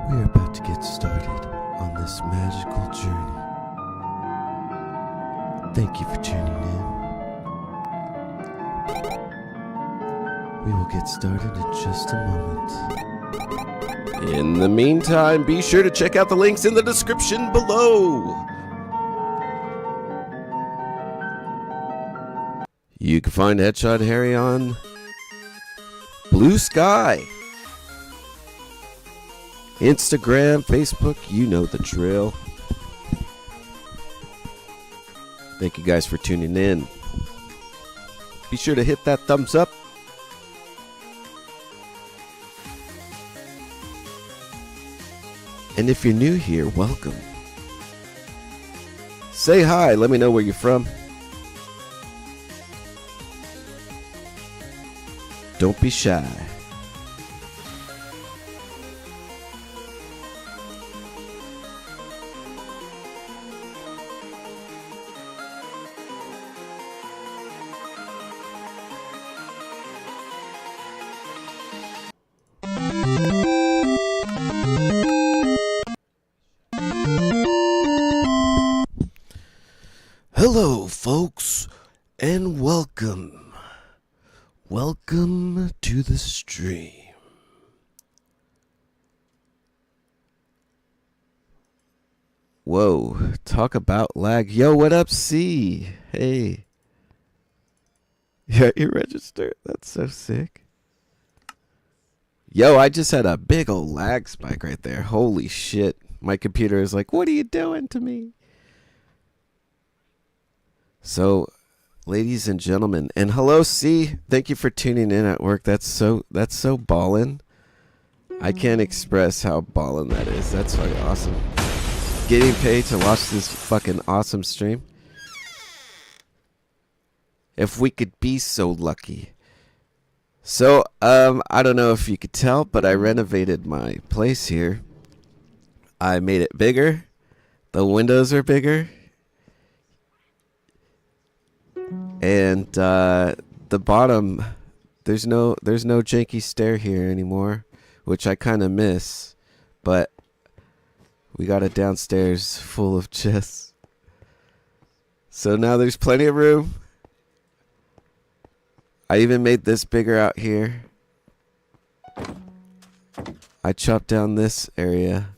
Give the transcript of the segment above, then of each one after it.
We're about to get started on this magical journey. Thank you for tuning in. We will get started in just a moment. In the meantime, be sure to check out the links in the description below. You can find HeadshotH4rry on Blue Sky, Instagram, Facebook, you know the drill. Thank you guys for tuning in. Be sure to hit that thumbs up. And if you're new here, welcome. Say hi, let me know where you're from. Don't be shy. Hello, folks, and welcome. Welcome to the stream. Whoa, talk about lag. Yo, what up, C? Hey. Yeah, you registered. That's so sick. Yo, I just had a big old lag spike right there. Holy shit. My computer is like, what are you doing to me? So, ladies and gentlemen, and hello, C. Thank you for tuning in at work. That's so ballin'. I can't express how ballin' that is. That's fucking awesome. Getting paid to watch this fucking awesome stream. If we could be so lucky. So, I don't know if you could tell, but I renovated my place here. I made it bigger. The windows are bigger. And the bottom, there's no janky stair here anymore, which I kind of miss. But we got it downstairs full of chests. So now there's plenty of room. I even made this bigger out here. I chopped down this area.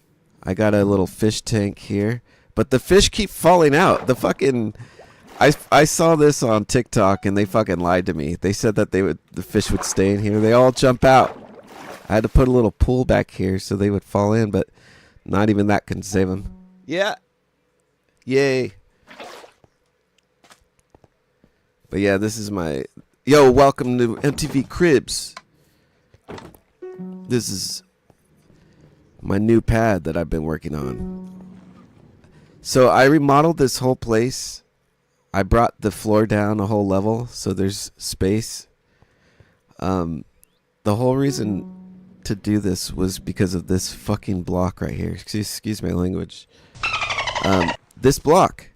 I got a little fish tank here, but the fish keep falling out. The fucking I saw this on TikTok and they fucking lied to me. They said that the fish would stay in here. They all jump out. I had to put a little pool back here so they would fall in, but not even that can save them. Yeah. Yay. But yeah, this is my... Yo, welcome to MTV Cribs. This is my new pad that I've been working on. So I remodeled this whole place. I brought the floor down a whole level so there's space. The whole reason to do this was because of this fucking block right here. Excuse my language. This block.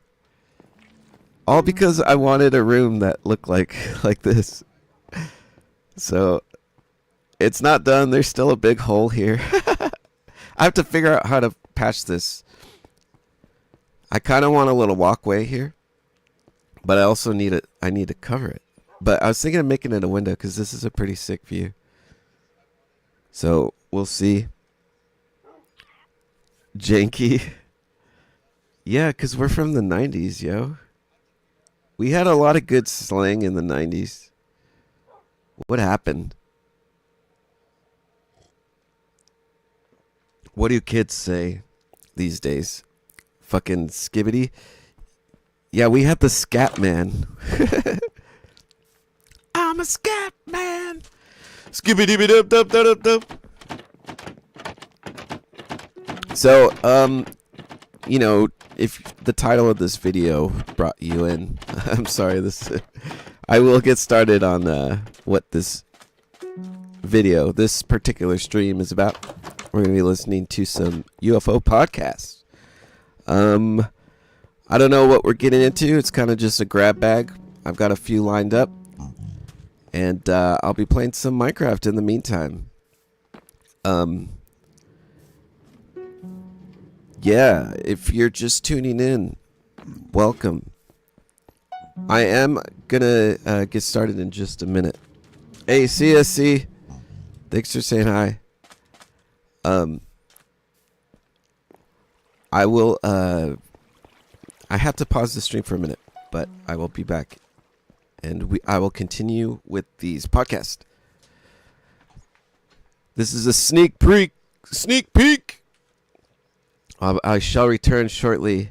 All because I wanted a room that looked like this. So it's not done. There's still a big hole here. I have to figure out how to patch this. I kind of want a little walkway here. But I also need it. I need to cover it. But I was thinking of making it a window because this is a pretty sick view. So we'll see. Janky. Yeah, because we're from the 90s, yo. We had a lot of good slang in the 90s. What happened? What do kids say these days? Fucking skibbity? Yeah, we had the scat man. I'm a scat man. Skibbity dub dub dub dub. So, you know, if the title of this video brought you in, I'm sorry, I will get started on what this particular stream is about. We're going to be listening to some UFO podcasts. I don't know what we're getting into. It's kind of just a grab bag. I've got a few lined up. And I'll be playing some Minecraft in the meantime. Yeah, if you're just tuning in, welcome. I am gonna get started in just a minute. Hey, CSC, thanks for saying hi. I will. I have to pause the stream for a minute, but I will be back, and I will continue with these podcasts. This is a sneak peek. Sneak peek. I shall return shortly.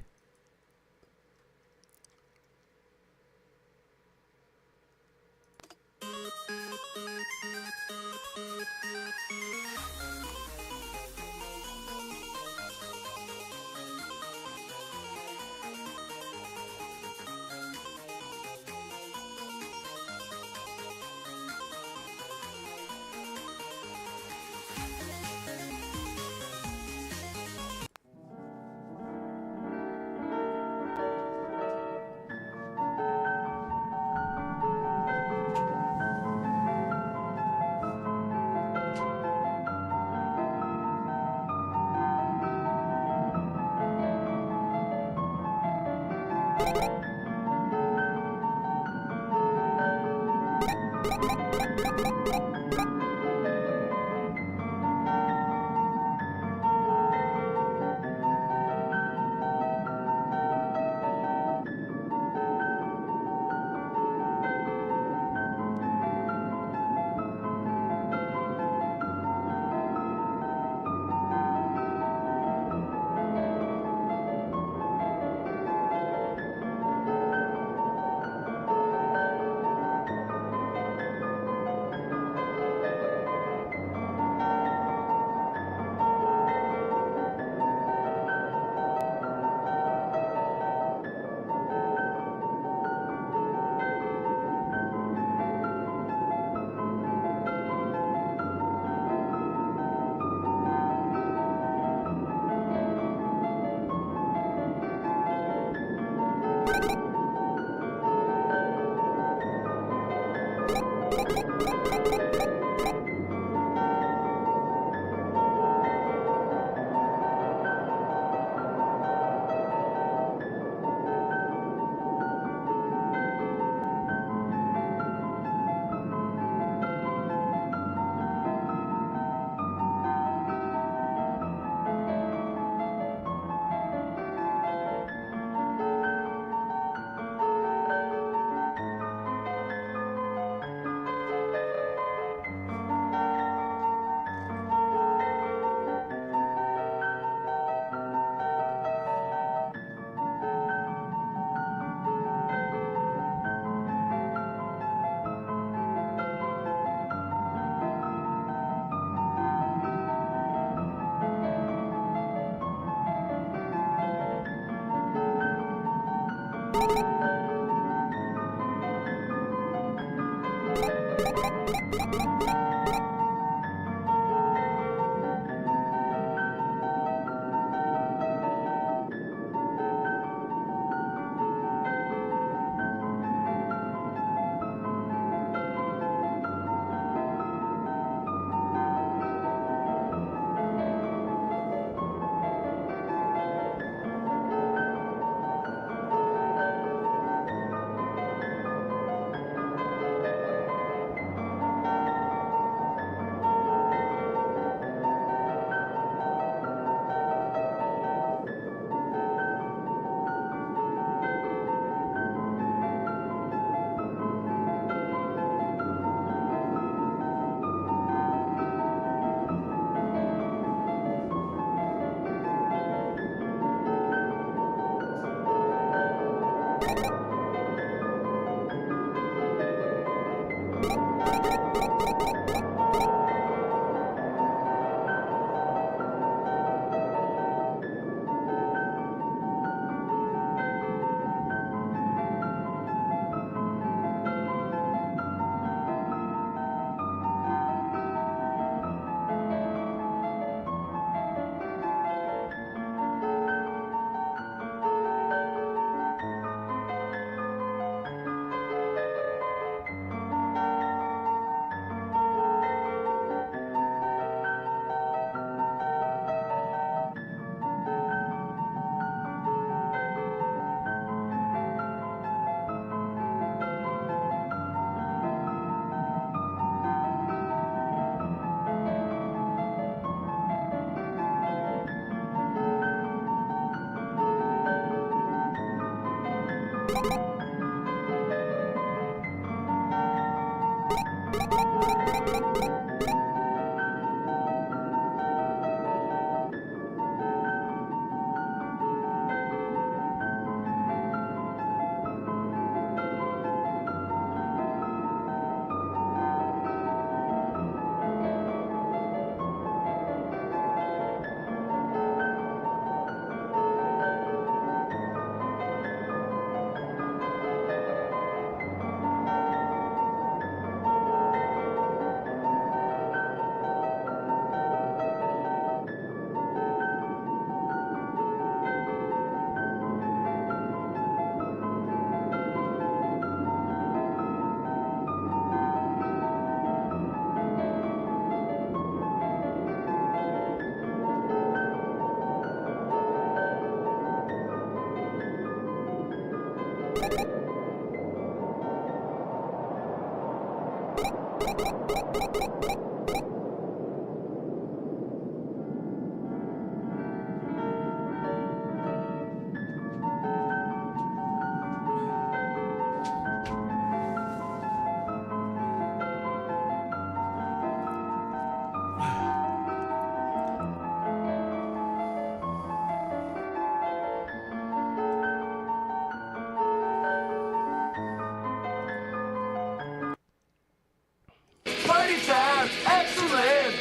Party time! Excellent!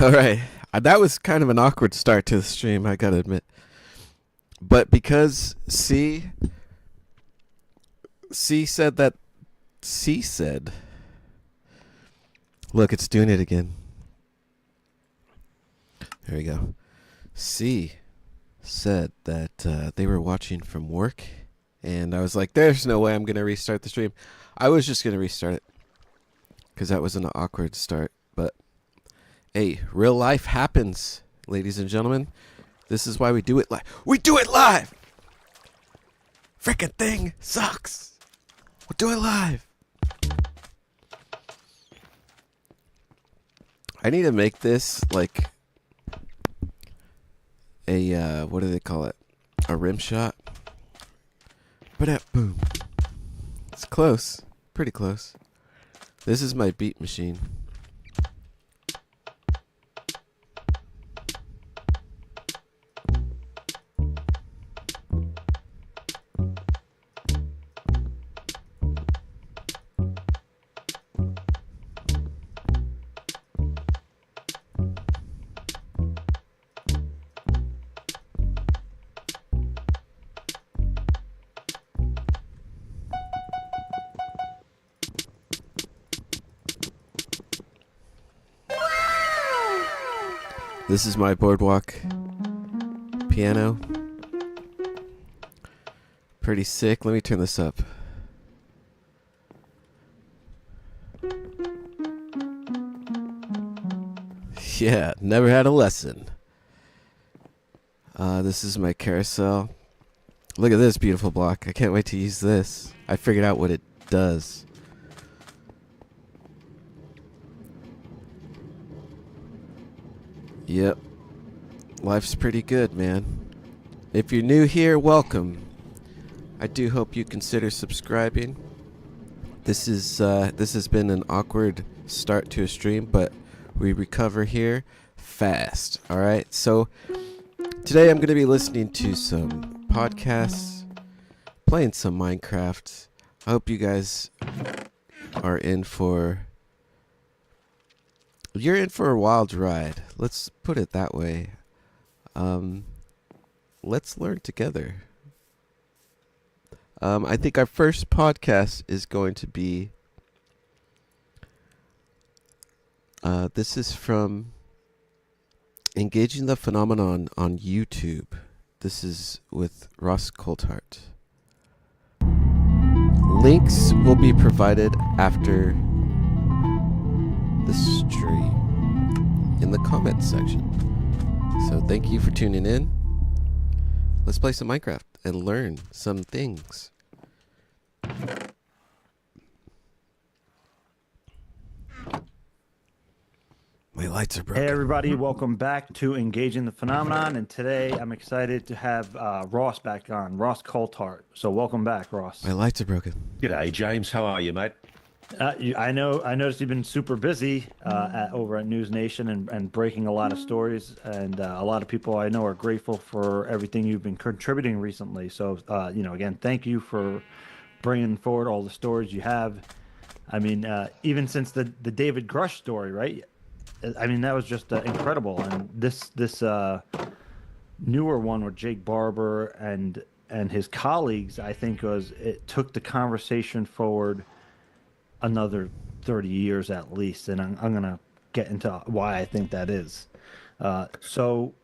All right. That was kind of an awkward start to the stream, I gotta admit. But because C said that C said, look, it's doing it again. There we go. C said that they were watching from work, and I was like, there's no way I'm gonna restart the stream. I was just gonna restart it because that was an awkward start. But hey, real life happens, ladies and gentlemen. This is why we do it live. We do it live! Frickin' thing sucks. We'll do it live. I need to make this like a, what do they call it? A rim shot. But boom. It's close. Pretty close. This is my beat machine. This is my boardwalk piano. Pretty sick. Let me turn this up. Yeah, never had a lesson. This is my carousel. Look at this beautiful block. I can't wait to use this. I figured out what it does. Yep. Life's pretty good, man. If you're new here, welcome. I do hope you consider subscribing. This has been an awkward start to a stream, but we recover here fast. All right. So today I'm going to be listening to some podcasts, playing some Minecraft. I hope you guys are in for You're in for a wild ride. Let's put it that way. Let's learn together. I think our first podcast is going to be... this is from Engaging the Phenomenon on YouTube. This is with Ross Coulthart. Links will be provided after the stream in the comments section. So thank you for tuning in. Let's play some Minecraft and learn some things. My lights are broken. Hey everybody, welcome back to Engaging the Phenomenon, and today I'm excited to have Ross back on, Ross Coulthart. So welcome back, Ross. My lights are broken. G'day, James. How are you, mate? I noticed you've been super busy over at News Nation and breaking a lot of stories, and a lot of people I know are grateful for everything you've been contributing recently. So, again, thank you for bringing forward all the stories you have. I mean, even since the David Grush story, right? I mean, that was just incredible. And this newer one with Jake Barber and his colleagues, I think it took the conversation forward another 30 years at least, and I'm gonna get into why I think that is. So,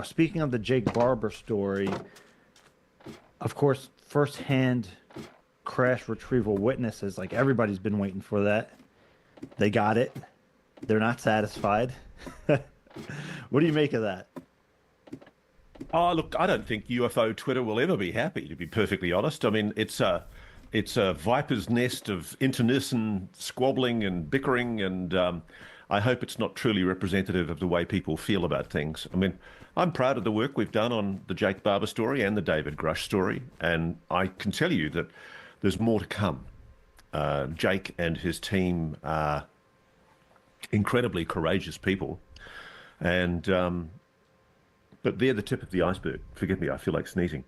speaking of the Jake Barber story, of course, firsthand crash retrieval witnesses, like everybody's been waiting for that. They got it. They're not satisfied. What do you make of that? Oh, look, I don't think UFO Twitter will ever be happy, to be perfectly honest. I mean, it's a viper's nest of internecine squabbling and bickering, and I hope it's not truly representative of the way people feel about things. I mean, I'm proud of the work we've done on the Jake Barber story and the David Grush story, and I can tell you that there's more to come. Jake and his team are incredibly courageous people, and but they're the tip of the iceberg. Forgive me, I feel like sneezing.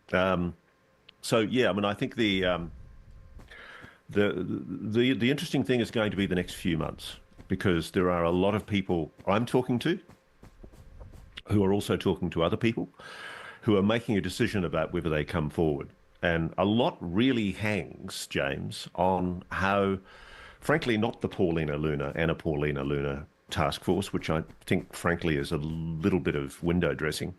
So yeah, I mean, I think the interesting thing is going to be the next few months, because there are a lot of people I'm talking to who are also talking to other people who are making a decision about whether they come forward. And a lot really hangs, James, on how, frankly, not the Paulina Luna and a Paulina Luna task force, which I think, frankly, is a little bit of window dressing.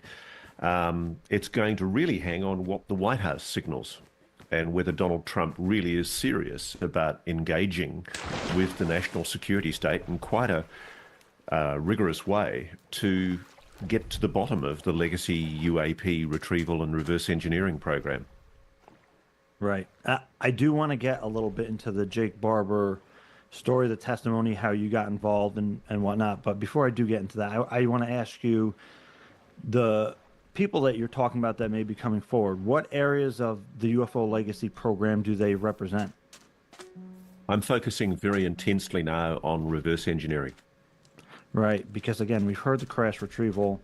It's going to really hang on what the White House signals and whether Donald Trump really is serious about engaging with the national security state in quite a rigorous way to get to the bottom of the legacy UAP retrieval and reverse engineering program. Right. I do want to get a little bit into the Jake Barber story, the testimony, how you got involved and whatnot. But before I do get into that, I want to ask you, the people that you're talking about that may be coming forward, what areas of the UFO legacy program do they represent? I'm focusing very intensely now on reverse engineering. Right, because again, we've heard the crash retrieval.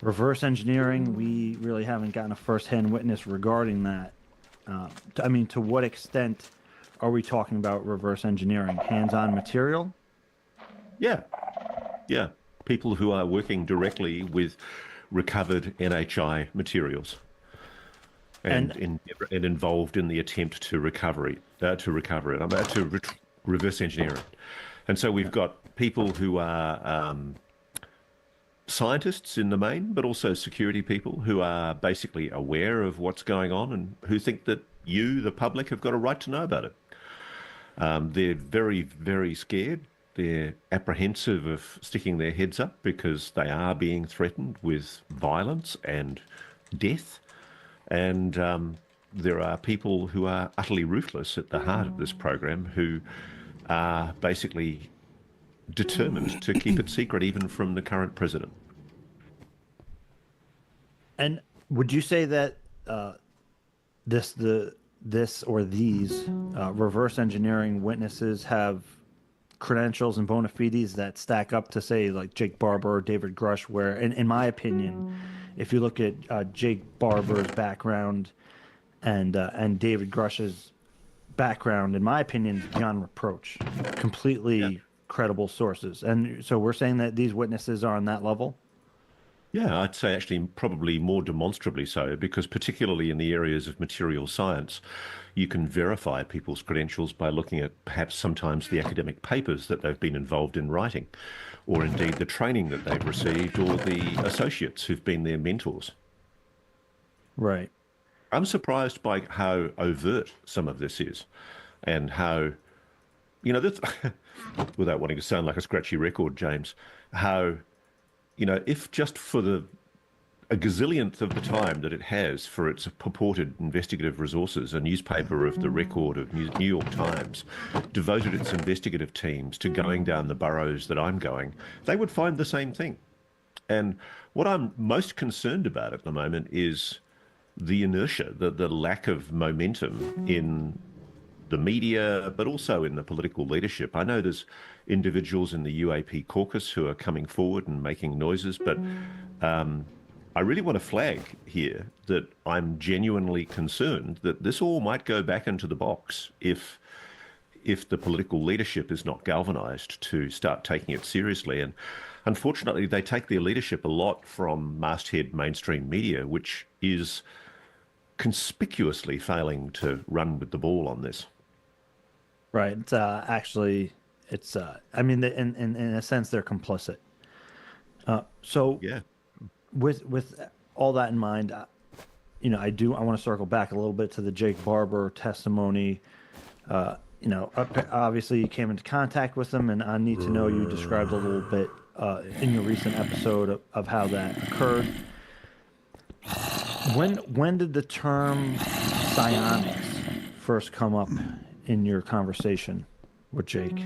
Reverse engineering, we really haven't gotten a first-hand witness regarding that. I mean, to what extent are we talking about reverse engineering? Hands-on material? Yeah. People who are working directly with recovered NHI materials and involved in the attempt to recover it, to reverse engineer it. And so we've got people who are scientists in the main, but also security people who are basically aware of what's going on and who think that you, the public, have got a right to know about it. They're very, very scared. They're apprehensive of sticking their heads up because they are being threatened with violence and death. And there are people who are utterly ruthless at the heart of this program who are basically determined to keep it secret even from the current president. And would you say that this or these reverse engineering witnesses have credentials and bona fides that stack up to, say, like Jake Barber or David Grush, where, in my opinion, if you look at Jake Barber's background and David Grush's background, in my opinion, is beyond reproach. Completely credible sources. And so we're saying that these witnesses are on that level? Yeah, I'd say actually probably more demonstrably so, because particularly in the areas of material science, you can verify people's credentials by looking at perhaps sometimes the academic papers that they've been involved in writing, or indeed the training that they've received, or the associates who've been their mentors. Right. I'm surprised by how overt some of this is, and how, this, without wanting to sound like a scratchy record, James, how, if just for a gazillionth of the time that it has for its purported investigative resources, a newspaper of the record of New York Times devoted its investigative teams to going down the burrows that I'm going, they would find the same thing. And what I'm most concerned about at the moment is the inertia, the lack of momentum in the media, but also in the political leadership. I know there's individuals in the UAP caucus who are coming forward and making noises, but I really want to flag here that I'm genuinely concerned that this all might go back into the box if the political leadership is not galvanized to start taking it seriously. And unfortunately, they take their leadership a lot from masthead mainstream media, which is conspicuously failing to run with the ball on this. Right. It's I mean, in a sense, they're complicit. So Yeah. With all that in mind, I want to circle back a little bit to the Jake Barber testimony. Obviously you came into contact with him, and I need to know, you described a little bit in your recent episode of how that occurred. When did the term psionics first come up in your conversation with Jake?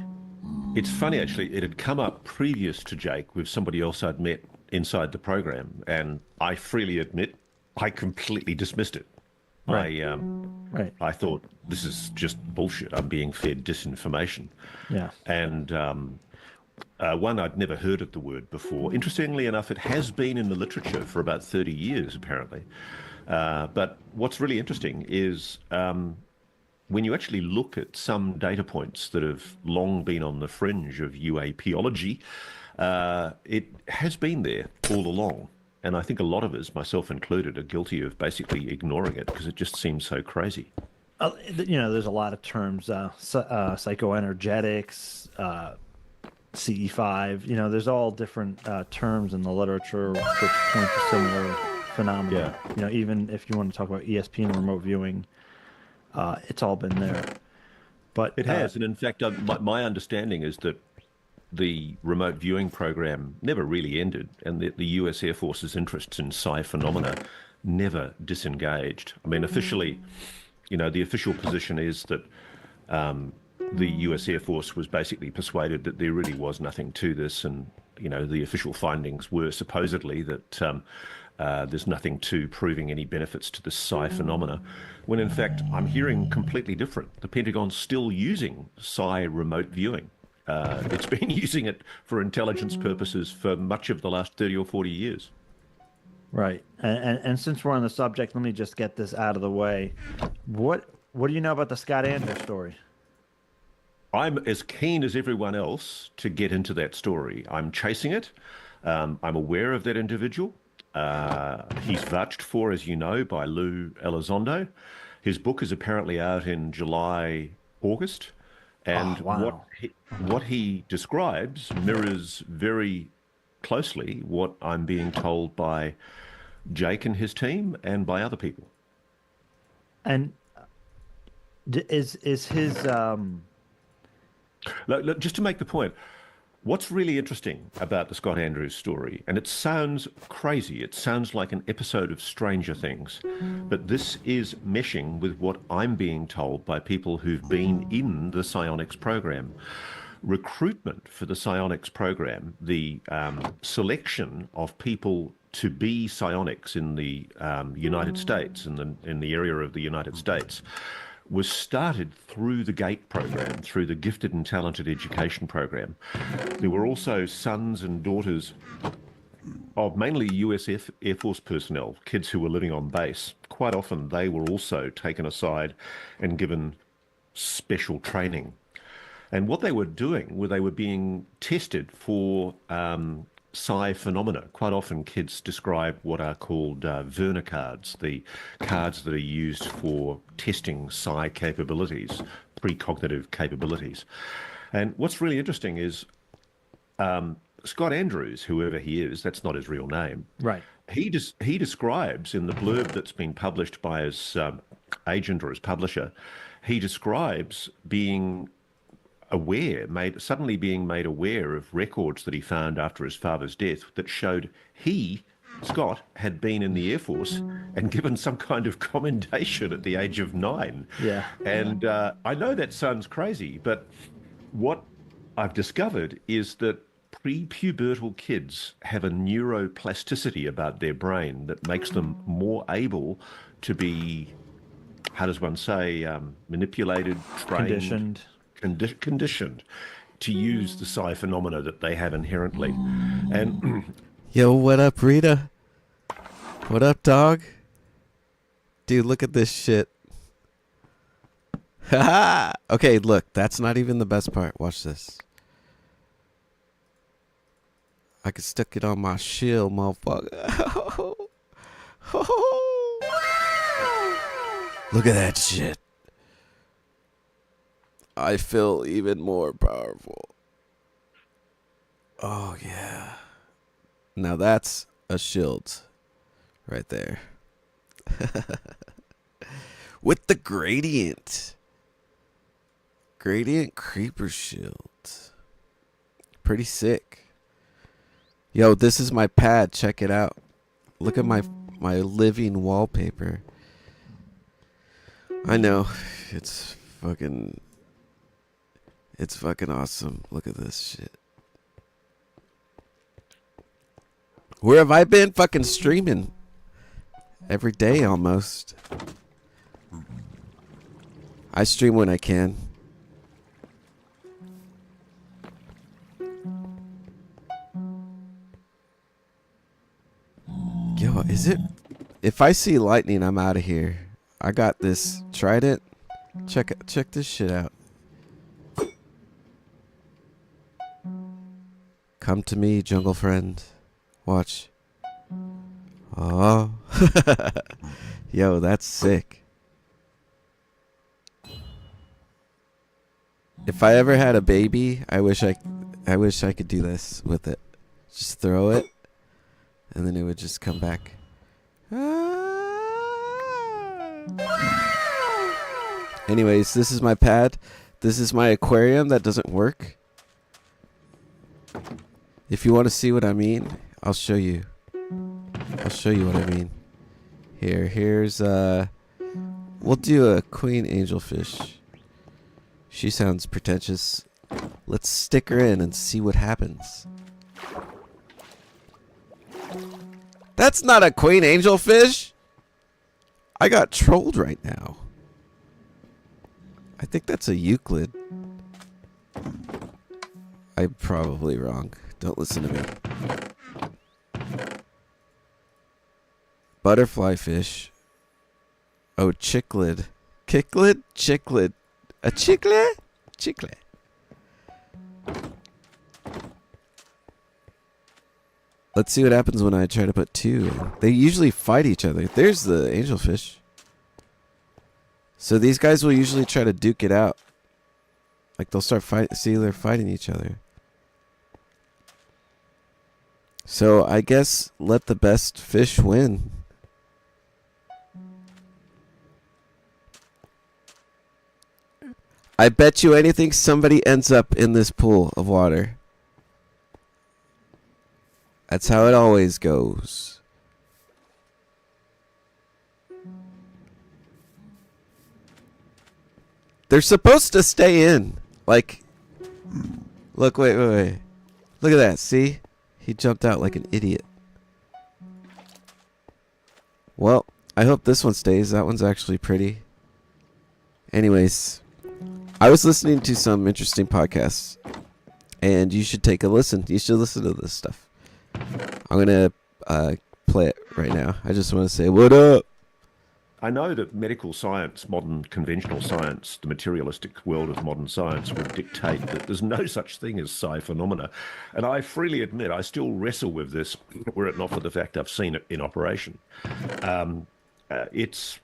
It's funny, actually. It had come up previous to Jake with somebody else I'd met inside the program, and I freely admit I completely dismissed it. Right. Right. I thought this is just bullshit. I'm being fed disinformation. Yeah. And one, I'd never heard of the word before. Interestingly enough, it has been in the literature for about 30 years, apparently. But what's really interesting is when you actually look at some data points that have long been on the fringe of UAPology, it has been there all along. And I think a lot of us, myself included, are guilty of basically ignoring it because it just seems so crazy. There's a lot of terms, psychoenergetics, CE5. There's all different terms in the literature which point to similar phenomena. Yeah. Even if you want to talk about ESP and remote viewing, it's all been there. But it has, and in fact, my understanding is that the remote viewing program never really ended, and the US Air Force's interests in psi phenomena never disengaged. I mean, officially, the official position is that the US Air Force was basically persuaded that there really was nothing to this, and the official findings were supposedly that there's nothing to proving any benefits to the psi phenomena, when in fact I'm hearing completely different. The Pentagon's still using psi remote viewing. It's been using it for intelligence purposes for much of the last 30 or 40 years. Right. And since we're on the subject, let me just get this out of the way. What do you know about the Scott Andrews story? I'm as keen as everyone else to get into that story. I'm chasing it. I'm aware of that individual. He's vouched for, as you know, by Lou Elizondo. His book is apparently out in July, August. And what he describes mirrors very closely what I'm being told by Jake and his team and by other people. And is his Look, just to make the point, what's really interesting about the Scott Andrews story, and it sounds crazy, it sounds like an episode of Stranger Things, but this is meshing with what I'm being told by people who've been in the psionics program. Recruitment for the psionics program, the selection of people to be psionics in the United States, in the area of the United States, was started through the GATE program, through the Gifted and Talented Education program. There were also sons and daughters of mainly US Air Force personnel, kids who were living on base. Quite often they were also taken aside and given special training. And what they were doing was they were being tested for psi phenomena. Quite often kids describe what are called Werner cards, the cards that are used for testing psi capabilities, precognitive capabilities. And what's really interesting is Scott Andrews, whoever he is, that's not his real name. right. He describes in the blurb that's been published by his agent or his publisher, he describes being suddenly being made aware of records that he found after his father's death that showed Scott, had been in the Air Force and given some kind of commendation at the age of 9. Yeah. And I know that sounds crazy, but what I've discovered is that prepubertal kids have a neuroplasticity about their brain that makes them more able to be, how does one say, manipulated, trained, conditioned to use the psi phenomena that they have inherently. And Yo, what up, Rita? What up, dog? Dude, look at this shit. Haha! Okay, look, that's not even the best part. Watch this. I could stick it on my shield, motherfucker. Look at that shit. I feel even more powerful. Oh, yeah. Now that's a shield right there. With the gradient. Gradient creeper shield. Pretty sick. Yo, this is my pad. Check it out. Look at my my living wallpaper. I know. It's fucking awesome. Look at this shit. Where have I been? Fucking streaming. Every day almost. I stream when I can. Yo, is it? If I see lightning, I'm out of here. I got this trident. Check this shit out. Come to me, jungle friend. Watch. Oh. Yo, that's sick. If I ever had a baby, I wish I could do this with it. Just throw it, and then it would just come back. Anyways, this is my pad. This is my aquarium that doesn't work. If you want to see what I mean, I'll show you. I'll show you what I mean. Here's we'll do a queen angelfish. She sounds pretentious. Let's stick her in and see what happens. That's not a queen angelfish. I got trolled right now. I think that's a Euclid. I'm probably wrong. Don't listen to me. Butterfly fish. Oh, chicklid. Kicklid? Chicklid. A chicklid? Chicklid. Let's see what happens when I try to put two in. They usually fight each other. There's the angelfish. So these guys will usually try to duke it out. Like they'll start fight. See, they're fighting each other. So I guess let the best fish win. I bet you anything somebody ends up in this pool of water. That's how it always goes. They're supposed to stay in. Like, look, wait. Look at that, see? He jumped out like an idiot. Well, I hope this one stays. That one's actually pretty. Anyways, I was listening to some interesting podcasts, and you should take a listen. You should listen to this stuff. I'm going to play it right now. I just want to say, what up? I know that medical science, modern conventional science, the materialistic world of modern science would dictate that there's no such thing as psi phenomena. And I freely admit I still wrestle with this, were it not for the fact I've seen it in operation. It's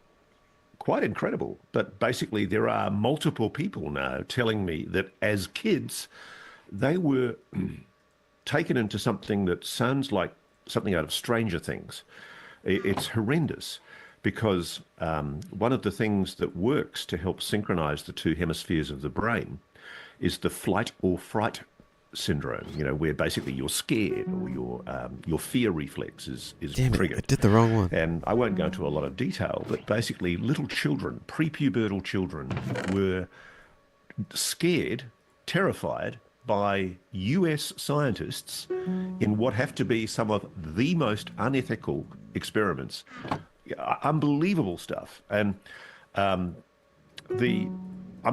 quite incredible. But basically there are multiple people now telling me that as kids, they were taken into something that sounds like something out of Stranger Things. It's horrendous. Because one of the things that works to help synchronize the two hemispheres of the brain is the flight or fright syndrome, you know, where basically you're scared or your fear reflex is Damn triggered. it, I did the wrong one. And I won't go into a lot of detail, but basically little children, prepubertal children, were scared, terrified by US scientists in what have to be some of the most unethical experiments. Unbelievable stuff. And I'm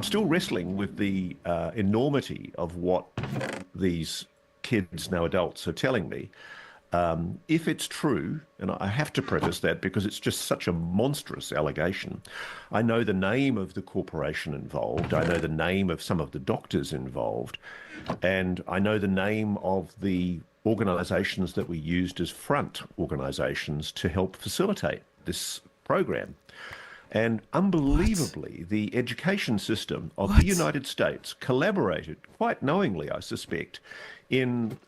still wrestling with the enormity of what these kids, now adults, are telling me. If it's true, and I have to preface that because it's just such a monstrous allegation. I know the name of the corporation involved. I know the name of some of the doctors involved. And I know the name of the organizations that were used as front organizations to help facilitate this program. And unbelievably, the education system of the United States collaborated, quite knowingly, I suspect, in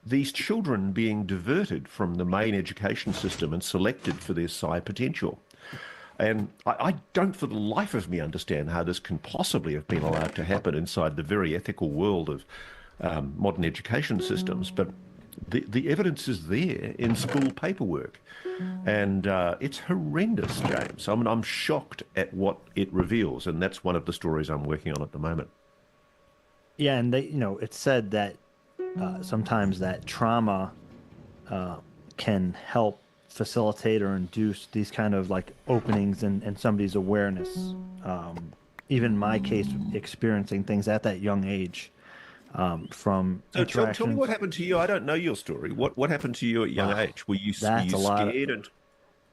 these children being diverted from the main education system and selected for their psi potential. And I don't for the life of me understand how this can possibly have been allowed to happen inside the very ethical world of modern education systems. But the evidence is there in school paperwork, and it's horrendous, James. I'm shocked at what it reveals, and that's one of the stories I'm working on at the moment. Yeah, and they, it's said that sometimes that trauma can help facilitate or induce these kind of like openings in somebody's awareness. Even in my case, experiencing things at that young age from So interactions. tell me what happened to you. I don't know your story. What happened to you at young age? Were you That's a lot. scared? And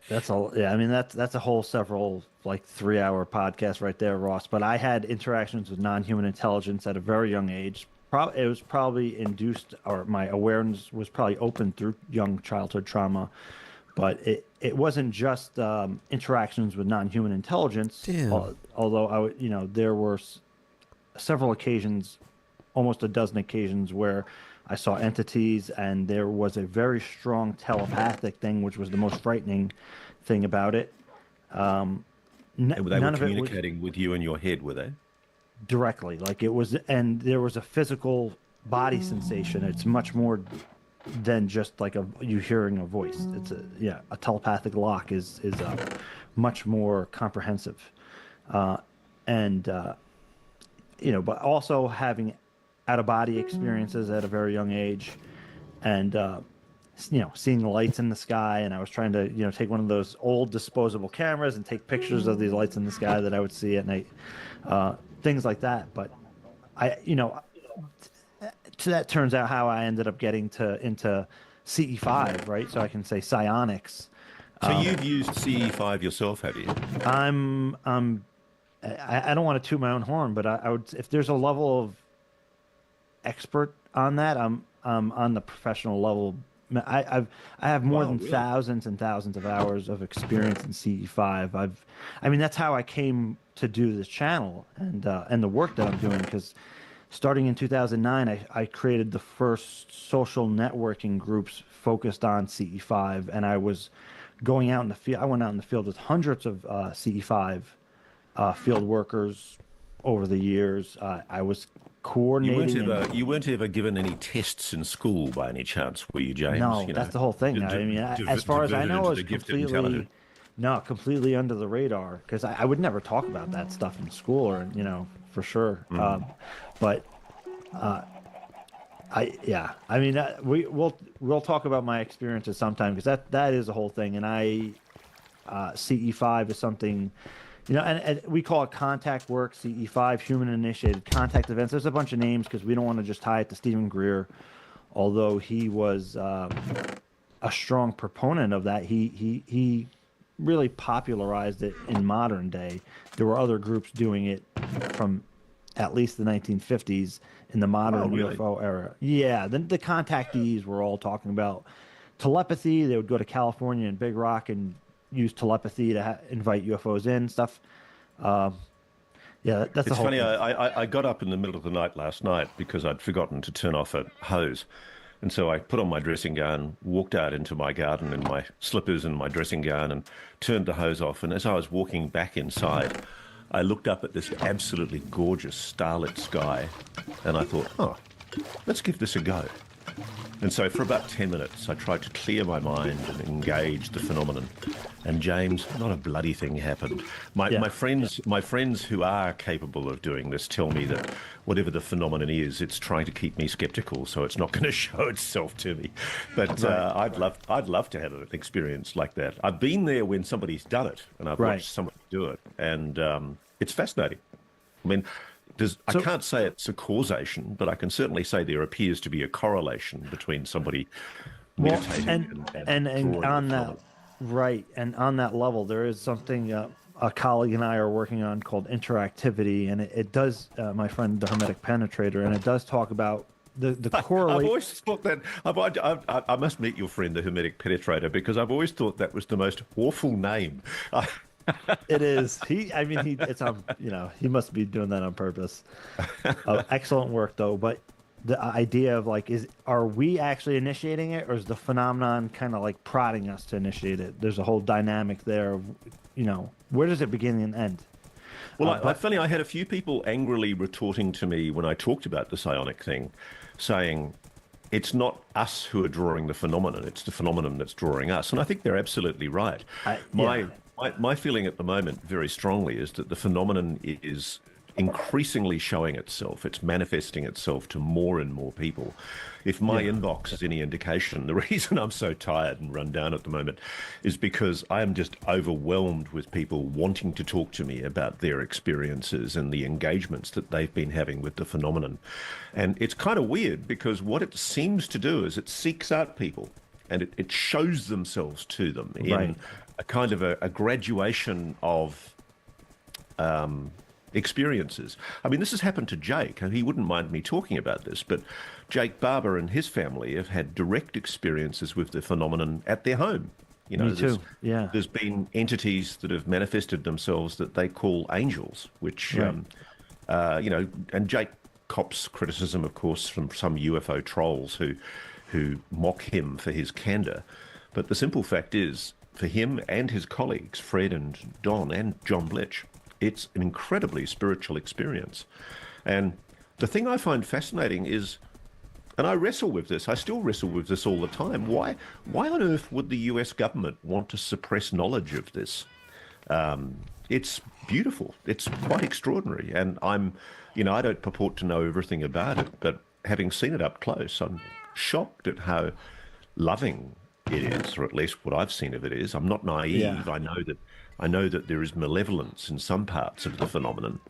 That's all. Yeah, I mean that's a whole several like 3-hour podcast right there, Ross. But I had interactions with non-human intelligence at a very young age. It was probably induced, or my awareness was probably opened through young childhood trauma. But it wasn't just interactions with non-human intelligence. Damn. Although there were several occasions, almost a dozen occasions where I saw entities, and there was a very strong telepathic thing, which was the most frightening thing about it. they were None of it was communicating with you in your head, were they? directly. Like it was, and there was a physical body sensation. It's much more than just like you hearing a voice. It's a telepathic lock is much more comprehensive, and but also having out of body experiences at a very young age, and seeing the lights in the sky. And I was trying to take one of those old disposable cameras and take pictures of these lights in the sky that I would see at night, things like that. But that turns out how I ended up getting into CE5, right? So I can say psionics. So you've used CE5 yourself, have you? I don't want to toot my own horn, but I would, if there's a level of expert on that, I'm on the professional level. I have more than really? thousands and thousands of hours of experience in CE5. I mean that's how I came to do this channel and the work that I'm doing, because starting in 2009, I created the first social networking groups focused on CE5, and I was going out in the field. I went out in the field with hundreds of CE5 field workers over the years. I was coordinating. You weren't ever given any tests in school by any chance, were you, James? No, that's the whole thing. I mean, as far as I know, I was completely under the radar, because I would never talk about that stuff in school, or for sure. But I mean, we'll talk about my experiences sometime, because that is a whole thing. And CE5 is something, and we call it contact work, CE5, human initiated contact events. There's a bunch of names because we don't want to just tie it to Stephen Greer, although he was a strong proponent of that. He really popularized it in modern day. There were other groups doing it from at least the 1950s in the modern UFO era. Yeah, the contactees were all talking about telepathy. They would go to California and Big Rock and use telepathy to invite UFOs in and stuff. That's It's the whole funny. thing. I got up in the middle of the night last night because I'd forgotten to turn off a hose. And so I put on my dressing gown, walked out into my garden in my slippers and my dressing gown, and turned the hose off. And as I was walking back inside, I looked up at this absolutely gorgeous starlit sky, and I thought, let's give this a go. And so for about 10 minutes, I tried to clear my mind and engage the phenomenon. And James, not a bloody thing happened. My friends who are capable of doing this tell me that whatever the phenomenon is, it's trying to keep me skeptical, so it's not going to show itself to me. But I'd love to have an experience like that. I've been there when somebody's done it, and I've watched somebody do it, and it's fascinating. I mean, I can't say it's a causation, but I can certainly say there appears to be a correlation between somebody meditating and on that, right, and on that level, there is something a colleague and I are working on called interactivity, and it does, my friend, the Hermetic Penetrator, and it does talk about the correlation. I've always thought that I must meet your friend, the Hermetic Penetrator, because I've always thought that was the most awful name. It is. He must be doing that on purpose. Excellent work, though. But the idea of are we actually initiating it, or is the phenomenon kind of like prodding us to initiate it? There's a whole dynamic there of, where does it begin and end? Well, I had a few people angrily retorting to me when I talked about the psionic thing, saying, it's not us who are drawing the phenomenon, it's the phenomenon that's drawing us. And I think they're absolutely right. Yeah. My feeling at the moment, very strongly, is that the phenomenon is increasingly showing itself. It's manifesting itself to more and more people. If my inbox is any indication, the reason I'm so tired and run down at the moment is because I am just overwhelmed with people wanting to talk to me about their experiences and the engagements that they've been having with the phenomenon. And it's kind of weird because what it seems to do is it seeks out people and it shows themselves to them in a kind of a graduation of experiences. I mean, this has happened to Jake. He wouldn't mind me talking about this, but Jake Barber and his family have had direct experiences with the phenomenon at their home. You know, Me too. Yeah. There's been entities that have manifested themselves that they call angels, which, you know, and Jake cops criticism, of course, from some UFO trolls who mock him for his candor. But the simple fact is, for him and his colleagues, Fred and Don and John Blitch, it's an incredibly spiritual experience. And the thing I find fascinating is, and I wrestle with this, I still wrestle with this all the time, why on earth would the US government want to suppress knowledge of this? It's beautiful. It's quite extraordinary. And you know, I don't purport to know everything about it, but having seen it up close, I'm shocked at how loving it is, or at least what I've seen of it is. I'm not naive. Yeah. I know that there is malevolence in some parts of the phenomenon.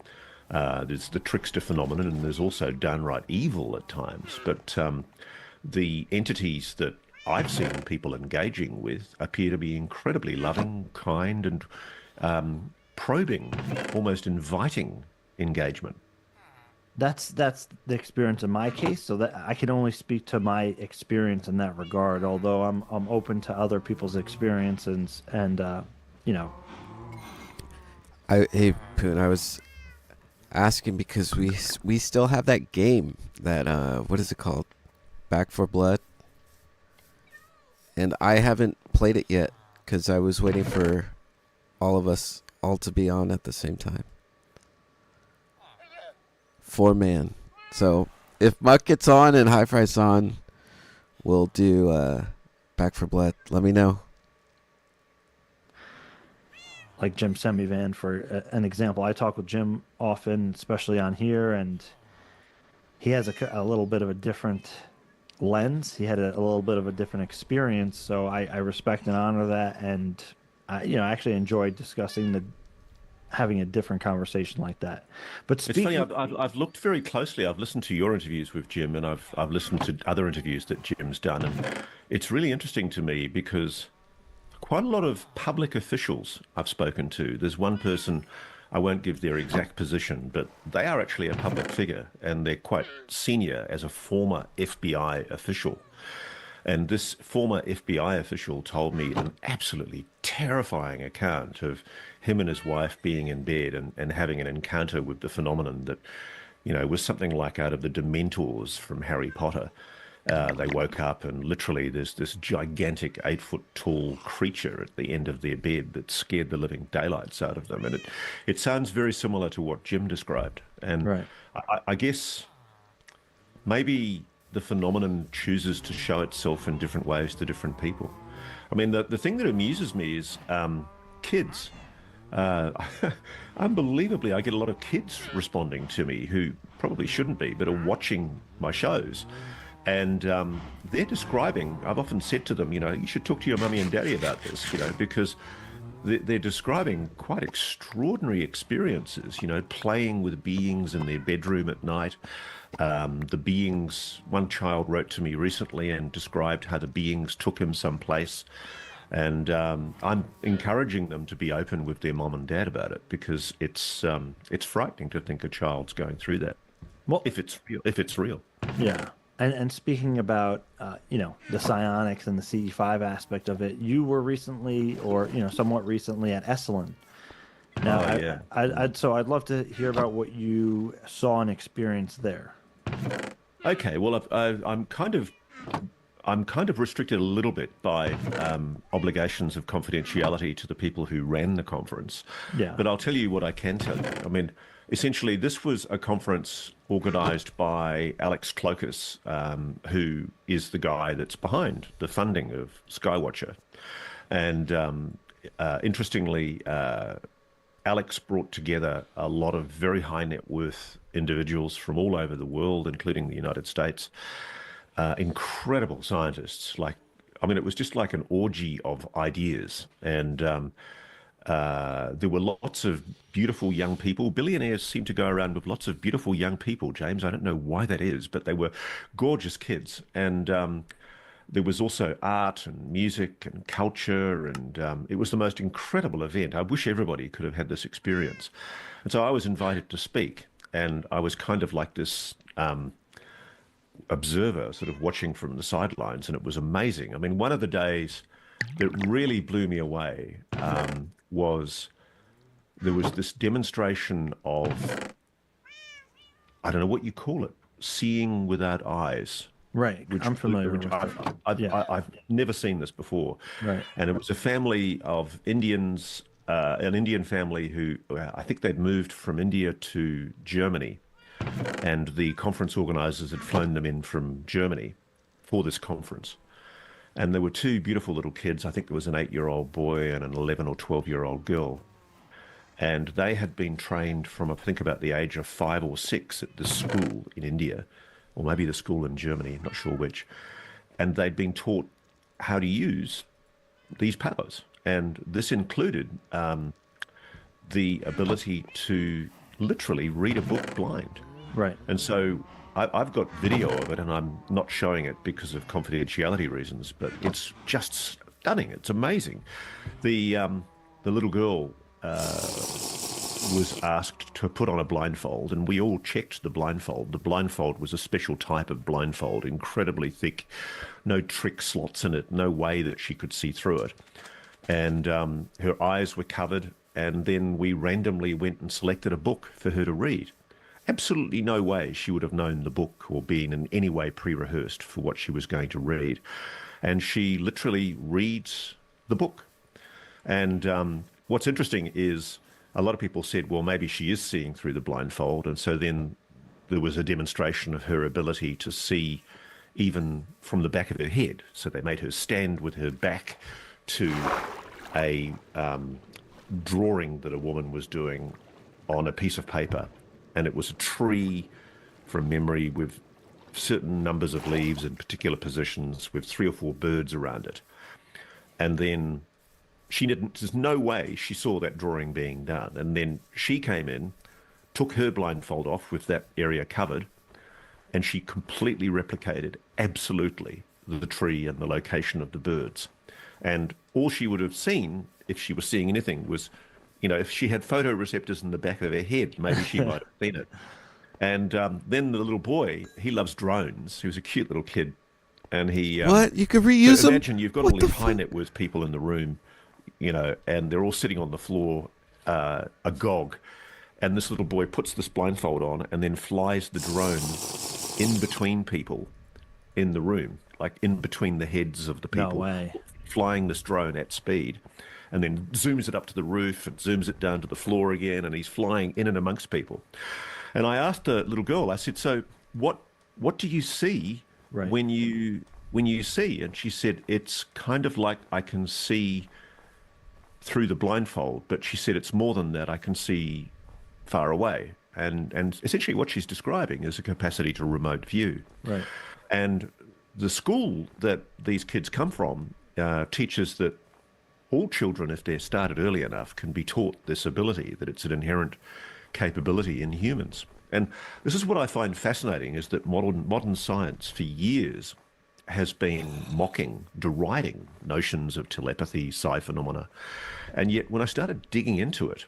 There's the trickster phenomenon, and there's also downright evil at times. But the entities that I've seen people engaging with appear to be incredibly loving, kind, and probing, almost inviting engagement. That's the experience in my case, so that I can only speak to my experience in that regard. Although I'm open to other people's experiences, and you know. Hey Poon, I was asking because we still have that game that what is it called, Back for Blood, and I haven't played it yet because I was waiting for all of us all to be on at the same time. 4-man. So if Muck gets on and High Fry's on, we'll do Back for Blood. Let me know. Like Jim Semivan, for an example. I talk with Jim often, especially on here, and he has a little bit of a different lens. He had a little bit of a different experience, so I respect and honor that, and I actually enjoyed having a different conversation like that. But speaking, it's funny. I've looked very closely. I've listened to your interviews with Jim, and I've listened to other interviews that Jim's done, and it's really interesting to me because quite a lot of public officials I've spoken to. There's one person, I won't give their exact position, but they are actually a public figure, and they're quite senior as a former FBI official. And this former FBI official told me an absolutely terrifying account of him and his wife being in bed and having an encounter with the phenomenon that, you know, was something like out of the Dementors from Harry Potter. They woke up and literally there's this gigantic 8-foot tall creature at the end of their bed that scared the living daylights out of them. And it sounds very similar to what Jim described. And I guess maybe the phenomenon chooses to show itself in different ways to different people. I mean, the thing that amuses me is kids. Unbelievably, I get a lot of kids responding to me who probably shouldn't be, but are watching my shows. And they're describing, I've often said to them, you know, you should talk to your mummy and daddy about this, you know, because they're describing quite extraordinary experiences, you know, playing with beings in their bedroom at night. The beings, one child wrote to me recently and described how the beings took him someplace. And I'm encouraging them to be open with their mom and dad about it because it's frightening to think a child's going through that. Well, if it's real. Yeah. And speaking about, the psionics and the CE5 aspect of it, you were recently, or, somewhat recently at Esalen. Now, I'd love to hear about what you saw and experienced there. Okay, well, I'm kind of restricted a little bit by obligations of confidentiality to the people who ran the conference. Yeah. But I'll tell you what I can tell you. I mean, essentially, this was a conference organised by Alex Clokus, who is the guy that's behind the funding of Skywatcher. And interestingly, Alex brought together a lot of very high net worth individuals from all over the world, including the United States. Incredible scientists. It was just like an orgy of ideas. And there were lots of beautiful young people. Billionaires seem to go around with lots of beautiful young people, James. I don't know why that is, but they were gorgeous kids. And there was also art and music and culture, and it was the most incredible event. I wish everybody could have had this experience. And so I was invited to speak, and I was kind of like this observer, sort of watching from the sidelines, and it was amazing. I mean, one of the days that really blew me away was there was this demonstration of, I don't know what you call it, seeing without eyes. Right. I'm familiar with that. Yeah. I've never seen this before. Right. And it was a family of Indians, an Indian family who I think they'd moved from India to Germany. And the conference organizers had flown them in from Germany for this conference. And there were two beautiful little kids. I think there was an 8-year-old boy and an 11 or 12-year-old girl. And they had been trained from, I think, about the age of 5 or 6 at this school in India, or maybe the school in Germany, not sure which. And they'd been taught how to use these powers. And this included the ability to literally read a book blind. Right. And so I've got video of it, and I'm not showing it because of confidentiality reasons, but it's just stunning. It's amazing. The little girl was asked to put on a blindfold, and we all checked the blindfold. The blindfold was a special type of blindfold, incredibly thick, no trick slots in it, no way that she could see through it. And her eyes were covered, and then we randomly went and selected a book for her to read. Absolutely no way she would have known the book or been in any way pre-rehearsed for what she was going to read. And she literally reads the book. And what's interesting is a lot of people said, well, maybe she is seeing through the blindfold. And so then there was a demonstration of her ability to see even from the back of her head. So they made her stand with her back to a drawing that a woman was doing on a piece of paper. And it was a tree from memory with certain numbers of leaves in particular positions with 3 or 4 birds around it. And then there's no way she saw that drawing being done. And then she came in, took her blindfold off with that area covered, and she completely replicated absolutely the tree and the location of the birds. And all she would have seen, if she was seeing anything, was, if she had photoreceptors in the back of her head, maybe she might have seen it. And then the little boy, he loves drones. He was a cute little kid. And he... what? You could reuse so them? imagine you've got all these high net worth people in the room, and they're all sitting on the floor, agog. And this little boy puts this blindfold on and then flies the drone in between people in the room, like in between the heads of the people. No way. Flying this drone at speed, and then zooms it up to the roof and zooms it down to the floor again, and he's flying in and amongst people. And I asked the little girl, I said, so what do you see when you see? And she said, it's kind of like I can see through the blindfold, but she said it's more than that. I can see far away. And essentially what she's describing is a capacity to remote view. Right. And the school that these kids come from teaches that all children, if they're started early enough, can be taught this ability, that it's an inherent capability in humans. And this is what I find fascinating, is that modern science for years has been mocking, deriding notions of telepathy, psi phenomena. And yet when I started digging into it,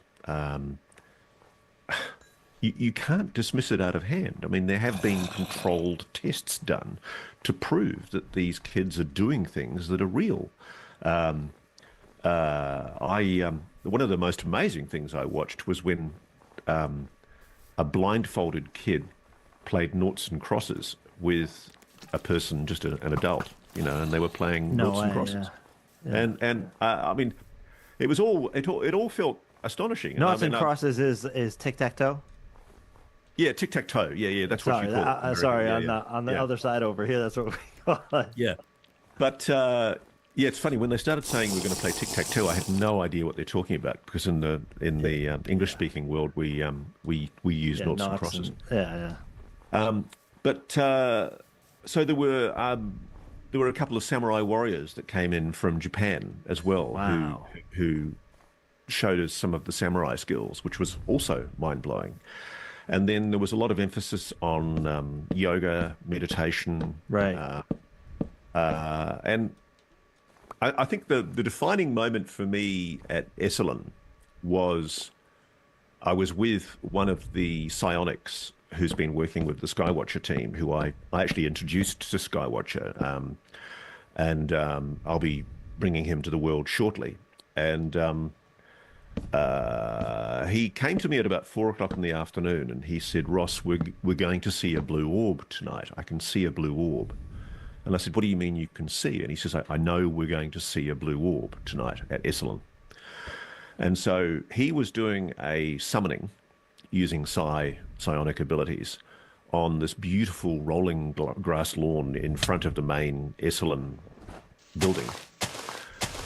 you can't dismiss it out of hand. I mean, there have been controlled tests done to prove that these kids are doing things that are real. One of the most amazing things I watched was when a blindfolded kid played noughts and crosses with a person, just an adult, and they were playing No noughts and way, crosses. yeah. And I mean, it all felt astonishing. Noughts I and mean, crosses is tic-tac-toe? yeah, tic-tac-toe. Yeah, that's what Sorry, you call it. in America. sorry, Yeah, on the yeah. other side over here, that's what we call it. Yeah. But yeah, it's funny when they started saying we're going to play tic-tac-toe. I had no idea what they're talking about because in the English-speaking world we use noughts and crosses. Yeah. But so there were a couple of samurai warriors that came in from Japan as well, Wow. who showed us some of the samurai skills, which was also mind-blowing. And then there was a lot of emphasis on yoga, meditation, Right. and I think the defining moment for me at Esalen was I was with one of the psionics who's been working with the Skywatcher team, who I actually introduced to Skywatcher, and I'll be bringing him to the world shortly. And he came to me at about 4 o'clock in the afternoon, and he said, "Ross, we're going to see a blue orb tonight. I can see a blue orb." And I said, "What do you mean you can see?" And he says, I know we're going to see a blue orb tonight at Esalen. And so he was doing a summoning using psionic abilities on this beautiful rolling grass lawn in front of the main Esalen building.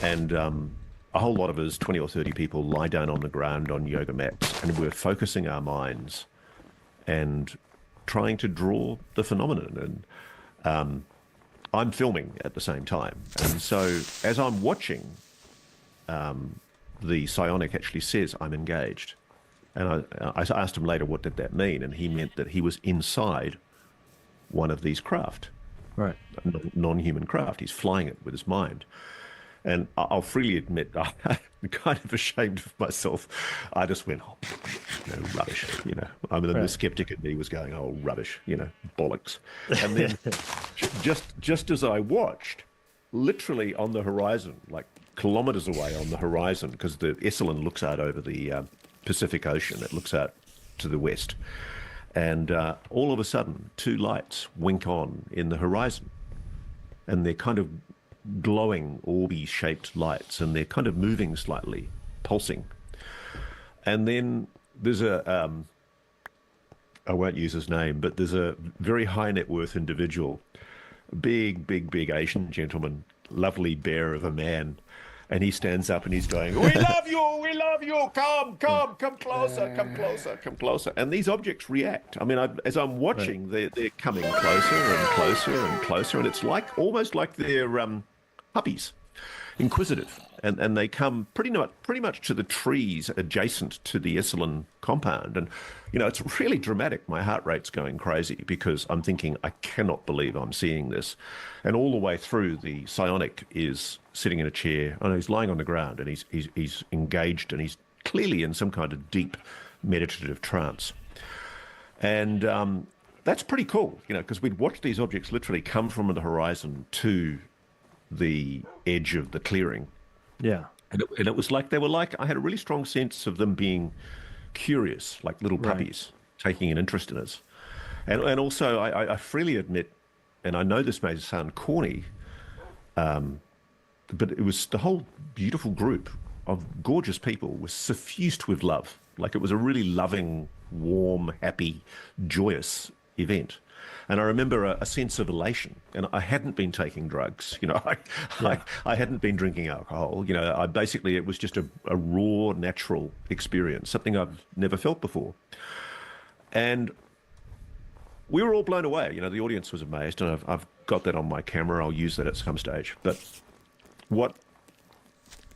And a whole lot of us, 20 or 30 people, lie down on the ground on yoga mats, and we're focusing our minds and trying to draw the phenomenon. And I'm filming at the same time. And so as I'm watching, the psionic actually says, "I'm engaged." And I asked him later, what did that mean? And he meant that he was inside one of these craft, Right. non-human craft. He's flying it with his mind. And I'll freely admit, I'm kind of ashamed of myself. I just went, "Oh, rubbish," I mean, the skeptic in me was going, "Oh, rubbish," bollocks. And then just as I watched, literally on the horizon, like kilometers away on the horizon, because the Esalen looks out over the Pacific Ocean. It looks out to the west. And all of a sudden, two lights wink on in the horizon. And they're kind of glowing, orby-shaped lights, and they're kind of moving slightly, pulsing. And then there's I won't use his name, but there's a very high net worth individual, big Asian gentleman, lovely bear of a man, and he stands up and he's going, "We love you, come closer, come closer." And these objects react. I mean, as I'm watching, they're coming closer and closer and closer, and it's almost like they're puppies, inquisitive, and they come pretty much to the trees adjacent to the Esalen compound. And it's really dramatic. My heart rate's going crazy because I'm thinking, I cannot believe I'm seeing this. And all the way through, the psionic is sitting in a chair, and he's lying on the ground, and he's engaged, and he's clearly in some kind of deep meditative trance. And that's pretty cool, because we'd watched these objects literally come from the horizon to the edge of the clearing. Yeah. And it was like I had a really strong sense of them being curious, like little puppies, taking an interest in us. And also, I freely admit, and I know this may sound corny, but it was the whole beautiful group of gorgeous people was suffused with love. Like it was a really loving, warm, happy, joyous event. And I remember a sense of elation. And I hadn't been taking drugs. I hadn't been drinking alcohol. It was just a raw, natural experience, something I've never felt before. And we were all blown away. The audience was amazed, and I've got that on my camera. I'll use that at some stage. But what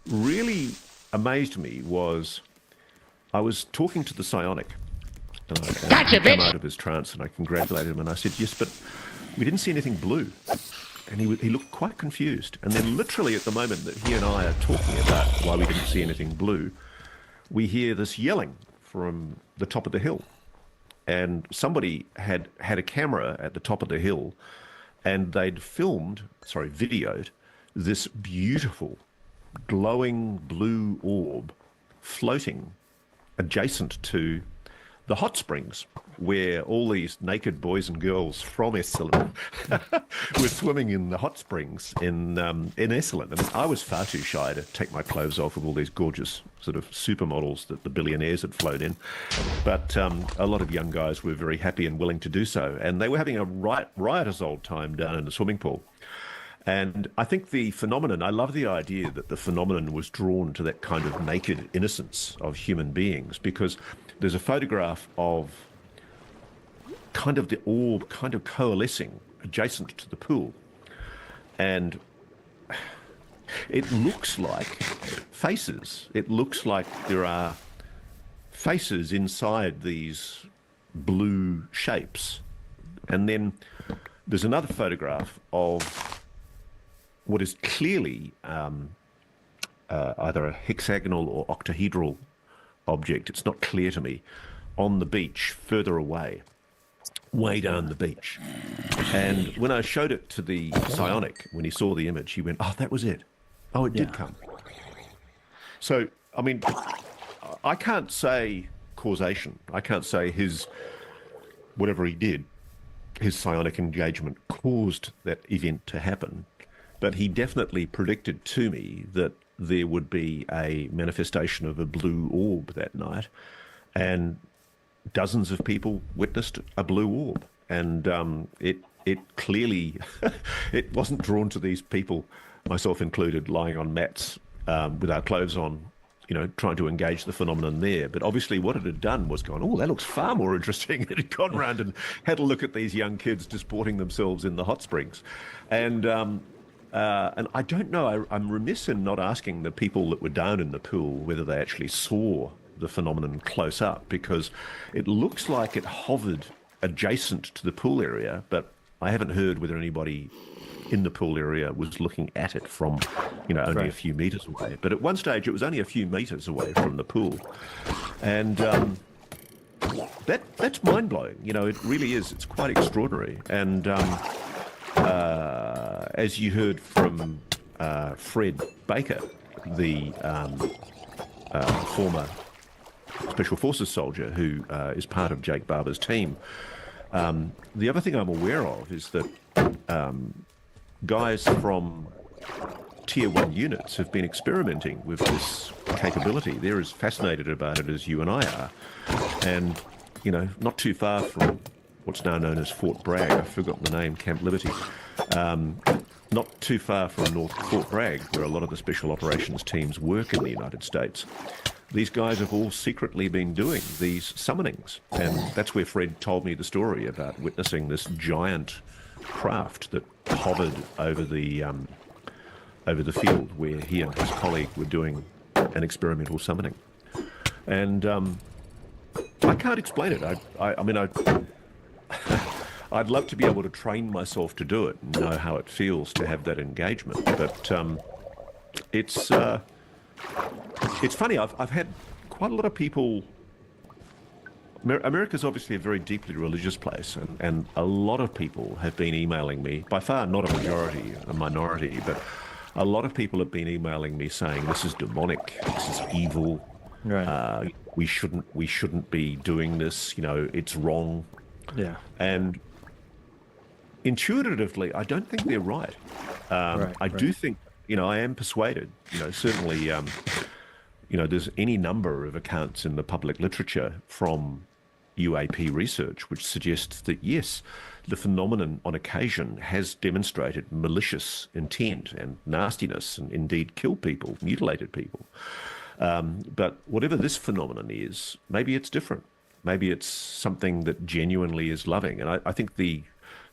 really amazed me was I was talking to the psionic. And I came out of his trance, and I congratulated him, and I said, "Yes, but we didn't see anything blue." And he looked quite confused. And then literally at the moment that he and I are talking about why we didn't see anything blue, we hear this yelling from the top of the hill. And somebody had a camera at the top of the hill, and they'd videoed this beautiful glowing blue orb floating adjacent to the hot springs where all these naked boys and girls from Esselen were swimming in the hot springs in Esselen. And I was far too shy to take my clothes off with all these gorgeous sort of supermodels that the billionaires had flown in. But a lot of young guys were very happy and willing to do so. And they were having a riotous old time down in the swimming pool. And I think the phenomenon, I love the idea that the phenomenon was drawn to that kind of naked innocence of human beings, because there's a photograph of kind of the orb kind of coalescing adjacent to the pool. And it looks like faces. It looks like there are faces inside these blue shapes. And then there's another photograph of what is clearly either a hexagonal or octahedral object. It's not clear to me, on the beach further away, way down the beach. And when I showed it to the psionic, when he saw the image, he went, "Oh, that was it. Oh, it did come." So, I mean, I can't say causation. I can't say whatever he did, his psionic engagement caused that event to happen. But he definitely predicted to me that there would be a manifestation of a blue orb that night. And dozens of people witnessed a blue orb. And it clearly, it wasn't drawn to these people, myself included, lying on mats with our clothes on, trying to engage the phenomenon there. But obviously what it had done was gone, "Oh, that looks far more interesting." It had gone round and had a look at these young kids disporting themselves in the hot springs. And I don't know, I'm remiss in not asking the people that were down in the pool whether they actually saw the phenomenon close up, because it looks like it hovered adjacent to the pool area, but I haven't heard whether anybody in the pool area was looking at it from, only a few meters away. But at one stage, it was only a few meters away from the pool. And that's mind-blowing. It really is. It's quite extraordinary. And as you heard from Fred Baker, the former Special Forces soldier who is part of Jake Barber's team, the other thing I'm aware of is that guys from Tier 1 units have been experimenting with this capability. They're as fascinated about it as you and I are. And, not too far from what's now known as Fort Bragg, I've forgotten the name, Camp Liberty, not too far from North Fort Bragg, where a lot of the special operations teams work in the United States. These guys have all secretly been doing these summonings. And that's where Fred told me the story about witnessing this giant craft that hovered over the field where he and his colleague were doing an experimental summoning. And I can't explain it. I mean, I'd love to be able to train myself to do it and know how it feels to have that engagement. But it's funny. I've had quite a lot of people. America's obviously a very deeply religious place, and a lot of people have been emailing me. By far, not a majority, a minority, but a lot of people have been emailing me saying this is demonic, this is evil. Right. We shouldn't be doing this. It's wrong. Yeah. And intuitively, I don't think they're right. I do think, I am persuaded. Certainly, there's any number of accounts in the public literature from UAP research which suggests that yes, the phenomenon on occasion has demonstrated malicious intent and nastiness, and indeed killed people, mutilated people. But whatever this phenomenon is, maybe it's different. Maybe it's something that genuinely is loving. And I think the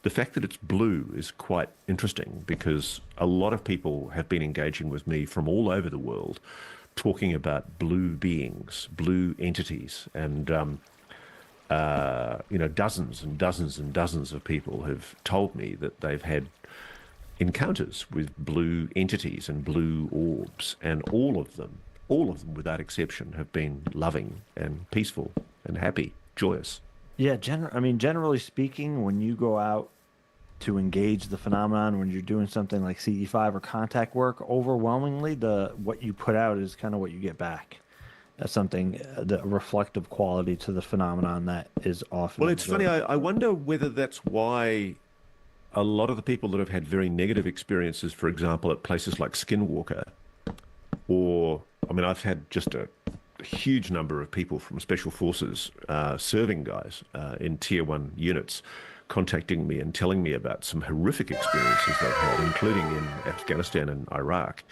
fact that it's blue is quite interesting, because a lot of people have been engaging with me from all over the world, talking about blue beings, blue entities, and dozens and dozens and dozens of people have told me that they've had encounters with blue entities and blue orbs, and all of them without exception have been loving and peaceful and happy, joyous. Yeah, generally speaking, when you go out to engage the phenomenon, when you're doing something like CE5 or contact work, overwhelmingly what you put out is kind of what you get back. That's something, the reflective quality to the phenomenon that is often Well, it's funny. observed. I wonder whether that's why a lot of the people that have had very negative experiences, for example, at places like Skinwalker, or I mean, I've had just a huge number of people from special forces, serving guys in tier one units, contacting me and telling me about some horrific experiences they've had, including in Afghanistan and Iraq.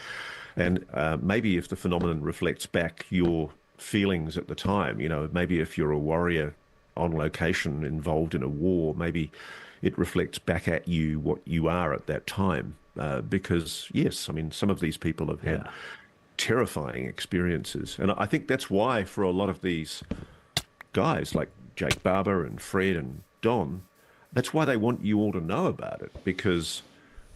And maybe if the phenomenon reflects back your feelings at the time, maybe if you're a warrior on location involved in a war, maybe it reflects back at you what you are at that time. Because, yes, I mean, some of these people have had terrifying experiences. And I think that's why for a lot of these guys like Jake Barber and Fred and Don, that's why they want you all to know about it, because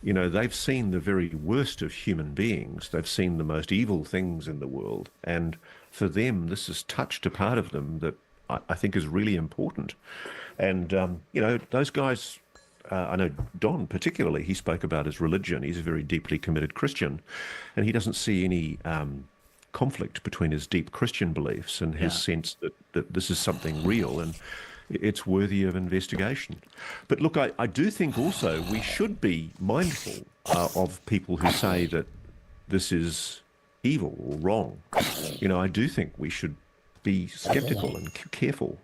they've seen the very worst of human beings. They've seen the most evil things in the world. And for them, this has touched a part of them that I think is really important. And, those guys, I know Don particularly, he spoke about his religion. He's a very deeply committed Christian, and he doesn't see any conflict between his deep Christian beliefs and his sense that this is something real and it's worthy of investigation. But look, I do think also we should be mindful of people who say that this is evil or wrong. I do think we should be skeptical and careful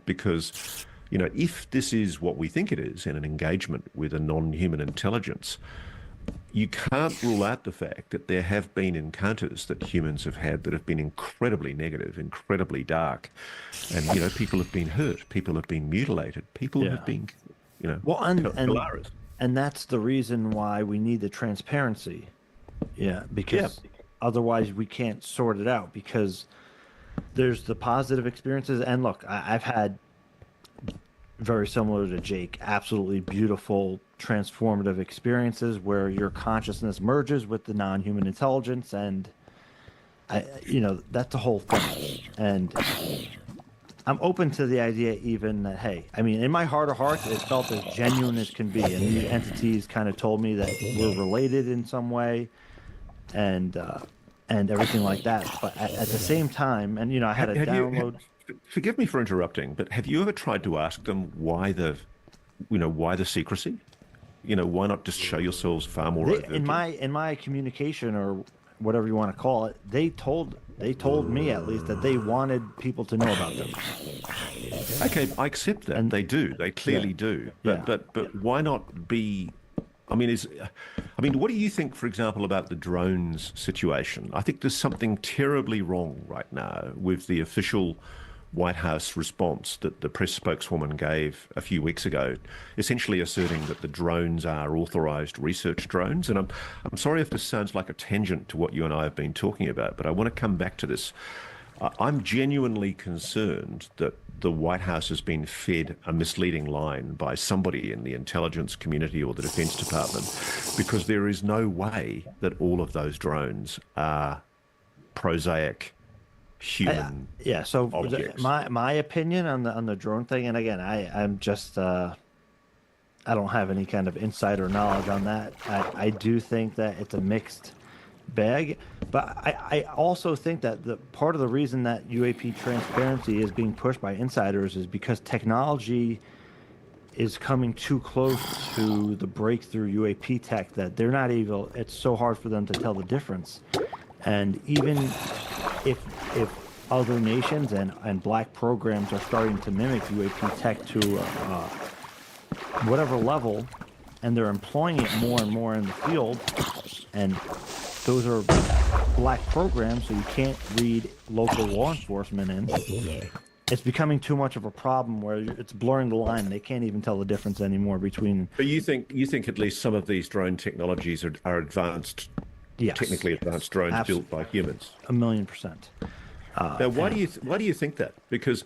because, if this is what we think it is, and an engagement with a non-human intelligence, you can't rule out the fact that there have been encounters that humans have had that have been incredibly negative, incredibly dark. And, people have been hurt, people have been mutilated, people have been, Well, Polaris. and that's the reason why we need the transparency. Yeah, because otherwise we can't sort it out, because there's the positive experiences. And look, I've had, very similar to Jake, absolutely beautiful transformative experiences where your consciousness merges with the non-human intelligence, and that's the whole thing. And I'm open to the idea even that, hey, I mean, in my heart of hearts, it felt as genuine as can be, and these entities kind of told me that we're related in some way, and everything like that. But at the same time, and I had a download. Forgive me for interrupting, but have you ever tried to ask them why the secrecy? Why not just show yourselves far more overtly? In my communication, or whatever you want to call it, they told me at least that they wanted people to know about them. Okay, I accept that. And they do. They clearly do. But why not be? I mean, what do you think, for example, about the drones situation? I think there's something terribly wrong right now with the official White House response that the press spokeswoman gave a few weeks ago, essentially asserting that the drones are authorized research drones. And I'm sorry if this sounds like a tangent to what you and I have been talking about, but I want to come back to this. I'm genuinely concerned that the White House has been fed a misleading line by somebody in the intelligence community or the Defense Department, because there is no way that all of those drones are prosaic human so objects. My opinion on the drone thing, and again, I'm just I don't have any kind of insider knowledge on that. I do think that it's a mixed bag, but I also think that the part of the reason that UAP transparency is being pushed by insiders is because technology is coming too close to the breakthrough UAP tech that they're not able. It's so hard for them to tell the difference. And even if other nations and black programs are starting to mimic UAP tech to whatever level, and they're employing it more and more in the field, and those are black programs, so you can't read local law enforcement in. It's becoming too much of a problem where it's blurring the line. They can't even tell the difference anymore between. But you think at least some of these drone technologies are advanced, technically advanced drones built by humans? 1,000,000%. Now, why do you think that? Because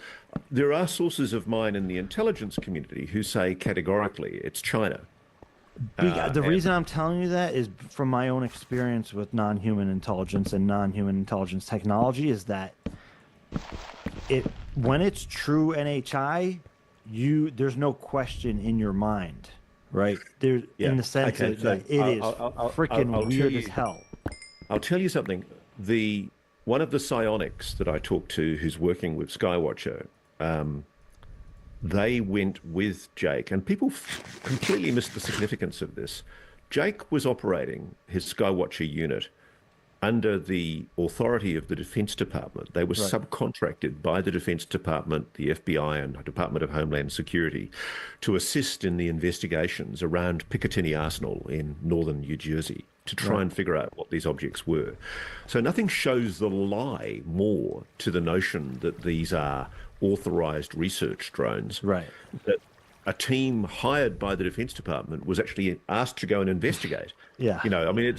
there are sources of mine in the intelligence community who say categorically it's China. The reason I'm telling you that is from my own experience with non-human intelligence and non-human intelligence technology, is that when it's true NHI, there's no question in your mind, right? In the sense that it is freaking weird as hell. I'll tell you something. one of the psionics that I talked to who's working with Skywatcher, they went with Jake, and people completely missed the significance of this. Jake was operating his Skywatcher unit under the authority of the Defense Department. They were subcontracted by the Defense Department, the FBI, and the Department of Homeland Security to assist in the investigations around Picatinny Arsenal in northern New Jersey to try and figure out what these objects were. So nothing shows the lie more to the notion that these are authorized research drones. Right. That a team hired by the Defense Department was actually asked to go and investigate. Yeah. You know, I mean,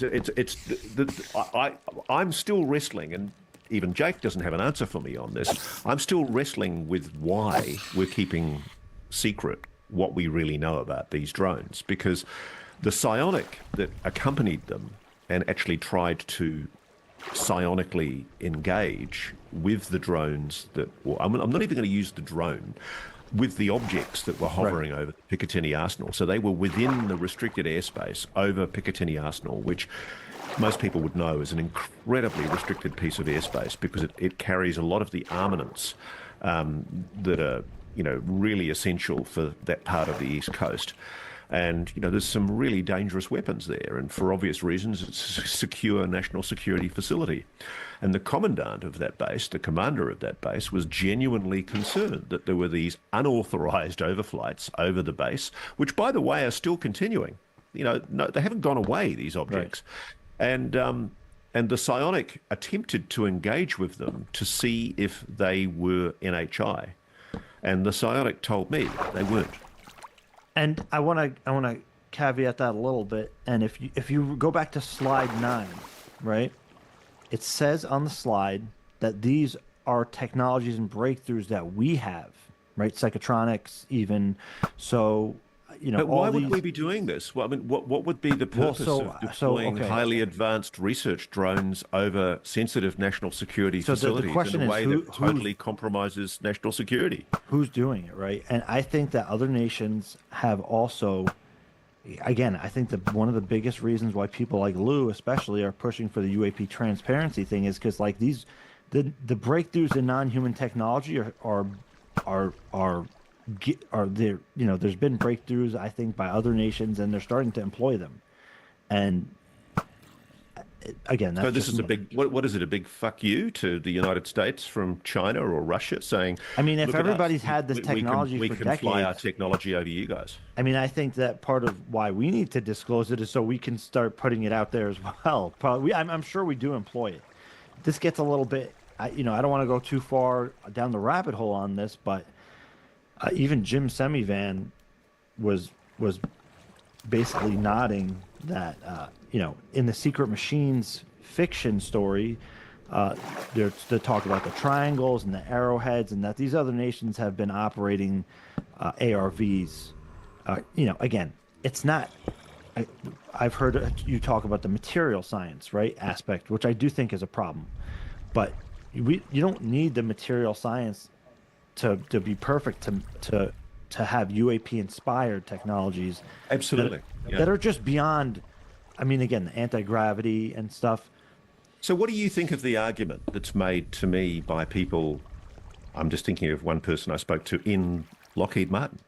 I'm still wrestling, and even Jake doesn't have an answer for me on this. I'm still wrestling with why we're keeping secret what we really know about these drones, because the psionic that accompanied them and actually tried to psionically engage with the drones that, well, I'm not even going to use the drone, with the objects that were hovering over the Picatinny Arsenal. So they were within the restricted airspace over Picatinny Arsenal, which most people would know is an incredibly restricted piece of airspace because it carries a lot of the armaments that are, you know, really essential for that part of the East Coast. And, you know, there's some really dangerous weapons there. And for obvious reasons, it's a secure national security facility. And the commandant of that base, the commander of that base, was genuinely concerned that there were these unauthorized overflights over the base, which, by the way, are still continuing. You know, no, they haven't gone away, these objects. And the psionic attempted to engage with them to see if they were NHI. And the psionic told me they weren't. And I want to caveat that a little bit. And if you go back to slide 9, right, it says on the slide that these are technologies and breakthroughs that we have, right? Psychotronics, even. So, you know, but why would we be doing this? Well, I mean, what would be the purpose of deploying highly advanced research drones over sensitive national security facilities in a way that totally compromises national security? Who's doing it, right? And I think that other nations have also, again, I think that one of the biggest reasons why people like Lou especially are pushing for the UAP transparency thing is because, like, the breakthroughs in non-human technology are there. You know, there's been breakthroughs, I think, by other nations, and they're starting to employ them. And again, that's so this is a big, what is it, a big fuck you to the United States from China or Russia saying, I mean, if everybody's had this technology we for can decades, fly our technology over you guys. I mean, I think that part of why we need to disclose it is so we can start putting it out there as well. Probably, I'm sure we do employ it. This gets a little bit, you know, I don't want to go too far down the rabbit hole on this, but even Jim Semivan was basically nodding that you know, in the Secret Machines fiction story, they talk about the triangles and the arrowheads, and that these other nations have been operating ARVs. You know, again, it's not. I've heard you talk about the material science, right, aspect, which I do think is a problem, but you don't need the material science to be perfect to have UAP inspired technologies. Absolutely. That are just beyond, I mean, again, the anti-gravity and stuff. So what do you think of the argument that's made to me by people? I'm just thinking of one person I spoke to in Lockheed Martin,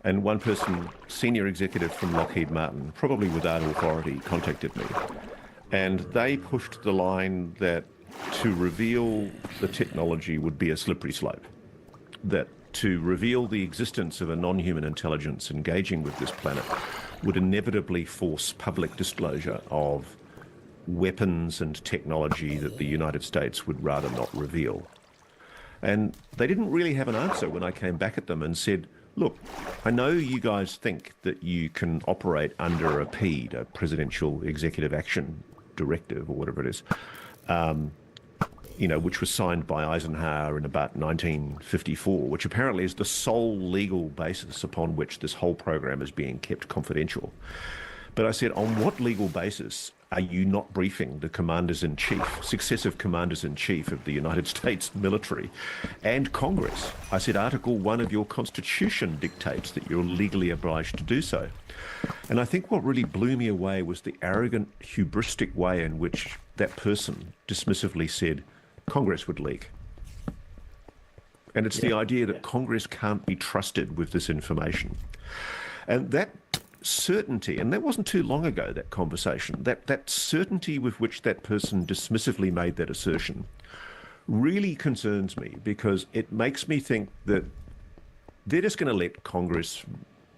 and one person, senior executive from Lockheed Martin, probably without authority, contacted me, and they pushed the line that to reveal the technology would be a slippery slope, that to reveal the existence of a non-human intelligence engaging with this planet would inevitably force public disclosure of weapons and technology that the United States would rather not reveal. And they didn't really have an answer when I came back at them and said, look, I know you guys think that you can operate under a PED, a Presidential Executive Action Directive or whatever it is, you know, which was signed by Eisenhower in about 1954, which apparently is the sole legal basis upon which this whole program is being kept confidential. But I said, on what legal basis are you not briefing the commanders-in-chief, successive commanders-in-chief of the United States military and Congress? I said, Article 1 of your Constitution dictates that you're legally obliged to do so. And I think what really blew me away was the arrogant, hubristic way in which that person dismissively said, Congress would leak. And it's the idea that Congress can't be trusted with this information. And that certainty, and that wasn't too long ago, that conversation, that certainty with which that person dismissively made that assertion really concerns me, because it makes me think that they're just going to let Congress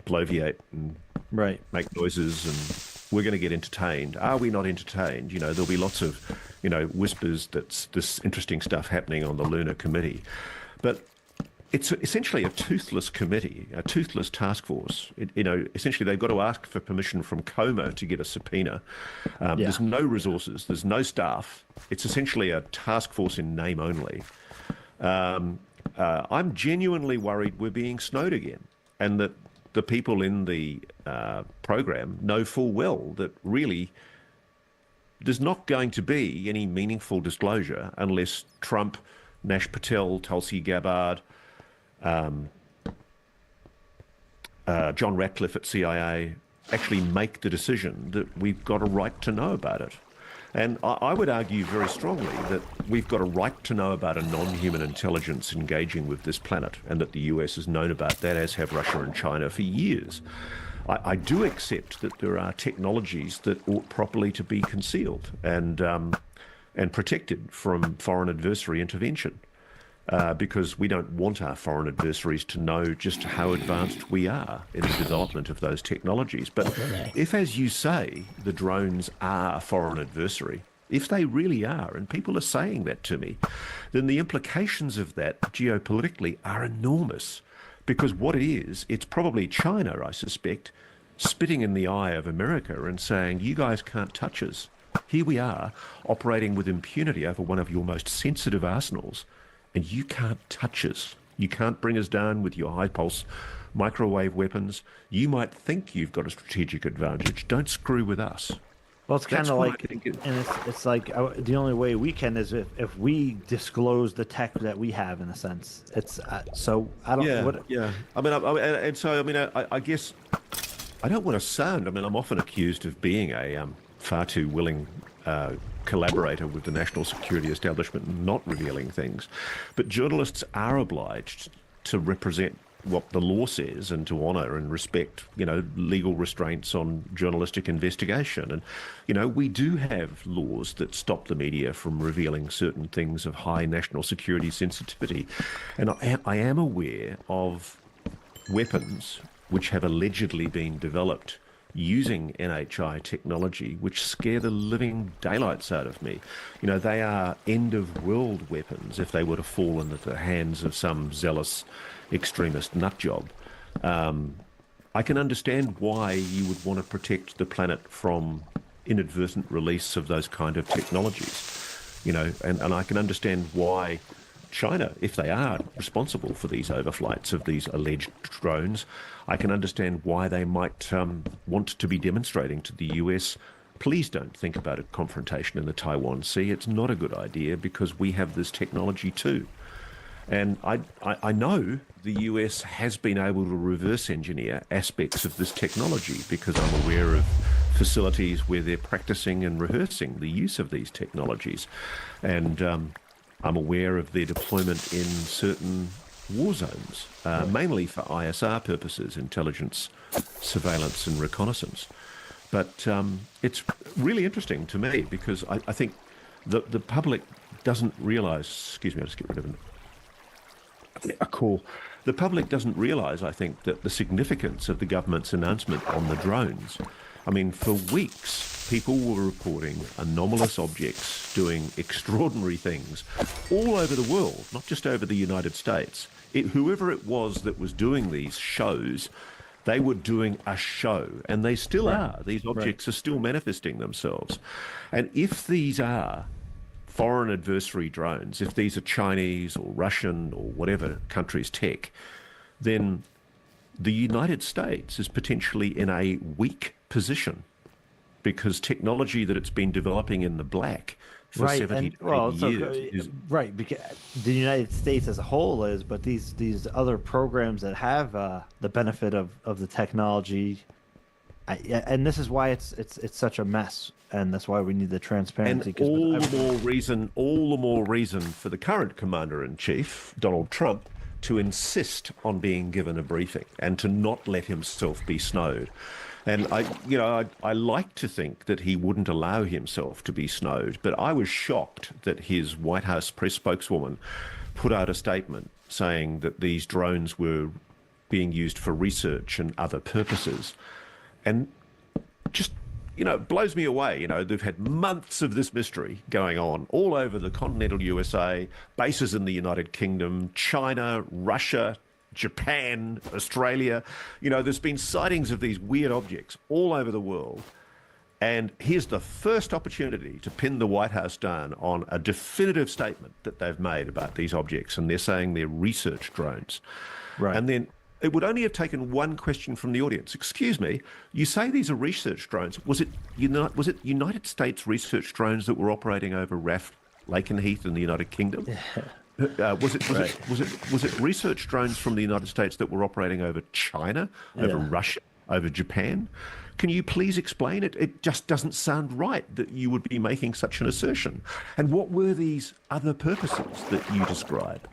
bloviate and make noises, and we're going to get entertained. Are we not entertained? You know, there'll be lots of, you know, whispers that's this interesting stuff happening on the Lunar Committee. But it's essentially a toothless committee, a toothless task force. You know, essentially they've got to ask for permission from Coma to get a subpoena. There's no resources, there's no staff. It's essentially a task force in name only. I'm genuinely worried we're being snowed again, and that the people in the program know full well that really there's not going to be any meaningful disclosure unless Trump, Nash Patel, Tulsi Gabbard, John Ratcliffe at CIA actually make the decision that we've got a right to know about it. And I would argue very strongly that we've got a right to know about a non-human intelligence engaging with this planet, and that the US has known about that, as have Russia and China, for years. I do accept that there are technologies that ought properly to be concealed and protected from foreign adversary intervention. Because we don't want our foreign adversaries to know just how advanced we are in the development of those technologies. But if, as you say, the drones are a foreign adversary, if they really are, and people are saying that to me, then the implications of that geopolitically are enormous. Because what it is, it's probably China, I suspect, spitting in the eye of America and saying, you guys can't touch us. Here we are, operating with impunity over one of your most sensitive arsenals, and you can't touch us. You can't bring us down with your high-pulse microwave weapons. You might think you've got a strategic advantage. Don't screw with us. Well, it's kind of like, and it's like the only way we can is if we disclose the tech that we have, in a sense. It's so I don't. I guess I don't want to sound. I mean, I'm often accused of being a far too willing collaborator with the national security establishment and not revealing things. But journalists are obliged to represent what the law says and to honour and respect, you know, legal restraints on journalistic investigation. And, you know, we do have laws that stop the media from revealing certain things of high national security sensitivity. And I am aware of weapons which have allegedly been developed using NHI technology, which scare the living daylights out of me. You know, they are end-of-world weapons if they were to fall into the hands of some zealous extremist nutjob. I can understand why you would want to protect the planet from inadvertent release of those kind of technologies. You know, and I can understand why China, if they are responsible for these overflights of these alleged drones, I can understand why they might want to be demonstrating to the US, please don't think about a confrontation in the Taiwan Sea. It's not a good idea because we have this technology too. And I know the US has been able to reverse engineer aspects of this technology because I'm aware of facilities where they're practicing and rehearsing the use of these technologies. And I'm aware of their deployment in certain war zones, mainly for ISR purposes, intelligence, surveillance and reconnaissance. But it's really interesting to me because I think the public doesn't realise, excuse me, I'll just get rid of a call. The public doesn't realise, I think, that the significance of the government's announcement on the drones. I mean, for weeks, people were reporting anomalous objects doing extraordinary things all over the world, not just over the United States. Whoever it was that was doing these shows, they were doing a show, and they still are. These objects are still manifesting themselves. And if these are foreign adversary drones, if these are Chinese or Russian or whatever country's tech, then the United States is potentially in a weak position because technology that it's been developing in the black for 70 to 80 years. Right, because the United States as a whole is, but these other programs that have the benefit of the technology, and this is why it's such a mess, and that's why we need the transparency. And all the more reason for the current commander-in-chief, Donald Trump, to insist on being given a briefing and to not let himself be snowed. And I like to think that he wouldn't allow himself to be snowed, but I was shocked that his White House press spokeswoman put out a statement saying that these drones were being used for research and other purposes. And just, it blows me away. They've had months of this mystery going on all over the continental USA, bases in the United Kingdom, China, Russia, Japan, Australia. There's been sightings of these weird objects all over the world. And here's the first opportunity to pin the White House down on a definitive statement that they've made about these objects. And they're saying they're research drones. Right. And then it would only have taken one question from the audience. Excuse me, you say these are research drones. Was it United States research drones that were operating over RAF Lakenheath in the United Kingdom? Was it research drones from the United States that were operating over China, over Russia, over Japan? Can you please explain it? It just doesn't sound right that you would be making such an assertion. And what were these other purposes that you describe?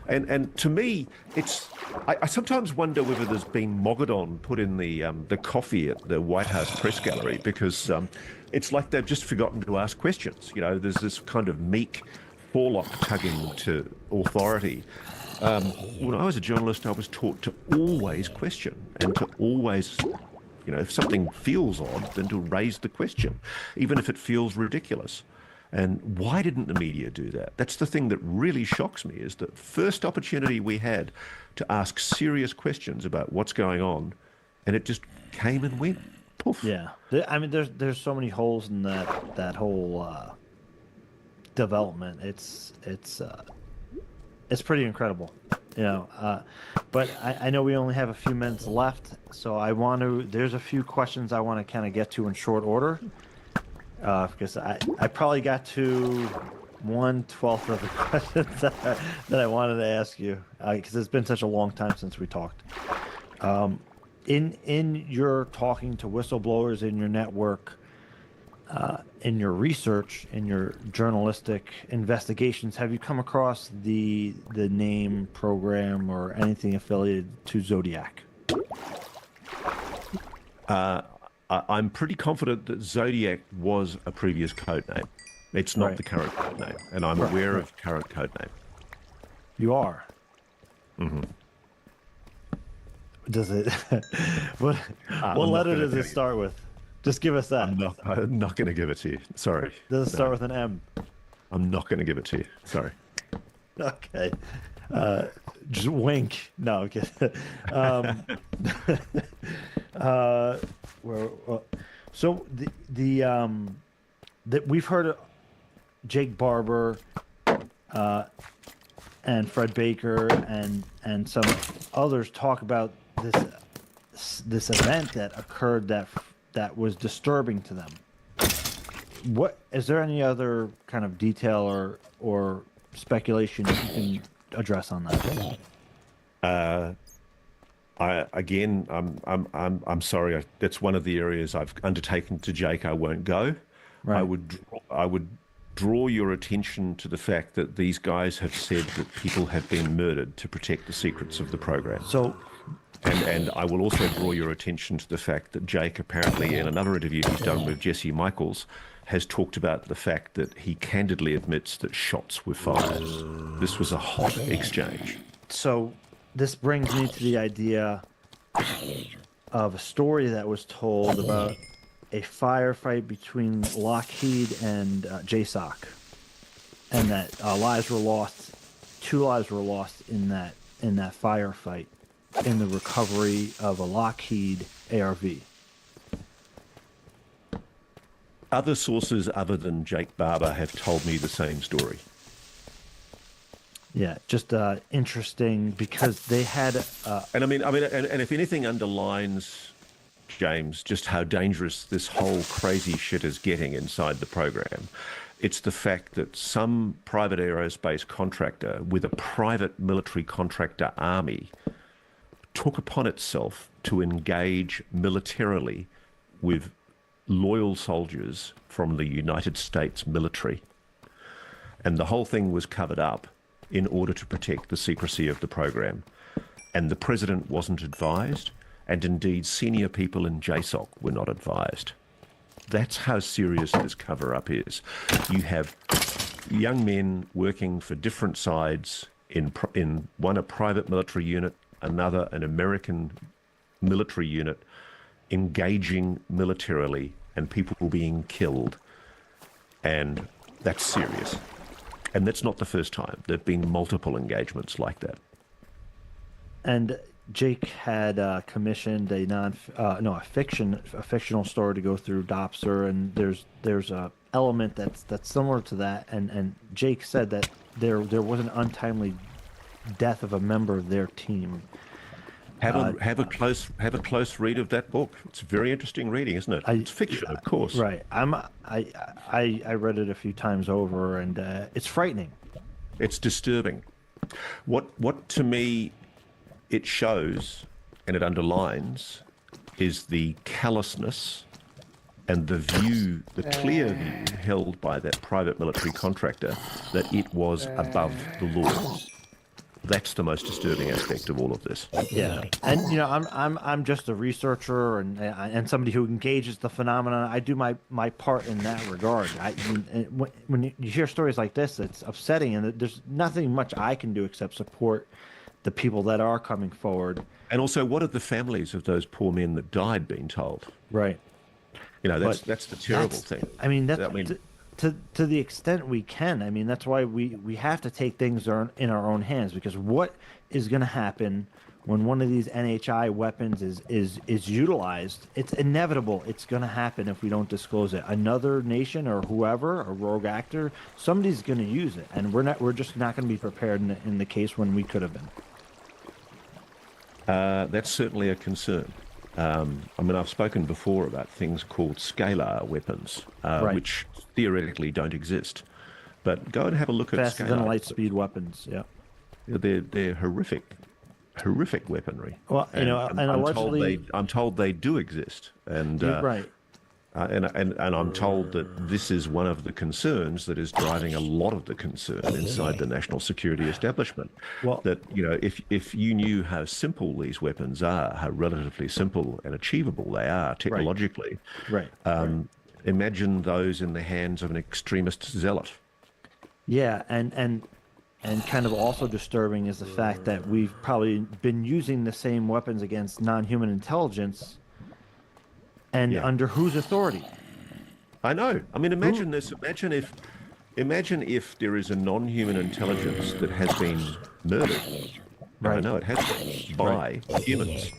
And to me, I sometimes wonder whether there's been Mogadon put in the coffee at the White House press gallery, because it's like they've just forgotten to ask questions. There's this kind of meek forelock tugging to authority. When I was a journalist, I was taught to always question and to always, if something feels odd, then to raise the question, even if it feels ridiculous. And why didn't the media do that? That's the thing that really shocks me, is the first opportunity we had to ask serious questions about what's going on, and it just came and went. Poof. Yeah. I mean, there's so many holes in that whole development. It's pretty incredible, but I know we only have a few minutes left, so there's a few questions I want to kind of get to in short order, because I probably got to 1/12 of the questions that I wanted to ask you, because it's been such a long time since we talked. In your talking to whistleblowers in your network, in your research, in your journalistic investigations, have you come across the name, program, or anything affiliated to Zodiac? I'm pretty confident that Zodiac was a previous code name. It's not the current code name, and I'm aware of current code name. You are? Mm-hmm. Does it... what letter does it start with? Just give us that. I'm not going to give it to you. Sorry. Does it start with an M? I'm not going to give it to you. Sorry. Okay. Just wink. No, okay. So we've heard of Jake Barber and Fred Baker and some others talk about this event that occurred that was disturbing to them. What is there any other kind of detail or speculation you can address on that? I'm sorry. That's one of the areas I've undertaken to Jake. I won't go. Right. I would draw your attention to the fact that these guys have said that people have been murdered to protect the secrets of the program. So. And I will also draw your attention to the fact that Jake, apparently in another interview he's done with Jesse Michaels, has talked about the fact that he candidly admits that shots were fired. This was a hot exchange. So this brings me to the idea of a story that was told about a firefight between Lockheed and JSOC, and that lives were lost. 2 lives were lost in that firefight, in the recovery of a Lockheed ARV. Other sources other than Jake Barber have told me the same story. Yeah, just interesting, because they had. And if anything underlines, James, just how dangerous this whole crazy shit is getting inside the program, it's the fact that some private aerospace contractor with a private military contractor army took upon itself to engage militarily with loyal soldiers from the United States military. And the whole thing was covered up in order to protect the secrecy of the program. And the president wasn't advised, and indeed senior people in JSOC were not advised. That's how serious this cover-up is. You have young men working for different sides, in one a private military unit, another an American military unit, engaging militarily, and people being killed. And that's serious. And that's not the first time. There have been multiple engagements like that. And Jake had commissioned a fictional story to go through Dopser, and there's a element that's similar to that. And Jake said that there was an untimely death of a member of their team. Have a close read of that book. It's a very interesting reading, isn't it? It's fiction, of course. Right. I read it a few times over, and it's frightening. It's disturbing. What to me it shows and it underlines is the callousness and the clear view held by that private military contractor that it was above the law. That's the most disturbing aspect of all of this. Yeah, and I'm just a researcher and somebody who engages the phenomenon. I do my part in that regard. When you hear stories like this, it's upsetting, and there's nothing much I can do except support the people that are coming forward. And also, what have the families of those poor men that died been told? Right. That's the terrible thing. To the extent we can. I mean, that's why we have to take things in our own hands, because what is going to happen when one of these NHI weapons is utilized? It's inevitable. It's going to happen if we don't disclose it. Another nation or whoever, a rogue actor, somebody's going to use it, and we're just not going to be prepared in the case when we could have been. That's certainly a concern. I've spoken before about things called scalar weapons, right, which theoretically don't exist. But go and have a look at faster scalar. than light speed weapons. Yeah, they're horrific weaponry. Well, and allegedly, I'm told they do exist, and right. And I'm told that this is one of the concerns that is driving a lot of the concern inside the national security establishment. Well, that if you knew how simple these weapons are, how relatively simple and achievable they are technologically, right. Imagine those in the hands of an extremist zealot. Yeah, and kind of also disturbing is the fact that we've probably been using the same weapons against non-human intelligence. And under whose authority? I know. I mean, imagine this. Imagine if there is a non-human intelligence that has been murdered. Right. I know it has been by humans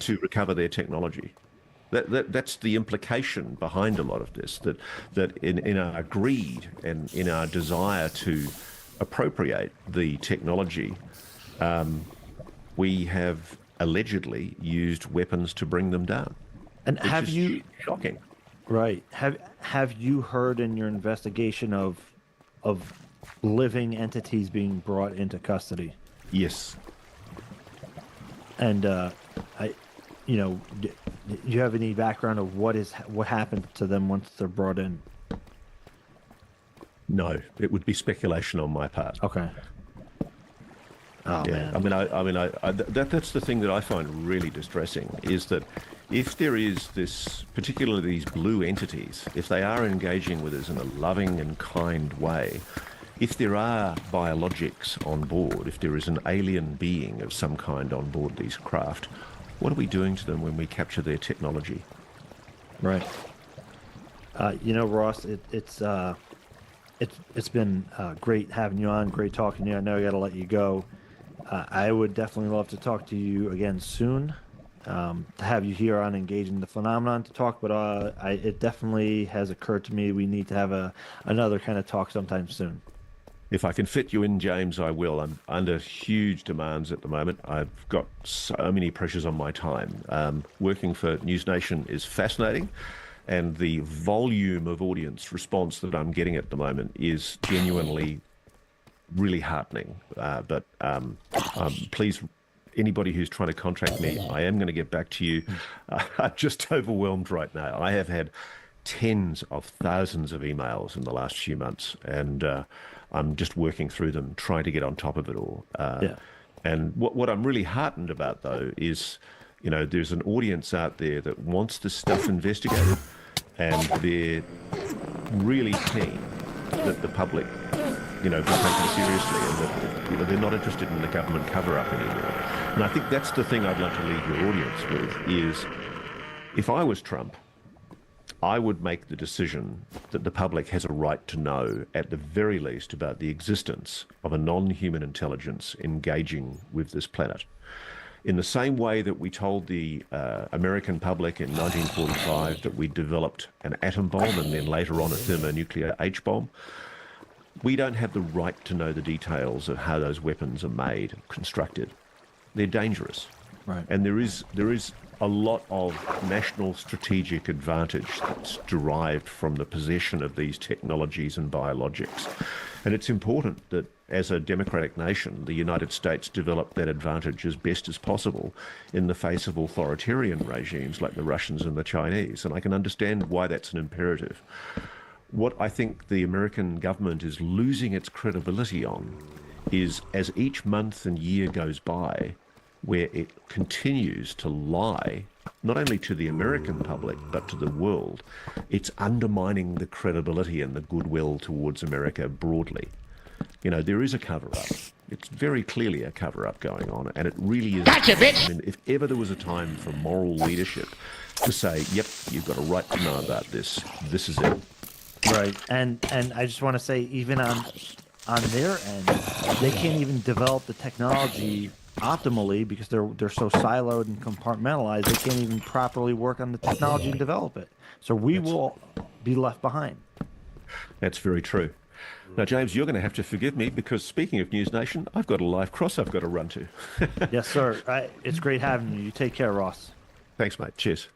to recover their technology. That's the implication behind a lot of this. That in our greed and in our desire to appropriate the technology, we have allegedly used weapons to bring them down. And have you shocking? Right. Have you heard in your investigation of living entities being brought into custody? Yes. And do you have any background of what happened to them once they're brought in? No, it would be speculation on my part. Okay. Oh, yeah, man. That's the thing that I find really distressing, is that if there is particularly these blue entities, if they are engaging with us in a loving and kind way, if there are biologics on board, if there is an alien being of some kind on board these craft, what are we doing to them when we capture their technology? Right. Ross, it's been great having you on, great talking to you. I know I got to let you go. I would definitely love to talk to you again soon, to have you here on Engaging the Phenomenon to talk, but it definitely has occurred to me we need to have another kind of talk sometime soon. If I can fit you in, James, I will. I'm under huge demands at the moment. I've got so many pressures on my time. Working for News Nation is fascinating, and the volume of audience response that I'm getting at the moment is genuinely really heartening. But please anybody who's trying to contact me, I am going to get back to you. I'm just overwhelmed right now. I have had tens of thousands of emails in the last few months, and I'm just working through them, trying to get on top of it all. Yeah. And what I'm really heartened about, though, is, there's an audience out there that wants this stuff investigated, and they're really keen that the public, be taken seriously, and that they're not interested in the government cover-up anymore. And I think that's the thing I'd like to leave your audience with is, if I was Trump, I would make the decision that the public has a right to know, at the very least, about the existence of a non-human intelligence engaging with this planet. In the same way that we told the American public in 1945 that we developed an atom bomb and then later on a thermonuclear H-bomb, we don't have the right to know the details of how those weapons are made, constructed. They're dangerous. Right. And there is a lot of national strategic advantage that's derived from the possession of these technologies and biologics. And it's important that, as a democratic nation, the United States develop that advantage as best as possible in the face of authoritarian regimes like the Russians and the Chinese. And I can understand why that's an imperative. What I think the American government is losing its credibility on is, as each month and year goes by, where it continues to lie, not only to the American public, but to the world, it's undermining the credibility and the goodwill towards America broadly. There is a cover-up. It's very clearly a cover-up going on, and it really is. Gotcha, bitch! I mean, if ever there was a time for moral leadership to say, yep, you've got a right to know about this, this is it. Right. And I just want to say, even on their end, they can't even develop the technology optimally because they're so siloed and compartmentalized. They can't even properly work on the technology and develop it. So we will be left behind. That's very true. Now, James, you're going to have to forgive me because, speaking of News Nation, I've got a live cross I've got to run to. Yes, sir. It's great having you. You take care, Ross. Thanks, mate. Cheers.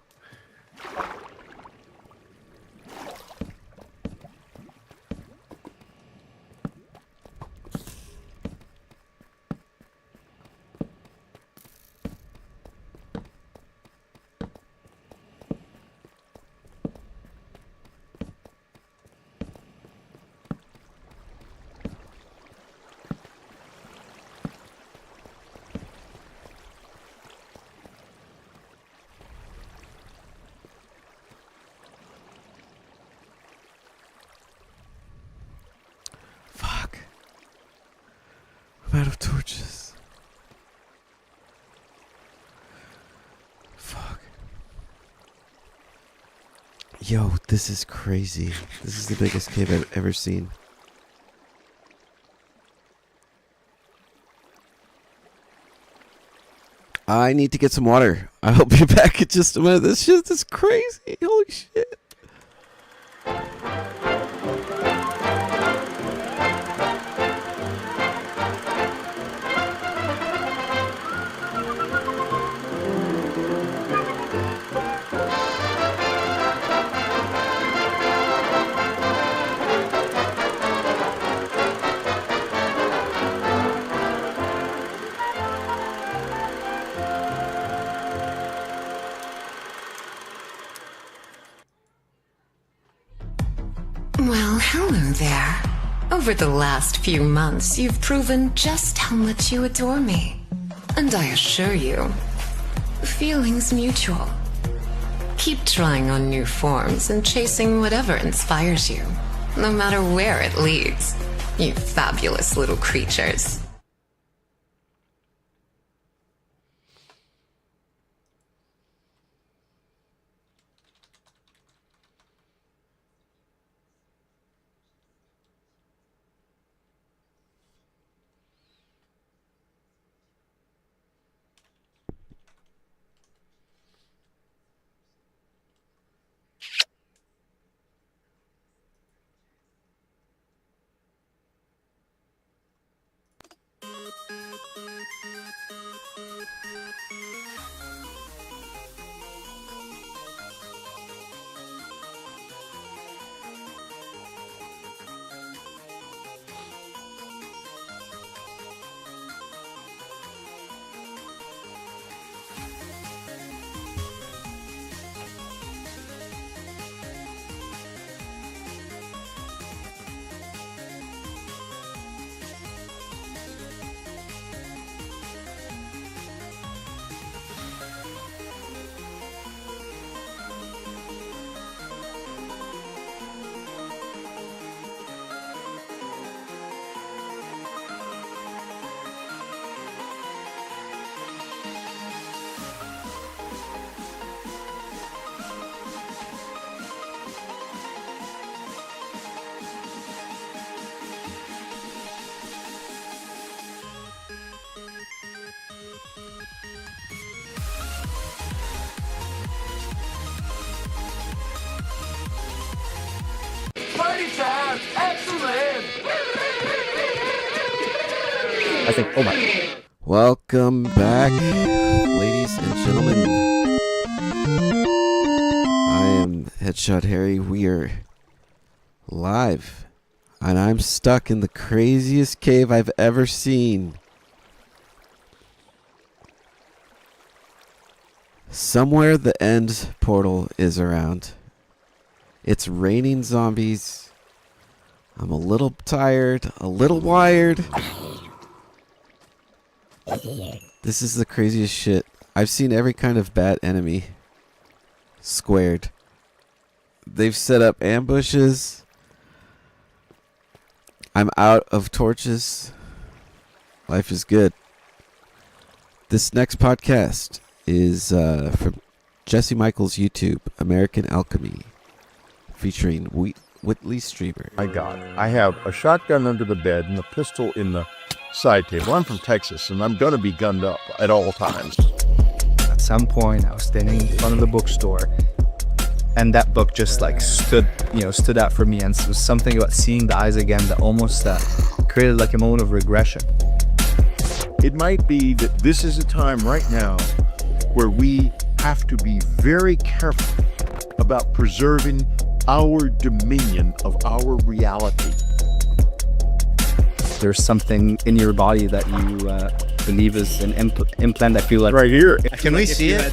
Fuck. I'm out of torches. Fuck. Yo, this is crazy. This is the biggest cave I've ever seen. I need to get some water. I'll be back in just a minute. This shit is crazy. Holy shit. Well, hello there. Over the last few months, you've proven just how much you adore me. And I assure you, the feeling's mutual. Keep trying on new forms and chasing whatever inspires you, no matter where it leads. You fabulous little creatures. Party time! Excellent! I think, oh my. Welcome back, ladies and gentlemen. I am HeadshotH4rry. We are live, and I'm stuck in the craziest cave I've ever seen. Somewhere the end portal is around. It's raining zombies. I'm a little tired, a little wired. This is the craziest shit. I've seen every kind of bad enemy squared. They've set up ambushes. I'm out of torches. Life is good. This next podcast is from Jesse Michael's YouTube, American Alchemy, featuring Whitley Streamer. My God, I have a shotgun under the bed and a pistol in the side table. I'm from Texas, and I'm going to be gunned up at all times. At some point, I was standing in front of the bookstore, and that book just like stood out for me. And it was something about seeing the eyes again that almost created like a moment of regression. It might be that this is a time right now where we have to be very careful about preserving our dominion of our reality. There's something in your body that you believe is an implant. I feel like Right here. Can we see it?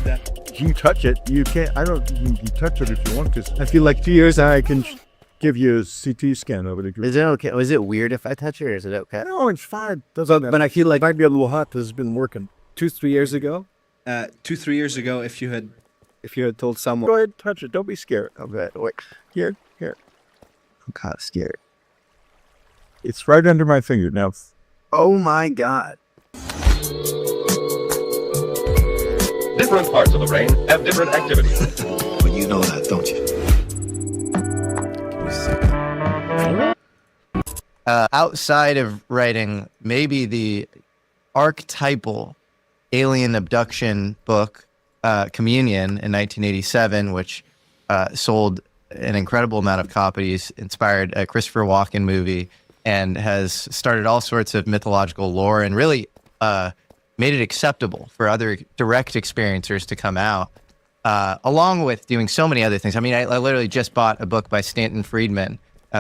You touch it. You can't. I don't. You touch it if you want to. I feel like 2 years I can give you a CT scan over the. Is it okay? Was it weird if I touch it, or is it okay? No, it's fine. Doesn't matter. But I feel like Might be a little hot. This has been working. 2-3 years ago, 2-3 years ago, if you had told someone, Go ahead, touch it. Don't be scared. Okay, wait. Here. I'm kind of scared. It's right under my finger now. Oh my God. Different parts of the brain have different activities. Well, you know that, don't you? Give me a second. Outside of writing maybe the archetypal alien abduction book, Communion, in 1987, which sold an incredible amount of copies, inspired a Christopher Walken movie, and has started all sorts of mythological lore and really made it acceptable for other direct experiencers to come out, along with doing so many other things. I mean, I literally just bought a book by Stanton Friedman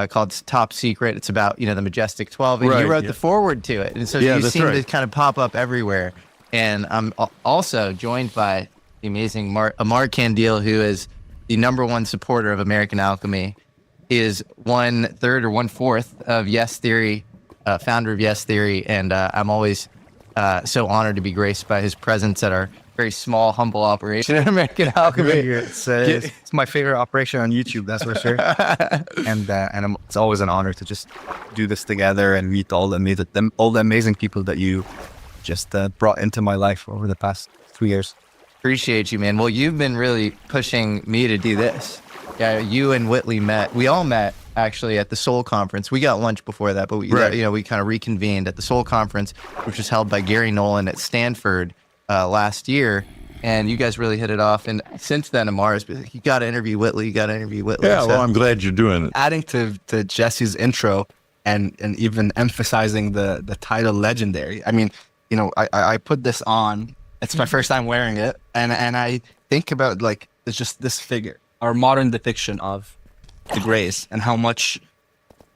called Top Secret. It's about, the Majestic 12, and you wrote the foreword to it. And so you seem to kind of pop up everywhere. And I'm also joined by the amazing Amar Kandil, who is the #1 supporter of American Alchemy. He is 1/3 or 1/4 of Yes Theory, founder of Yes Theory, and I'm always so honored to be graced by his presence at our very small, humble operation at American Alchemy. it's my favorite operation on YouTube, that's for sure. and it's always an honor to just do this together and meet all the amazing people that you just brought into my life over the past 3 years. Appreciate you, man. Well, you've been really pushing me to do this. Yeah, you and Whitley met. We all met actually at the Soul Conference. We got lunch before that, but we kind of reconvened at the Soul Conference, which was held by Gary Nolan at Stanford last year. And you guys really hit it off. And since then, Amar's been like, you got to interview Whitley. Yeah, well, I'm glad you're doing it. adding to Jesse's intro and even emphasizing the title legendary. I mean, I put this on. It's my first time wearing it, and I think about like it's just this figure, our modern depiction of the Greys, and how much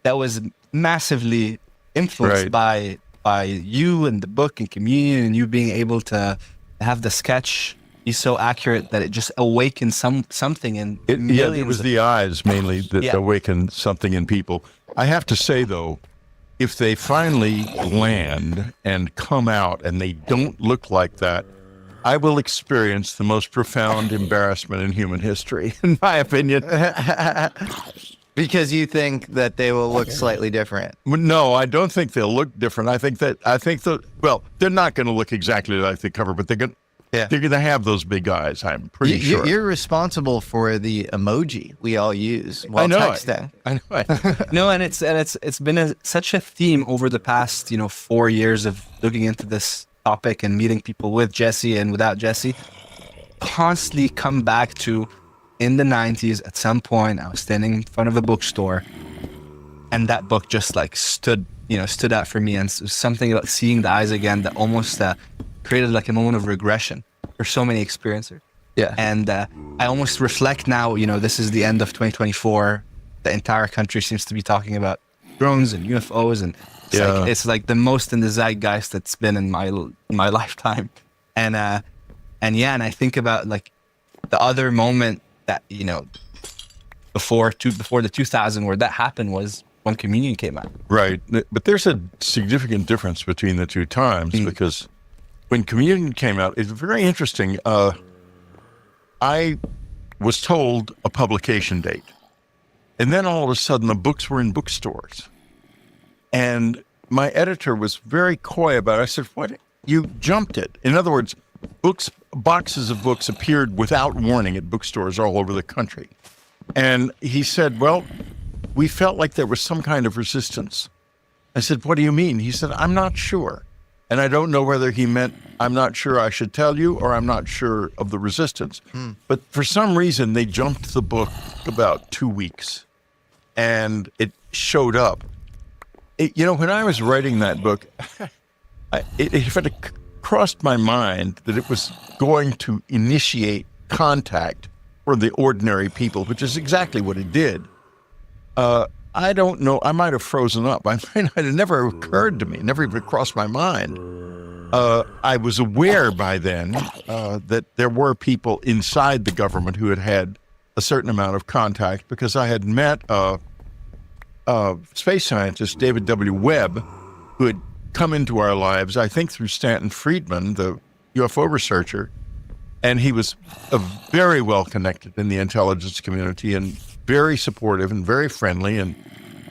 that was massively influenced by you and the book and Communion, and you being able to have the sketch be so accurate that it just awakened something in millions. It was the eyes mainly that awakened something in people. I have to say though, if they finally land and come out and they don't look like that, I will experience the most profound embarrassment in human history, in my opinion. Because you think that they will look slightly different. No, I don't think they'll look different. I think they're not going to look exactly like the cover, but they're going to have those big eyes. I'm pretty sure. You're responsible for the emoji we all use while texting. I know it. No, and it's been such a theme over the past 4 years of looking into this topic and meeting people with Jesse and without Jesse. Constantly come back to, in the 90s, at some point, I was standing in front of a bookstore and that book just like stood out for me, and something about seeing the eyes again that almost created like a moment of regression for so many experiencers. Yeah. And I almost reflect now, this is the end of 2024. The entire country seems to be talking about drones and UFOs, and it's like the most in the zeitgeist that's been in my lifetime. And I think about like the other moment that, before the 2000 where that happened was when Communion came out. Right. But there's a significant difference between the two times, because when Communion came out, it's very interesting. I was told a publication date, and then all of a sudden the books were in bookstores. And my editor was very coy about it. I said, "What? You jumped it." In other words, boxes of books appeared without warning at bookstores all over the country. And he said, "Well, we felt like there was some kind of resistance." I said, "What do you mean?" He said, "I'm not sure." And I don't know whether he meant, "I'm not sure I should tell you," or "I'm not sure of the resistance." But for some reason, they jumped the book about 2 weeks, and it showed up. When I was writing that book, it had crossed my mind that it was going to initiate contact for the ordinary people, which is exactly what it did. I don't know. I might have frozen up. It never occurred to me, never even crossed my mind. I was aware by then that there were people inside the government who had a certain amount of contact, because I had met space scientist David W. Webb, who had come into our lives, I think through Stanton Friedman, the UFO researcher, and he was very well connected in the intelligence community and very supportive and very friendly, and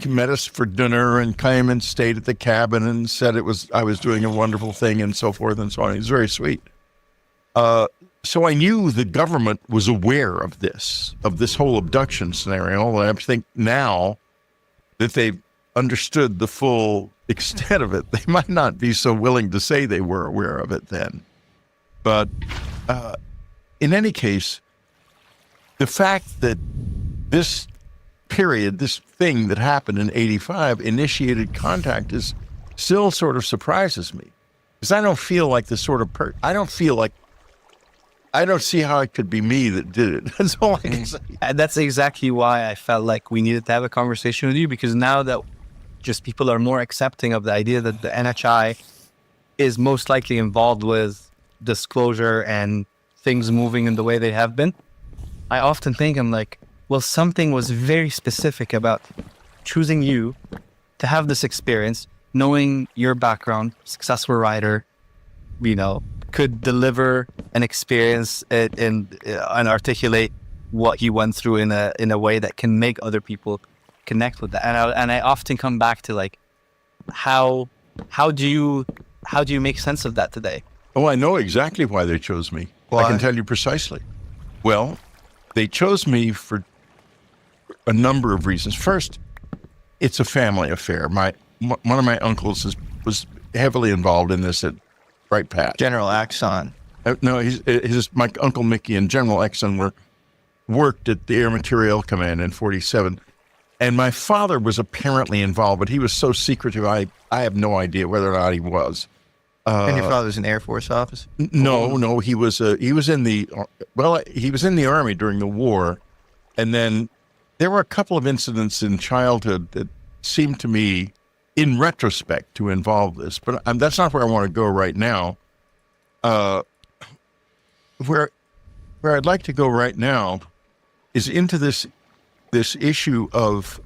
he met us for dinner and came and stayed at the cabin and said I was doing a wonderful thing and so forth and so on. He was very sweet. So I knew the government was aware of this whole abduction scenario. And I think now that they've understood the full extent of it, they might not be so willing to say they were aware of it then. But in any case, the fact that this thing that happened in 85 initiated contact still sort of surprises me, because I don't feel like the sort of I don't see how it could be me that did it. That's all I can say. And that's exactly why I felt like we needed to have a conversation with you, because now that just people are more accepting of the idea that the NHI is most likely involved with disclosure and things moving in the way they have been, I often think, I'm like, well, something was very specific about choosing you to have this experience, knowing your background, successful writer, could deliver an experience and articulate what he went through in a way that can make other people connect with that. And I often come back to like, how do you make sense of that today? Oh, I know exactly why they chose me. Why? I can tell you precisely. Well, they chose me for a number of reasons. First, it's a family affair. One of my uncles was heavily involved in this at Bright Pat. General Axon. No, my Uncle Mickey and General Axon worked at the Air Materiel Command in 47. And my father was apparently involved, but he was so secretive, I have no idea whether or not he was. And your father was an Air Force officer? No, he was in the Army during the war, and then there were a couple of incidents in childhood that seemed to me, in retrospect, to involve this. But that's not where I want to go right now. Where I'd like to go right now is into this issue of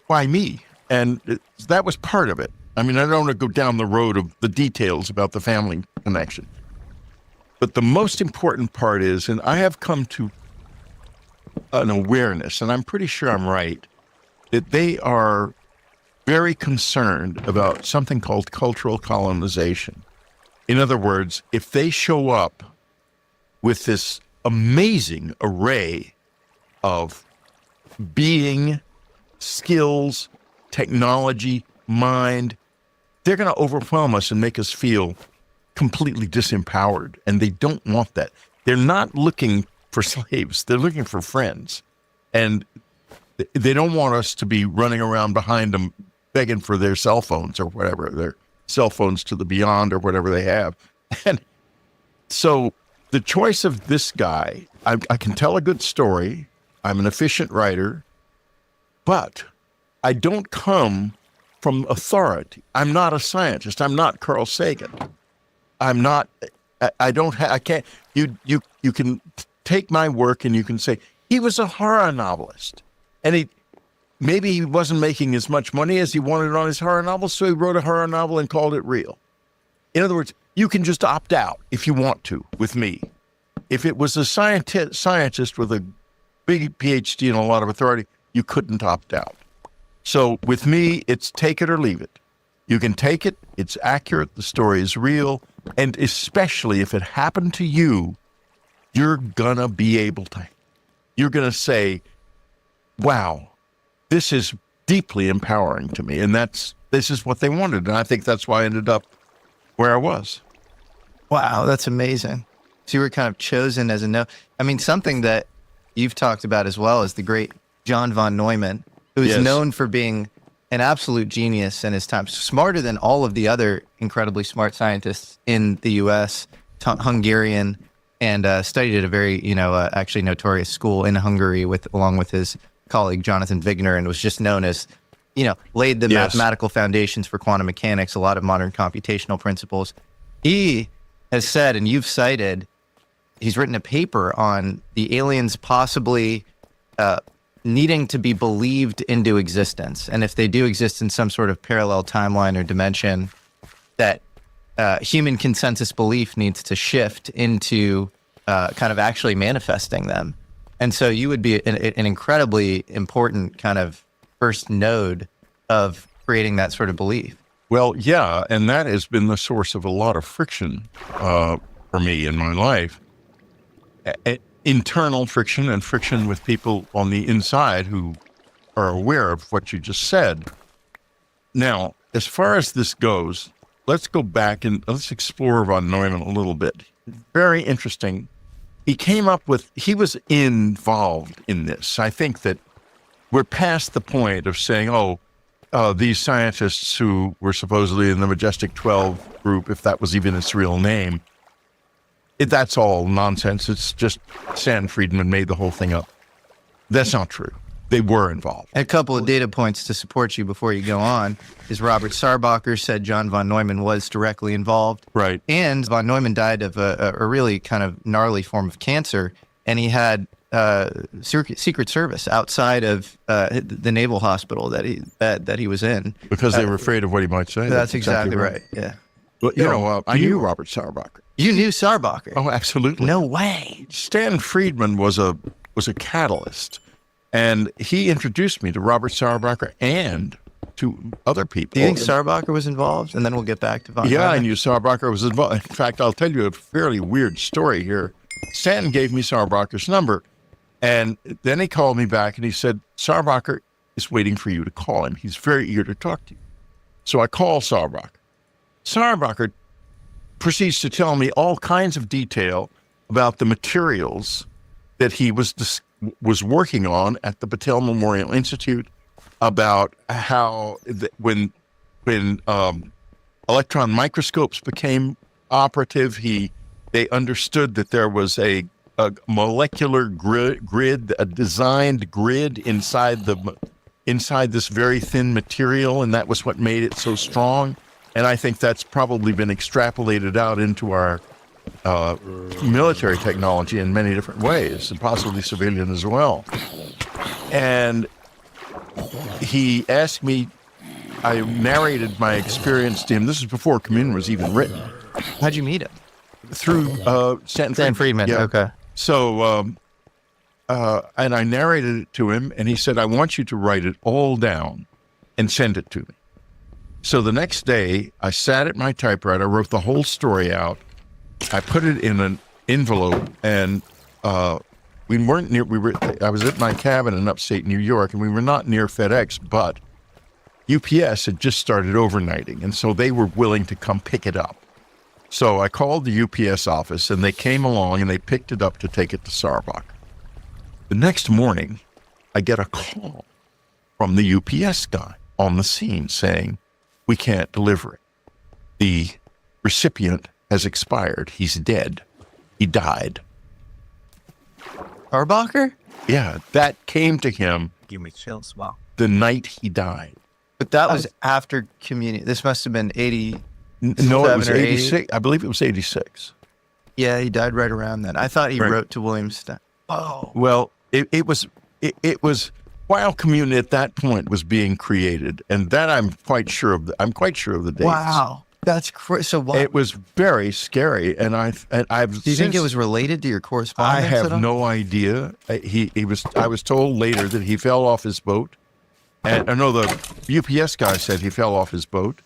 why me, and that was part of it. I mean, I don't want to go down the road of the details about the family connection, but the most important part is, and I have come to an awareness, and I'm pretty sure I'm right, that they are very concerned about something called cultural colonization. In other words, if they show up with this amazing array of being, skills, technology, mind, they're going to overwhelm us and make us feel completely disempowered. And they don't want that. They're not looking for slaves. They're looking for friends. And They don't want us to be running around behind them begging for their cell phones or whatever, their cell phones to the beyond or whatever they have. And so the choice of this guy, I can tell a good story. I'm an efficient writer, but I don't come from authority. I'm not a scientist. I'm not Carl Sagan. I'm not, I can't, you can take my work and you can say, he was a horror novelist. And maybe he wasn't making as much money as he wanted on his horror novel, so he wrote a horror novel and called it real. In other words, you can just opt out if you want to with me. If it was a scientist with a big PhD and a lot of authority, you couldn't opt out. So with me, it's take it or leave it. You can take it, it's accurate, the story is real, and especially if it happened to you, you're gonna be able to, you're gonna say, wow, this is deeply empowering to me. And this is what they wanted. And I think that's why I ended up where I was. Wow, that's amazing. So you were kind of chosen as I mean, something that you've talked about as well is the great John von Neumann, who is known for being an absolute genius in his time, smarter than all of the other incredibly smart scientists in the U.S., Hungarian, and studied at a very, actually notorious school in Hungary along with his colleague Jonathan Wigner, and was just known as, laid the mathematical foundations for quantum mechanics, a lot of modern computational principles. He has said, and you've cited, he's written a paper on the aliens possibly needing to be believed into existence. And if they do exist in some sort of parallel timeline or dimension, that human consensus belief needs to shift into kind of actually manifesting them. And so you would be an incredibly important kind of first node of creating that sort of belief. Well, yeah, and that has been the source of a lot of friction for me in my life. Internal friction and friction with people on the inside who are aware of what you just said. Now, as far as this goes, let's go back and let's explore von Neumann a little bit. Very interesting. He was involved in this. I think that we're past the point of saying, these scientists who were supposedly in the Majestic 12 group, if that was even its real name, that's all nonsense. It's just Stan Friedman made the whole thing up. That's not true. They were involved. A couple of data points to support you before you go on is Robert Sarbacher said John von Neumann was directly involved. Right. And von Neumann died of a really kind of gnarly form of cancer, and he had Secret Service outside of the naval hospital that he was in. Because they were afraid of what he might say. That's exactly right. Yeah. Well, I knew Robert Sarbacher. You knew Sarbacher? Oh, absolutely. No way. Stan Friedman was a catalyst. And he introduced me to Robert Sarbacher and to other people. Do you think Sarbacher was involved? And then we'll get back to von Neumann. I knew Sarbacher was involved. In fact, I'll tell you a fairly weird story here. Stan gave me Sarbacher's number, and then he called me back and he said, Sarbacher is waiting for you to call him. He's very eager to talk to you. So I call Sarbacher. Sarbacher proceeds to tell me all kinds of detail about the materials that he was working on at the Battelle Memorial Institute, about how when electron microscopes became operative, they understood that there was a molecular grid, a designed grid inside this very thin material, and that was what made it so strong. And I think that's probably been extrapolated out into our military technology in many different ways, and possibly civilian as well. And he asked me, I narrated my experience to him. This is before Communion was even written. How'd you meet him? Through Stan Friedman. Yeah. Okay. So, and I narrated it to him, and he said, I want you to write it all down and send it to me. So the next day, I sat at my typewriter, wrote the whole story out. I put it in an envelope, and we weren't near. I was at my cabin in upstate New York, and we were not near FedEx, but UPS had just started overnighting, and so they were willing to come pick it up. So I called the UPS office, and they came along and they picked it up to take it to Sarbacher. The next morning, I get a call from the UPS guy on the scene saying, we can't deliver it. The recipient has expired. He's dead. He died. Sarbacher? Yeah, that came to him Give me chills. Wow. the night he died. But that was after communion. This must have been 80. No, it was 87 or 80? 86. I believe it was 86. Yeah, he died right around then. I thought he Right. wrote to William Stein. Oh. Well, it was while communion at that point was being created, and that I'm quite sure of. I'm quite sure of the dates. Wow. That's crazy. So what? It was very scary, and I've. Do you think it was related to your I correspondence? at have all? no idea. He was. I was told later that he fell off his boat, and I know the UPS guy said he fell off his boat,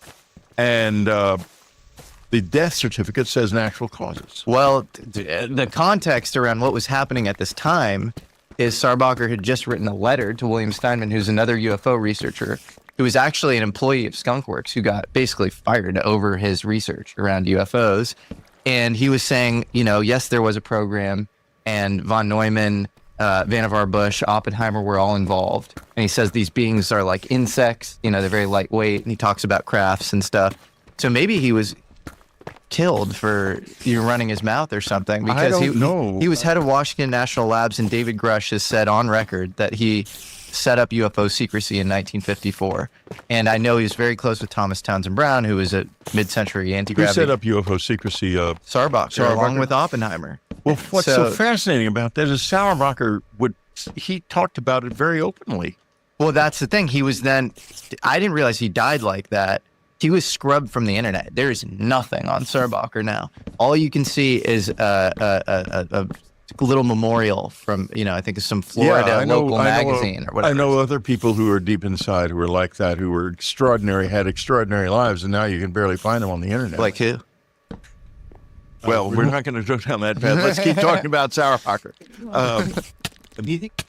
and the death certificate says natural causes. Well, the context around what was happening at this time is Sarbacher had just written a letter to William Steinman, who's another UFO researcher, who was actually an employee of Skunkworks, who got basically fired over his research around UFOs. And he was saying, yes, there was a program, and von Neumann, Vannevar Bush, Oppenheimer were all involved. And he says these beings are like insects, they're very lightweight, and he talks about crafts and stuff. So maybe he was killed for running his mouth or something, because he was head of Washington National Labs, and David Grush has said on record that he set up UFO secrecy in 1954. And I know he was very close with Thomas Townsend Brown, who was a mid-century anti-gravity. Who set up UFO secrecy? Sarbacher, along with Oppenheimer. Well, what's so fascinating about that is Sarbacher he talked about it very openly. Well, that's the thing. He was then, I didn't realize he died like that. He was scrubbed from the internet. There is nothing on Sarbacher now. All you can see is a little memorial from, I think it's some Florida local magazine or whatever. I know other people who are deep inside who are like that, who were extraordinary, had extraordinary lives, and now you can barely find them on the internet. Like who? Well, we're not going to go down that path. Let's keep talking about Sarbacher. Do you think?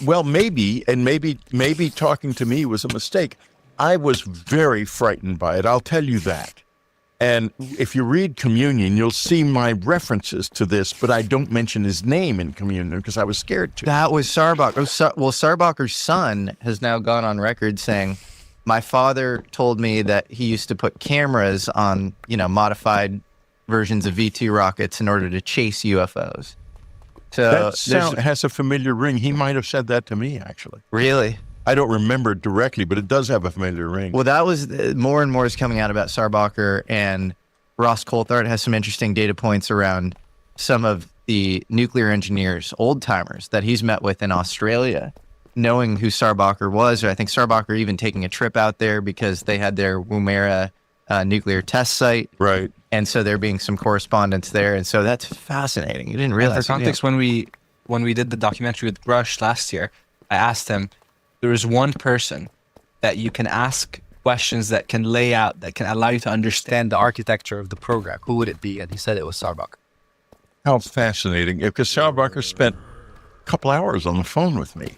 Well, maybe talking to me was a mistake. I was very frightened by it. I'll tell you that. And if you read Communion, you'll see my references to this, but I don't mention his name in Communion because I was scared to. That was Sarbacher. Well, Sarbacher's son has now gone on record saying, my father told me that he used to put cameras on, modified versions of V2 rockets in order to chase UFOs. So that has a familiar ring. He might have said that to me, actually. Really? I don't remember it directly, but it does have a familiar ring. Well, that was more and more is coming out about Sarbacher, and Ross Coulthard has some interesting data points around some of the nuclear engineers, old timers that he's met with in Australia, knowing who Sarbacher was, or I think Sarbacher even taking a trip out there because they had their Woomera nuclear test site. Right. And so there being some correspondence there. And so that's fascinating. You didn't realize. For context, when we did the documentary with Grush last year, I asked him, there is one person that you can ask questions that can lay out, that can allow you to understand the architecture of the program. Who would it be? And he said it was Sarbacher. How fascinating. Because Sarbacher spent a couple hours on the phone with me.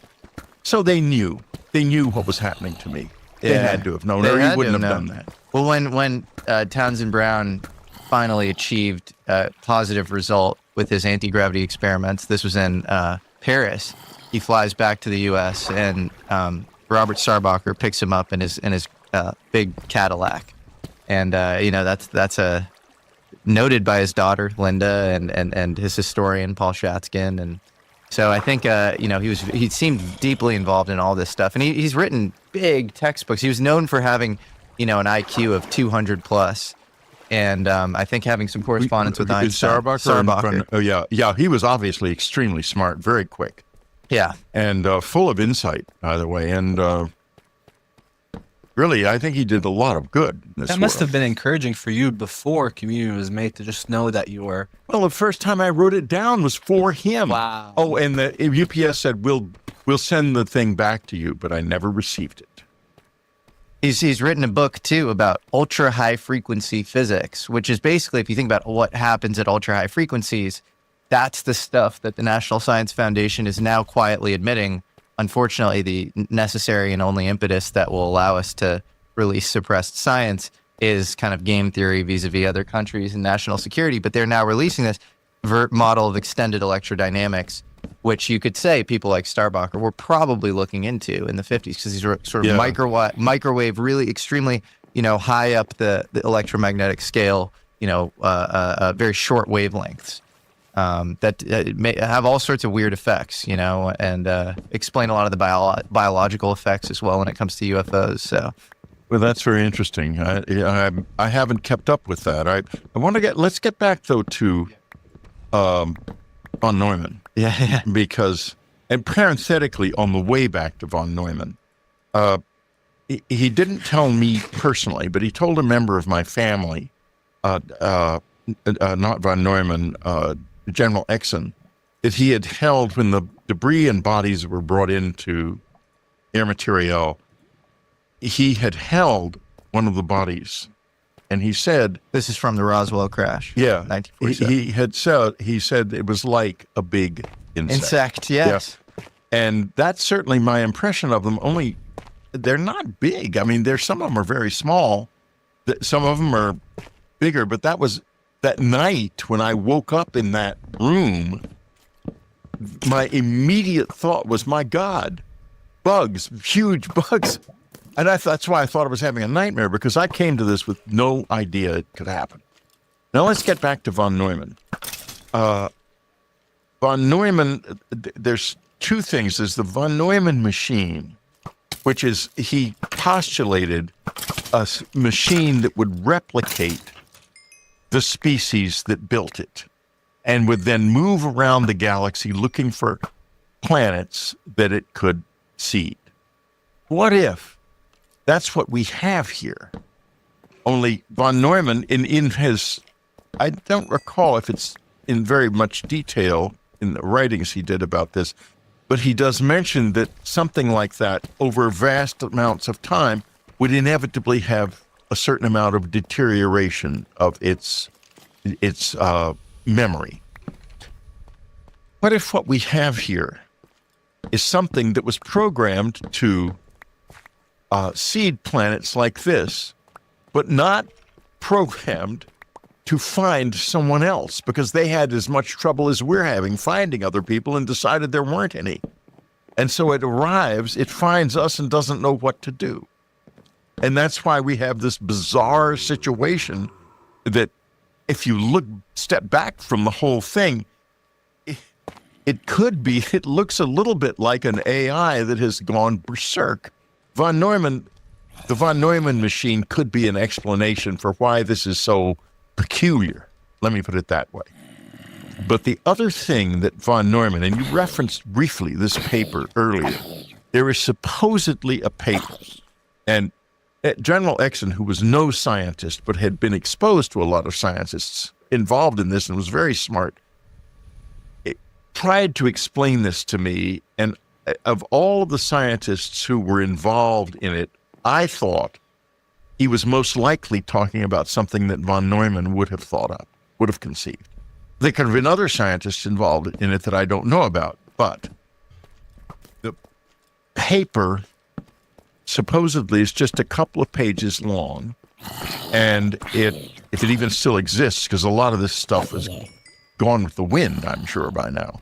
So they knew what was happening to me. They had to have known, or he wouldn't have done that. Well, when Townsend Brown finally achieved a positive result with his anti-gravity experiments, this was in Paris. He flies back to the U.S. and Robert Sarbacher picks him up in his big Cadillac, and that's a noted by his daughter Linda and his historian Paul Shatzkin, and so I think he seemed deeply involved in all this stuff, and he's written big textbooks. He was known for having an IQ of 200 plus. And I think having some correspondence with Einstein. Sarbacher. Oh yeah. He was obviously extremely smart, very quick. Yeah. And full of insight, by the way. And really, I think he did a lot of good in this That must have been encouraging for you before Communion was made, to just know that you were... Well, the first time I wrote it down was for him. Wow. Oh, and the UPS said, we'll send the thing back to you, but I never received it. He's written a book, too, about ultra-high frequency physics, which is basically, if you think about what happens at ultra-high frequencies, that's the stuff that the National Science Foundation is now quietly admitting, unfortunately, the necessary and only impetus that will allow us to release suppressed science is kind of game theory vis-a-vis other countries and national security. But they're now releasing this model of extended electrodynamics which you could say people like Starbucker were probably looking into in the 50s because these were sort of microwave, really extremely, high up the electromagnetic scale, very short wavelengths that may have all sorts of weird effects, and explain a lot of the biological effects as well when it comes to UFOs. So. Well, that's very interesting. I haven't kept up with that. Let's get back though to von Neumann. Yeah. Because, and parenthetically, on the way back to von Neumann, he didn't tell me personally, but he told a member of my family, not von Neumann, General Exon, that he had held when the debris and bodies were brought into Air Material. He had held one of the bodies, and he said, "This is from the Roswell crash." Yeah, 1947. He said it was like a big insect. Yes, yeah. And that's certainly my impression of them. Only they're not big. I mean, some of them are very small. Some of them are bigger. But that was that night when I woke up in that room. My immediate thought was, "My God, bugs, huge bugs." And that's why I thought I was having a nightmare, because I came to this with no idea it could happen. Now let's get back to von Neumann. Von Neumann, there's two things. There's the von Neumann machine, which is he postulated a machine that would replicate the species that built it and would then move around the galaxy looking for planets that it could seed. What if that's what we have here? Only von Neumann, in his, I don't recall if it's in very much detail in the writings he did about this, but he does mention that something like that over vast amounts of time would inevitably have a certain amount of deterioration of its memory. What if what we have here is something that was programmed to seed planets like this, but not programmed to find someone else, because they had as much trouble as we're having finding other people and decided there weren't any. And so it arrives, it finds us and doesn't know what to do. And that's why we have this bizarre situation that if you step back from the whole thing, it looks a little bit like an AI that has gone berserk. The von Neumann machine could be an explanation for why this is so peculiar. Let me put it that way. But the other thing that von Neumann, and you referenced briefly this paper earlier, there is supposedly a paper, and General Exon, who was no scientist but had been exposed to a lot of scientists involved in this and was very smart, tried to explain this to me, and of all of the scientists who were involved in it, I thought he was most likely talking about something that von Neumann would have thought up, would have conceived. There could have been other scientists involved in it that I don't know about, but the paper supposedly is just a couple of pages long, and if it even still exists, because a lot of this stuff is gone with the wind, I'm sure by now.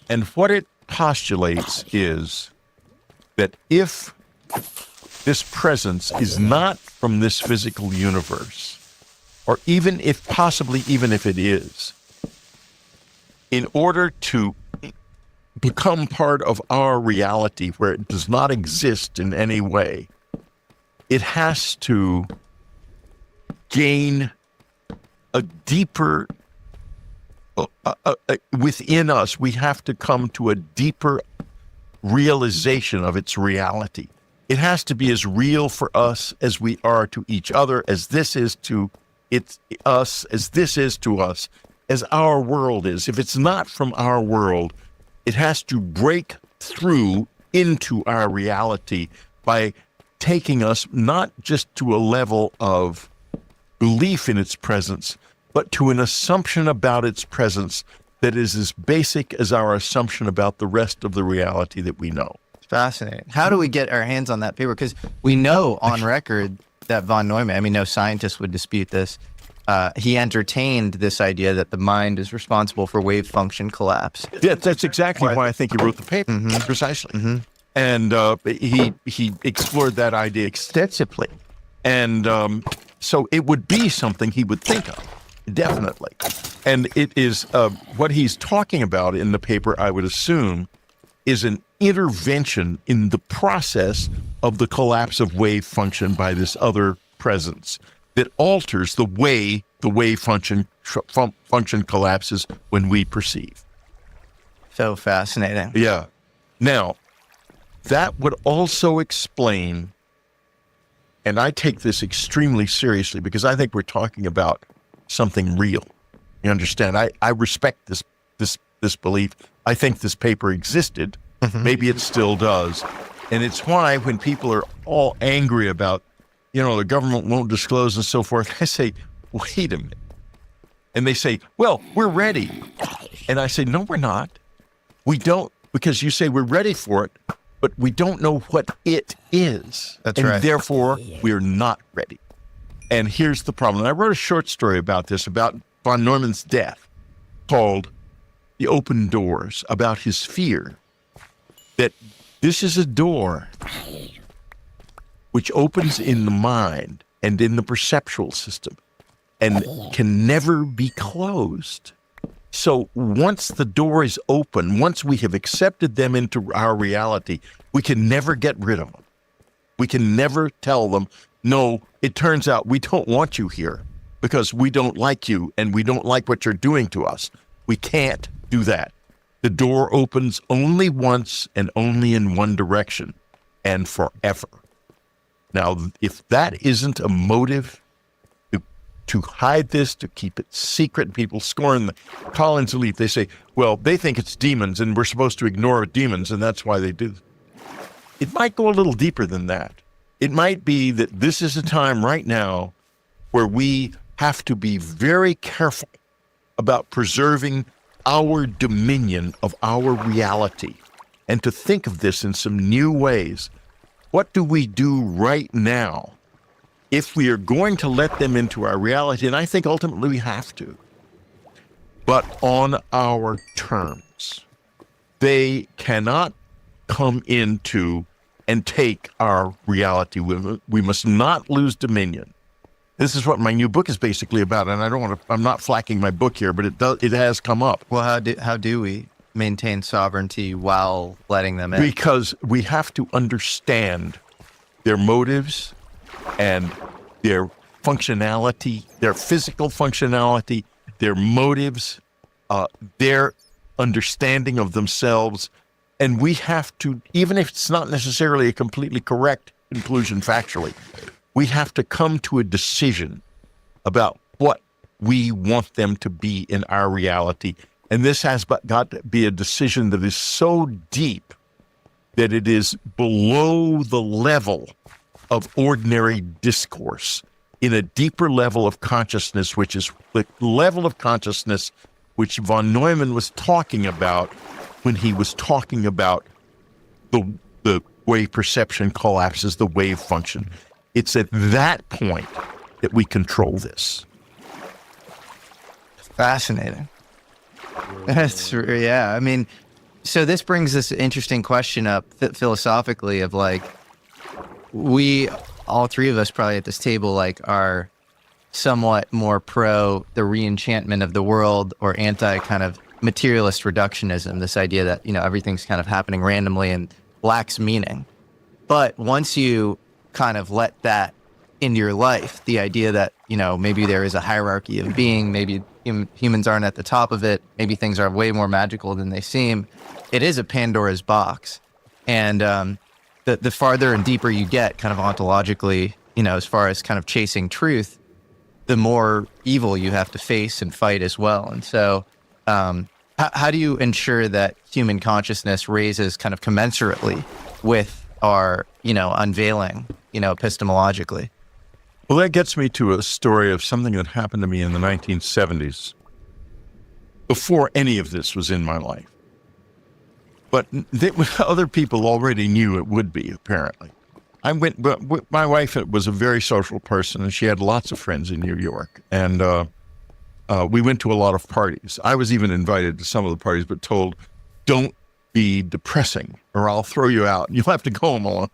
And what it postulates is that if this presence is not from this physical universe, or even if it is, in order to become part of our reality where it does not exist in any way, it has to gain a deeper, within us, we have to come to a deeper realization of its reality. It has to be as real for us as we are to each other, as this is to us, as this is to us, as our world is. If it's not from our world, it has to break through into our reality by taking us not just to a level of belief in its presence, but to an assumption about its presence that is as basic as our assumption about the rest of the reality that we know. Fascinating. How do we get our hands on that paper? Because we know on record that von Neumann, I mean, no scientist would dispute this, he entertained this idea that the mind is responsible for wave function collapse. Yeah, that's exactly why I think he wrote the paper, precisely. And he explored that idea extensively. And so it would be something he would think of, definitely. And it is what he's talking about in the paper, I would assume, is an intervention in the process of the collapse of wave function by this other presence that alters the way the wave function collapses when we perceive. So fascinating. Yeah. Now, that would also explain, and I take this extremely seriously because I think we're talking about something real. You understand? I respect this belief. I think this paper existed. Maybe it still does. And it's why when people are all angry about, the government won't disclose and so forth, I say, wait a minute. And they say, well, we're ready. And I say, no, we're not. We don't, because you say we're ready for it, but we don't know what it is. That's right. And therefore, we're not ready. And here's the problem. And I wrote a short story about this, about von Neumann's death, called The Open Doors, about his fear that this is a door which opens in the mind and in the perceptual system and can never be closed. So once the door is open, once we have accepted them into our reality, we can never get rid of them. We can never tell them, no, it turns out we don't want you here because we don't like you and we don't like what you're doing to us. We can't do that. The door opens only once and only in one direction and forever. Now, if that isn't a motive to hide this, to keep it secret, people scorn the Collins elite. They say, well, they think it's demons and we're supposed to ignore demons and that's why they do. It might go a little deeper than that. It might be that this is a time right now where we have to be very careful about preserving our dominion of our reality and to think of this in some new ways. What do we do right now if we are going to let them into our reality? And I think ultimately we have to, but on our terms. They cannot come into and take our reality. We must not lose dominion. This is what my new book is basically about, and I'm not flacking my book here, but it has come up. Well, how do we maintain sovereignty while letting them in? Because we have to understand their motives and their functionality, their physical functionality, their motives, their understanding of themselves. And we have to, even if it's not necessarily a completely correct conclusion factually, we have to come to a decision about what we want them to be in our reality. And this has got to be a decision that is so deep that it is below the level of ordinary discourse, in a deeper level of consciousness, which is the level of consciousness which von Neumann was talking about when he was talking about the way perception collapses, the wave function. It's at that point that we control this. Fascinating. That's, yeah. I mean, so this brings this interesting question up philosophically of like, we, all three of us probably at this table, like are somewhat more pro the re-enchantment of the world or anti kind of materialist reductionism, this idea that, everything's kind of happening randomly and lacks meaning. But once you kind of let that into your life, the idea that, maybe there is a hierarchy of being, maybe humans aren't at the top of it, maybe things are way more magical than they seem, it is a Pandora's box. And the farther and deeper you get kind of ontologically, as far as kind of chasing truth, the more evil you have to face and fight as well. And so how do you ensure that human consciousness raises kind of commensurately with our, unveiling, epistemologically? Well, that gets me to a story of something that happened to me in the 1970s, before any of this was in my life. But other people already knew it would be, apparently. I went, but my wife was a very social person, and she had lots of friends in New York. And we went to a lot of parties. I was even invited to some of the parties, but told, don't be depressing or I'll throw you out. You'll have to go home alone.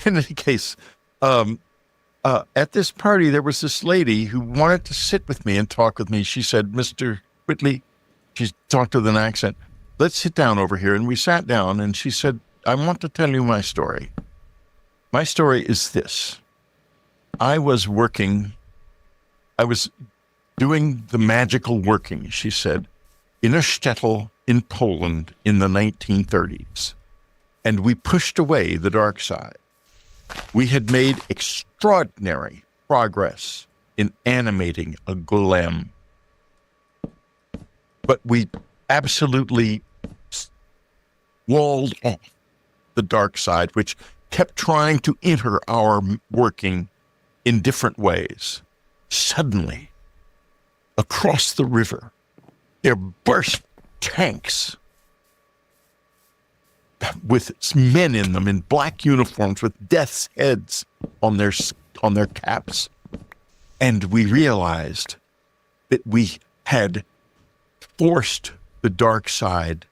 In any case, at this party, there was this lady who wanted to sit with me and talk with me. She said, Mr. Whitley, she talked with an accent, let's sit down over here. And we sat down, and she said, I want to tell you my story. My story is this. I was doing the magical working, she said, in a shtetl in Poland in the 1930s. And we pushed away the dark side. We had made extraordinary progress in animating a golem. But we absolutely walled off the dark side, which kept trying to enter our working in different ways. Suddenly, across the river, there burst tanks with men in them in black uniforms with death's heads on their caps. And we realized that we had forced the dark side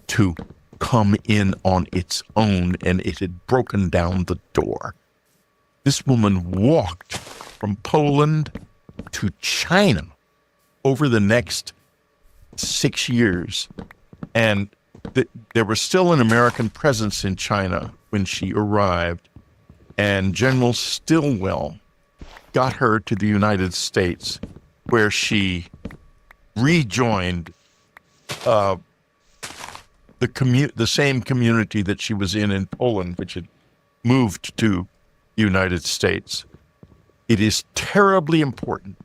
to come in on its own, and it had broken down the door. This woman walked from Poland to China over the next 6 years, and there was still an American presence in China when she arrived, and General Stilwell got her to the United States, where she rejoined the same community that she was in Poland, which had moved to the United States. It is terribly important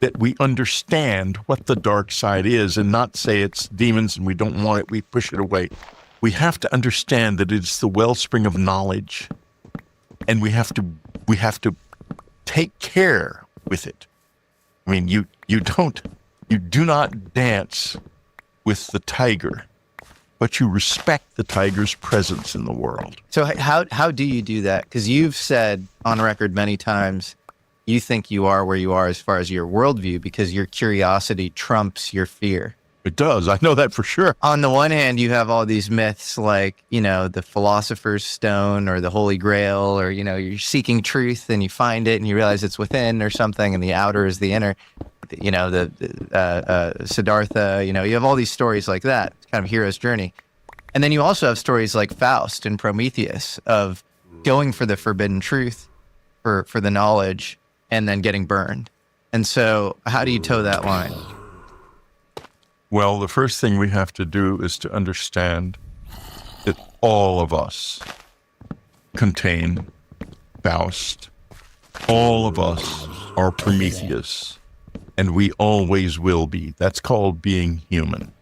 that we understand what the dark side is and not say it's demons and we don't want it, we push it away. We have to understand that it's the wellspring of knowledge, and we have to take care with it. I mean, you do not dance with the tiger, but you respect the tiger's presence in the world. So how do you do that? Because you've said on record many times you think you are where you are as far as your worldview because your curiosity trumps your fear. It does. I know that for sure. On the one hand, you have all these myths like, the Philosopher's Stone or the Holy Grail, or, you're seeking truth and you find it and you realize it's within or something, and the outer is the inner. The Siddhartha, you have all these stories like that. It's kind of hero's journey. And then you also have stories like Faust and Prometheus of going for the forbidden truth, for the knowledge, and then getting burned. And so how do you toe that line? Well, the first thing we have to do is to understand that all of us contain Faust. All of us are Prometheus, and we always will be. That's called being human.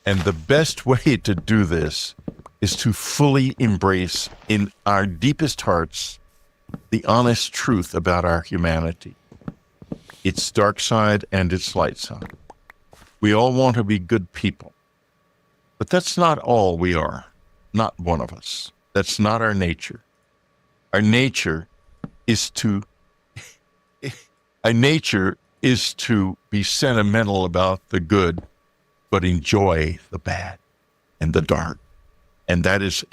And the best way to do this is to fully embrace in our deepest hearts the honest truth about our humanity, its dark side and its light side. We all want to be good people, but that's not all we are. Not one of us. That's not our nature. Our nature is to be sentimental about the good, but enjoy the bad and the dark. And that is,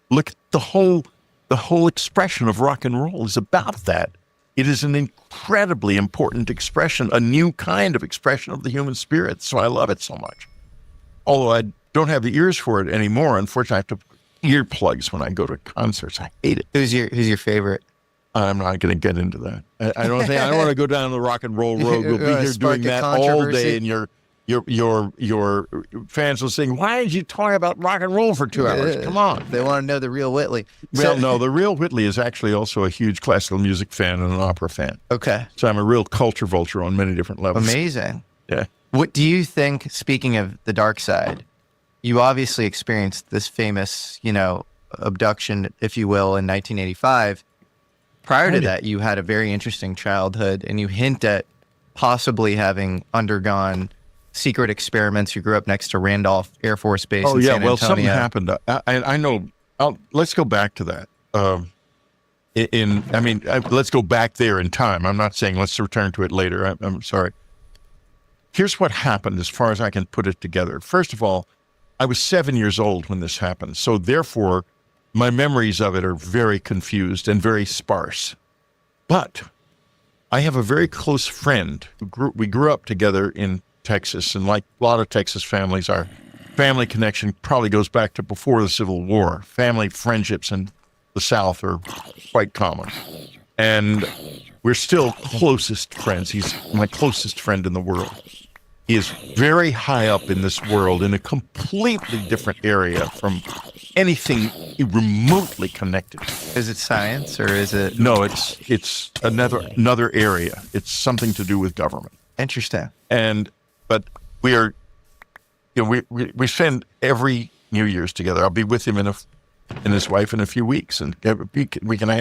look at the whole expression of rock and roll is about that. It is an incredibly important expression, a new kind of expression of the human spirit. So I love it so much. Although I don't have the ears for it anymore. Unfortunately, I have to put earplugs when I go to concerts. I hate it. Who's your favorite? I'm not going to get into that. I don't want to go down the rock and roll road. We'll be here doing that all day, and your fans will sing, why did you talk about rock and roll for 2 hours? Come on. They want to know the real Whitley. Well, no, the real Whitley is actually also a huge classical music fan and an opera fan. Okay. So I'm a real culture vulture on many different levels. Amazing. Yeah. What do you think, speaking of the dark side, you obviously experienced this famous, abduction, if you will, in 1985. Prior to that, you had a very interesting childhood, and you hint at possibly having undergone secret experiments. You grew up next to Randolph Air Force Base in San Antonio. Well, something happened. I know. Let's go back to that. let's go back there in time. I'm not saying let's return to it later. I'm sorry. Here's what happened as far as I can put it together. First of all, I was 7 years old when this happened. So therefore, my memories of it are very confused and very sparse. But I have a very close friend we grew up together in Texas. And like a lot of Texas families, our family connection probably goes back to before the Civil War. Family friendships in the South are quite common. And we're still closest friends. He's my closest friend in the world. He is very high up in this world in a completely different area from anything remotely connected. Is it science or is it? No, it's another area. It's something to do with government. Interesting. But we are, we spend every New Year's together. I'll be with him and his wife in a few weeks, and a week and a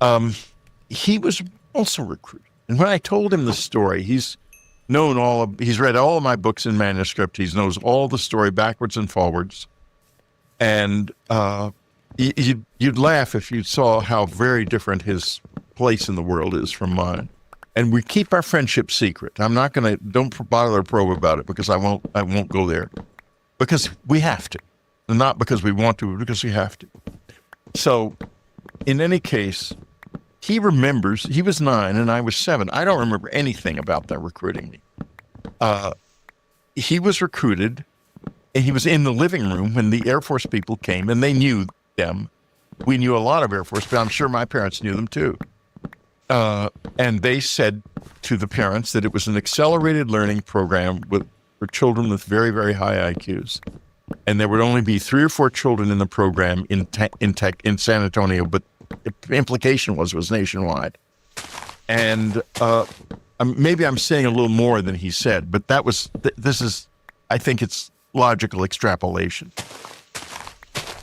half. He was also recruited, and when I told him the story, he's read all of my books in manuscript. He knows all the story backwards and forwards. And you'd laugh if you saw how very different his place in the world is from mine. And we keep our friendship secret. Don't bother to probe about it, because I won't go there. Because we have to. And not because we want to, but because we have to. So, in any case, he remembers, he was 9 and I was 7. I don't remember anything about them recruiting me. He was recruited, and he was in the living room when the Air Force people came, and they knew them. We knew a lot of Air Force, but I'm sure my parents knew them too. And they said to the parents that it was an accelerated learning program for children with very, very high IQs. And there would only be 3 or 4 children in the program in San Antonio, but the implication was nationwide. And maybe I'm saying a little more than he said, but I think it's logical extrapolation.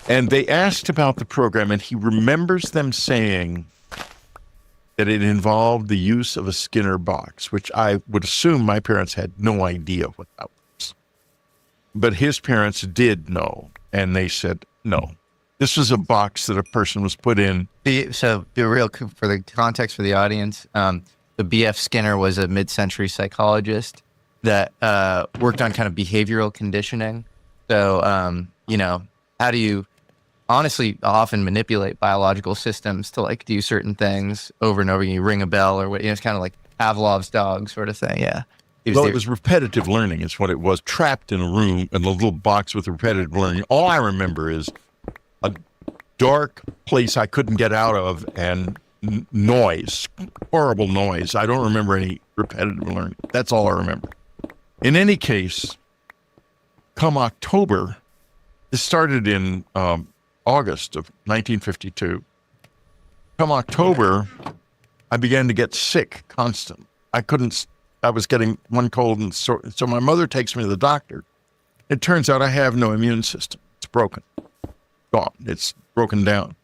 And they asked about the program, and he remembers them saying that it involved the use of a Skinner box, which I would assume my parents had no idea what that was. But his parents did know, and they said no. This was a box that a person was put in. So, for the context for the audience, the B.F. Skinner was a mid-century psychologist that worked on kind of behavioral conditioning. So, how do you honestly often manipulate biological systems to like do certain things over and over again? You ring a bell or what? It's kind of like Pavlov's dog sort of thing. Yeah. It was repetitive learning. It's what it was. Trapped in a room in a little box with repetitive learning. All I remember is a dark place I couldn't get out of, and noise, horrible noise. I don't remember any repetitive learning. That's all I remember. In any case, come October, this started in August of 1952. Come October, I began to get sick constantly. I was getting one cold, and so my mother takes me to the doctor. It turns out I have no immune system. It's broken. Gone. It's broken down.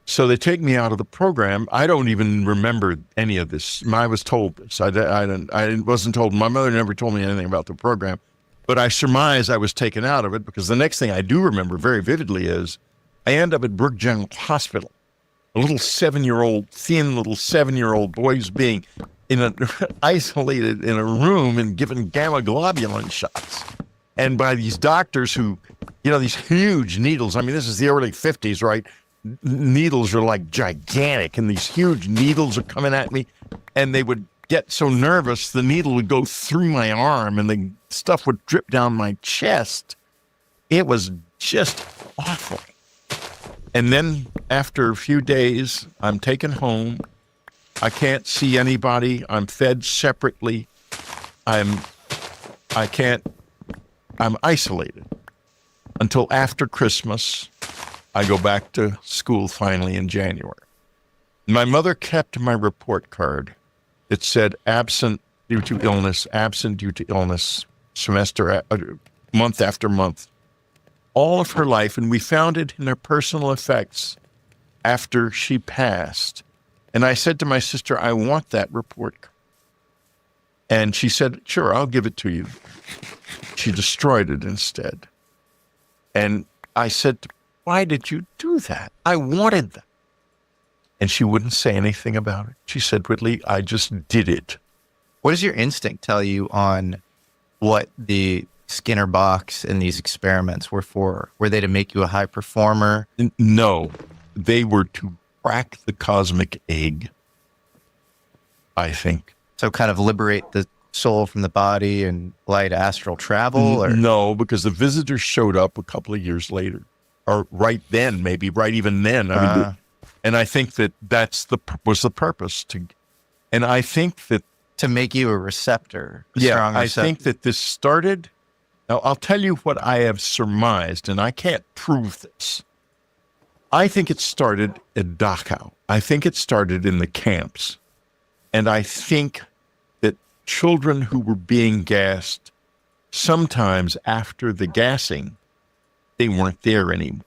So they take me out of the program. I don't even remember any of this. I was told this. I wasn't told. My mother never told me anything about the program. But I surmise I was taken out of it, because the next thing I do remember very vividly is I end up at Brook General Hospital. A little 7-year-old, thin little 7-year-old boy who's being isolated in a room and given gamma globulin shots. And by these doctors who, these huge needles. I mean, this is the early 50s, right? Needles are like gigantic, and these huge needles are coming at me, and they would get so nervous, the needle would go through my arm, and the stuff would drip down my chest. It was just awful. And then after a few days, I'm taken home. I can't see anybody. I'm fed separately. I'm isolated until after Christmas. I go back to school finally in January. My mother kept my report card. It said absent due to illness, month after month, all of her life. And we found it in her personal effects after she passed. And I said to my sister, I want that report card. And she said, sure, I'll give it to you. She destroyed it instead. And I said, why did you do that? I wanted that. And she wouldn't say anything about it. She said, Whitley, I just did it. What does your instinct tell you on what the Skinner box and these experiments were for? Were they to make you a high performer? No, they were to crack the cosmic egg, I think. So kind of liberate the soul from the body and light astral travel? Or? No, because the visitors showed up a couple of years later, or right then, maybe right even then. I mean, and I think that was the purpose and I think that to make you a receptor. I think that this started. Now, I'll tell you what I have surmised, and I can't prove this. I think it started at Dachau. I think it started in the camps. And I think that children who were being gassed, sometimes after the gassing, they weren't there anymore.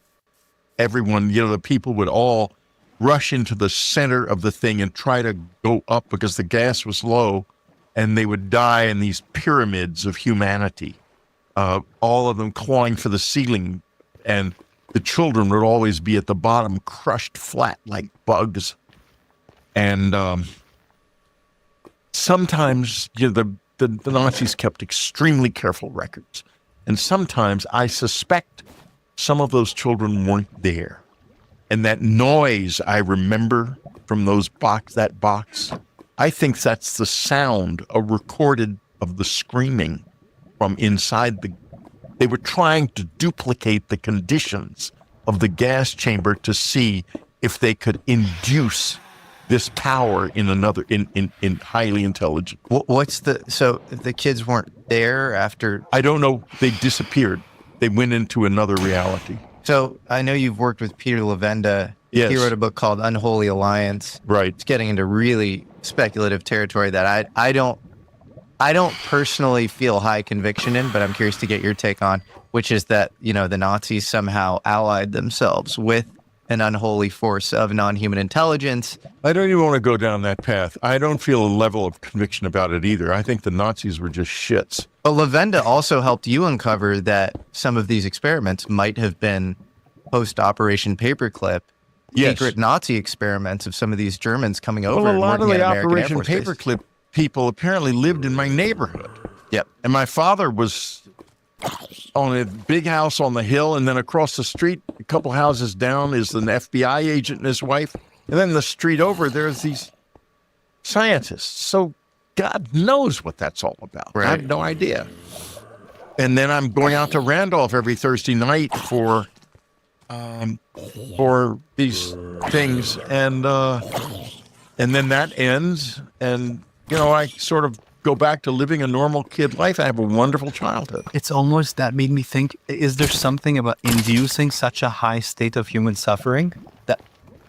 Everyone, the people would all rush into the center of the thing and try to go up because the gas was low, and they would die in these pyramids of humanity, all of them clawing for the ceiling, and the children would always be at the bottom, crushed flat like bugs. And sometimes the Nazis kept extremely careful records, and sometimes I suspect some of those children weren't there. And that noise I remember from that box, I think that's the sound, recorded of the screaming from inside they were trying to duplicate the conditions of the gas chamber to see if they could induce this power in highly intelligent. So if the kids weren't there after? I don't know. They disappeared. They went into another reality. So I know you've worked with Peter Levenda. Yes. He wrote a book called Unholy Alliance. Right. It's getting into really speculative territory that I don't personally feel high conviction in, but I'm curious to get your take on, which is that, the Nazis somehow allied themselves with an unholy force of non-human intelligence. I don't even want to go down that path. I don't feel a level of conviction about it either. I think the Nazis were just shits. But Levenda also helped you uncover that some of these experiments might have been post-Operation Paperclip, secret Nazi experiments of some of these Germans coming over. Well, a lot of the American Operation Paperclip people apparently lived in my neighborhood. Yep. And my father was on a big house on the hill, and then across the street, a couple houses down, is an FBI agent and his wife. And then the street over, there's these scientists. So God knows what that's all about. Right. I have no idea. And then I'm going out to Randolph every Thursday night for these things, and then that ends, and I sort of go back to living a normal kid life. I have a wonderful childhood. It's almost that made me think, is there something about inducing such a high state of human suffering that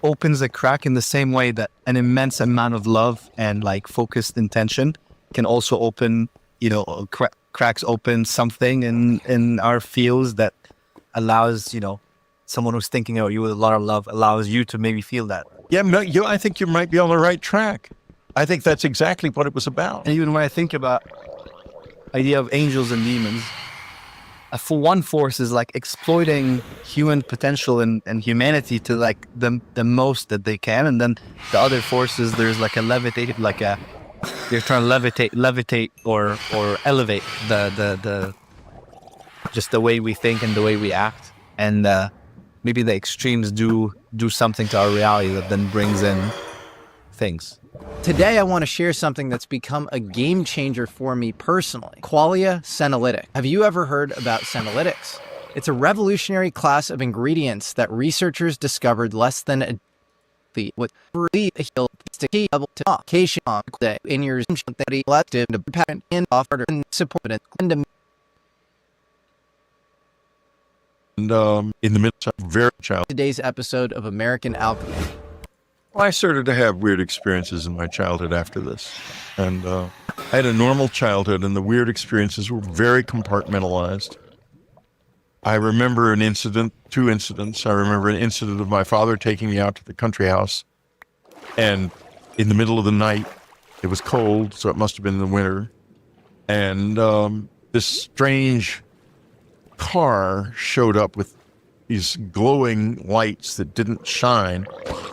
opens a crack in the same way that an immense amount of love and focused intention can also open, cracks open something in our fields that allows, someone who's thinking of you with a lot of love allows you to maybe feel that. Yeah, I think you might be on the right track. I think that's exactly what it was about. And even when I think about idea of angels and demons, for one force is exploiting human potential and humanity to the most that they can, and then the other forces there's they're trying to levitate or elevate the just the way we think and the way we act, and maybe the extremes do something to our reality that then brings in things. Today, I want to share something that's become a game changer for me personally. Qualia Senolytic. Have you ever heard about senolytics? It's a revolutionary class of ingredients that researchers discovered less than a with in your patent and offer and support it. And in the middle of very child. Today's episode of American Alchemy. Well, I started to have weird experiences in my childhood after this. And I had a normal childhood, and the weird experiences were very compartmentalized. I remember two incidents. I remember an incident of my father taking me out to the country house, and in the middle of the night, it was cold, so it must have been in the winter, and this strange car showed up with these glowing lights that didn't shine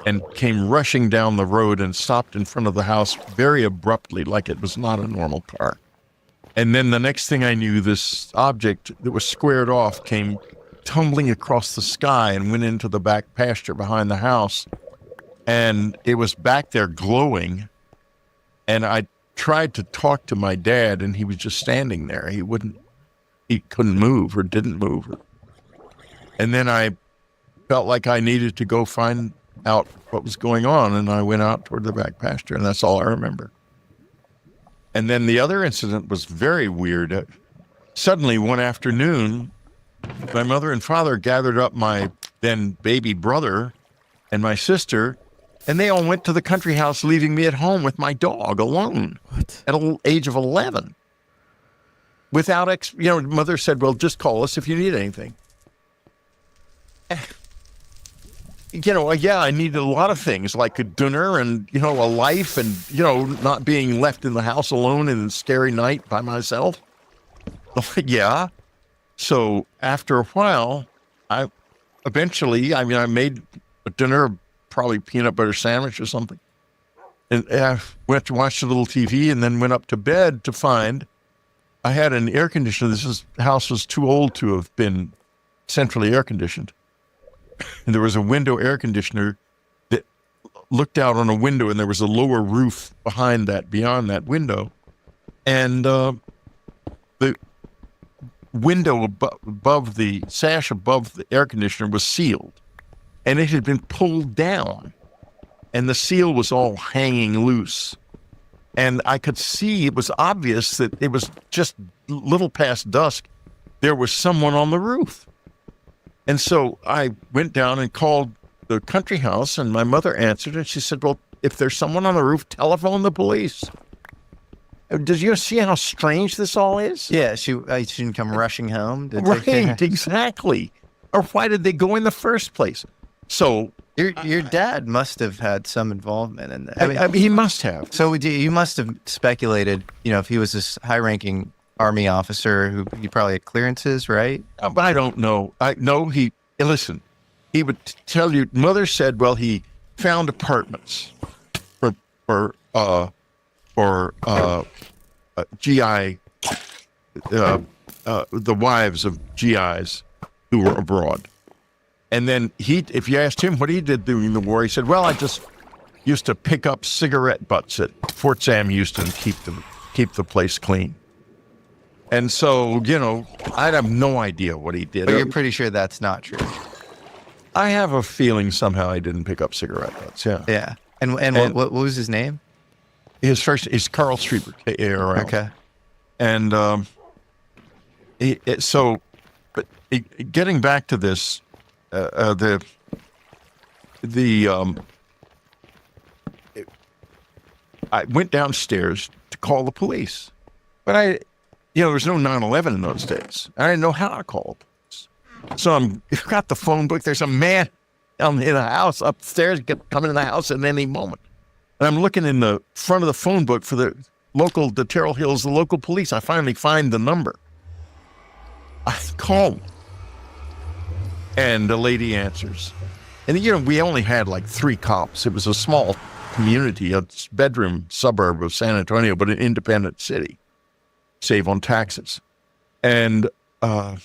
and came rushing down the road and stopped in front of the house very abruptly, like it was not a normal car. And then the next thing I knew, this object that was squared off came tumbling across the sky and went into the back pasture behind the house. And it was back there glowing. And I tried to talk to my dad, and he was just standing there. He couldn't move or didn't move. And then I felt like I needed to go find out what was going on. And I went out toward the back pasture, and that's all I remember. And then the other incident was very weird. Suddenly, one afternoon, my mother and father gathered up my then baby brother and my sister, and they all went to the country house, leaving me at home with my dog alone. What? At the age of 11. Without, mother said, well, just call us if you need anything. Yeah, I needed a lot of things like a dinner and, a life and, not being left in the house alone in a scary night by myself. Yeah. So after a while, I made a dinner, probably peanut butter sandwich or something. And I went to watch a little TV and then went up to bed to find I had an air conditioner. This house was too old to have been centrally air conditioned. And there was a window air conditioner that looked out on a window, and there was a lower roof beyond that window. And the window above the sash above the air conditioner was sealed, and it had been pulled down, and the seal was all hanging loose. And I could see, it was obvious that it was just a little past dusk. There was someone on the roof. And so I went down and called the country house, and my mother answered, and she said, well, if there's someone on the roof, telephone the police. Did you see how strange this all is? Yeah, she didn't come rushing home. Right, exactly. Or why did they go in the first place? So your dad must have had some involvement in that. I mean, he must have. So you must have speculated, if he was this high-ranking Army officer who he probably had clearances, right? But I don't know. Listen, he would tell you, mother said, well, he found apartments for GI, the wives of GIs who were abroad. And then if you asked him what he did during the war, he said, well, I just used to pick up cigarette butts at Fort Sam Houston, keep the place clean. And so, I have no idea what he did. But you're pretty sure that's not true. I have a feeling somehow I didn't pick up cigarette butts, yeah. Yeah. And what was his name? His first is Carl Streeter, K-A-R-L. Okay. And getting back to this, I went downstairs to call the police, but there was no 911 in those days. I didn't know how to call the police. So I've got the phone book. There's a man in the house upstairs coming in the house at any moment. And I'm looking in the front of the phone book for the Terrell Hills, the local police. I finally find the number. I call them. And the lady answers. And, we only had like 3 cops. It was a small community, a bedroom suburb of San Antonio, but an independent city. Save on taxes. And a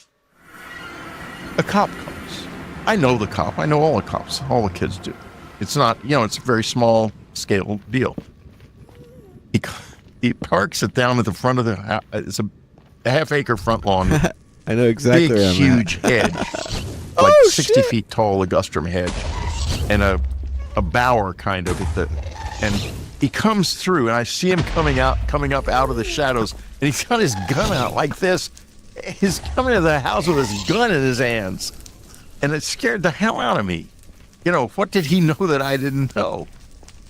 cop comes. I know the cop. I know all the cops. All the kids do. It's not, it's a very small scale deal. He parks it down at the front of the house. It's a half-acre front lawn. I know exactly big, where I'm huge hedge. Like 60 feet tall, ligustrum hedge. And a bower kind of and he comes through, and I see him coming up out of the shadows, and he's got his gun out like this. He's coming to the house with his gun in his hands, and it scared the hell out of me. What did he know that I didn't know?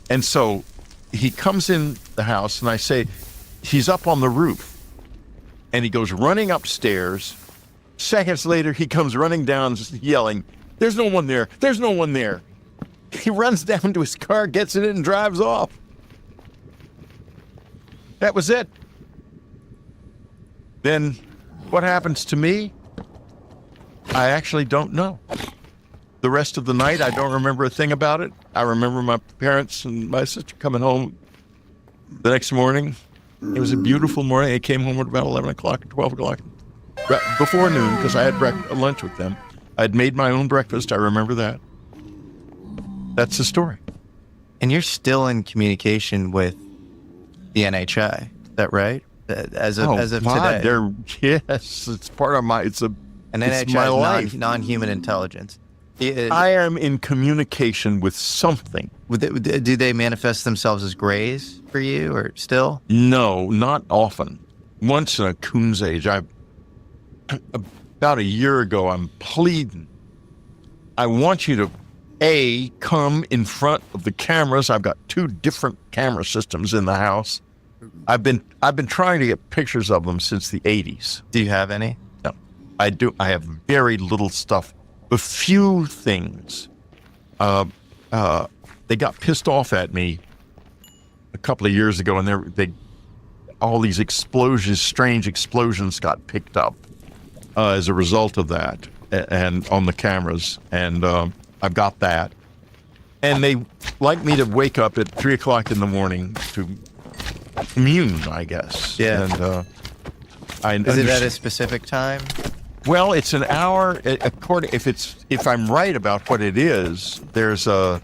And so he comes in the house, and I say, he's up on the roof, and he goes running upstairs. Seconds later, he comes running down yelling, there's no one there. There's no one there. He runs down to his car, gets in it, and drives off. That was it. Then what happens to me? I actually don't know. the rest of the night, I don't remember a thing about it. I remember my parents and my sister coming home the next morning. It was a beautiful morning. They came home at about 11 o'clock, 12 o'clock, before noon, because I had lunch with them. I had made my own breakfast. I remember that. That's the story. And you're still in communication with the NHI, is that right? As of today. Yes, it's part of my. It's an NHI my life. Non-human intelligence. I am in communication with something. Do they manifest themselves as grays for you, or still? No, not often. Once in a coon's age, about a year ago, I'm pleading. I want you to come in front of the cameras. I've got 2 different camera systems in the house. I've been trying to get pictures of them since the 80s. Do you have any? No, I do. I have very little stuff. A few things. They got pissed off at me a couple of years ago, and they all these explosions, strange explosions, got picked up as a result of that, and on the cameras, and I've got that. And they like me to wake up at 3 o'clock in the morning to commune, I guess. Yeah. And is it at a specific time? Well, it's an hour. If I'm right about what it is, there's an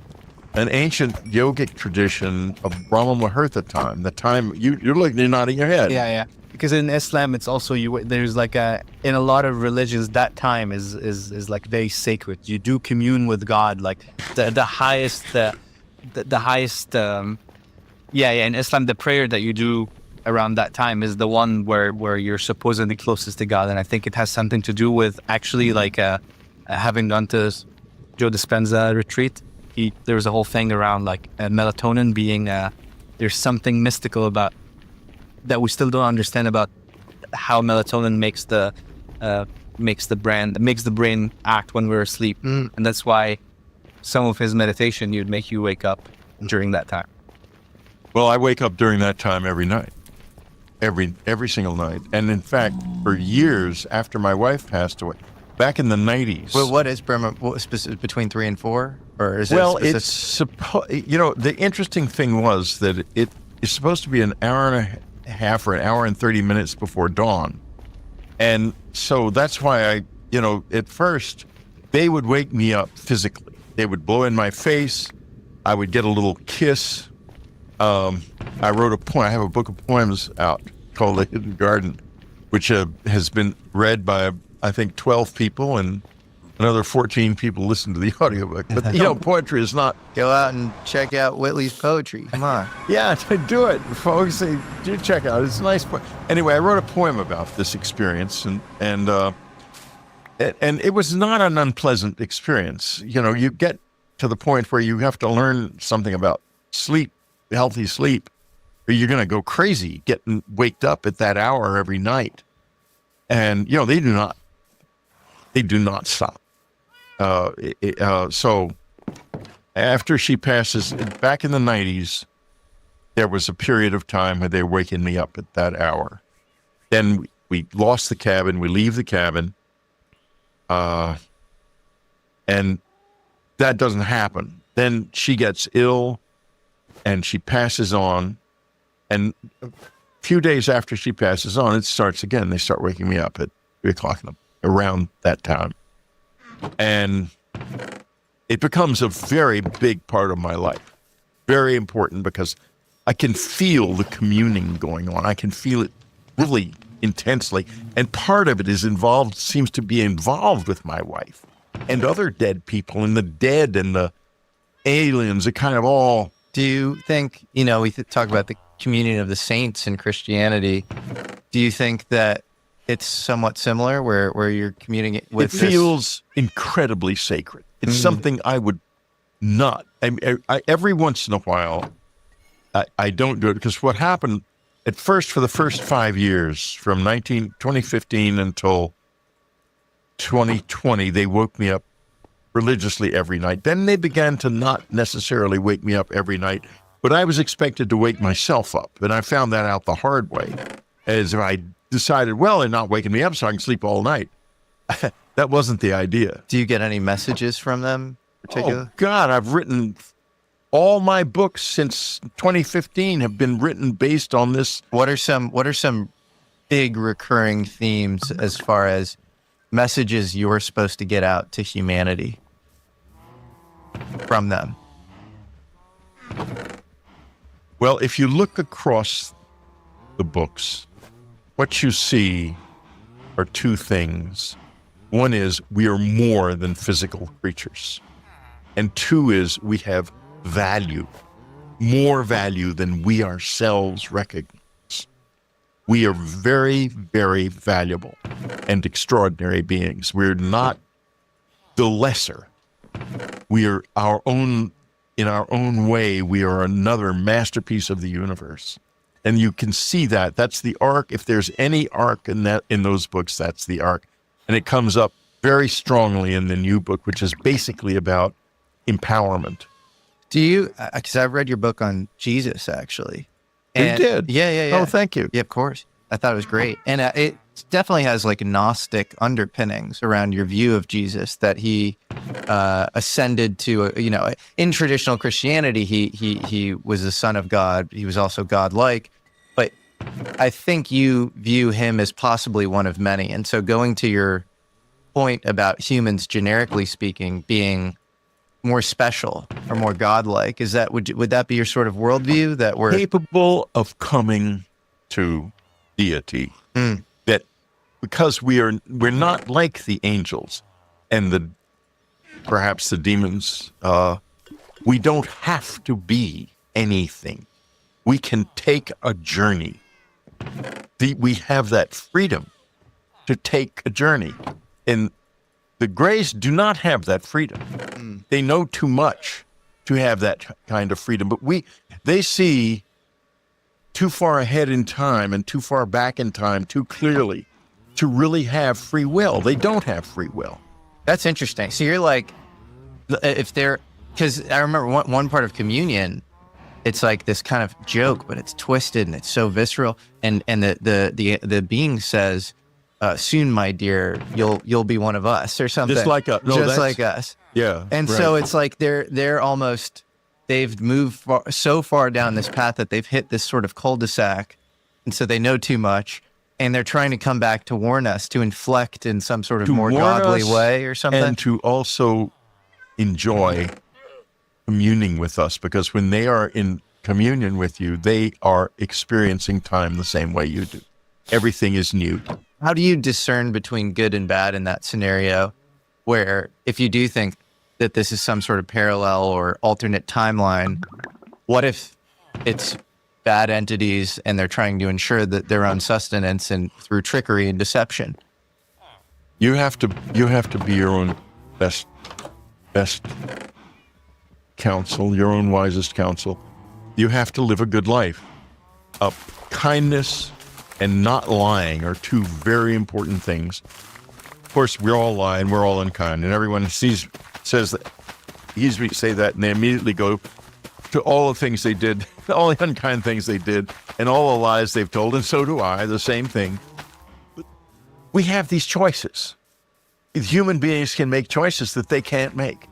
ancient yogic tradition of Brahma Muhurta time. The time you're nodding your head. Yeah. Because in Islam, it's also there's like in a lot of religions, that time is like very sacred. You do commune with God, like the highest. In Islam, the prayer that you do around that time is the one where you're supposedly closest to God, and I think it has something to do with actually like having gone to Joe Dispenza retreat. There was a whole thing around like melatonin being there's something mystical about that we still don't understand about how melatonin makes the brain act when we're asleep, and that's why some of his meditation would make you wake up during that time. Well, I wake up during that time every night, every single night, and in fact, for years after my wife passed away, back in the 90s. Well, what is Brahma? Between 3 and 4, or is it? Well, the interesting thing was that it is supposed to be an hour and a half or an hour and 30 minutes before dawn, and so that's why at first they would wake me up physically. They would blow in my face. I would get a little kiss. I wrote a poem. I have a book of poems out called The Hidden Garden, which has been read by, I think, 12 people, and another 14 people listen to the audiobook. But, poetry is not... Go out and check out Whitley's poetry. Come on. Yeah, do it, folks. Do check it out. It's a nice poem. Anyway, I wrote a poem about this experience, and it was not an unpleasant experience. You get to the point where you have to learn something about sleep, healthy sleep, or you're going to go crazy getting waked up at that hour every night. And, they do not stop. So after she passes, back in the 90s, there was a period of time where they were waking me up at that hour. Then we lost the cabin. We leave the cabin. And that doesn't happen. Then she gets ill and she passes on. And a few days after she passes on, it starts again. They start waking me up at 3 o'clock around that time. And it becomes a very big part of my life. Very important, because I can feel the communing going on. I can feel it really intensely. And part of it seems to be involved with my wife and other dead people, and the dead and the aliens. It kind of all... Do you think, we talk about the communion of the saints in Christianity. Do you think that it's somewhat similar where you're communing with It feels incredibly sacred. It's something I would not... I every once in a while, I don't do it, because what happened at first, for the first 5 years, from 2015 until 2020, they woke me up religiously every night. Then they began to not necessarily wake me up every night, but I was expected to wake myself up, and I found that out the hard way, as I decided, well, they're not waking me up so I can sleep all night. That wasn't the idea. Do you get any messages from them particularly? Oh God, I've written all my books since 2015 have been written based on this. What are some big recurring themes as far as messages you're supposed to get out to humanity from them? Well, if you look across the books, what you see are two things. One is we are more than physical creatures. And two is we have value, more value than we ourselves recognize. We are very, very valuable and extraordinary beings. We're not the lesser. We are our own, in our own way, we are another masterpiece of the universe. And you can see that. That's the arc. If there's any arc in those books, that's the arc. And it comes up very strongly in the new book, which is basically about empowerment. Do you, because I've read your book on Jesus, actually. You did? Yeah. Oh, thank you. Yeah, of course. I thought it was great. And it definitely has like Gnostic underpinnings around your view of Jesus, that he ascended to, in traditional Christianity, he was the son of God. He was also God-like. But I think you view him as possibly one of many. And so going to your point about humans, generically speaking, being more special or more godlike, is that would that be your sort of worldview, that we're capable of coming to deity? That because we're not like the angels and perhaps the demons, we don't have to be anything. We can take a journey. We have that freedom to take a journey, and the Greys do not have that freedom. They know too much to have that kind of freedom, but they see too far ahead in time and too far back in time too clearly to really have free will. They don't have free will. That's interesting. So you're like, because I remember one part of communion, it's like this kind of joke, but it's twisted and it's so visceral. And the being says, "Soon, my dear, you'll be one of us," or something. Just like us. Like us. Yeah. And right. so it's like they've moved so far down this path that they've hit this sort of cul-de-sac, and so they know too much, and they're trying to come back to warn us, to inflect in some sort of more godly way or something, and to also enjoy communing with us, because when they are in communion with you, they are experiencing time the same way you do. Everything is new. How do you discern between good and bad in that scenario, where if you do think that this is some sort of parallel or alternate timeline, what if it's bad entities and they're trying to ensure that their own sustenance and through trickery and deception? You have to be your own best counsel, your own wisest counsel. You have to live a good life. Kindness and not lying are two very important things. Of course, we're all lying, we're all unkind, and everyone says that, hears me say that, and they immediately go to all the things they did, all the unkind things they did, and all the lies they've told, and so do I, the same thing. But we have these choices. Human beings can make choices that they can't make.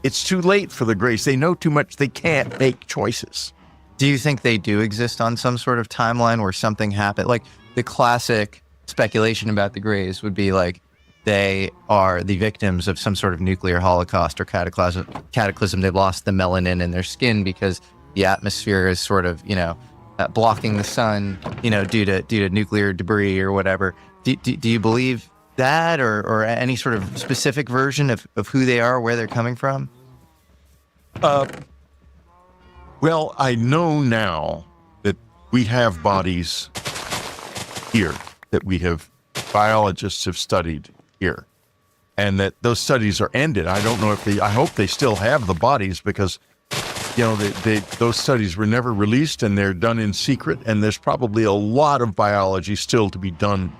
It's too late for the Greys. They know too much. They can't make choices. Do you think they do exist on some sort of timeline where something happened? Like the classic speculation about the Greys would be like they are the victims of some sort of nuclear holocaust or cataclysm. They've lost the melanin in their skin because the atmosphere is sort of, blocking the sun, due to nuclear debris or whatever. Do you believe that, or any sort of specific version of who they are, where they're coming from? Well, I know now that we have bodies here, that we have biologists have studied here, and that those studies are ended. I don't know I hope they still have the bodies, because, those studies were never released and they're done in secret, and there's probably a lot of biology still to be done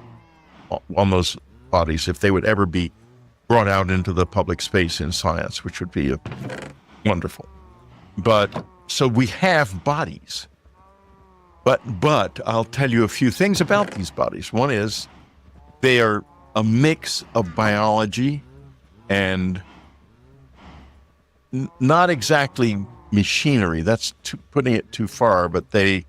on those bodies if they would ever be brought out into the public space in science, which would be wonderful. But so we have bodies, but I'll tell you a few things about these bodies. One is they are a mix of biology and not exactly machinery. That's putting it too far, but they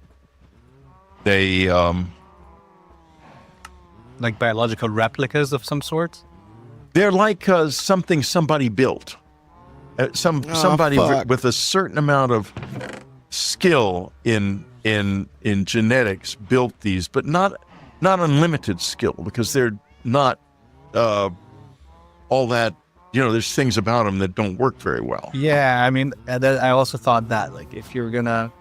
like biological replicas of some sort. they're like something somebody built. Somebody with a certain amount of skill in genetics built these, but not unlimited skill, because they're not all that. There's things about them that don't work very well. Yeah, I mean, I also thought that, like, if you're gonna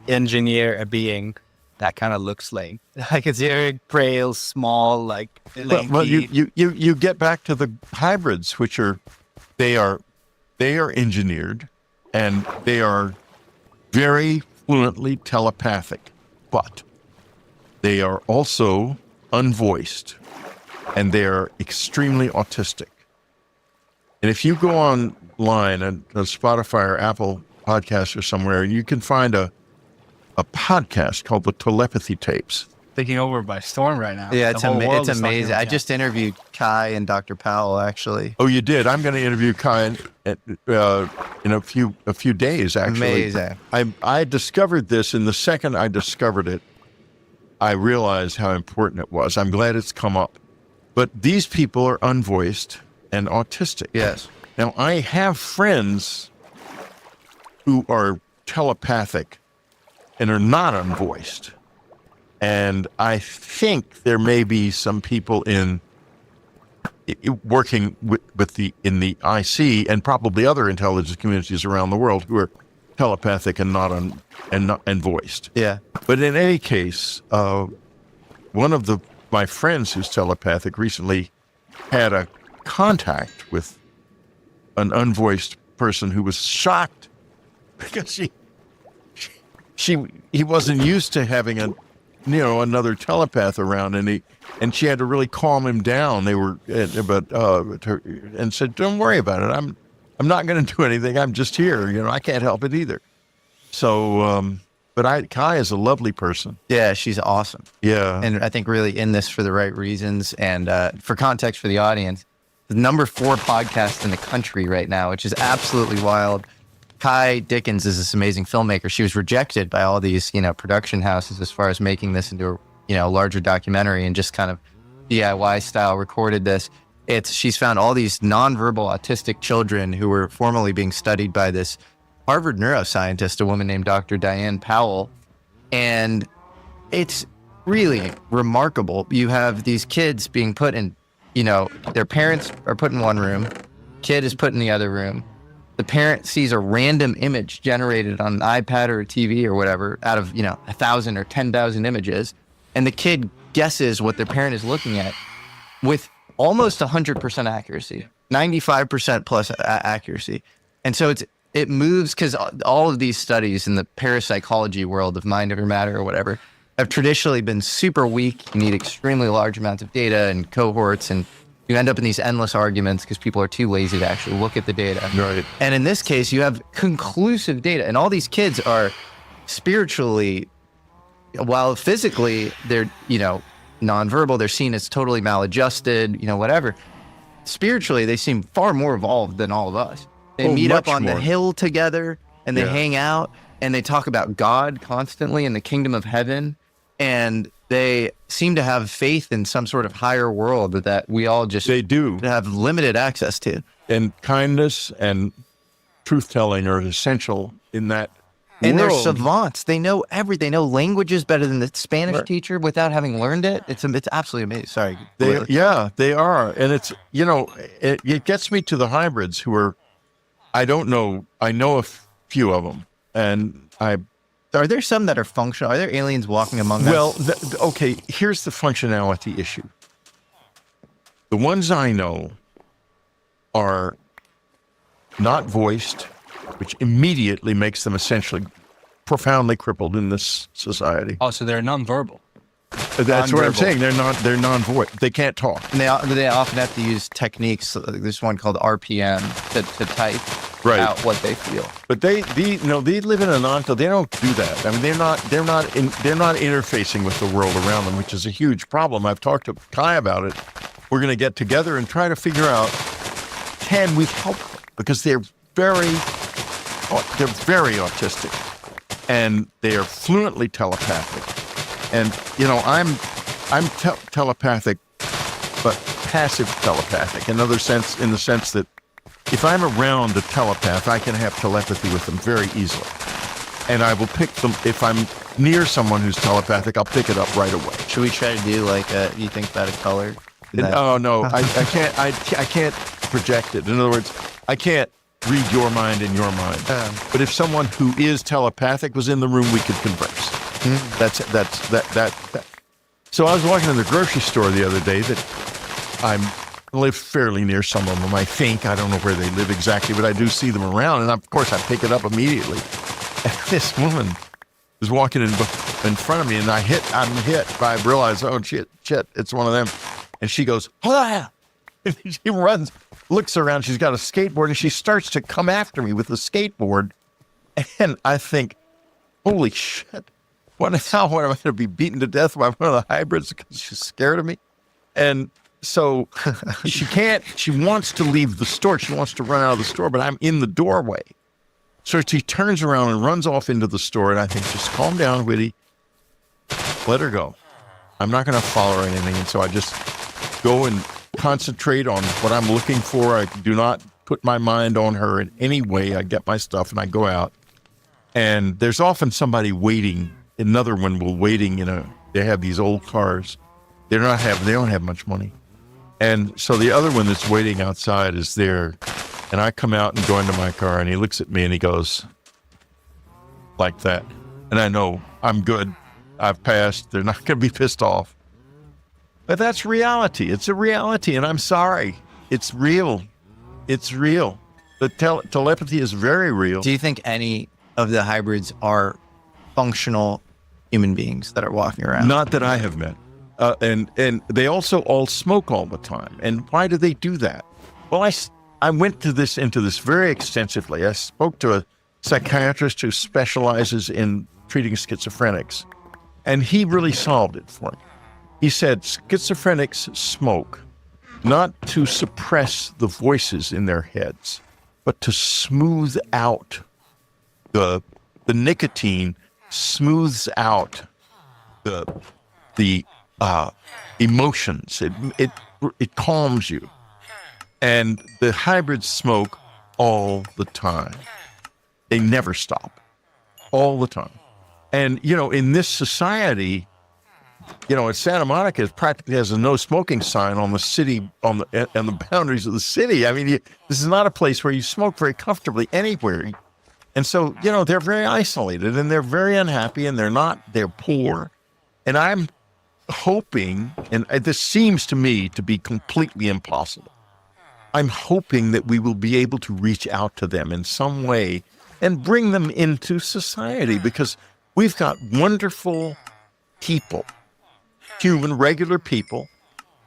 engineer a being that kind of looks like it's very frail, small, like lanky. Well, you get back to the hybrids, which they are engineered, and they are very fluently telepathic, but they are also unvoiced, and they are extremely autistic. And if you go online at Spotify or Apple Podcasts or somewhere, you can find a podcast called the Telepathy Tapes. Taking over by storm right now. Yeah, it's amazing. I just interviewed Kai and Dr. Powell, actually. Oh, you did? I'm going to interview Kai in a few days, actually. Amazing. I discovered this, and the second I discovered it, I realized how important it was. I'm glad it's come up. But these people are unvoiced and autistic. Yes. Now, I have friends who are telepathic and are not unvoiced. And I think there may be some people working in the IC and probably other intelligence communities around the world who are telepathic and not voiced. Yeah. But in any case, one of my friends who's telepathic recently had a contact with an unvoiced person who was shocked because he wasn't used to having another telepath around, and she had to really calm him down. And said, "Don't worry about it. I'm not going to do anything. I'm just here. I can't help it either." So, but Kai is a lovely person. Yeah, she's awesome. Yeah, and I think really in this for the right reasons. And for context for the audience, the number 4 podcast in the country right now, which is absolutely wild. Kai Dickens is this amazing filmmaker. She was rejected by all these, production houses as far as making this into a larger documentary, and just kind of DIY style recorded this. She's found all these nonverbal autistic children who were formerly being studied by this Harvard neuroscientist, a woman named Dr. Diane Powell. And it's really remarkable. You have these kids being put in, their parents are put in one room, kid is put in the other room. The parent sees a random image generated on an iPad or a TV or whatever out of, 1,000 or 10,000 images. And the kid guesses what their parent is looking at with almost 100% accuracy, 95% plus accuracy. And so it moves, because all of these studies in the parapsychology world of mind over matter or whatever have traditionally been super weak. You need extremely large amounts of data and cohorts, and you end up in these endless arguments because people are too lazy to actually look at the data. Right. And in this case, you have conclusive data. And all these kids are spiritually, while physically they're, nonverbal, they're seen as totally maladjusted, whatever. Spiritually, they seem far more evolved than all of us. They meet up on the hill together, and they hang out, and they talk about God constantly in the kingdom of heaven. And they seem to have faith in some sort of higher world that we all just have limited access to. And kindness and truth-telling are essential in that and world. They're savants. They know everything. They know languages better than the Spanish teacher without having learned it. It's absolutely amazing. Sorry. They are. And it's, it gets me to the hybrids who are, I don't know, I know a few of them. And are there some that are functional? Are there aliens walking among us? Well, okay, here's the functionality issue. The ones I know are not voiced, which immediately makes them essentially profoundly crippled in this society. Oh, so they're nonverbal. That's what I'm saying. They're non-voiced. They can't talk. And they often have to use techniques. There's one called RPM to type. Right. out what they feel. But they live in an they don't do that. I mean, they're not interfacing with the world around them, which is a huge problem. I've talked to Kai about it. We're going to get together and try to figure out, can we help them? Because they're very autistic, and they are fluently telepathic. And I'm telepathic, but passive telepathic. In the sense that if I'm around a telepath, I can have telepathy with them very easily. And I will pick them, if I'm near someone who's telepathic, I'll pick it up right away. Should we try to do like you think about a color? Oh no, I can't project it. In other words, I can't read your mind in your mind. But if someone who is telepathic was in the room, we could converse. That's that. So I was walking in the grocery store the other day that I live fairly near some of them, I think. I don't know where they live exactly, but I do see them around. And of course, I pick it up immediately. And this woman was walking in front of me, and I'm hit. I realize, oh, shit, it's one of them. And she goes, ah! And she runs, looks around. She's got a skateboard, and she starts to come after me with the skateboard. And I think, holy shit. What am I going to be beaten to death by one of the hybrids because she's scared of me? And so she wants to leave the store. She wants to run out of the store, but I'm in the doorway. So she turns around and runs off into the store. And I think, just calm down, Whitty. Let her go. I'm not going to follow her or anything. And so I just go and concentrate on what I'm looking for. I do not put my mind on her in any way. I get my stuff and I go out. And there's often somebody waiting. Another one waiting, they have these old cars. They don't have much money. And so the other one that's waiting outside is there. And I come out and go into my car, and he looks at me and he goes like that. And I know I'm good. I've passed. They're not going to be pissed off. But that's reality. It's a reality, and I'm sorry. It's real. It's real. The telepathy is very real. Do you think any of the hybrids are functional human beings that are walking around? Not that I have met. And they also all smoke all the time. And why do they do that? Well, I went into this very extensively. I spoke to a psychiatrist who specializes in treating schizophrenics, and he really solved it for me. He said schizophrenics smoke not to suppress the voices in their heads, but to smooth out the nicotine smooths out the emotions. It calms you. And the hybrids smoke all the time. They never stop. All the time. And, in this society, Santa Monica is practically has a no smoking sign on the city, on the boundaries of the city. I mean, this is not a place where you smoke very comfortably anywhere. And so, they're very isolated, and they're very unhappy, and they're poor. And I'm hoping, and this seems to me to be completely impossible, I'm hoping that we will be able to reach out to them in some way and bring them into society, because we've got wonderful people, regular people,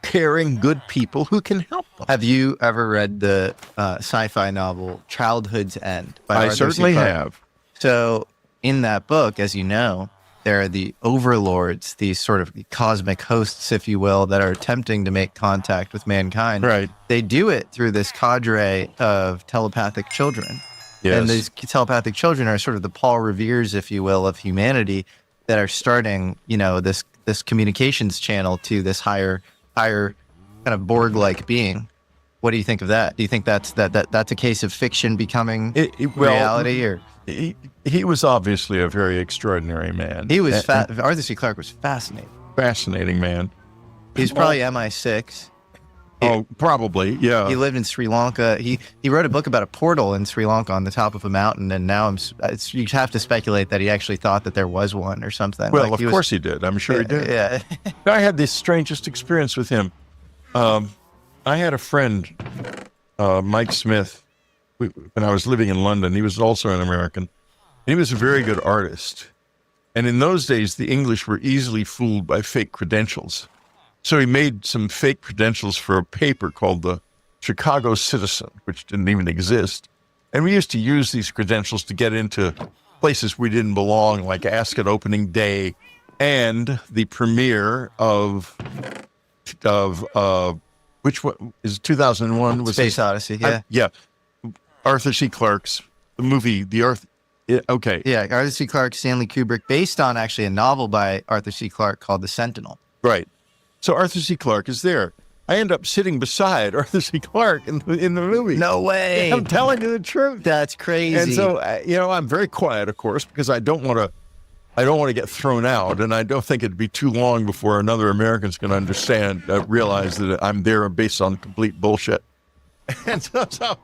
caring, good people who can help them. Have you ever read the sci-fi novel Childhood's End by I Arthur C. certainly Clarke? have. So in that book, as you know, there are the overlords, these sort of cosmic hosts, if you will, that are attempting to make contact with mankind. Right. They do it through this cadre of telepathic children. Yes. And these telepathic children are sort of the Paul Revere's, if you will, of humanity, that are starting, this communications channel to this higher kind of Borg-like being. What do you think of that? Do you think that's a case of fiction becoming reality? Or he was obviously a very extraordinary man. He was Arthur C. Clarke was fascinating. Fascinating man. He's probably MI6. Oh, probably, yeah. He lived in Sri Lanka. He wrote a book about a portal in Sri Lanka on the top of a mountain, and now you have to speculate that he actually thought that there was one or something. Well, of course he did. I'm sure he did. Yeah. I had the strangest experience with him. I had a friend, Mike Smith, when I was living in London. He was also an American. He was a very good artist. And in those days, the English were easily fooled by fake credentials. So he made some fake credentials for a paper called the Chicago Citizen, which didn't even exist. And we used to use these credentials to get into places we didn't belong, like Ask at Opening Day and the premiere of which one is 2001? Was Space Odyssey, yeah. Yeah. Arthur C. Clarke's the movie, The Earth. Okay. Yeah, Arthur C. Clarke, Stanley Kubrick, based on actually a novel by Arthur C. Clarke called The Sentinel. Right. So Arthur C. Clarke is there. I end up sitting beside Arthur C. Clarke in the movie. No way. I'm telling you the truth. That's crazy. And so, I'm very quiet, of course, because I don't want to get thrown out, and I don't think it'd be too long before another American's going to realize that I'm there based on complete bullshit. And so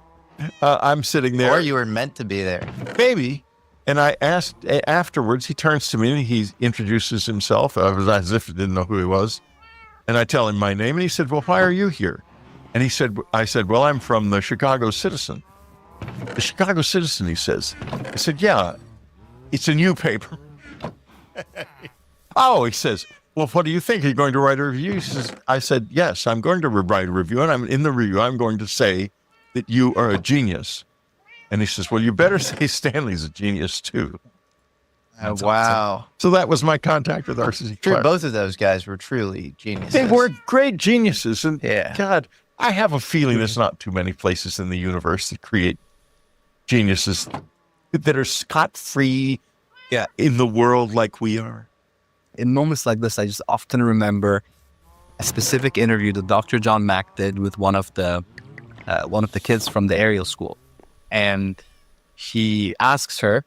I'm sitting there. Or you were meant to be there. Maybe. And I asked afterwards, he turns to me and he introduces himself as if he didn't know who he was. And I tell him my name, and he said, well, why are you here? And I said, well, I'm from the Chicago Citizen. The Chicago Citizen, he says. I said, yeah, it's a new paper. Oh, he says, well, what do you think? Are you going to write a review? He says, I said, yes, I'm going to write a review. And in the review, I'm going to say that you are a genius. And he says, well, you better say Stanley's a genius too. Wow. Awesome. So that was my contact with Arthur C. Clarke. Both of those guys were truly geniuses. They were great geniuses. And yeah. God, I have a feeling there's not too many places in the universe that create geniuses that are scot-free in the world like we are. In moments like this, I just often remember a specific interview that Dr. John Mack did with one of the kids from the aerial school. And he asks her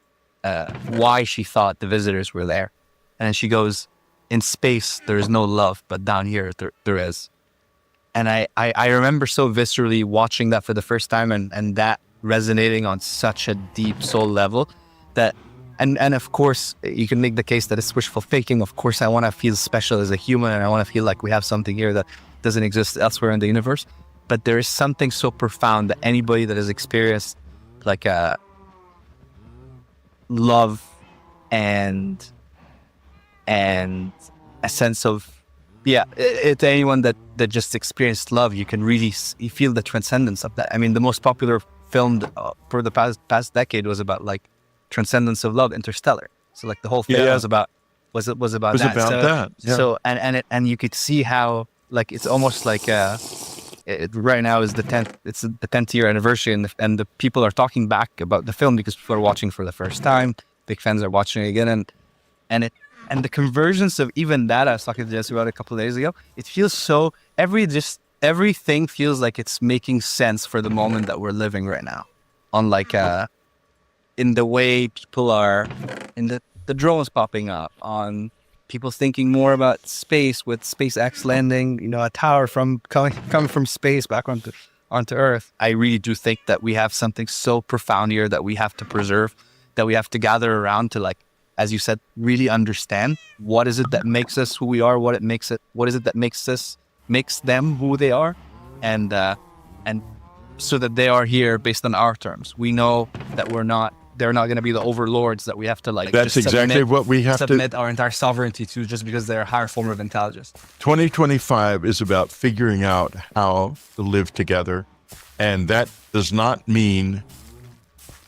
why she thought the visitors were there. And she goes, in space, there is no love, but down here, there is. And I remember so viscerally watching that for the first time and that resonating on such a deep soul level that, and of course, you can make the case that it's wishful thinking. Of course, I want to feel special as a human, and I want to feel like we have something here that doesn't exist elsewhere in the universe. But there is something so profound that anybody that has experienced like a love and a sense of, to anyone that just experienced love, you can really you feel the transcendence of that. I mean, the most popular film for the past decade was about like transcendence of love, Interstellar. So like the whole thing was about that. Yeah. So and you could see how like it's almost like right now is the 10th year anniversary, and the people are talking back about the film because people are watching for the first time. Big fans are watching it again, and the convergence of even that, I was talking to Jesse about a couple of days ago. It feels so everything feels like it's making sense for the moment that we're living right now, on like in the way people are, in the drones popping up, on people thinking more about space with SpaceX landing, a tower coming from space back onto Earth. I really do think that we have something so profound here that we have to preserve, that we have to gather around to, like, as you said, really understand what is it that makes us who we are, what is it that makes them who they are, and so that they are here based on our terms. We know that they're not going to be the overlords that we have to like. That's exactly what we have to submit our entire sovereignty to, just because they're a higher form of intelligence. 2025 is about figuring out how to live together, and that does not mean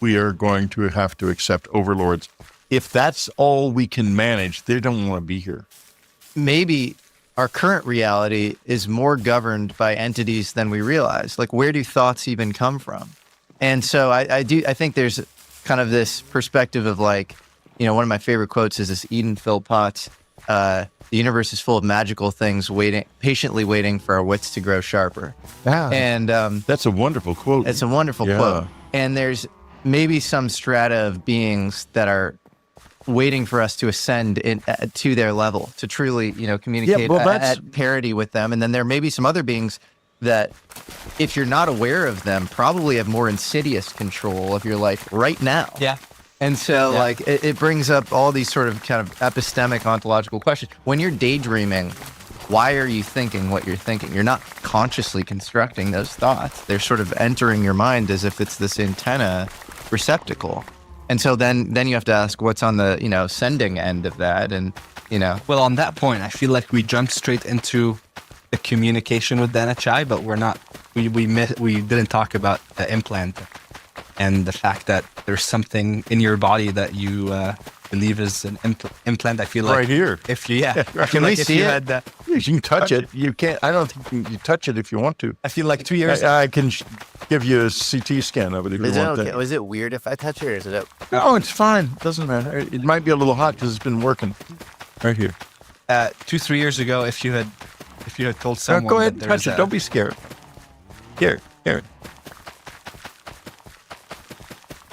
we are going to have to accept overlords. If that's all we can manage, they don't want to be here. Maybe our current reality is more governed by entities than we realize. Like, where do thoughts even come from? And so I think there's kind of this perspective of, like, one of my favorite quotes is this Eden Philpott, the universe is full of magical things patiently waiting for our wits to grow sharper. Yeah. And that's a wonderful quote. It's a wonderful quote. And there's maybe some strata of beings that are waiting for us to ascend to their level, to truly, communicate at parity with them. And then there may be some other beings that, if you're not aware of them, probably have more insidious control of your life right now. Yeah. And so, like, it brings up all these sort of kind of epistemic ontological questions. When you're daydreaming, why are you thinking what you're thinking? You're not consciously constructing those thoughts. They're sort of entering your mind as if it's this antenna receptacle. And so then you have to ask what's on the, sending end of that. And, Well, on that point, I feel like we jumped straight into the communication with the NHI, but we didn't talk about the implant and the fact that there's something in your body that you believe is an implant. I feel like Right here. If you, I Can feel we like if see you it? had that, You can touch it. You can't. I don't think you touch it if you want to. I feel like 2 years. I can give you a CT scan of it if you Is it want okay? that. Was it weird if I touch it, or is it? Oh, it's fine. Doesn't matter. It might be a little hot because it's been working. Right here. 2-3 years ago, if you had told someone, Go ahead that and touch there's it. Don't be scared. Here.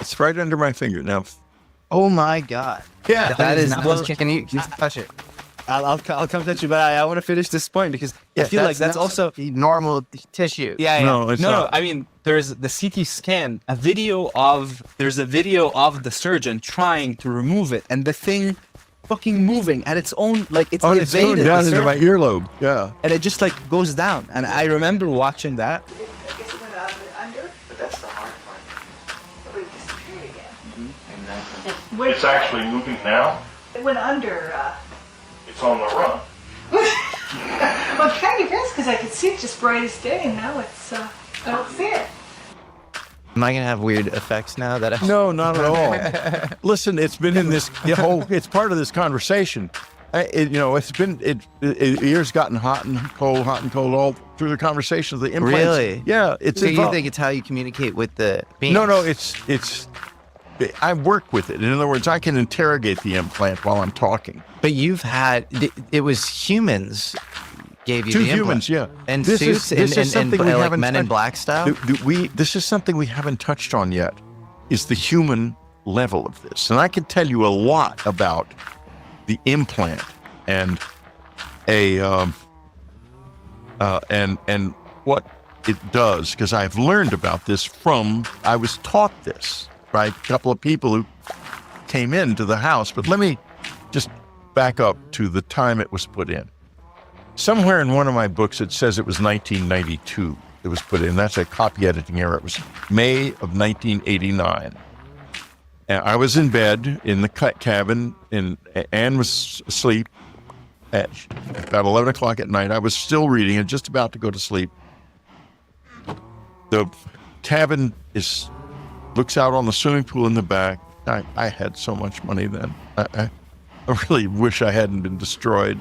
It's right under my finger now. Oh my God! Yeah, That is. not- Well, can you touch it? I'll come touch you, but I want to finish this point because I feel like that's not also normal tissue. yeah. No, it's no. not. I mean, there's the CT scan, there's a video of the surgeon trying to remove it, and the thing fucking moving at its own, like it's Oh, it's going evaded down the into my surgeon, earlobe. Yeah. and it just like goes down. And I remember watching that. It's actually moving now. It went under. It's on the run. Well, kind of is because I could see it just bright as day, and now it's. I don't see it. Am I gonna have weird effects now that I? No, not at all. Listen, it's been in this whole. It's part of this conversation. It's been ears gotten hot and cold all through the conversation of the implants. Really? Yeah, it's. So you involved. think it's how you communicate with the beings? No, it's. I work with it. In other words, I can interrogate the implant while I'm talking. But you've had it was humans gave you Two the implant. humans, yeah. And This suits is and something we like haven't Men in touched. Black style. This is something we haven't touched on yet. Is the human level of this, and I can tell you a lot about the implant and and what it does, because I've learned about this I was taught this by a couple of people who came into the house. But let me just back up to the time it was put in. Somewhere in one of my books, it says it was 1992 it was put in. That's a copy editing error. It was May of 1989. And I was in bed in the cabin, and Anne was asleep at about 11 o'clock at night. I was still reading and just about to go to sleep. The cabin looks out on the swimming pool in the back. I had so much money then. I really wish I hadn't been destroyed.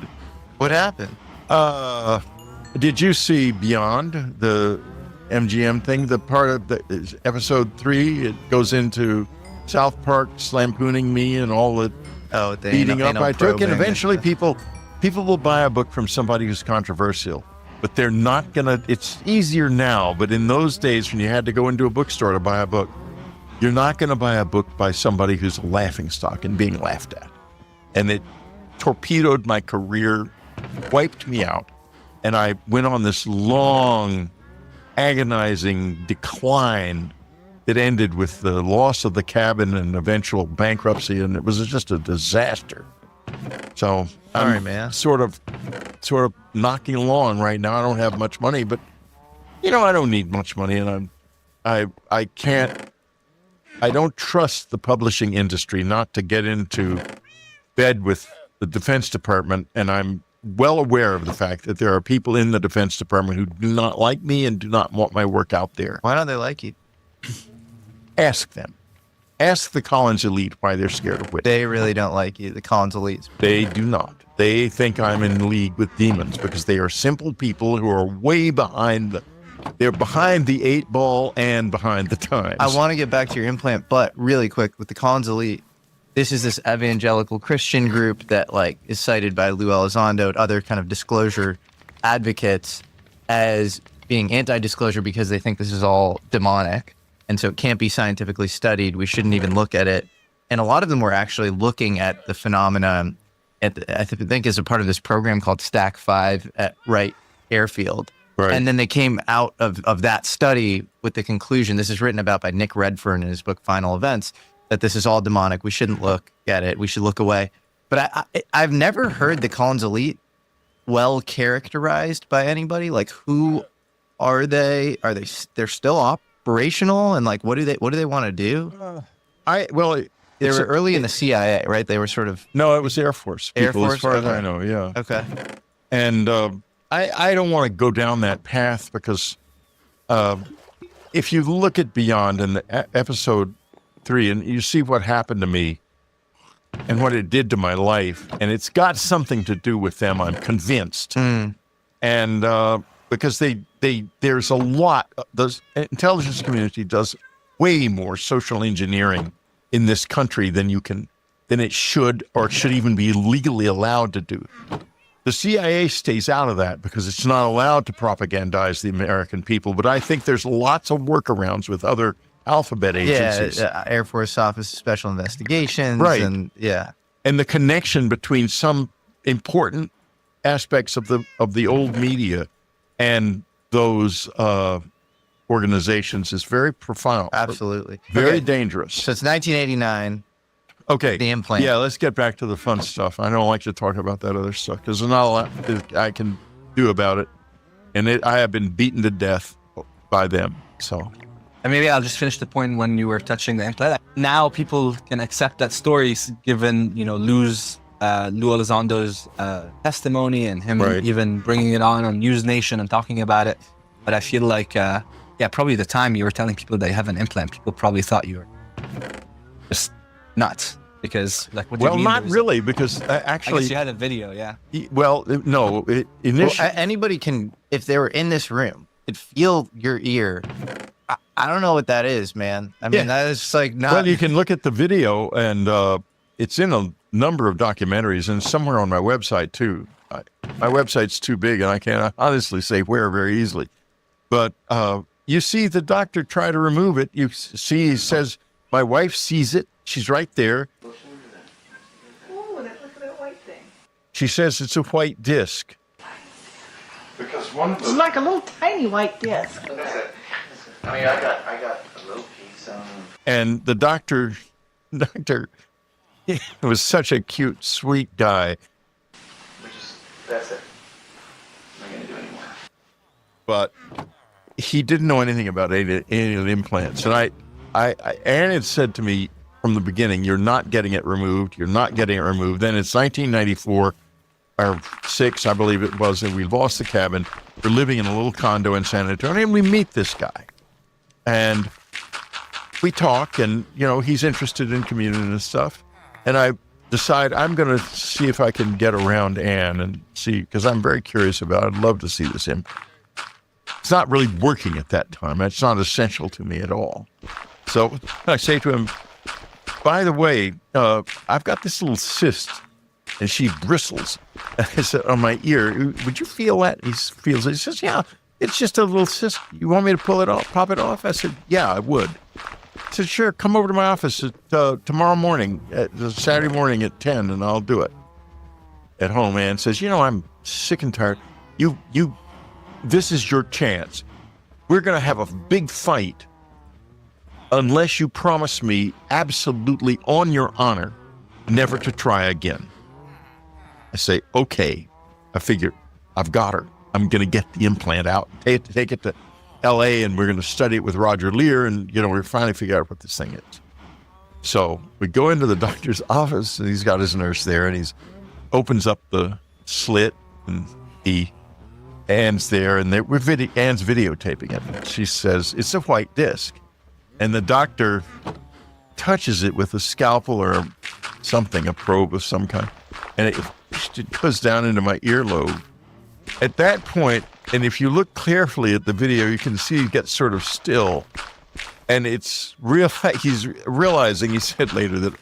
What happened? Did you see Beyond, the MGM thing? The part of is episode 3, it goes into South Park lampooning me and all the beating up I took. And eventually people will buy a book from somebody who's controversial. But they're not gonna, it's easier now, but in those days when you had to go into a bookstore to buy a book, you're not gonna buy a book by somebody who's a laughingstock and being laughed at. And it torpedoed my career, wiped me out. And I went on this long, agonizing decline that ended with the loss of the cabin and eventual bankruptcy, and it was just a disaster. So I'm sort of knocking along right now. I don't have much money, but I don't need much money, and I don't trust the publishing industry not to get into bed with the Defense Department, and I'm well aware of the fact that there are people in the Defense Department who do not like me and do not want my work out there. Why don't they like you? Ask them. Ask the Collins elite why they're scared of witches. They really don't like you, the Collins elites. They do not. They think I'm in league with demons because they are simple people who are way behind they're behind the 8 ball and behind the times. I want to get back to your implant, but really quick, with the Collins elite, this is this evangelical Christian group that is cited by Lou Elizondo and other kind of disclosure advocates as being anti-disclosure because they think this is all demonic. And so it can't be scientifically studied. We shouldn't even look at it. And a lot of them were actually looking at the phenomena, I think as a part of this program called Stack 5 at Wright Airfield. Right. And then they came out of that study with the conclusion, this is written about by Nick Redfern in his book Final Events, that this is all demonic. We shouldn't look at it. We should look away. But I've never heard the Collins elite well characterized by anybody. Who are they? They're still operational, and what do they want to do? They were early in the CIA, right? They were sort of no, it was Air Force people, Air Force, as far as I know. Yeah. Okay. And I don't want to go down that path because if you look at Beyond in episode 3 and you see what happened to me and what it did to my life, and it's got something to do with them, I'm convinced. And because there's a lot, the intelligence community does way more social engineering in this country than it should or should even be legally allowed to do. The CIA stays out of that because it's not allowed to propagandize the American people. But I think there's lots of workarounds with other alphabet agencies. Yeah, Air Force Office of Special Investigations. Right. And the connection between some important aspects of the old media and those organizations is very profound. Absolutely. Very dangerous. So it's 1989. Okay. The implant. Yeah, let's get back to the fun stuff. I don't like to talk about that other stuff because there's not a lot that I can do about it. And I have been beaten to death by them. So. And maybe I'll just finish the point when you were touching the implant. Now people can accept that stories given, Lou Elizondo's testimony and him even bringing it on News Nation and talking about it. But I feel like, probably the time you were telling people they have an implant, people probably thought you were just nuts. Because, what do you mean? Not really, because actually... I guess you had a video, yeah. Well, no. Initially... anybody can, if they were in this room, could feel your ear. I don't know what that is, man. I mean, that is not... Well, you can look at the video, and it's in a number of documentaries, and somewhere on my website, too. My website's too big, and I can't honestly say where very easily. But you see the doctor try to remove it. You see, he says, my wife sees it. She's right there. Ooh, look at that white thing. She says it's a white disc. Because one of It's like a little tiny white disc. I mean, I got a little piece on. And the doctor he was such a cute, sweet guy. That's it. I'm not going to do anymore. But he didn't know anything about alien implants. And Aaron had said to me from the beginning, you're not getting it removed. You're not getting it removed. Then it's 1994 or 6, I believe it was, and we lost the cabin. We're living in a little condo in San Antonio, and we meet this guy. And we talk, and, he's interested in community and stuff. And I decide I'm going to see if I can get around Ann and see, because I'm very curious about it. I'd love to see this implant. It's not really working at that time. It's not essential to me at all. So I say to him, by the way, I've got this little cyst, and she bristles. I said, on my ear, would you feel that? He feels it. He says, yeah, it's just a little cyst. You want me to pull it off, pop it off? I said, yeah, I would. He said, sure, come over to my office tomorrow morning, Saturday morning at 10, and I'll do it. At home, Ann says, I'm sick and tired. This is your chance. We're going to have a big fight unless you promise me absolutely on your honor never to try again. I say, okay. I figure I've got her. I'm going to get the implant out, take it to L.A., and we're going to study it with Roger Lear, and, we finally figure out what this thing is. So we go into the doctor's office, and he's got his nurse there, and he opens up the slit, and Ann's there, and Ann's videotaping it. She says, it's a white disc. And the doctor touches it with a scalpel or something, a probe of some kind, and it goes down into my earlobe. At that point, and if you look carefully at the video, you can see he gets sort of still. And he's realizing, he said later, that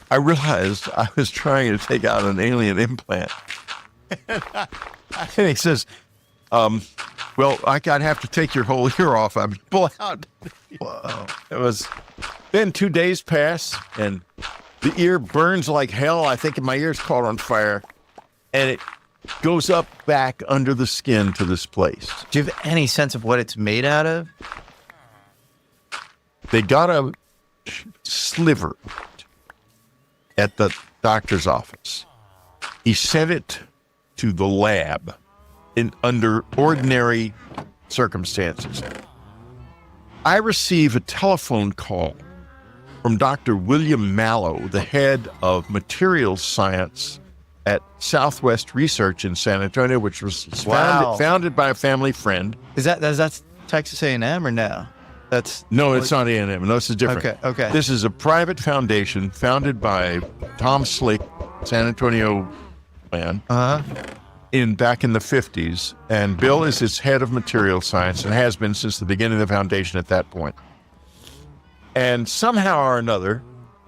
I realized I was trying to take out an alien implant. And he says, well, I'd have to take your whole ear off. I pull out. Whoa. Then 2 days pass, and the ear burns like hell. I think my ear's caught on fire, and it goes up back under the skin to this place. Do you have any sense of what it's made out of? They got a sliver at the doctor's office. He sent it to the lab under ordinary circumstances. I receive a telephone call from Dr. William Mallow, the head of materials science at Southwest Research in San Antonio, which was founded by a family friend. Is that Texas A&M or no? No, it's not A&M. No, this is different. Okay. This is a private foundation founded by Tom Slick, San Antonio man, back in the 50s. And Bill is its head of material science and has been since the beginning of the foundation at that point. And somehow or another,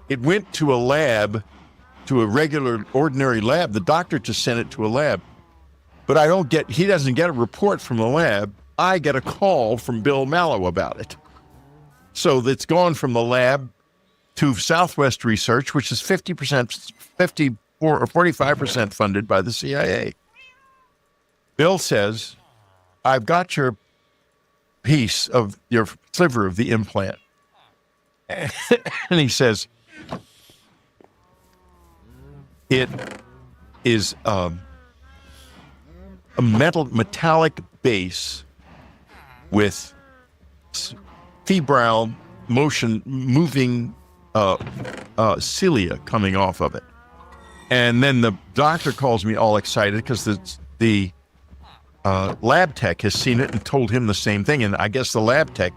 it went to a lab, to a regular, ordinary lab. The doctor just sent it to a lab. But he doesn't get a report from the lab. I get a call from Bill Mallow about it. So it's gone from the lab to Southwest Research, which is 54 or 45% funded by the CIA. Bill says, I've got your piece of your sliver of the implant. And he says, it is a metallic base with febrile moving cilia coming off of it. And then the doctor calls me all excited because the lab tech has seen it and told him the same thing. And I guess the lab tech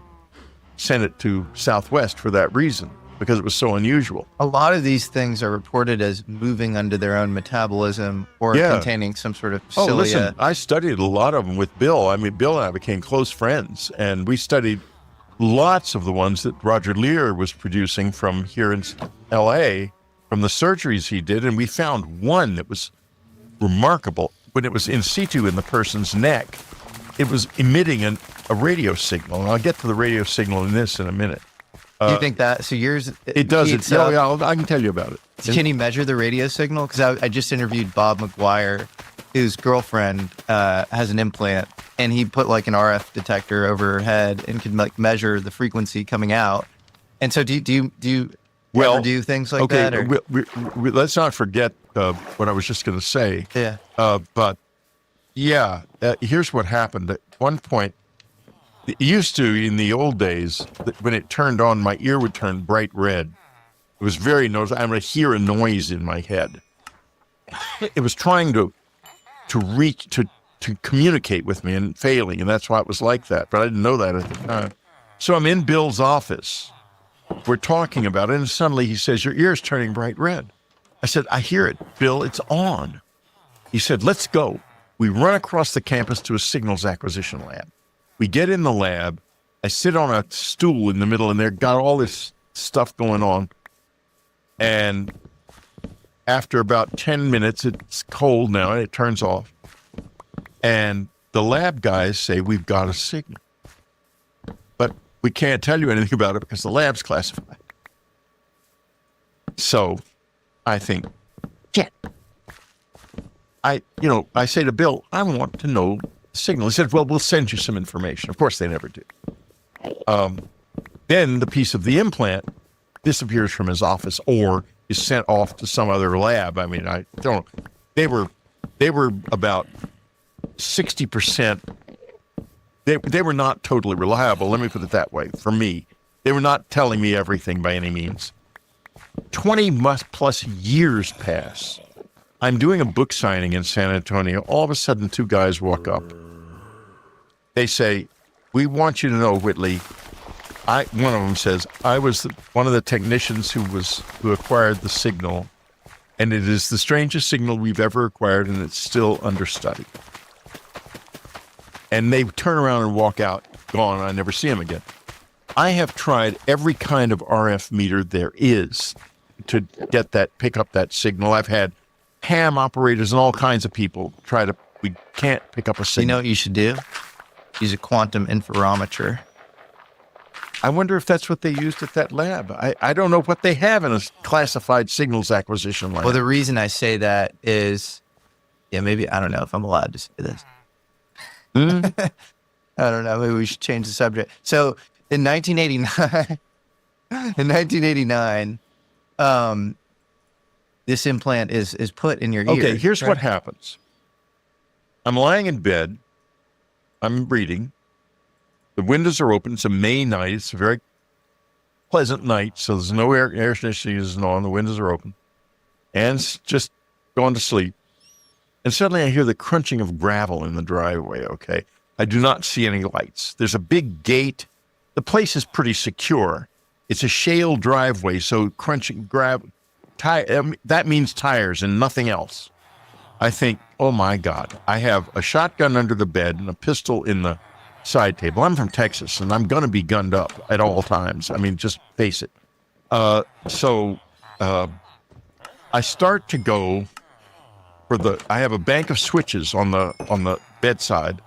sent it to Southwest for that reason, because it was so unusual. A lot of these things are reported as moving under their own metabolism or containing some sort of cilia. Oh, listen, I studied a lot of them with Bill. I mean, Bill and I became close friends, and we studied lots of the ones that Roger Lear was producing from here in L.A., from the surgeries he did, and we found one that was remarkable. When it was in situ in the person's neck, it was emitting a radio signal. And I'll get to the radio signal in a minute. Do you think that? So yours... It does. I can tell you about it. Can you measure the radio signal? Because I just interviewed Bob McGuire, whose girlfriend has an implant, and he put like an RF detector over her head and could like measure the frequency coming out. And so do you ever do things like that? Or? Let's not forget what I was just going to say. Yeah. Here's what happened. At one point, it used to, in the old days, when it turned on, my ear would turn bright red. It was very noticeable. I would hear a noise in my head. It was trying to communicate with me and failing, and that's why it was like that. But I didn't know that at the time. So I'm in Bill's office. We're talking about it, and suddenly he says, your ear's turning bright red. I said, I hear it, Bill, it's on. He said, let's go. We run across the campus to a signals acquisition lab. We get in the lab. I sit on a stool in the middle, and they've got all this stuff going on. And after about 10 minutes, it's cold now, and it turns off. And the lab guys say, we've got a signal. But we can't tell you anything about it because the lab's classified. So I think, shit. I say to Bill, I want to know the signal. He said, well, we'll send you some information. Of course, they never do. Then the piece of the implant disappears from his office or is sent off to some other lab. I mean, I don't. They were about 60%. They were not totally reliable. Let me put it that way. For me, they were not telling me everything by any means. 20 plus years pass. I'm doing a book signing in San Antonio. All of a sudden, two guys walk up. They say, we want you to know, Whitley. One of them says, I was one of the technicians who acquired the signal, and it is the strangest signal we've ever acquired, and it's still under study. And they turn around and walk out, gone. I never see them again. I have tried every kind of RF meter there is to pick up that signal. I've had ham operators and all kinds of people we can't pick up a signal. You know what you should do? Use a quantum interferometer. I wonder if that's what they used at that lab. I don't know what they have in a classified signals acquisition lab. Well, the reason I say that is, maybe, I don't know if I'm allowed to say this. I don't know. Maybe we should change the subject. So in 1989, this implant is put in your ear. Okay, here's what happens. I'm lying in bed. I'm reading. The windows are open. It's a May night. It's a very pleasant night, so there's no air conditioning isn't on. The windows are open. And it's just going to sleep. And suddenly I hear the crunching of gravel in the driveway, okay? I do not see any lights. There's a big gate. the place is pretty secure. It's a shale driveway, so that means tires and nothing else. I think, oh my God, I have a shotgun under the bed and a pistol in the side table. I'm from Texas, and I'm going to be gunned up at all times. I mean, just face it. So I start to go I have a bank of switches on the bedside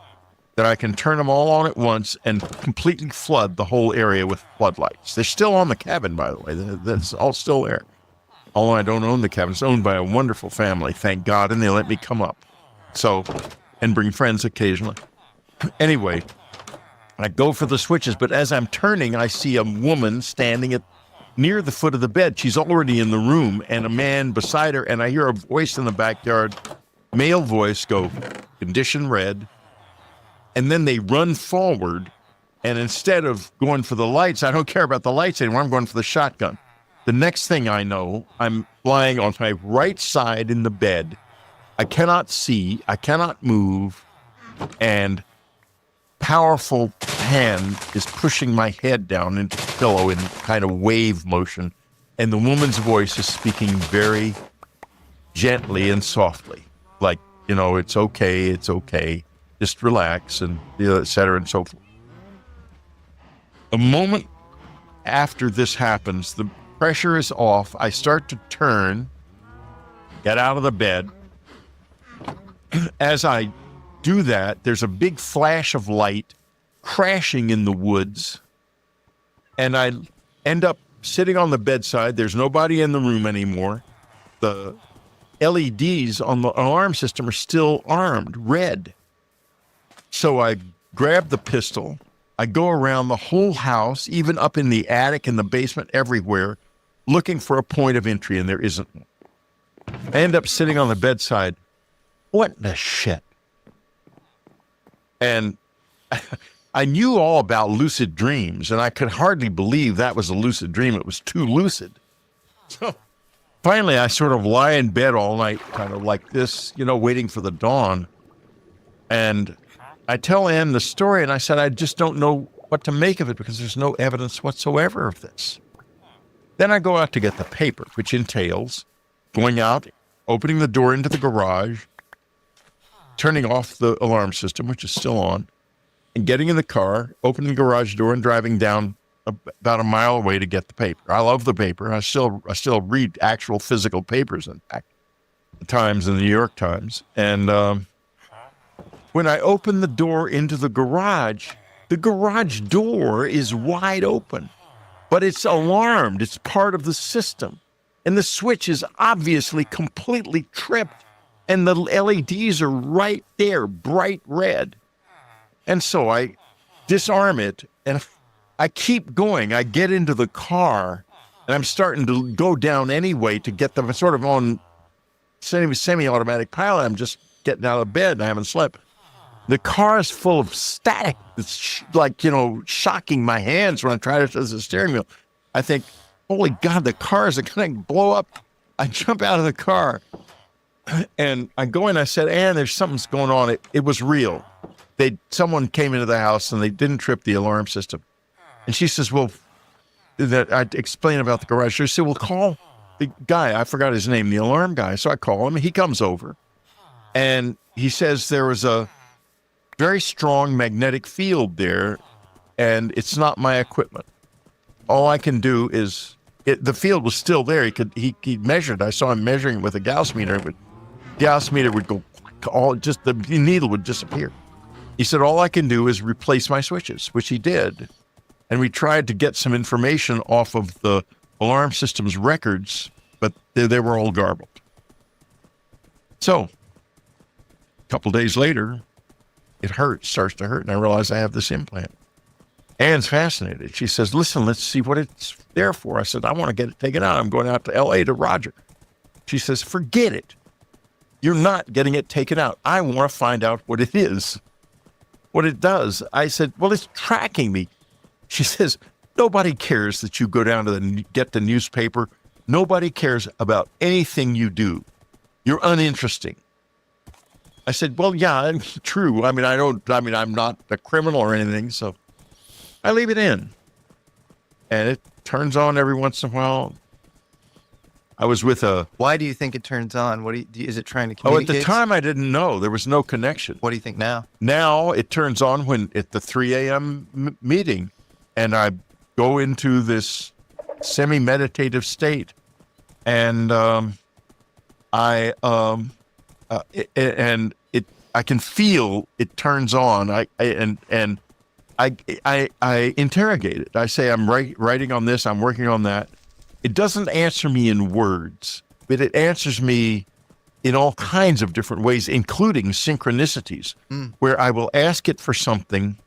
that I can turn them all on at once and completely flood the whole area with floodlights. They're still on the cabin, by the way. That's all still there. Although I don't own the cabin. It's owned by a wonderful family, thank God, and they let me come up. So, and bring friends occasionally. Anyway, I go for the switches, but as I'm turning, I see a woman standing near the foot of the bed. She's already in the room, and a man beside her, and I hear a voice in the backyard, male voice, go, condition red. And then they run forward, and instead of going for the lights, I don't care about the lights anymore, I'm going for the shotgun. The next thing I know, I'm lying on my right side in the bed. I cannot see, I cannot move, and powerful hand is pushing my head down into the pillow in kind of wave motion, and the woman's voice is speaking very gently and softly, like, it's okay, just relax, and et cetera and so forth. A moment after this happens, the pressure is off. I start to turn, get out of the bed. As I do that, there's a big flash of light crashing in the woods, and I end up sitting on the bedside. There's nobody in the room anymore. The LEDs on the alarm system are still armed, red. So I grab the pistol. I go around the whole house, even up in the attic, in the basement, everywhere, looking for a point of entry, and there isn't one. I end up sitting on the bedside. What the shit? And I knew all about lucid dreams, and I could hardly believe that was a lucid dream. It was too lucid. So finally, I sort of lie in bed all night, kind of like this, waiting for the dawn. And I tell Ann the story, and I said, I just don't know what to make of it because there's no evidence whatsoever of this. Then I go out to get the paper, which entails going out, opening the door into the garage, turning off the alarm system, which is still on, and getting in the car, opening the garage door, and driving down about a mile away to get the paper. I love the paper. I still read actual physical papers, in fact, the Times and the New York Times. And when I open the door into the garage door is wide open, but it's alarmed. It's part of the system. And the switch is obviously completely tripped, and the LEDs are right there, bright red. And so I disarm it, and I keep going. I get into the car, and I'm starting to go down anyway to get them sort of on semi-automatic pilot. I'm just getting out of bed, and I haven't slept. The car is full of static. It's like, shocking my hands when I try to touch the steering wheel. I think, holy God, the car is going to blow up. I jump out of the car, and I go in. I said, Ann, there's something's going on. It was real. Someone came into the house, and they didn't trip the alarm system. And she says, well, I explain about the garage. She said, well, call the guy. I forgot his name, the alarm guy. So I call him. He comes over, and he says there was a very strong magnetic field there, and it's not my equipment. All I can do is, the field was still there. He measured. I saw him measuring with a Gauss meter. Gauss meter would go, the needle would disappear. He said, all I can do is replace my switches, which he did. And we tried to get some information off of the alarm system's records, but they were all garbled. So, a couple days later, it starts to hurt, and I realize I have this implant. Ann's fascinated. She says, listen, let's see what it's there for. I said, I want to get it taken out. I'm going out to L.A. to Roger. She says, forget it. You're not getting it taken out. I want to find out what it is, what it does. I said, well, it's tracking me. She says, nobody cares that you go down to get the newspaper. Nobody cares about anything you do. You're uninteresting. I said, well, yeah, true. I'm not a criminal or anything, so I leave it in. and it turns on every once in a while. I was with a... Why do you think it turns on? What is it trying to Oh, at communicate? the time I didn't know. There was no connection. What do you think now? Now it turns on when at the 3 a.m. Meeting, and I go into this semi-meditative state, and I can feel it turns on. I interrogate it. I say, I'm writing on this, I'm working on that. It doesn't answer me in words, but it answers me in all kinds of different ways, including synchronicities, where I will ask it for something.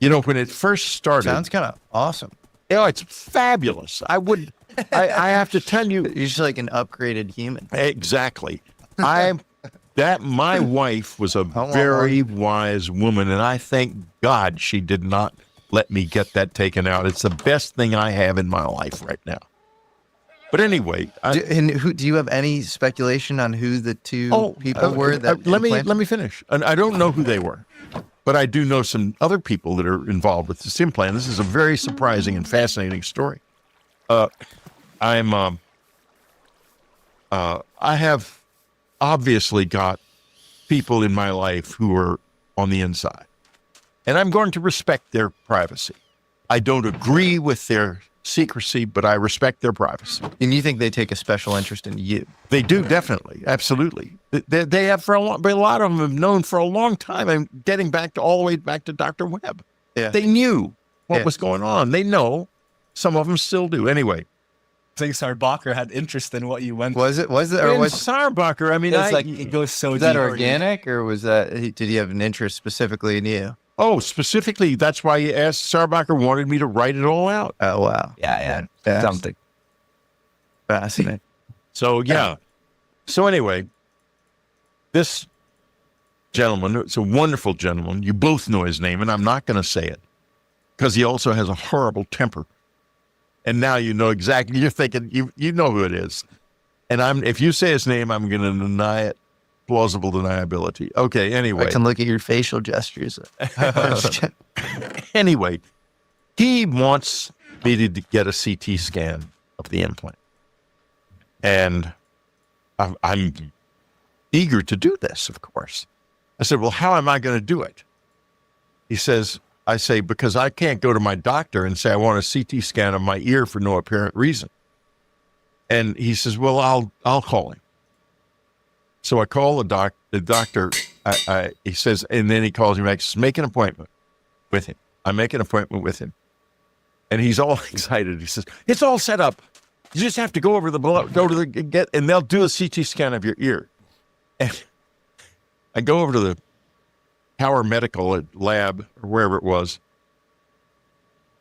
You know, when it first started... Sounds kind of awesome. Yeah, it's fabulous. I have to tell you... You're just like an upgraded human. Exactly. My wife was a very wise woman, and I thank God she did not let me get that taken out. It's the best thing I have in my life right now. But anyway, do you have any speculation on who the two people were that let me finish. And I don't know who they were, but I do know some other people that are involved with this implant. This is a very surprising and fascinating story. I have obviously got people in my life who are on the inside, and I'm going to respect their privacy. I don't agree with their secrecy, but I respect their privacy. And you think they take a special interest in you? They do, definitely, absolutely. They have a lot of them have known for a long time. I'm getting all the way back to Dr. Webb. Yeah. They knew what was going on. They know. Some of them still do. Anyway, I think Sarbacher had interest in what you went. Was it? Or was Sarbacher? I mean, it goes so. Was that organic, or was that? Did he have an interest specifically in you? Oh, specifically, that's why you asked. Sarbacher wanted me to write it all out. Oh, wow. Yeah. Something. Fascinating. So, yeah. So, anyway, this gentleman, it's a wonderful gentleman. You both know his name, and I'm not going to say it because he also has a horrible temper. And now you know exactly. You're thinking, you know who it is. And if you say his name, I'm going to deny it. Plausible deniability. Okay, anyway. I can look at your facial gestures. Anyway, he wants me to get a CT scan of the implant. And I'm eager to do this, of course. I said, well, how am I going to do it? I say, because I can't go to my doctor and say I want a CT scan of my ear for no apparent reason. And he says, well, I'll call him. So I call the doctor, he says, and then he calls me back, says, make an appointment with him. I make an appointment with him. And he's all excited. He says, it's all set up. You just have to go over and they'll do a CT scan of your ear. And I go over to the Tower Medical lab or wherever it was.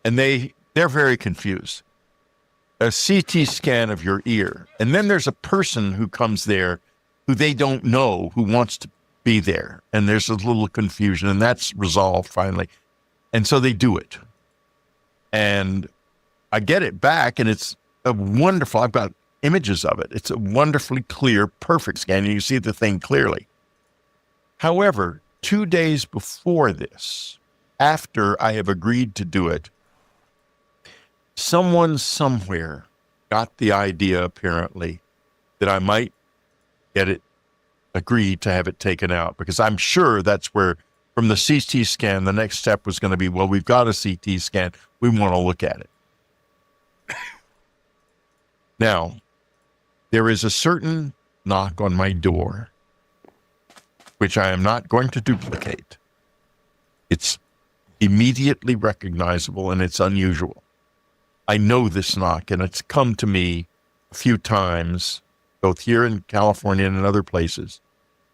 And they're very confused. A CT scan of your ear. And then there's a person who comes there who they don't know, who wants to be there. And there's a little confusion, and that's resolved finally. And so they do it. And I get it back, and it's a wonderful, I've got images of it. It's a wonderfully clear, perfect scan, and you see the thing clearly. However, 2 days before this, after I have agreed to do it, someone somewhere got the idea, apparently, that I might agreed to have it taken out, because I'm sure that's where, from the CT scan, the next step was going to be, well, we've got a CT scan. We want to look at it. Now, there is a certain knock on my door, which I am not going to duplicate. It's immediately recognizable, and it's unusual. I know this knock, and it's come to me a few times, both here in California and in other places.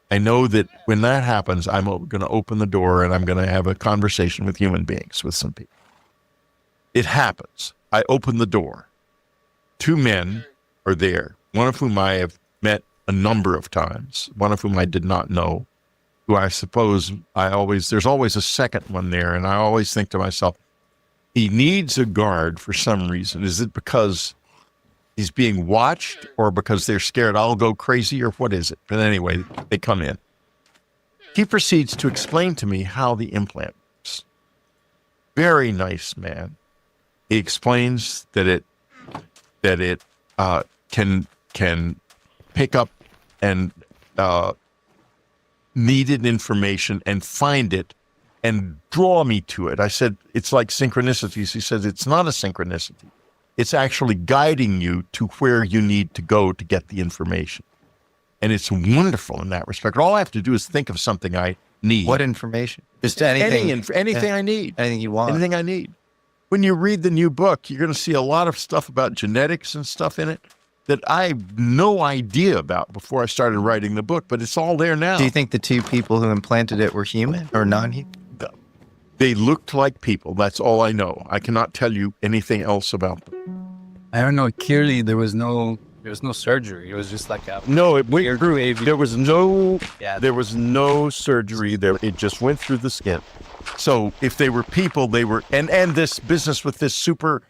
I know that when that happens, I'm going to open the door and I'm going to have a conversation with human beings, with some people. It happens. I open the door. 2 men are there, one of whom I have met a number of times, one of whom I did not know, who I suppose there's always a second one there, and I always think to myself, he needs a guard for some reason. Is it because he's being watched, or because they're scared I'll go crazy, or what is it? But anyway, they come in. He proceeds to explain to me how the implant works. Very nice man. He explains that it can pick up and needed information and find it and draw me to it. I said, it's like synchronicities. He says, it's not a synchronicity. It's actually guiding you to where you need to go to get the information. And it's wonderful in that respect. All I have to do is think of something I need. What information? Just anything. Anything I need. Anything you want. Anything I need. When you read the new book, you're going to see a lot of stuff about genetics and stuff in it that I have no idea about before I started writing the book, but it's all there now. Do you think the two people who implanted it were human or non-human? They looked like people. That's all I know. I cannot tell you anything else about them. I don't know. Clearly, there was no surgery. It was just like a no. It went through. There was no. Yeah. There was no surgery. There. It just went through the skin. So if they were people, they were. And this business with this super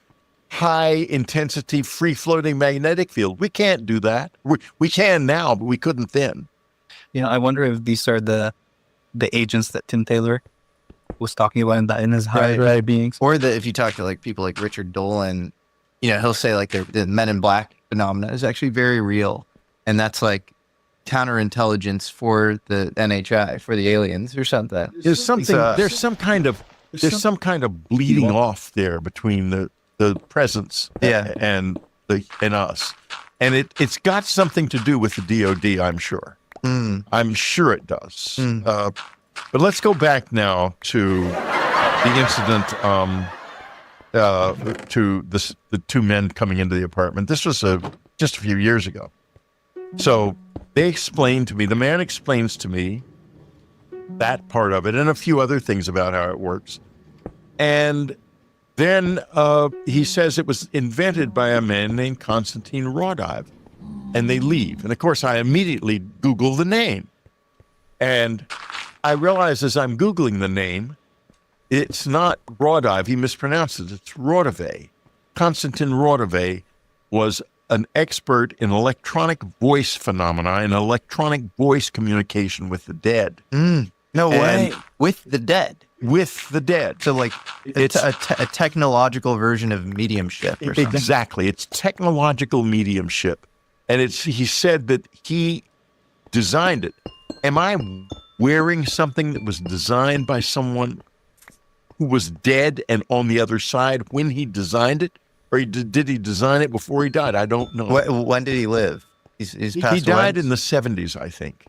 high intensity, free floating magnetic field, we can't do that. We can now, but we couldn't then. You know, I wonder if these are the agents that Tim Taylor was talking about in his high beings. Or if you talk to like people like Richard Dolan, you know, he'll say like the Men in Black phenomena is actually very real. And that's like counterintelligence for the NHI, for the aliens or something. There's something, there's some kind of bleeding off there between the presence and us. And it's got something to do with the DOD, I'm sure. I'm sure it does. But let's go back now to the incident, to the two men coming into the apartment. This was just a few years ago. So they explained to me, the man explains to me that part of it and a few other things about how it works. And then he says it was invented by a man named Konstantin Rodive. And they leave. And of course, I immediately Google the name. And I realize as I'm Googling the name, it's not Rodive. He mispronounced it. It's Rodive. Konstantin Rodive was an expert in electronic voice phenomena and electronic voice communication with the dead. No way. With the dead. With the dead. So like it's a technological version of mediumship or something. Exactly. It's technological mediumship. And he said that he designed it. Am I wearing something that was designed by someone who was dead and on the other side when he designed it? Or did he design it before he died? I don't know. When did he live? He's passed He died away? in the 70s, I think.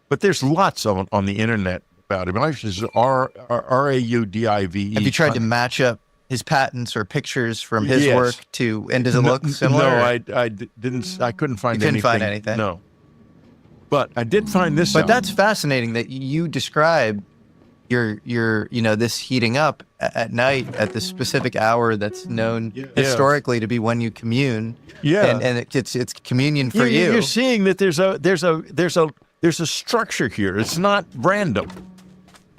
But there's lots on the internet about him. It's Raudive. Have you tried to match up his patents or pictures from his work to, and does it look similar? No, I didn't. I couldn't find You anything. couldn't find anything? No. But I did find this out. But that's fascinating that you describe your this heating up at night at the specific hour that's known historically to be when you commune. Yeah. And it's communion for you. You're seeing that there's a structure here. It's not random.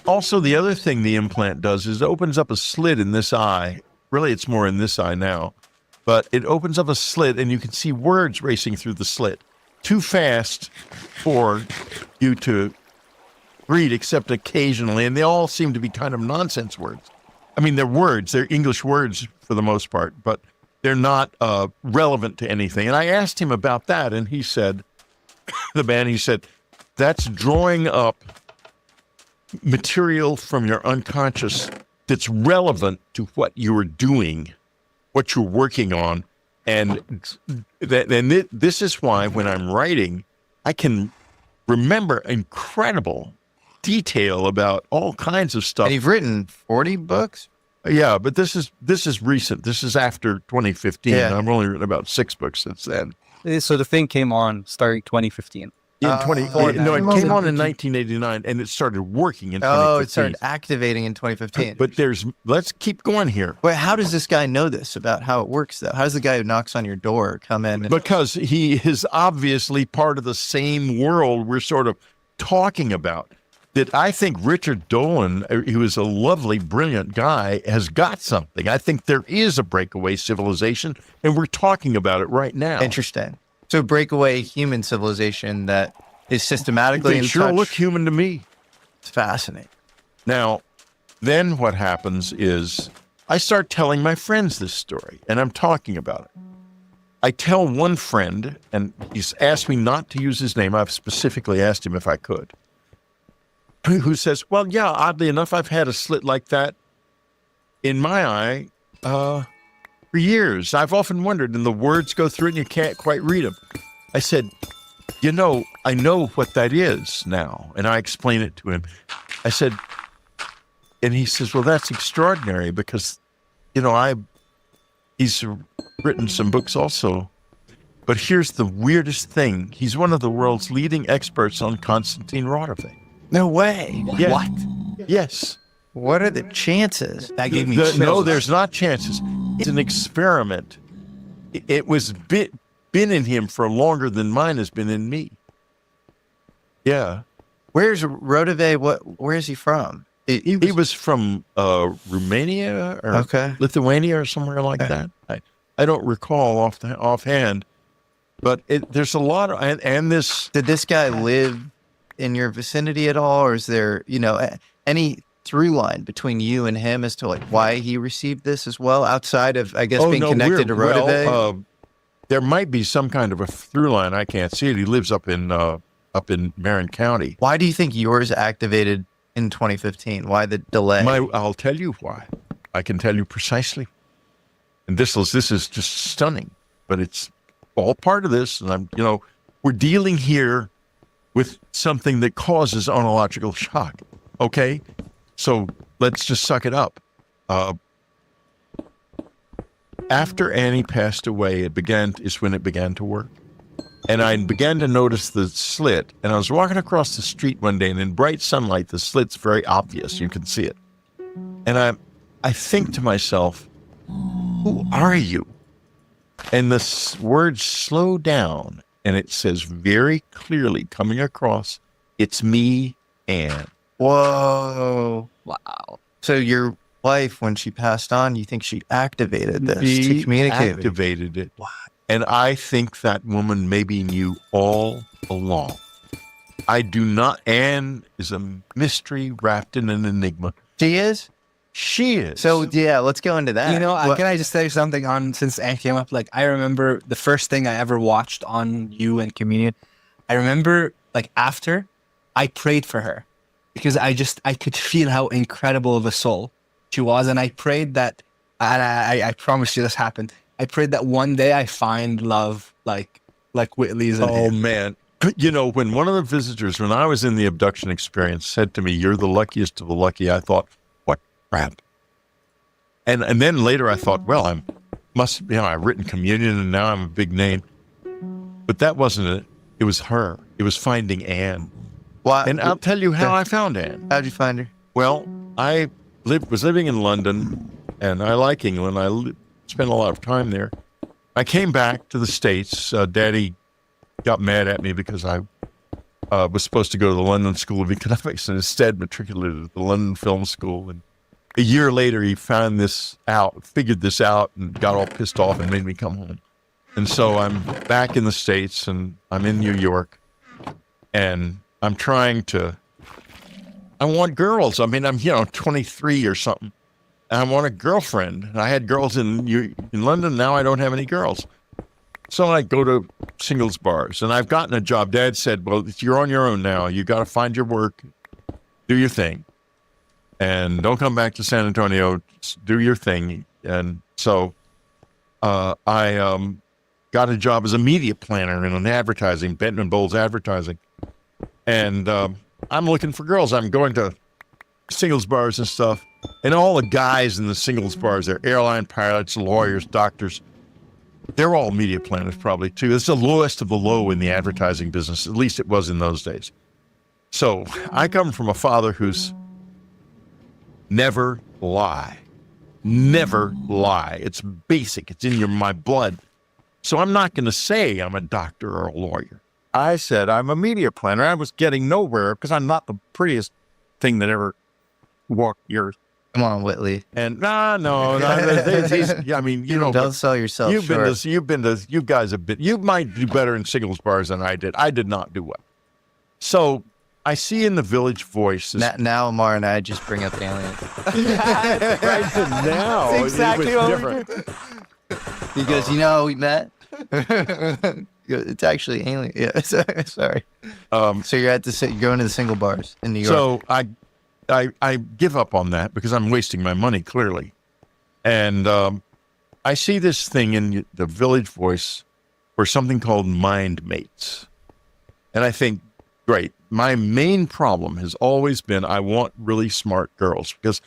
Also, the other thing the implant does is it opens up a slit in this eye. Really, it's more in this eye now. But it opens up a slit, and you can see words racing through the slit. Too fast for you to read, except occasionally. And they all seem to be kind of nonsense words. I mean, they're words. They're English words for the most part, but they're not relevant to anything. And I asked him about that, and he said, he said, that's drawing up material from your unconscious that's relevant to what you are doing, what you're working on. And this is why when I'm writing, I can remember incredible detail about all kinds of stuff. And you've written 40 books? Yeah, but this is recent. This is after 2015. Yeah. I've only written about 6 books since then. So the thing came on starting 2015. It came on in 1989, and it started working in 2015. Oh, it started activating in 2015. But let's keep going here. Wait, how does this guy know this about how it works, though? How does the guy who knocks on your door come in? Because he is obviously part of the same world we're sort of talking about. That I think Richard Dolan, who is a lovely, brilliant guy, has got something. I think there is a breakaway civilization, and we're talking about it right now. Interesting. So breakaway human civilization that is systematically They sure look human to me. It's fascinating. Now, then what happens is I start telling my friends this story, and I'm talking about it. I tell one friend, and he's asked me not to use his name. I've specifically asked him if I could. Who says, well, yeah, oddly enough, I've had a slit like that in my eye for years. I've often wondered, and the words go through it and you can't quite read them. I said, I know what that is now. And I explain it to him. I said, and he says, well, that's extraordinary because, he's written some books also. But here's the weirdest thing. He's one of the world's leading experts on Konstantin Raudive. No way. Yeah. What? Yes. What are the chances? That gave me No, there's not chances. It's an experiment. It was been in him for longer than mine has been in me. Yeah. Where's Raudive? Where is he from? He was from Romania or Lithuania or somewhere like that. I don't recall offhand, but there's a lot of and this. Did this guy live in your vicinity at all, or is there any through line between you and him as to why he received this as well, outside of being connected to Raudive? There might be some kind of a through line. I can't see it. He lives up in Marin County. Why do you think yours activated in 2015? Why the delay? I'll tell you why. I can tell you precisely. And this is just stunning, but it's all part of this. And we're dealing here with something that causes onological shock. Okay, so let's just suck it up. After Annie passed away, is when it began to work. And I began to notice the slit, and I was walking across the street one day, and in bright sunlight, the slit's very obvious. You can see it. And I think to myself, who are you? And the words slow down, and it says very clearly coming across, it's me, Anne. Whoa. Wow. So your wife, when she passed on, you think she activated this to communicate? Activated it. Wow. And I think that woman maybe knew all along. I do not. Anne is a mystery wrapped in an enigma. She is? She is. So, yeah, let's go into that. Can I just tell you something since Anne came up? I remember the first thing I ever watched on you and Communion. I remember, after, I prayed for her because I could feel how incredible of a soul she was. And I prayed that, and I promise you this happened. I prayed that one day I find love like Whitley's. Oh, man. When one of the visitors, when I was in the abduction experience, said to me, you're the luckiest of the lucky, I thought, what crap. And then later I thought, well, I've written Communion and now I'm a big name. But that wasn't it. It was her. It was finding Anne. Well, and I'll tell you how I found Anne. How'd you find her? Well, I was living in London, and I like England. I spent a lot of time there. I came back to the States. Daddy got mad at me because I was supposed to go to the London School of Economics and instead matriculated at the London Film School. And a year later, he figured this out, and got all pissed off and made me come home. And so I'm back in the States, and I'm in New York, and I'm I want girls. I'm 23 or something. And I want a girlfriend. And I had girls in London. Now I don't have any girls. So I go to singles bars, and I've gotten a job. Dad said, well, you're on your own now. You got to find your work, do your thing, and don't come back to San Antonio. Just do your thing. And so I got a job as a media planner in an advertising, Benton Bowles Advertising. And I'm looking for girls. I'm going to singles bars and stuff. And all the guys in the singles bars, they're airline pilots, lawyers, doctors. They're all media planners probably too. It's the lowest of the low in the advertising business. At least it was in those days. So I come from a father who's never lie. Never lie. It's basic. It's in my blood. So I'm not going to say I'm a doctor or a lawyer. I said I'm a media planner. I was getting nowhere because I'm not the prettiest thing that ever walked yours. Come on, Whitley. And no. Don't sell yourself short. You guys have been. You might do better in singles bars than I did. I did not do well. So I see in the Village Voice. Now Amar and I just bring up aliens. Right now, That's exactly it was what different. He goes, you know how we met? He goes, it's actually alien. Yeah, sorry. So you're you're going to the single bars in New York. So I give up on that because I'm wasting my money, clearly. And I see this thing in the Village Voice for something called Mind Mates. And I think, great. My main problem has always been I want really smart girls because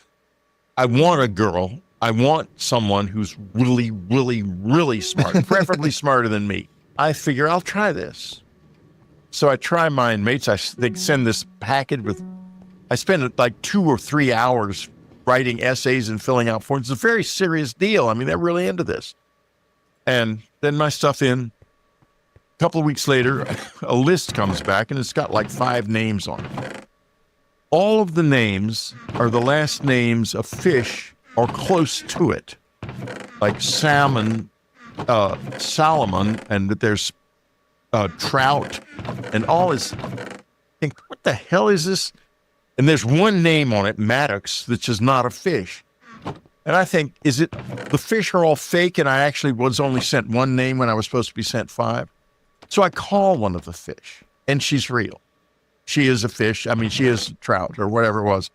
I want a girl. I want someone who's really, really, really smart, preferably smarter than me. I figure I'll try this. So I try Mind Mates. They send this packet with, I spend like 2 or 3 hours writing essays and filling out forms. It's a very serious deal. I mean, they're really into this. And then my stuff in. A couple of weeks later, a list comes back and it's got like 5 names on it. All of the names are the last names of fish or close to it, like salmon, Solomon, and there's trout, and all is. Think, what the hell is this? And there's one name on it, Maddox, that's just not a fish. And I think, is it the fish are all fake, and I actually was only sent 1 name when I was supposed to be sent 5? So I call one of the fish, and she's real. She is a fish. I mean, she is trout or whatever it was.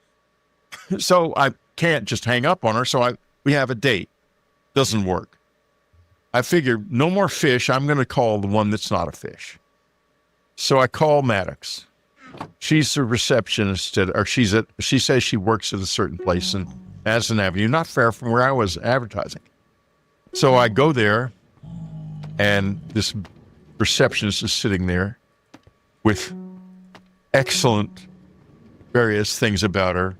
So I can't just hang up on her. So we have a date. Doesn't work. I figured no more fish. I'm going to call the one that's not a fish. So I call Maddox. She's a receptionist she says she works at a certain place in Madison Avenue, not far from where I was advertising. So I go there, and this receptionist is sitting there with excellent various things about her.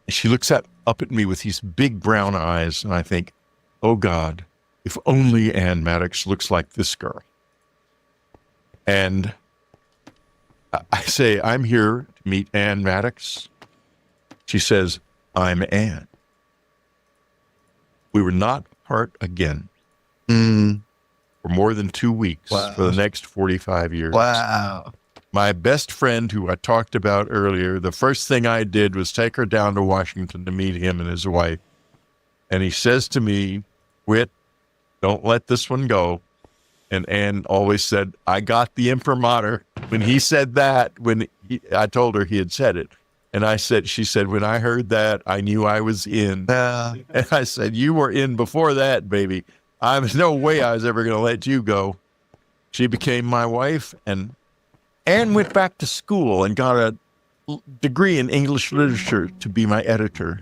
She looks up at me with these big brown eyes, and I think, oh God, if only Ann Maddox looks like this girl. And I say, I'm here to meet Ann Maddox. She says, I'm Ann. We were not apart again for more than 2 weeks for the next 45 years. Wow. My best friend, who I talked about earlier, the first thing I did was take her down to Washington to meet him and his wife. And he says to me, Whit, don't let this one go. And Ann always said, I got the imprimatur. When he said that, I told her he had said it. And she said, when I heard that, I knew I was in. And I said, you were in before that, baby. There's no way I was ever going to let you go. She became my wife, and Ann went back to school and got a degree in English literature to be my editor.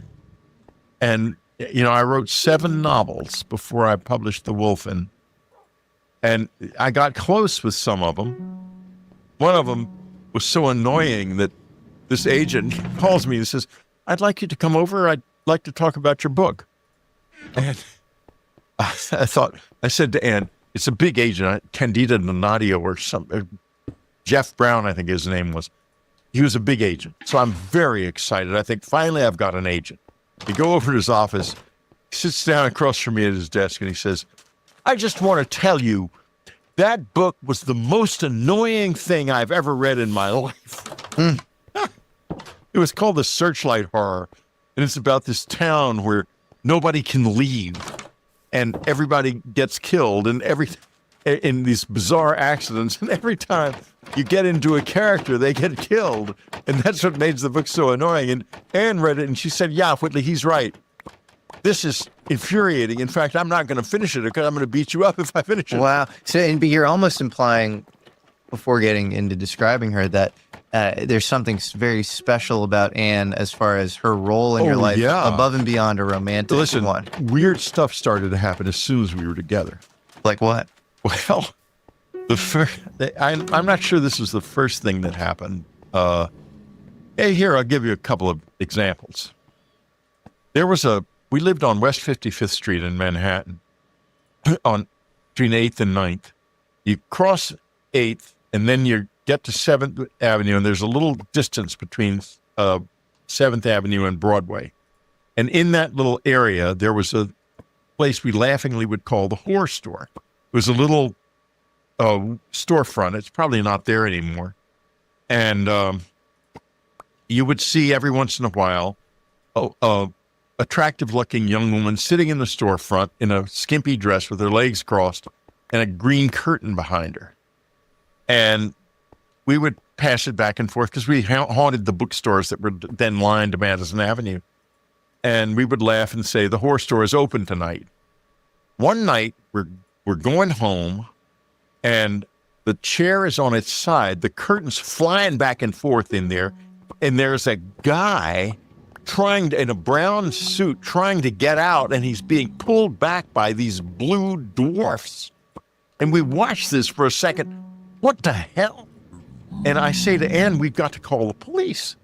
And, I wrote 7 novels before I published The Wolfen. And I got close with some of them. One of them was so annoying that this agent calls me and says, I'd like you to come over. I'd like to talk about your book. And I said to Ann, it's a big agent, Candida Donadio or something. Jeff Brown, I think his name was. He was a big agent. So I'm very excited. I think finally I've got an agent. We go over to his office. He sits down across from me at his desk and he says, I just want to tell you, that book was the most annoying thing I've ever read in my life. It was called The Searchlight Horror, and it's about this town where nobody can leave, and everybody gets killed, and in these bizarre accidents, and every time you get into a character, they get killed, and that's what made the book so annoying. And Anne read it, and she said, yeah, Whitley, he's right. This is infuriating. In fact, I'm not going to finish it because I'm going to beat you up if I finish it. Wow. So, but you're almost implying, before getting into describing her, that there's something very special about Anne as far as her role in your life, above and beyond a romantic one. Weird stuff started to happen as soon as we were together. Like what? Well, I'm not sure this was the first thing that happened. Here, I'll give you a couple of examples. We lived on West 55th Street in Manhattan, between 8th and 9th. You cross 8th, and then you get to 7th Avenue, and there's a little distance between 7th Avenue and Broadway. And in that little area, there was a place we laughingly would call the Whore Store. It was a little storefront. It's probably not there anymore. And you would see every once in a while attractive-looking young woman sitting in the storefront in a skimpy dress with her legs crossed and a green curtain behind her. And we would pass it back and forth because we haunted the bookstores that were then lined Madison Avenue. And we would laugh and say, the horror store is open tonight. One night, we're going home, and the chair is on its side, the curtain's flying back and forth in there, and there's a guy in a brown suit trying to get out, and he's being pulled back by these blue dwarfs. And we watch this for a second. What the hell? And I say to Ann, we've got to call the police.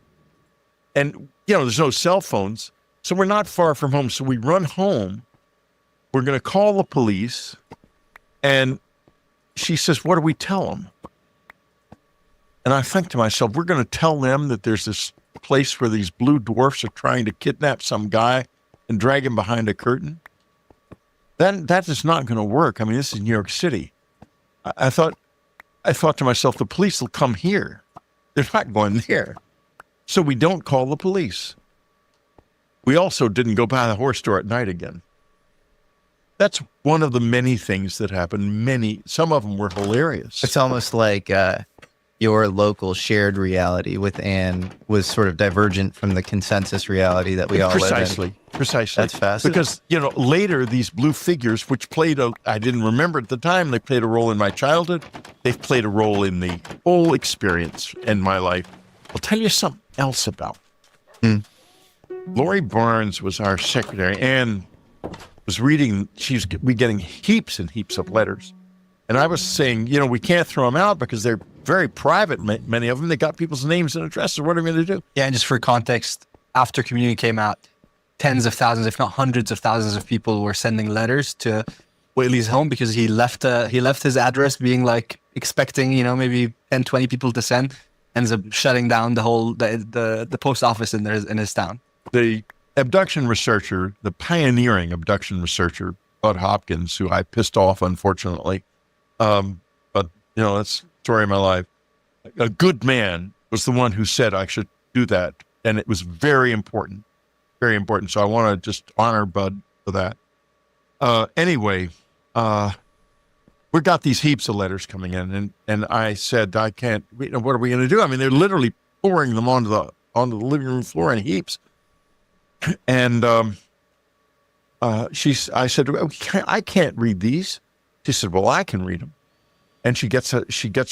And, there's no cell phones, so we're not far from home. So we run home. We're going to call the police. And she says, what do we tell them? And I think to myself, we're going to tell them that there's this place where these blue dwarfs are trying to kidnap some guy and drag him behind a curtain. That is not going to work. I mean, this is New York City. I thought to myself, the police will come here. They're not going there. So we don't call the police. We also didn't go by the horse store at night again. That's one of the many things that happened. Some of them were hilarious. It's almost like your local shared reality with Anne was sort of divergent from the consensus reality that we all live in. Precisely. That's fascinating. Because, later these blue figures, which I didn't remember at the time, they played a role in my childhood. They've played a role in the whole experience in my life. I'll tell you something else about. Lori Barnes was our secretary. Anne was reading, we getting heaps and heaps of letters. And I was saying, we can't throw them out because they're very private, many of them. They got people's names and addresses. What are we going to do? Yeah, and just for context, after Community came out, tens of thousands, if not hundreds of thousands of people were sending letters to Whaley's home because he left his address being like expecting, maybe 10, 20 people to send, ends up shutting down the whole, the post office in his town. The abduction researcher, the pioneering abduction researcher, Bud Hopkins, who I pissed off, unfortunately, but that's the story of my life. A good man was the one who said I should do that, and it was very important, very important. So I want to just honor Bud for that. Anyway, we got these heaps of letters coming in, and I said I can't. What are we going to do? I mean, they're literally pouring them onto the living room floor in heaps. And I said, I can't read these. She said, well, I can read them. And she gets her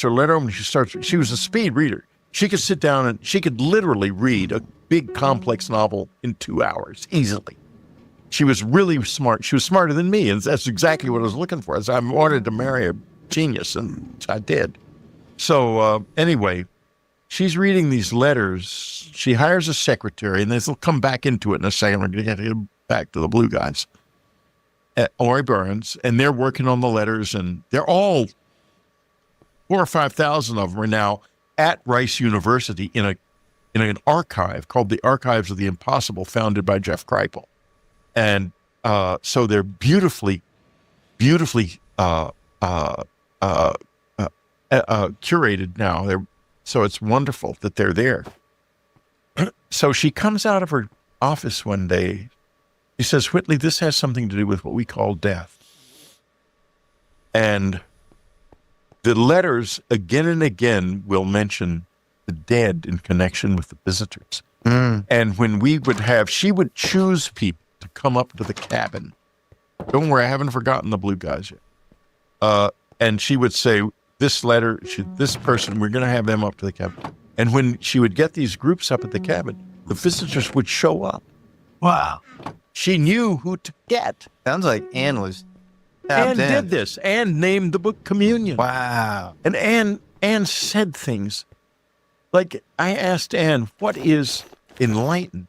letter and she was a speed reader. She could sit down and she could literally read a big complex novel in 2 hours easily. She was really smart. She was smarter than me. And that's exactly what I was looking for. I wanted to marry a genius, and I did. So anyway, she's reading these letters. She hires a secretary, and they'll come back into it in a second. We're going to get back to the blue guys. Lori Burns, and they're working on the letters, and they're all 4,000 or 5,000 of them are now at Rice University in an archive called the Archives of the Impossible, founded by Jeff Kripal. And so they're beautifully curated now. So it's wonderful that they're there. So she comes out of her office one day. She says, Whitley, this has something to do with what we call death. And the letters again and again will mention the dead in connection with the visitors. And when she would choose people to come up to the cabin. Don't worry, I haven't forgotten the blue guys yet. And she would say, this letter, this person, we're going to have them up to the cabin. And when she would get these groups up at the cabin, the visitors would show up. Wow. She knew who to get. Sounds like Anne was Anne did this. Anne named the book Communion. Wow. And Anne said things like, I asked Anne, what is enlightened?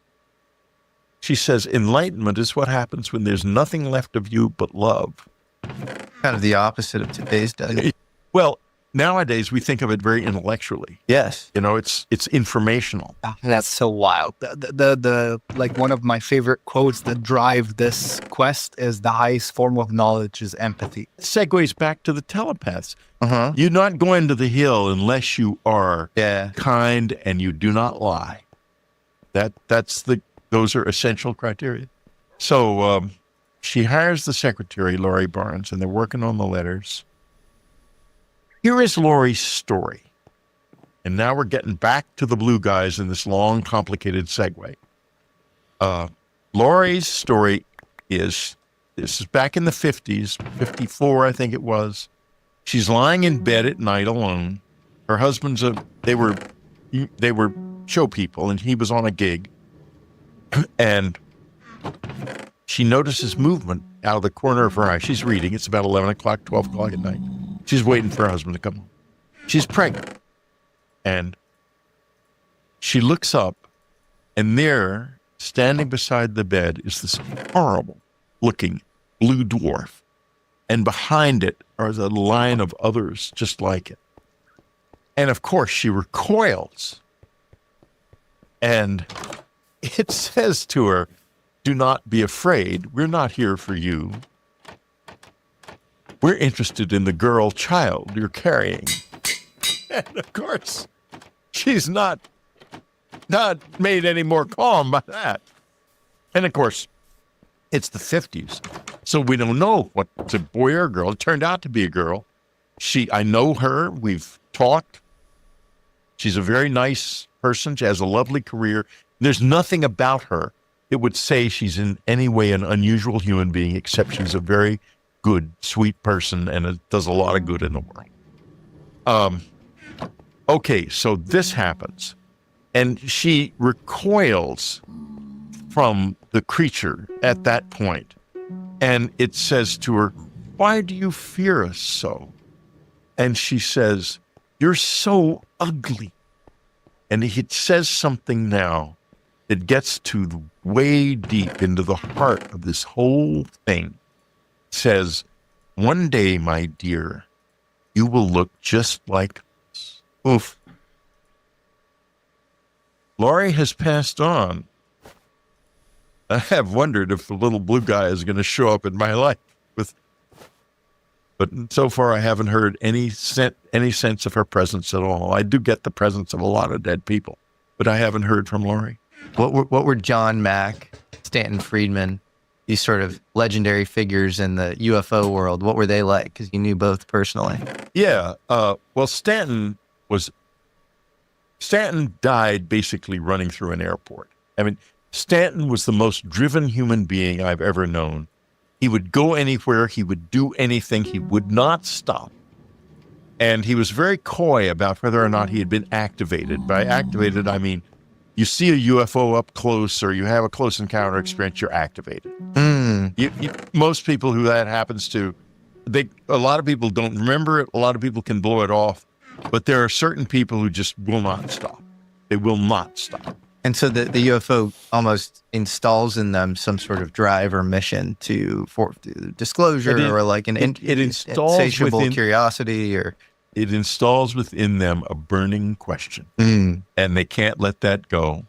She says, enlightenment is what happens when there's nothing left of you but love. Kind of the opposite of today's day. Well, nowadays we think of it very intellectually. Yes. You know, it's informational. That's so wild. The like one of my favorite quotes that drive this quest is the highest form of knowledge is empathy. It segues back to the telepaths. You're not going to the hill unless you are kind and you do not lie. Those are essential criteria. So she hires the secretary, Laurie Barnes, and they're working on the letters. Here is Laurie's story. And now we're getting back to the blue guys in this long, complicated segue. Laurie's story is, this is back in the 50s, 54, I think it was. She's lying in bed at night alone. Her husband's they were show people, and he was on a gig. And she notices movement out of the corner of her eye. She's reading. It's about 11 o'clock, 12 o'clock at night. She's waiting for her husband to come home. She's pregnant. And she looks up, and there, standing beside the bed, is this horrible-looking blue dwarf. And behind it are a line of others just like it. And, of course, she recoils. And it says to her, do not be afraid. We're not here for you. We're interested in the girl child you're carrying. And, of course, she's not made any more calm by that. And, of course, it's the 50s. So we don't know what's a boy or a girl. It turned out to be a girl. I know her. We've talked. She's a very nice person. She has a lovely career. There's nothing about her that would say she's in any way an unusual human being, except she's a very good, sweet person, and it does a lot of good in the world. Okay, so this happens, and she recoils from the creature at that point, and it says to her, why do you fear us so? And she says, you're so ugly. And it says something now that gets to way deep into the heart of this whole thing. It says, one day, my dear, you will look just like us. Oof. Laurie has passed on. I have wondered if the little blue guy is going to show up in my life. But so far, I haven't heard any sense of her presence at all. I do get the presence of a lot of dead people, but I haven't heard from Laurie. What were John Mack, Stanton Friedman, these sort of legendary figures in the UFO world? What were they like? Because you knew both personally. Yeah. Well, Stanton died basically running through an airport. I mean, Stanton was the most driven human being I've ever known. He would go anywhere. He would do anything. He would not stop. And he was very coy about whether or not he had been activated. By activated, I mean, you see a UFO up close or you have a close encounter experience, you're activated. Most people who that happens to, a lot of people don't remember it. A lot of people can blow it off. But there are certain people who just will not stop. They will not stop. And so the UFO almost installs in them some sort of drive or mission for disclosure or like an insatiable curiosity, or it installs within them a burning question, and they can't let that go.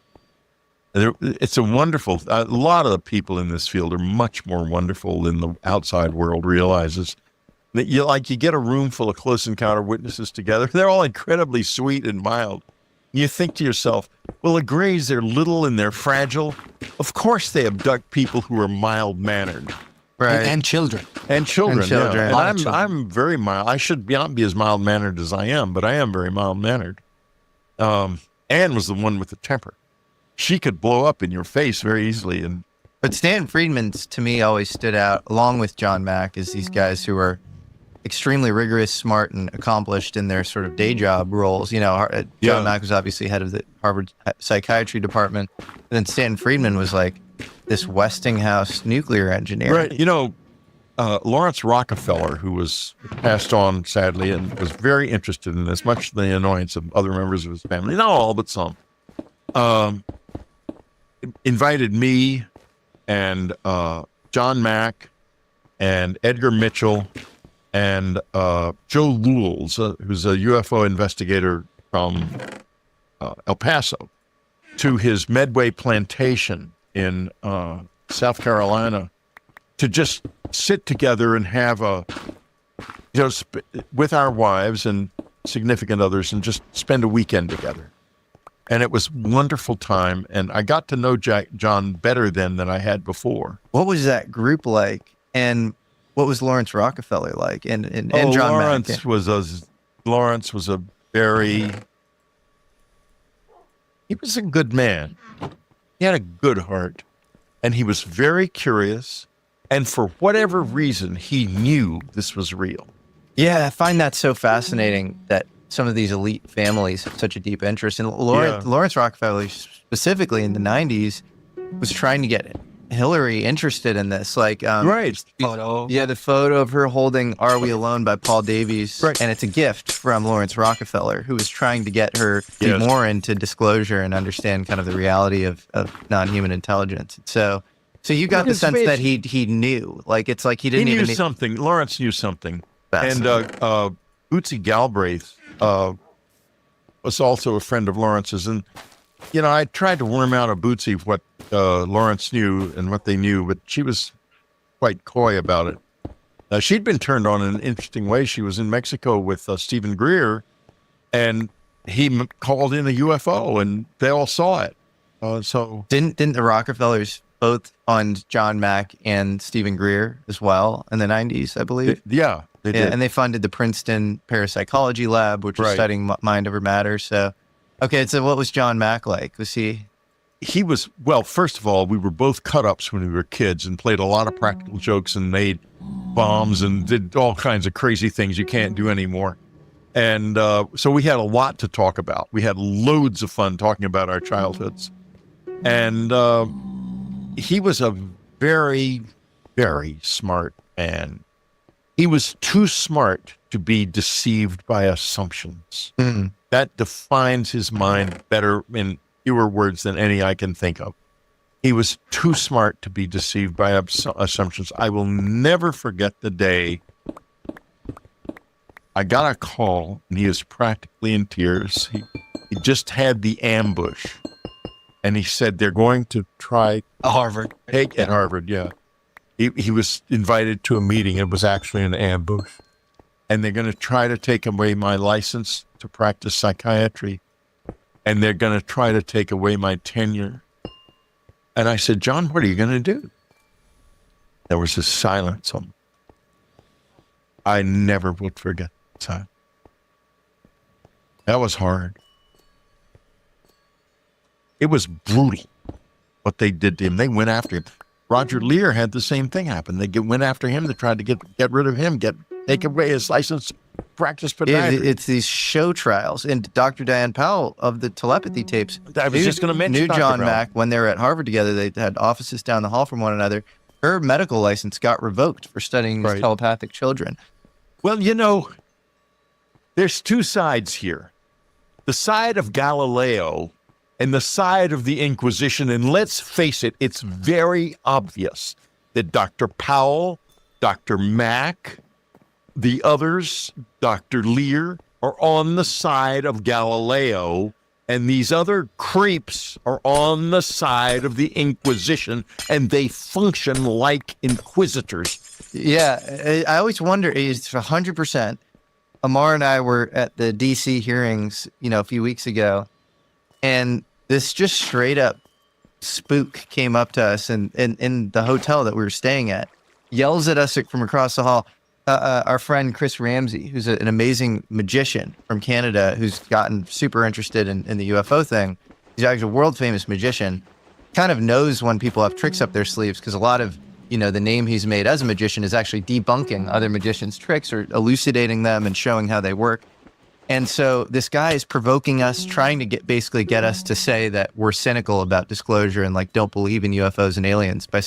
It's a lot of the people in this field are much more wonderful than the outside world realizes. That you get a room full of close encounter witnesses together. They're all incredibly sweet and mild. You think to yourself, well, the Greys, they're little and they're fragile. Of course they abduct people who are mild-mannered. Right. And children. And children, children. Yeah. And I'm very mild. I should not be as mild-mannered as I am, but I am very mild-mannered. Anne was the one with the temper. She could blow up in your face very easily. But Stanton Friedman, to me, always stood out, along with John Mack, as these guys who are extremely rigorous, smart, and accomplished in their sort of day job roles. You know, John Mack was obviously head of the Harvard psychiatry department. And then Stanton Friedman was like this Westinghouse nuclear engineer. Right. You know, Lawrence Rockefeller, who was passed on sadly and was very interested in this, much to the annoyance of other members of his family, not all, but some, invited me and John Mack and Edgar Mitchell and Joe Lulz, who's a UFO investigator from El Paso, to his Medway plantation in South Carolina to just sit together and have with our wives and significant others and just spend a weekend together. And it was a wonderful time. And I got to know John better then than I had before. What was that group like? And what was Lawrence Rockefeller like? And John Lawrence Mack? Lawrence was a very, he was a good man. He had a good heart, and he was very curious. And for whatever reason, he knew this was real. Yeah, I find that so fascinating that some of these elite families have such a deep interest. And Lawrence Rockefeller, specifically in the 90s, was trying to get Hillary interested in this. Like, photo. Yeah, the photo of her holding Are We Alone by Paul Davies. Right. And it's a gift from Lawrence Rockefeller, who was trying to get her to be more into disclosure and understand kind of the reality of non-human intelligence. So you got the sense that he knew. Like, it's like he didn't even knew something. Lawrence knew something. And Bootsy Galbraith was also a friend of Lawrence's. And, I tried to worm out of Bootsy what Lawrence knew and what they knew, but she was quite coy about it. She'd been turned on in an interesting way. She was in Mexico with Stephen Greer, and he called in a UFO, and they all saw it. So didn't the Rockefellers both fund John Mack and Stephen Greer as well in the 90s, I believe? Yeah, they did. And they funded the Princeton Parapsychology Lab, which was studying mind over matter. So, okay, so what was John Mack like? Was he? He was, well, first of all, we were both cut-ups when we were kids and played a lot of practical jokes and made bombs and did all kinds of crazy things you can't do anymore. And so we had a lot to talk about. We had loads of fun talking about our childhoods. And he was a very, very smart man. He was too smart to be deceived by assumptions. Mm. That defines his mind better in fewer words than any I can think of. He was too smart to be deceived by assumptions. I will never forget the day I got a call, and he was practically in tears. He just had the ambush. And he said, they're going to try Harvard. At Harvard, yeah. He was invited to a meeting. It was actually an ambush. And they're going to try to take away my license to practice psychiatry. And they're going to try to take away my tenure. And I said, John, what are you going to do? There was a silence. I never would forget that time. That was hard. It was brutal what they did to him. They went after him. Roger Lear had the same thing happen. They went after him. They tried to get rid of him, take away his license, practice podiatry. It's these show trials. And Dr. Diane Powell of the telepathy tapes I was just going to mention knew Dr. John Brown. Mack when they were at Harvard together. They had offices down the hall from one another. Her medical license got revoked for studying these telepathic children. Well, there's two sides here. The side of Galileo and the side of the Inquisition. And let's face it, it's very obvious that Dr. Powell, Dr. Mack, the others, Dr. Lear, are on the side of Galileo, and these other creeps are on the side of the Inquisition, and they function like inquisitors. Yeah, I always wonder, it's 100%. Amar and I were at the DC hearings, a few weeks ago, and this just straight up spook came up to us in the hotel that we were staying at, yells at us from across the hall. Our friend Chris Ramsey, who's an amazing magician from Canada, who's gotten super interested in the UFO thing. He's actually a world famous magician, kind of knows when people have tricks up their sleeves, because a lot of, the name he's made as a magician is actually debunking other magicians' tricks or elucidating them and showing how they work. And so this guy is provoking us, trying to get us to say that we're cynical about disclosure and don't believe in UFOs and aliens by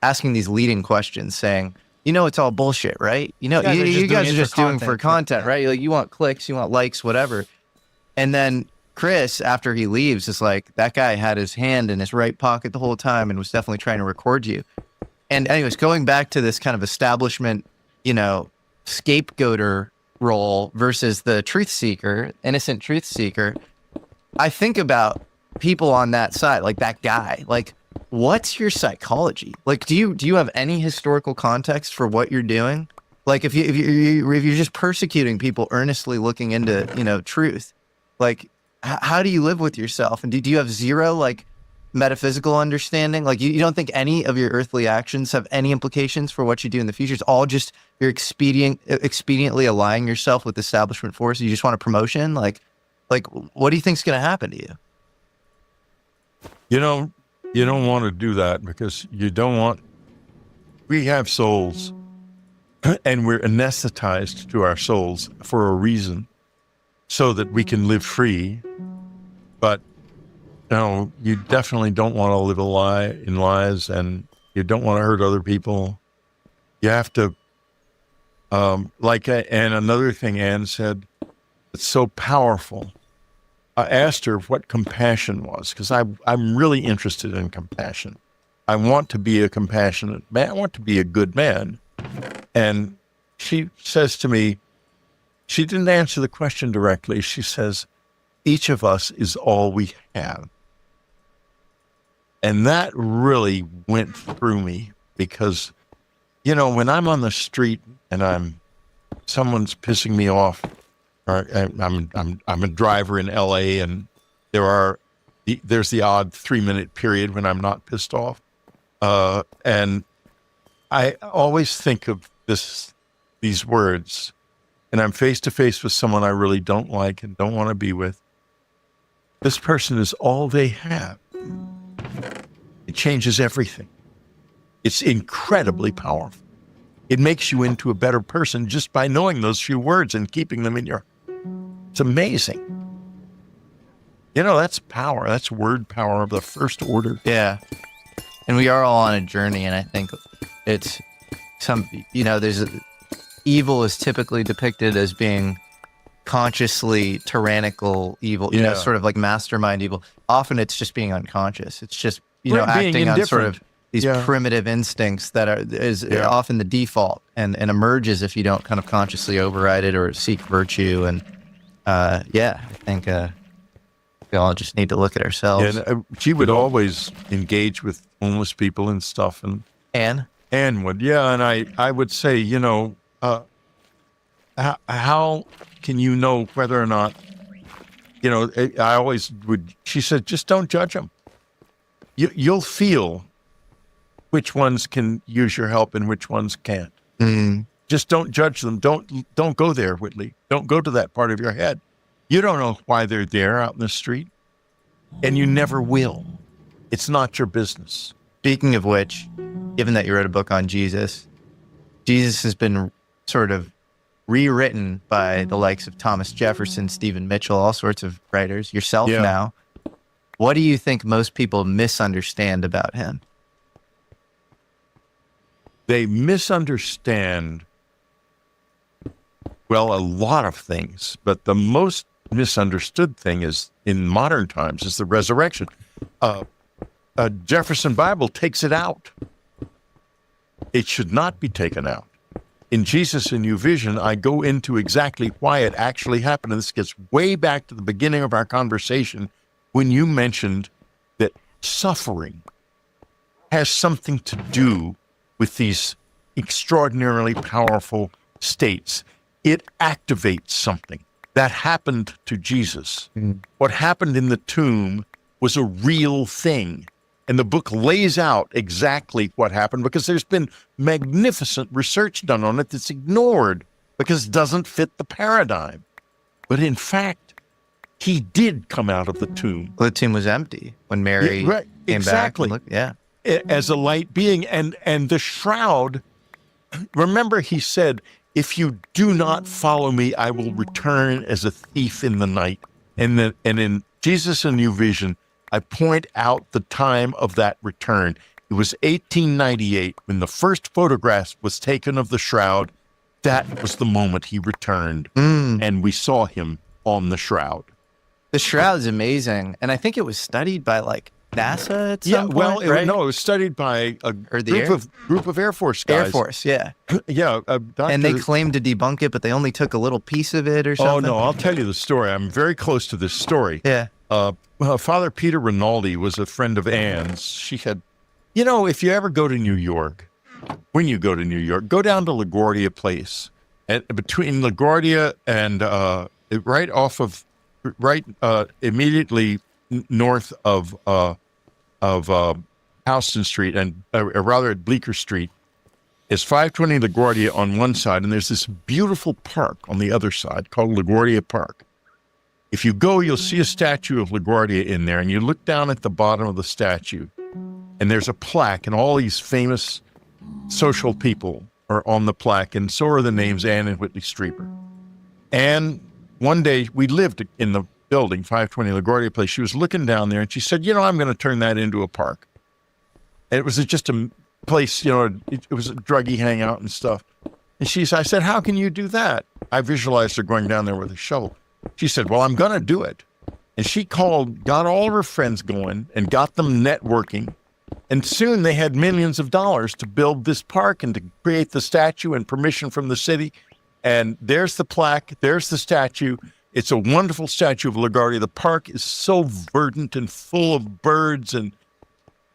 asking these leading questions, saying, it's all bullshit, right? You guys are just doing for content, right? You want clicks, you want likes, whatever. And then Chris, after he leaves, is like, that guy had his hand in his right pocket the whole time and was definitely trying to record you. And anyways, going back to this kind of establishment, scapegoater role versus the truth seeker, innocent truth seeker, I think about people on that side, like that guy. Like, what's your psychology? Like, do you have any historical context for what you're doing? Like, if you're just persecuting people earnestly looking into, you know, truth, like, how do you live with yourself? And do you have zero, like, metaphysical understanding? Like, you don't think any of your earthly actions have any implications for what you do in the future? It's all just you're expediently aligning yourself with establishment force. You just want a promotion? Like, what do you think's going to happen to you? You know, you don't want to do that because you don't want. We have souls, and we're anesthetized to our souls for a reason, so that we can live free. But no, you definitely don't want to live in lies, and you don't want to hurt other people. You have to, and another thing Anne said, it's so powerful. I asked her what compassion was, because I'm really interested in compassion. I want to be a compassionate man. I want to be a good man. And she says to me, she didn't answer the question directly. She says, each of us is all we have. And that really went through me because, you know, when I'm on the street and someone's pissing me off, or I'm a driver in LA, and there's the odd 3-minute period when I'm not pissed off, and I always think of these words, and I'm face to face with someone I really don't like and don't want to be with. This person is all they have. It changes everything. It's incredibly powerful. It makes you into a better person just by knowing those few words and keeping them in your. It's amazing. You know, that's power. That's word power of the first order. Yeah. And we are all on a journey, and I think it's evil is typically depicted as being consciously tyrannical evil, you know, sort of like mastermind evil. Often it's just being unconscious. It's just, acting on sort of these primitive instincts that is often the default and emerges if you don't kind of consciously override it or seek virtue. And I think we all just need to look at ourselves. And she would always engage with homeless people and stuff. And Anne would, and I would say, how can you know whether or not, I always would, she said, just don't judge them. You'll feel which ones can use your help and which ones can't. Mm-hmm. Just don't judge them. Don't go there, Whitley. Don't go to that part of your head. You don't know why they're there out in the street, and you never will. It's not your business. Speaking of which, given that you wrote a book on Jesus has been sort of rewritten by the likes of Thomas Jefferson, Stephen Mitchell, all sorts of writers, yourself now. What do you think most people misunderstand about him? They misunderstand, well, a lot of things, but the most misunderstood thing is, in modern times, is the resurrection. Jefferson Bible takes it out. It should not be taken out. In Jesus and New Vision, I go into exactly why it actually happened. And this gets way back to the beginning of our conversation when you mentioned that suffering has something to do with these extraordinarily powerful states. It activates something. That happened to Jesus. Mm. What happened in the tomb was a real thing. And the book lays out exactly what happened because there's been magnificent research done on it that's ignored because it doesn't fit the paradigm. But in fact, he did come out of the tomb. Well, the tomb was empty when Mary came back. And looked, as a light being. And the shroud, remember he said, if you do not follow me, I will return as a thief in the night. And in Jesus and New Vision, I point out the time of that return. It was 1898 when the first photograph was taken of the shroud. That was the moment he returned, and we saw him on the shroud. The shroud is amazing, and I think it was studied by like NASA at some point, it was studied by a group of Air Force guys. Air Force, yeah. Yeah. And they claimed to debunk it, but they only took a little piece of it or something. Oh, no, I'll tell you the story. I'm very close to this story. Yeah. Father Peter Rinaldi was a friend of Anne's. She had, if you ever go to New York, when you go to New York, go down to LaGuardia Place. And between LaGuardia and immediately north of Houston Street and rather at Bleecker Street is 520 LaGuardia on one side, and there's this beautiful park on the other side called LaGuardia Park. If you go, you'll see a statue of LaGuardia in there, and you look down at the bottom of the statue, and there's a plaque, and all these famous social people are on the plaque, and so are the names Anne and Whitley Strieber. And one day, we lived in the building, 520 LaGuardia Place. She was looking down there, and she said, I'm going to turn that into a park. And it was just a place, it was a druggie hangout and stuff. And I said, how can you do that? I visualized her going down there with a shovel. She said, well, I'm going to do it. And she got all of her friends going and got them networking. And soon they had millions of dollars to build this park and to create the statue and permission from the city. And there's the plaque, there's the statue. It's a wonderful statue of LaGuardia. The park is so verdant and full of birds. And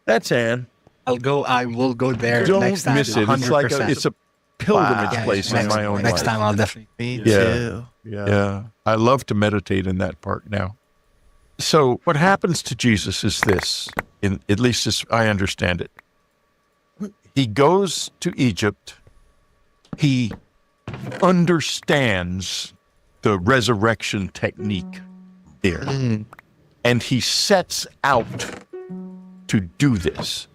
that's Anne. I will go there Don't next time. miss it. 100%. It's a pilgrimage place in my own Next life. time I'll definitely. Me too. Yeah. I love to meditate in that park now. So what happens to Jesus is this, at least as I understand it. He goes to Egypt. He understands the resurrection technique there. And he sets out to do this.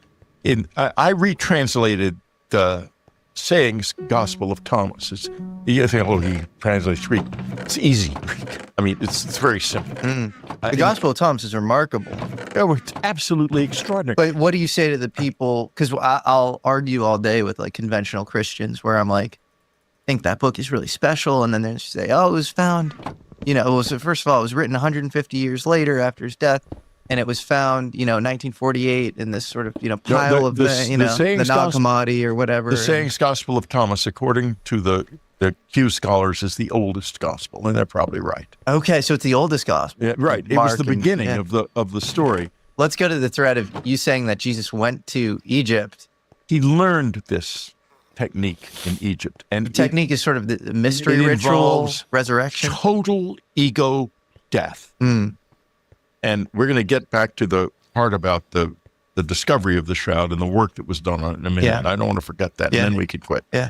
I retranslated the sayings Gospel of Thomas. You think, he translates Greek. It's easy Greek. I mean, it's very simple. The Gospel of Thomas is remarkable. It's absolutely extraordinary. But what do you say to the people? Because I'll argue all day with conventional Christians where I'm like, I think that book is really special. And then they say, it was found, first of all, it was written 150 years later after his death. And it was found, 1948 in this sort of, pile of the Nag Hammadi or whatever. The Sayings Gospel of Thomas, according to the Q scholars, is the oldest gospel, and they're probably right. Okay, so it's the oldest gospel. Yeah, right. It was the beginning of the story. Let's go to the thread of you saying that Jesus went to Egypt. He learned this technique in Egypt. And the technique is sort of the mystery ritual, resurrection. Total ego death. And we're going to get back to the part about the discovery of the shroud and the work that was done on it in a minute. Yeah. I don't want to forget that, and then we can quit. Yeah.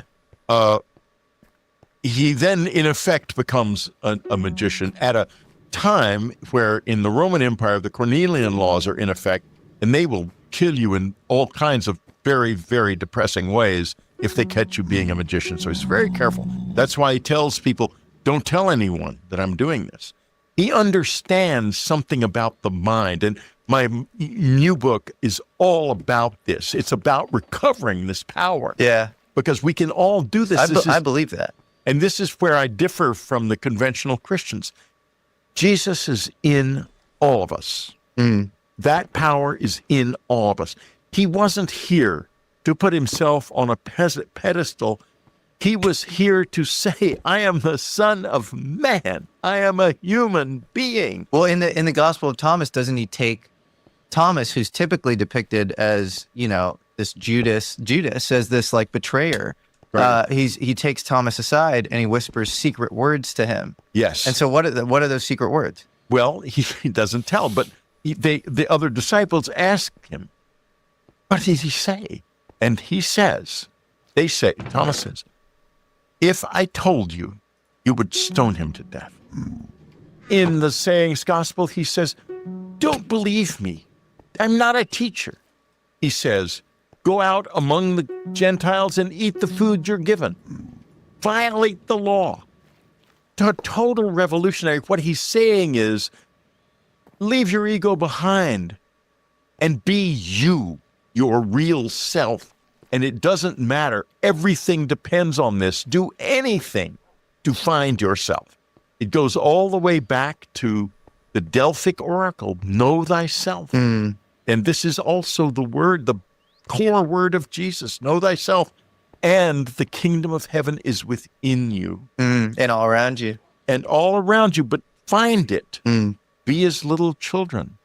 He then, in effect, becomes a magician at a time where in the Roman Empire, the Cornelian laws are in effect, and they will kill you in all kinds of very, very depressing ways if they catch you being a magician. So he's very careful. That's why he tells people, don't tell anyone that I'm doing this. He understands something about the mind. And my new book is all about this. It's about recovering this power. Yeah. Because we can all do this. I believe that. And this is where I differ from the conventional Christians. Jesus is in all of us. That power is in all of us. He wasn't here to put himself on a pedestal. He was here to say, I am the Son of Man. I am a human being. Well, in the Gospel of Thomas, doesn't he take Thomas, who's typically depicted as, this Judas as this betrayer? Right. He takes Thomas aside and he whispers secret words to him. Yes. And so what are those secret words? Well, he doesn't tell, but the other disciples ask him, what did he say? And Thomas says, if I told you, you would stone him to death. In the Sayings Gospel, he says, don't believe me. I'm not a teacher. He says, go out among the Gentiles and eat the food you're given. Violate the law. Total revolutionary. What he's saying is, leave your ego behind and be you, your real self. And it doesn't matter. Everything depends on this. Do anything to find yourself. It goes all the way back to the Delphic oracle, know thyself. And this is also the word, the core word of Jesus. Know thyself, and the kingdom of heaven is within you. And all around you. And all around you, but find it. Be as little children.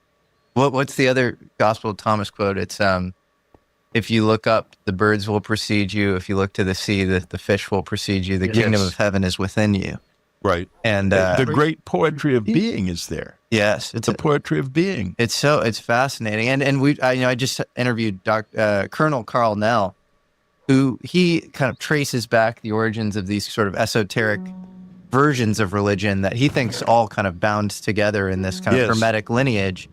What's the other Gospel of Thomas quote? It's if you look up, the birds will precede you. If you look to the sea, the fish will precede you. The kingdom of heaven is within you. Right. And the great poetry of being is there. Yes, it's the poetry of being. It's fascinating. And I just interviewed Colonel Carl Nell, who he kind of traces back the origins of these sort of esoteric versions of religion that he thinks all kind of bound together in this kind of hermetic lineage.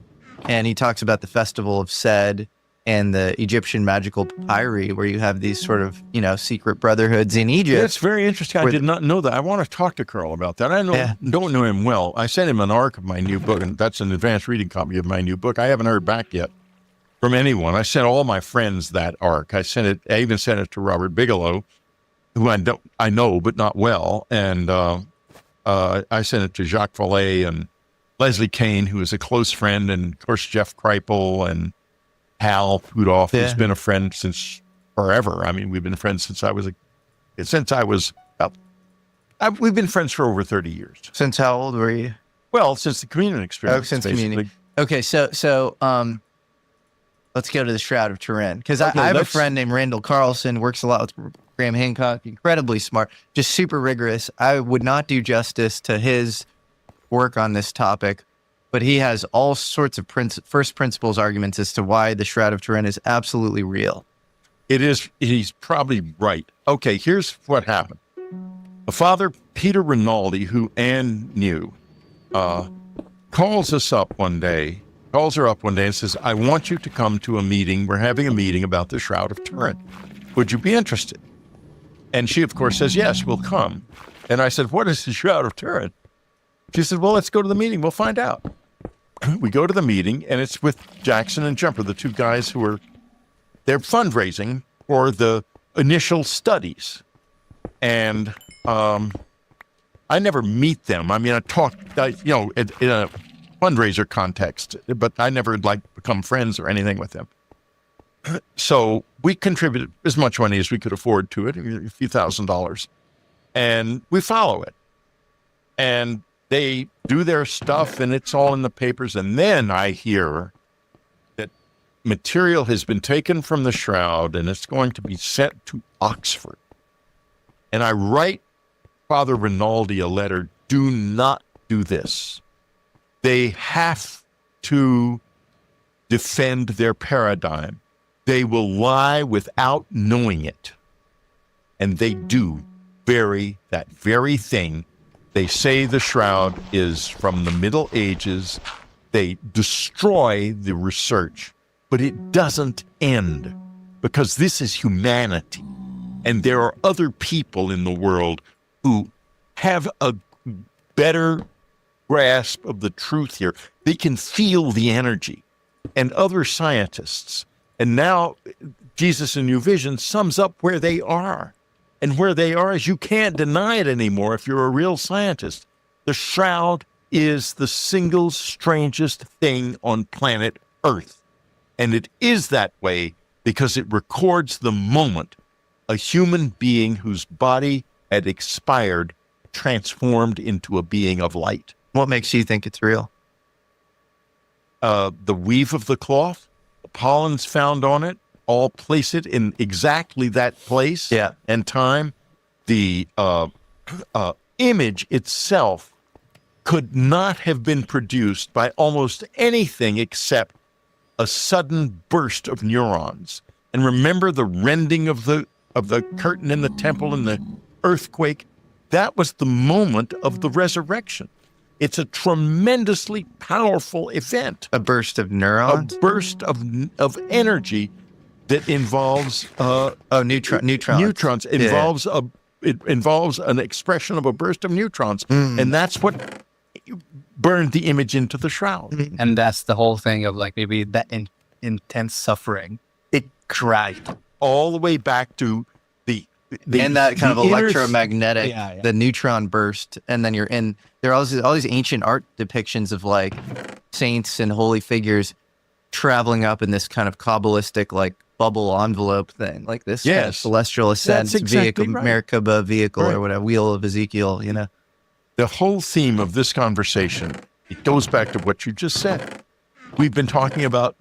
And he talks about the festival of Sed and the Egyptian magical papyri, where you have these sort of, secret brotherhoods in Egypt. That's very interesting. I did not know that. I want to talk to Carl about that. I don't know him well. I sent him an ARC of my new book, and that's an advanced reading copy of my new book. I haven't heard back yet from anyone. I sent all my friends that ARC. I even sent it to Robert Bigelow, who I know, but not well. And I sent it to Jacques Vallée and Leslie Kane, who is a close friend, and of course Jeff Kripal and Hal Pudoff, who's been a friend since forever. I mean, we've been friends since we've been friends for over 30 years. Since how old were you? Well, since the communion experience. Oh, since communion. Okay, so let's go to the Shroud of Turin, because I have a friend named Randall Carlson, works a lot with Graham Hancock, incredibly smart, just super rigorous. I would not do justice to his work on this topic, but he has all sorts of first principles arguments as to why the Shroud of Turin is absolutely real. It is. He's probably right. Okay, here's what happened. Father Peter Rinaldi, who Anne knew, calls her up one day and says, I want you to come to a meeting. We're having a meeting about the Shroud of Turin. Would you be interested? And she, of course, says, yes, we'll come. And I said, what is the Shroud of Turin? She said, well, let's go to the meeting. We'll find out. We go to the meeting, and it's with Jackson and Jumper, the two guys they're fundraising for the initial studies. And I never meet them. I mean, I talk, in a fundraiser context, but I never become friends or anything with them. So we contributed as much money as we could afford to it, a few $1,000s, and we follow it. And they do their stuff, and it's all in the papers. And then I hear that material has been taken from the Shroud, and it's going to be sent to Oxford. And I write Father Rinaldi a letter, do not do this. They have to defend their paradigm. They will lie without knowing it. And they do that very thing. They say the Shroud is from the Middle Ages. They destroy the research, but it doesn't end, because this is humanity. And there are other people in the world who have a better grasp of the truth here. They can feel the energy. And other scientists. And now Jesus in New Vision sums up where they are. And where they are is you can't deny it anymore if you're a real scientist. The Shroud is the single strangest thing on planet Earth. And it is that way because it records the moment a human being whose body had expired transformed into a being of light. What makes you think it's real? The weave of the cloth, the pollens found on it, all place it in exactly that place and time. The image itself could not have been produced by almost anything except a sudden burst of neurons. And remember the rending of the curtain in the temple and the earthquake? That was the moment of the resurrection. It's a tremendously powerful event. A burst of neurons? A burst of energy that involves neutrons. It involves an expression of a burst of neutrons, and that's what burned the image into the Shroud. And that's the whole thing of maybe that intense suffering. It cried all the way back to and that kind of electromagnetic, the neutron burst, and then there are all these ancient art depictions of saints and holy figures traveling up in this kind of Kabbalistic, like, bubble envelope thing, like this kind of celestial ascent vehicle, Merkaba vehicle or whatever, wheel of Ezekiel, you know. The whole theme of this conversation, it goes back to what you just said. We've been talking about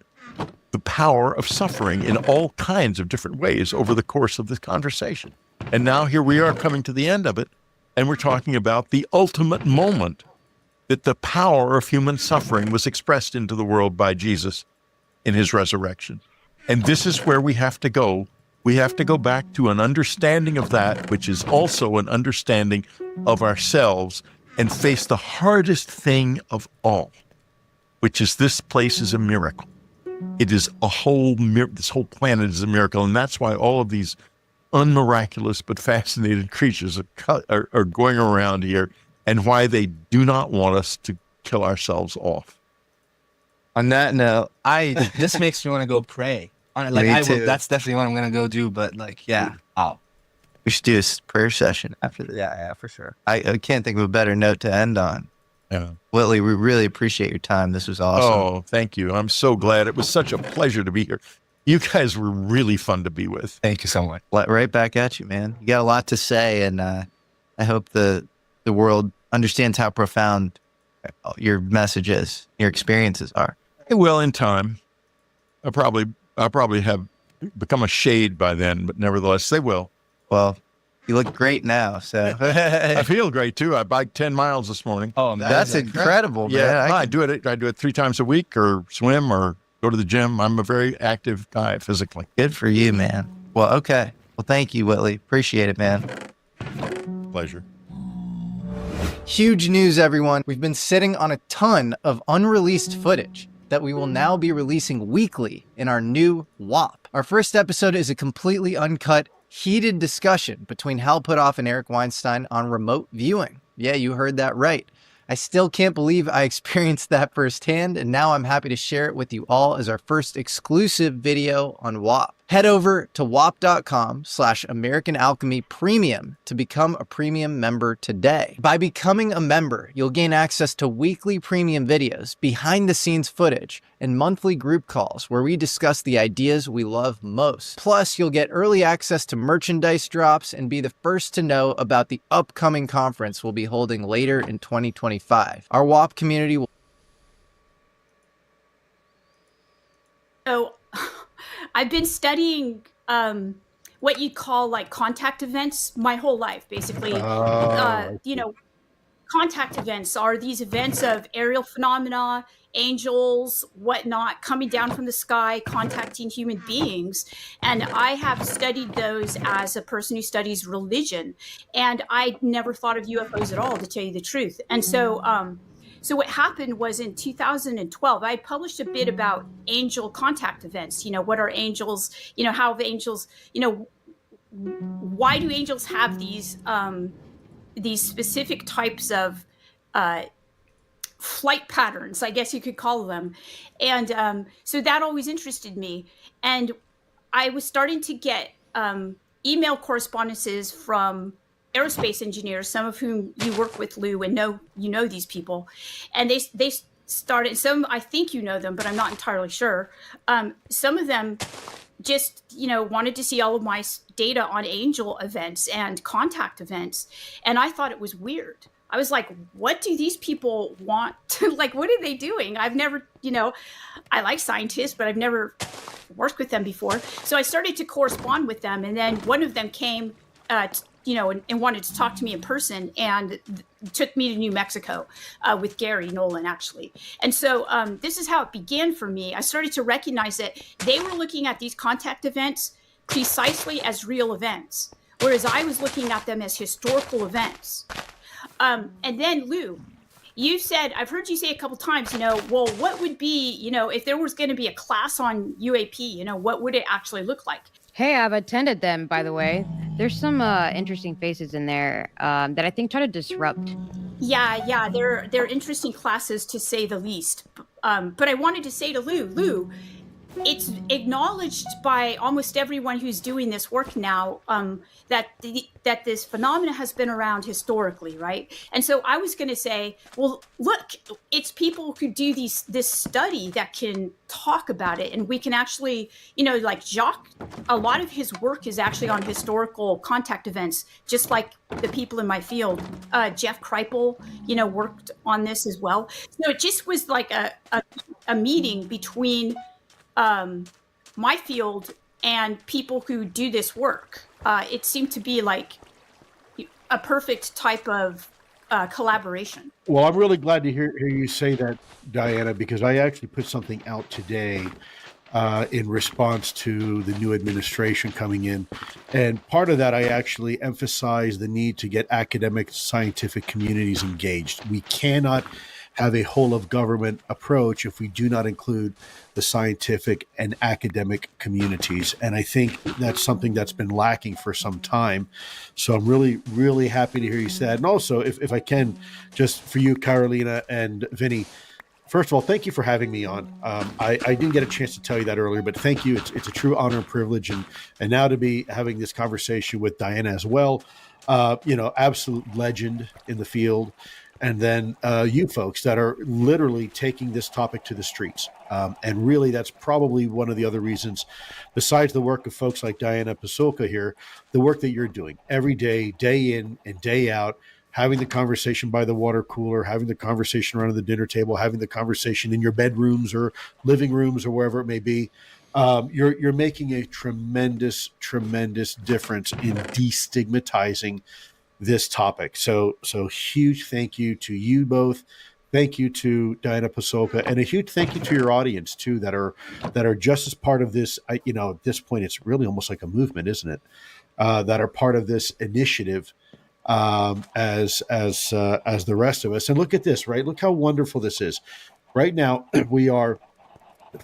the power of suffering in all kinds of different ways over the course of this conversation. And now here we are coming to the end of it, and we're talking about the ultimate moment that the power of human suffering was expressed into the world by Jesus in his resurrection. And this is where we have to go. We have to go back to an understanding of that, which is also an understanding of ourselves, and face the hardest thing of all, which is this place is a miracle. It is a whole, this whole planet is a miracle. And that's why all of these unmiraculous but fascinated creatures are going around here, and why they do not want us to kill ourselves off. On that note, this makes me want to go pray. That's definitely what I'm going to go do. But like, yeah. We should do a prayer session after this. Yeah, for sure. I can't think of a better note to end on. Yeah. Whitley, we really appreciate your time. This was awesome. Oh, thank you. I'm so glad. It was such a pleasure to be here. You guys were really fun to be with. Thank you so much. Right back at you, man. You got a lot to say, and I hope the world understands how profound your message is, your experiences are. It will in time. I'll probably have become a shade by then, but nevertheless, they will. Well, you look great now, so. I feel great too. I biked 10 miles this morning. Oh, man, that's incredible, man. Yeah, I do it. I do it 3 times a week, or swim, or go to the gym. I'm a very active guy physically. Good for you, man. Well, okay. Well, thank you, Whitley. Appreciate it, man. Pleasure. Huge news, everyone. We've been sitting on a ton of unreleased footage that we will now be releasing weekly in our new WAP. Our first episode is a completely uncut, heated discussion between Hal Puthoff and Eric Weinstein on remote viewing. Yeah, you heard that right. I still can't believe I experienced that firsthand, and now I'm happy to share it with you all as our first exclusive video on WAP. Head over to wap.com/American Alchemy Premium to become a premium member today. By becoming a member, you'll gain access to weekly premium videos, behind-the-scenes footage, and monthly group calls where we discuss the ideas we love most. Plus, you'll get early access to merchandise drops and be the first to know about the upcoming conference we'll be holding later in 2025. Our WAP community will... So, I've been studying what you'd call like contact events my whole life, basically. You know, contact events are these events of aerial phenomena, angels, whatnot, coming down from the sky, contacting human beings. And I have studied those as a person who studies religion. And I never thought of UFOs at all, to tell you the truth. And so, so what happened was in 2012, I published a bit about angel contact events. You know, what are angels? You know, how the angels, you know, why do angels have these specific types of flight patterns, I guess you could call them. And so that always interested me. And I was starting to get email correspondences from aerospace engineers, some of whom you work with, Lou, and you know these people. And they started, some, I think you know them, but I'm not entirely sure. Some of them just, you know, wanted to see all of my data on angel events and contact events. And I thought it was weird. I was like, what do these people want to, like, what are they doing? I've never, you know, I like scientists, but I've never worked with them before. So I started to correspond with them. And then one of them came, you know, and wanted to talk to me in person, and took me to New Mexico with Gary Nolan, actually. And so this is how it began for me. I started to recognize that they were looking at these contact events precisely as real events, whereas I was looking at them as historical events. And then, Lou, you said, I've heard you say a couple times, you know, well, what would be, you know, if there was going to be a class on UAP, you know, what would it actually look like? Hey, I've attended them, by the way. There's some interesting faces in there that I think try to disrupt. Yeah, they're interesting classes, to say the least. But I wanted to say to Lou, it's acknowledged by almost everyone who's doing this work now, that this phenomena has been around historically, right? And so I was going to say, well, look, it's people who do this study that can talk about it, and we can actually, like Jacques, a lot of his work is actually on historical contact events, just like the people in my field. Jeff Kripal, worked on this as well. So it just was like a meeting between my field and people who do this work. It seemed to be like a perfect type of collaboration. Well, I'm really glad to hear you say that, Diana, because I actually put something out today in response to the new administration coming in. And part of that, I actually emphasized the need to get academic scientific communities engaged. We cannot have a whole of government approach if we do not include the scientific and academic communities. And I think that's something that's been lacking for some time. So I'm really, really happy to hear you say that. And also, if I can, just for you, Carolina and Vinny, first of all, thank you for having me on. I didn't get a chance to tell you that earlier, but thank you. It's a true honor and privilege. And now to be having this conversation with Diana as well, absolute legend in the field. And then you folks that are literally taking this topic to the streets. And really, that's probably one of the other reasons, besides the work of folks like Diana Pasulka here, the work that you're doing every day, day in and day out, having the conversation by the water cooler, having the conversation around the dinner table, having the conversation in your bedrooms or living rooms or wherever it may be. You're making a tremendous, tremendous difference in destigmatizing this topic. So huge thank you to you both. Thank you to Diana Pasulka, and a huge thank you to your audience too, that are just as part of this. At this point, it's really almost like a movement, isn't it? That are part of this initiative as the rest of us. And look at this, right? Look how wonderful this is. Right now, we are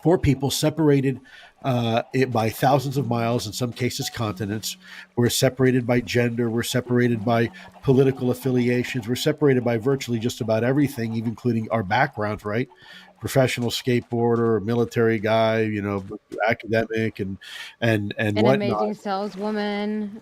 4 people separated by thousands of miles, in some cases continents. We're separated by gender. We're separated by political affiliations. We're separated by virtually just about everything, even including our backgrounds, right? Professional skateboarder, military guy, academic and an whatnot. Amazing saleswoman.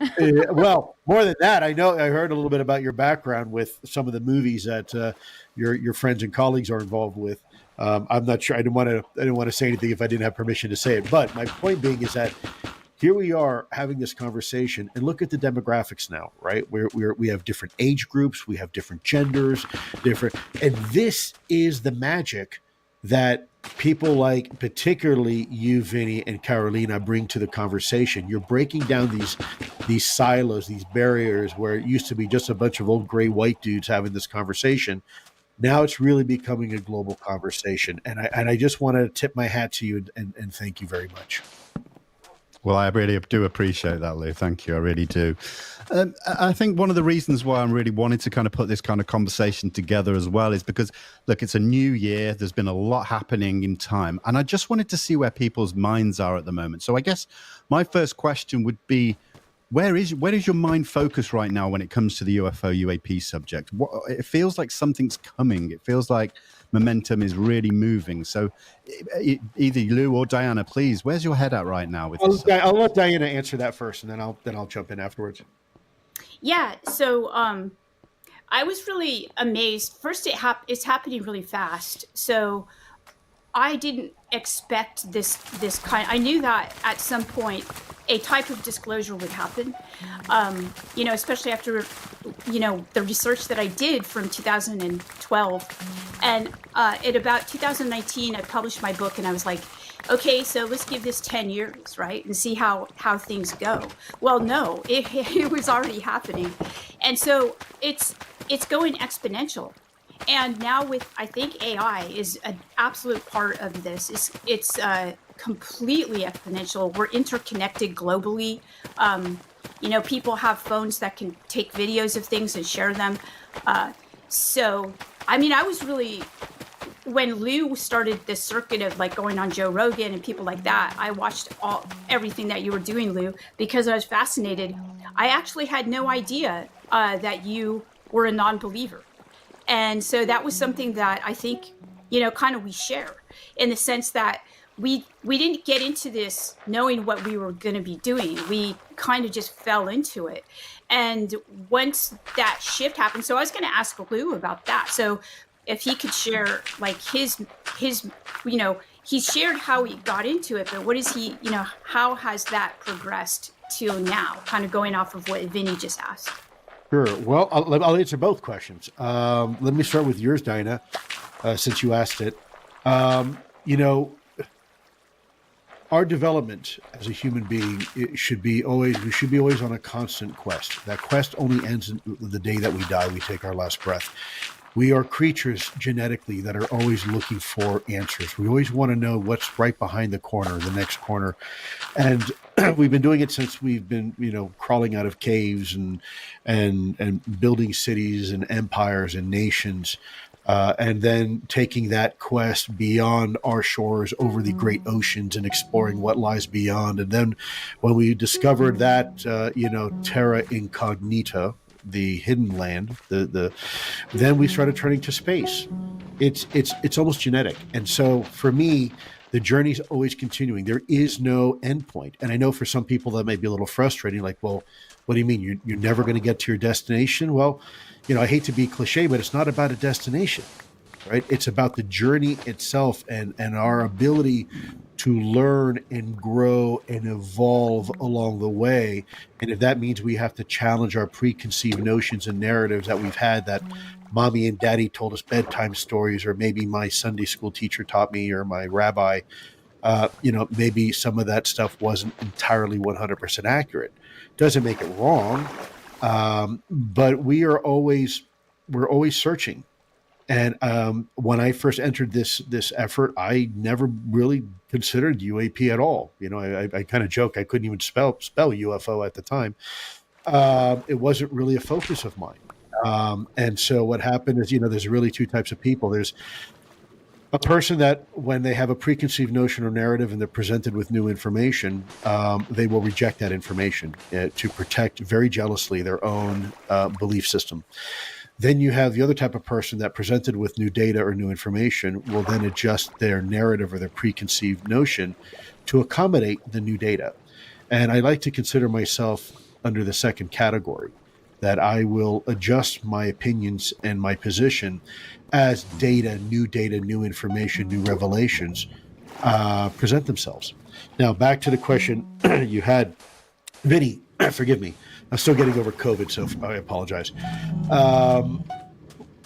Well, more than that, I heard a little bit about your background with some of the movies that your friends and colleagues are involved with. I'm not sure. I didn't want to say anything if I didn't have permission to say it. But my point being is that here we are having this conversation, and look at the demographics now, right? We have different age groups, we have different genders, and this is the magic that people like, particularly you, Vinny, and Carolina, bring to the conversation. You're breaking down these silos, these barriers where it used to be just a bunch of old gray white dudes having this conversation. Now it's really becoming a global conversation. And I just want to tip my hat to you and thank you very much. Well, I really do appreciate that, Lou. Thank you. I really do. I think one of the reasons why I'm really wanting to kind of put this kind of conversation together as well is because, look, it's a new year. There's been a lot happening in time. And I just wanted to see where people's minds are at the moment. So I guess my first question would be, where is your mind focused right now when it comes to the UFO UAP subject? It feels like something's coming. It feels like momentum is really moving. So either Lou or Diana, please, where's your head at right now with this? I'll let Diana answer that first, and then I'll jump in afterwards. Yeah. So I was really amazed. First, it's happening really fast. So I didn't expect this kind. I knew that at some point a type of disclosure would happen, especially after, the research that I did from 2012. And at about 2019, I published my book, and I was like, okay, so let's give this 10 years, right? And see how things go. Well, no, it was already happening. And so it's going exponential. And now with, I think AI is an absolute part of this. It's completely exponential. We're interconnected globally. People have phones that can take videos of things and share them. So, I mean, I was really, when Lou started this circuit of like going on Joe Rogan and people like that, I watched everything that you were doing, Lou, because I was fascinated. I actually had no idea that you were a non-believer. And so that was something that I think, kind of we share, in the sense that we didn't get into this knowing what we were going to be doing. We kind of just fell into it. And once that shift happened, so I was going to ask Lou about that. So if he could share like his, you know, he shared how he got into it, but what is he, you know, how has that progressed till now? Kind of going off of what Vinny just asked. Sure. Well, I'll answer both questions. Let me start with yours, Dinah, since you asked it. You know, our development as a human being, we should be always on a constant quest. That quest only ends the day that we die. We take our last breath. We are creatures genetically that are always looking for answers. We always want to know what's right behind the corner, the next corner. And we've been doing it since we've been, you know, crawling out of caves and building cities and empires and nations. And then taking that quest beyond our shores over the great oceans and exploring what lies beyond. And then when we discovered that, you know, terra incognita, the hidden land, then we started turning to space. It's almost genetic. And so for me, the journey's always continuing. There is no end point. And I know for some people that may be a little frustrating, like, well, what do you mean? You're never going to get to your destination? Well, you know, I hate to be cliche, but it's not about a destination, right? It's about the journey itself and our ability to learn and grow and evolve along the way. And if that means we have to challenge our preconceived notions and narratives that we've had, that mommy and daddy told us bedtime stories, or maybe my Sunday school teacher taught me, or my rabbi, you know, maybe some of that stuff wasn't entirely 100% accurate. Doesn't make it wrong. But we're always searching. And when I first entered this effort, I never really considered UAP at all. You know, I kind of joke I couldn't even spell UFO at the time. It wasn't really a focus of mine. And so what happened is, you know, there's really two types of people. There's a person that when they have a preconceived notion or narrative and they're presented with new information, they will reject that information to protect very jealously their own belief system. Then you have the other type of person that presented with new data or new information will then adjust their narrative or their preconceived notion to accommodate the new data. And I like to consider myself under the second category, that I will adjust my opinions and my position as data, new information, new revelations present themselves. Now, back to the question you had, Vinny, forgive me. I'm still getting over COVID, so I apologize.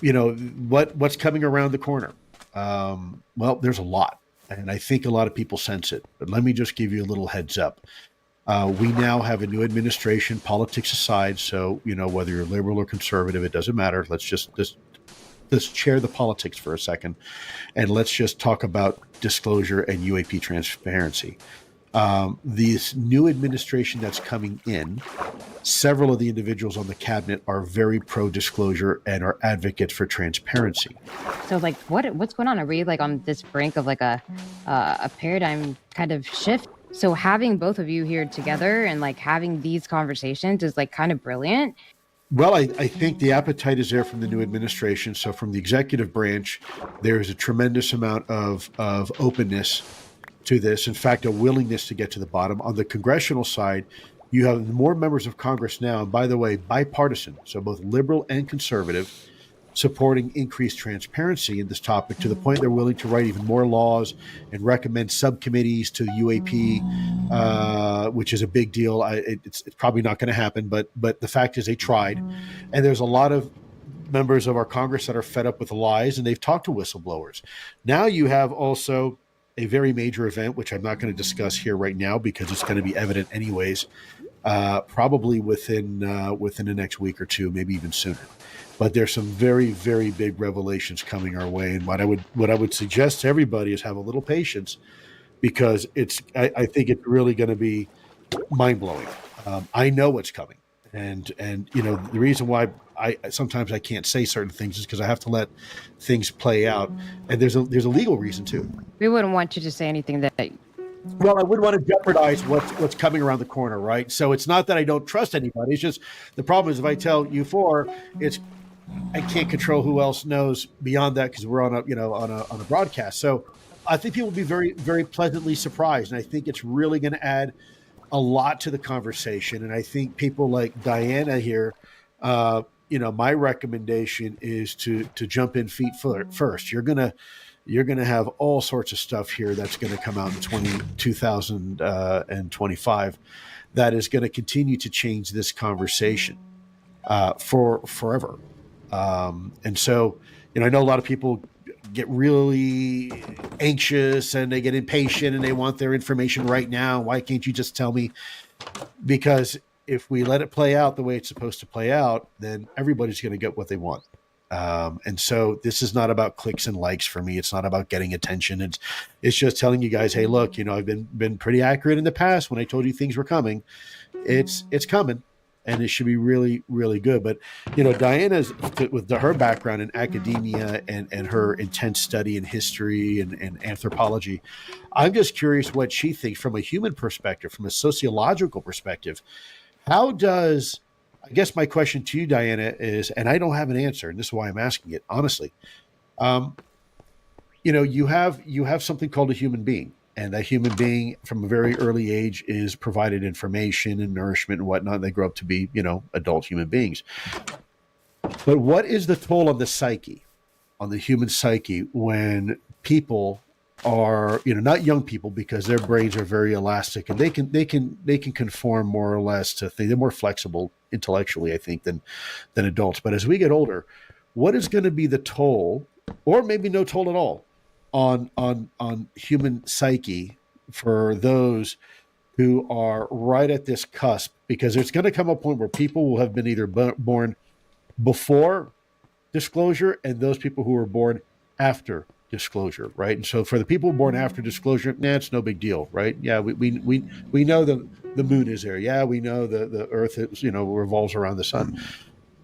You know, what's coming around the corner? Well, there's a lot, and I think a lot of people sense it. But let me just give you a little heads up. We now have a new administration, politics aside. So, you know, whether you're liberal or conservative, it doesn't matter. Let's chair the politics for a second, and let's just talk about disclosure and UAP transparency. This new administration that's coming in, several of the individuals on the cabinet are very pro-disclosure and are advocates for transparency. So, like, what's going on? Are we like on this brink of like a paradigm kind of shift? So having both of you here together and like having these conversations is like kind of brilliant. Well, I think the appetite is there from the new administration. So from the executive branch, there's a tremendous amount of openness to this. In fact, a willingness to get to the bottom. On the congressional side, you have more members of Congress now, and by the way, bipartisan, so both liberal and conservative, supporting increased transparency in this topic to the point they're willing to write even more laws and recommend subcommittees to the UAP, which is a big deal. It's probably not going to happen, but the fact is they tried. And there's a lot of members of our Congress that are fed up with the lies, and they've talked to whistleblowers. Now you have also a very major event, which I'm not going to discuss here right now because it's going to be evident anyways, probably within the next week or two, maybe even sooner. But there's some very, very big revelations coming our way. And what I would suggest to everybody is have a little patience, because I think it's really going to be mind-blowing. I know what's coming. And you know, the reason why sometimes I can't say certain things is because I have to let things play out. And there's a legal reason too. We wouldn't want you to say anything that. Well, I wouldn't want to jeopardize what's coming around the corner, right? So it's not that I don't trust anybody. It's just the problem is if I tell you four, I can't control who else knows beyond that because we're on a broadcast. So I think people will be very, very pleasantly surprised. And I think it's really going to add a lot to the conversation. And I think people like Diana here, my recommendation is to jump in feet first. You're going to have all sorts of stuff here that's going to come out in 2025 that is going to continue to change this conversation for forever. And so, I know a lot of people get really anxious and they get impatient and they want their information right now. Why can't you just tell me? Because if we let it play out the way it's supposed to play out, then everybody's going to get what they want. And so this is not about clicks and likes for me. It's not about getting attention. It's just telling you guys, hey, look, I've been pretty accurate in the past when I told you things were coming. It's coming. And it should be really, really good. But, Diana's, with her background in academia and her intense study in history and anthropology, I'm just curious what she thinks from a human perspective, from a sociological perspective. How does, I guess my question to you, Diana, is, and I don't have an answer, and this is why I'm asking it, honestly. You have something called a human being. And that human being from a very early age is provided information and nourishment and whatnot. They grow up to be, adult human beings. But what is the toll on the psyche, on the human psyche, when people are, not young people, because their brains are very elastic and they can conform more or less to things. They're more flexible intellectually, I think, than adults. But as we get older, what is going to be the toll, or maybe no toll at all, on human psyche for those who are right at this cusp? Because there's going to come a point where people will have been either born before disclosure and those people who were born after disclosure, right? And so for the people born after disclosure, it's no big deal, right? Yeah, we know the moon is there. Yeah, we know the earth is, revolves around the sun.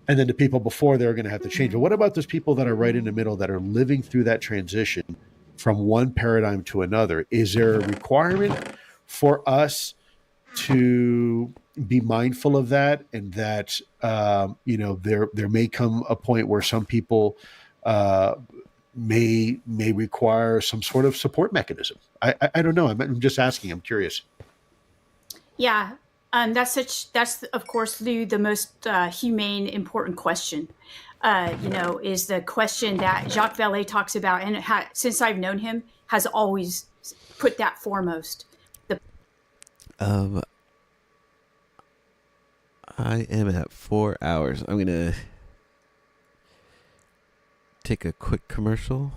And then the people before, they're going to have to change. But what about those people that are right in the middle, that are living through that transition from one paradigm to another? Is there a requirement for us to be mindful of that, and that there may come a point where some people may require some sort of support mechanism? I don't know. I'm just asking. I'm curious. Yeah. That's of course the most humane, important question. Is the question that Jacques Vallée talks about, and since I've known him, has always put that foremost. I am at 4 hours. I'm gonna take a quick commercial.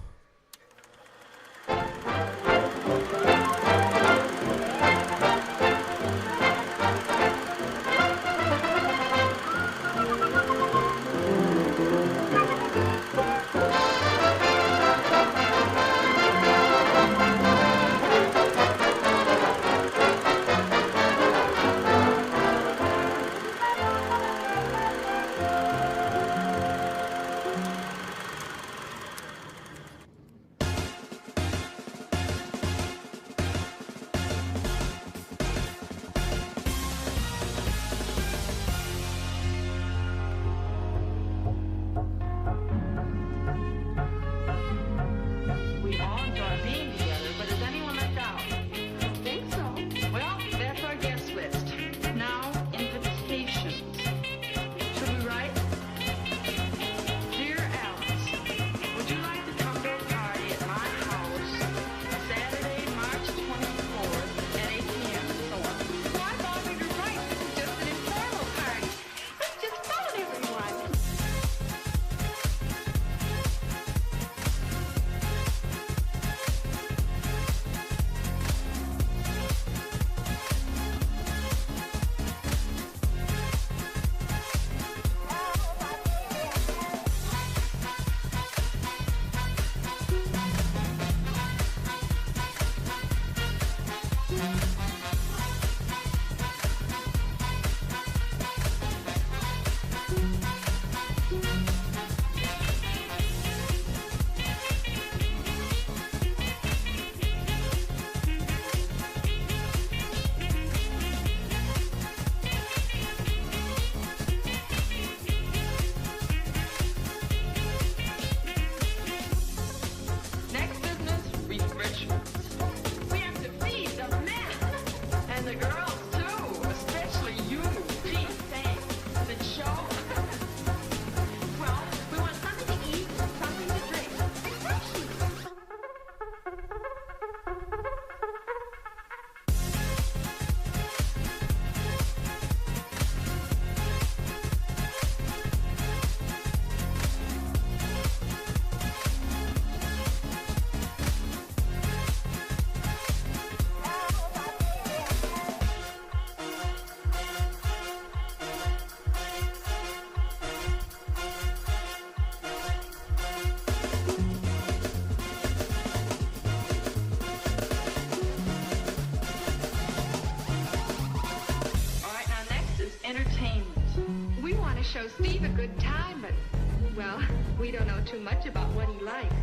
we don't know too much about what he likes.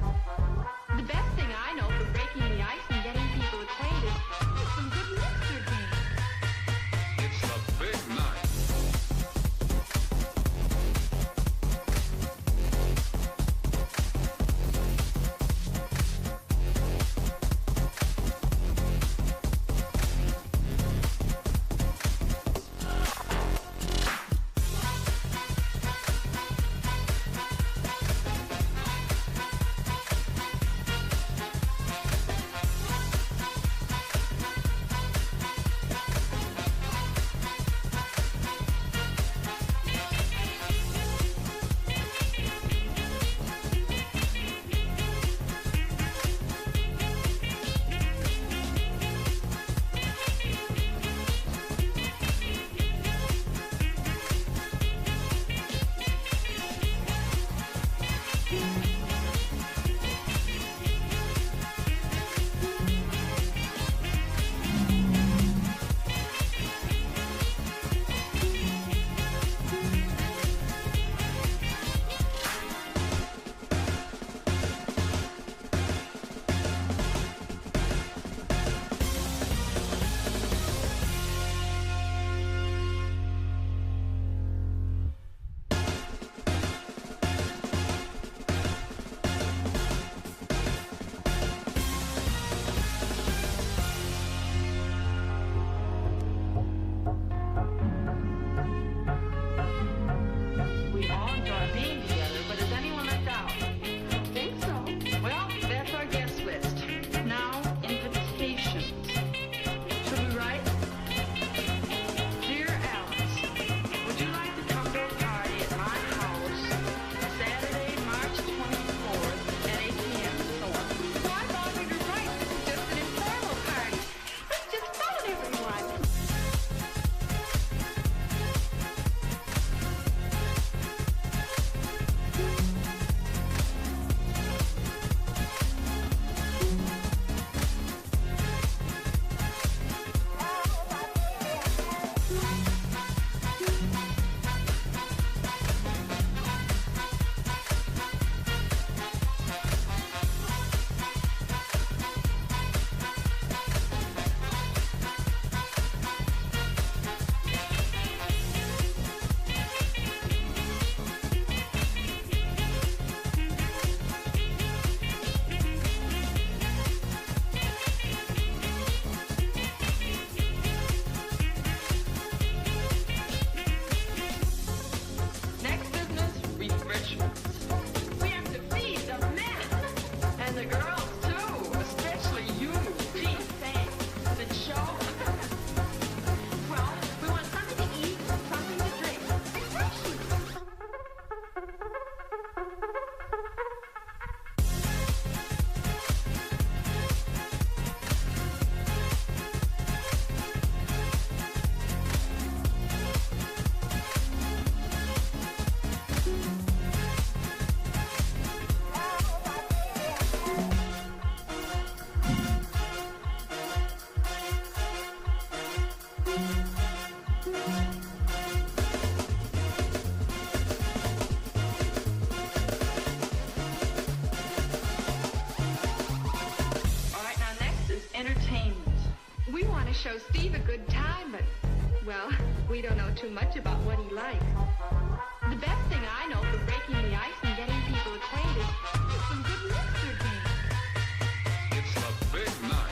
The best thing I know for breaking the ice and getting people acquainted is some good mixer games. It's a big night. We all enjoy being together, but is anyone left out? I think so. Well, that's our guest list. Now, invitations. Should we write? Dear Alice, would you like to come to a party at my house Saturday, March 24th at 8 p.m. and so on? So I thought we could write. This is just an informal party. Let's just phone everyone. Next business, refreshments. We have to feed the men and the girls too, especially you. Gee, thanks. The show. Well, we want something to eat, something to drink. Refreshments. All right, now next is entertainment. We want to show Steve a good time, but, well, we don't know too much about what he likes. The best thing I know for breaking the ice and getting people acquainted is some good mixer games. It's a big night.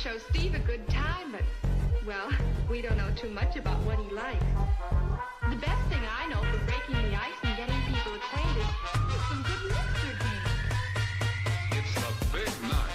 show Steve a good time, but, well, we don't know too much about what he likes. The best thing I know for breaking the ice and getting people acquainted is some good mixer games. It's the big night.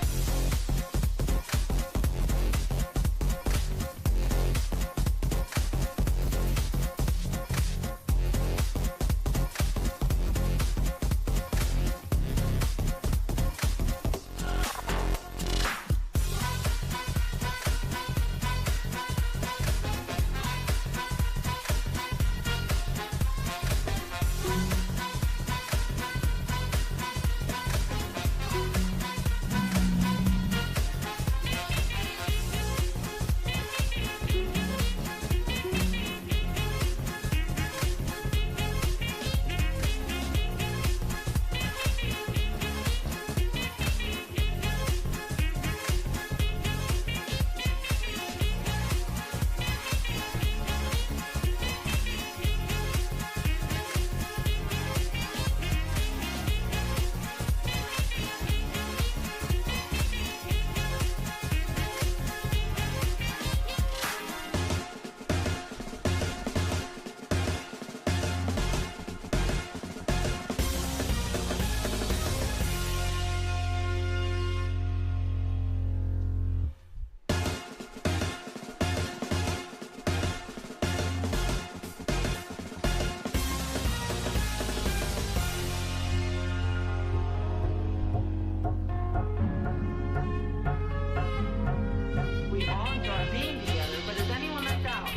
We all enjoy being together, but is anyone left out?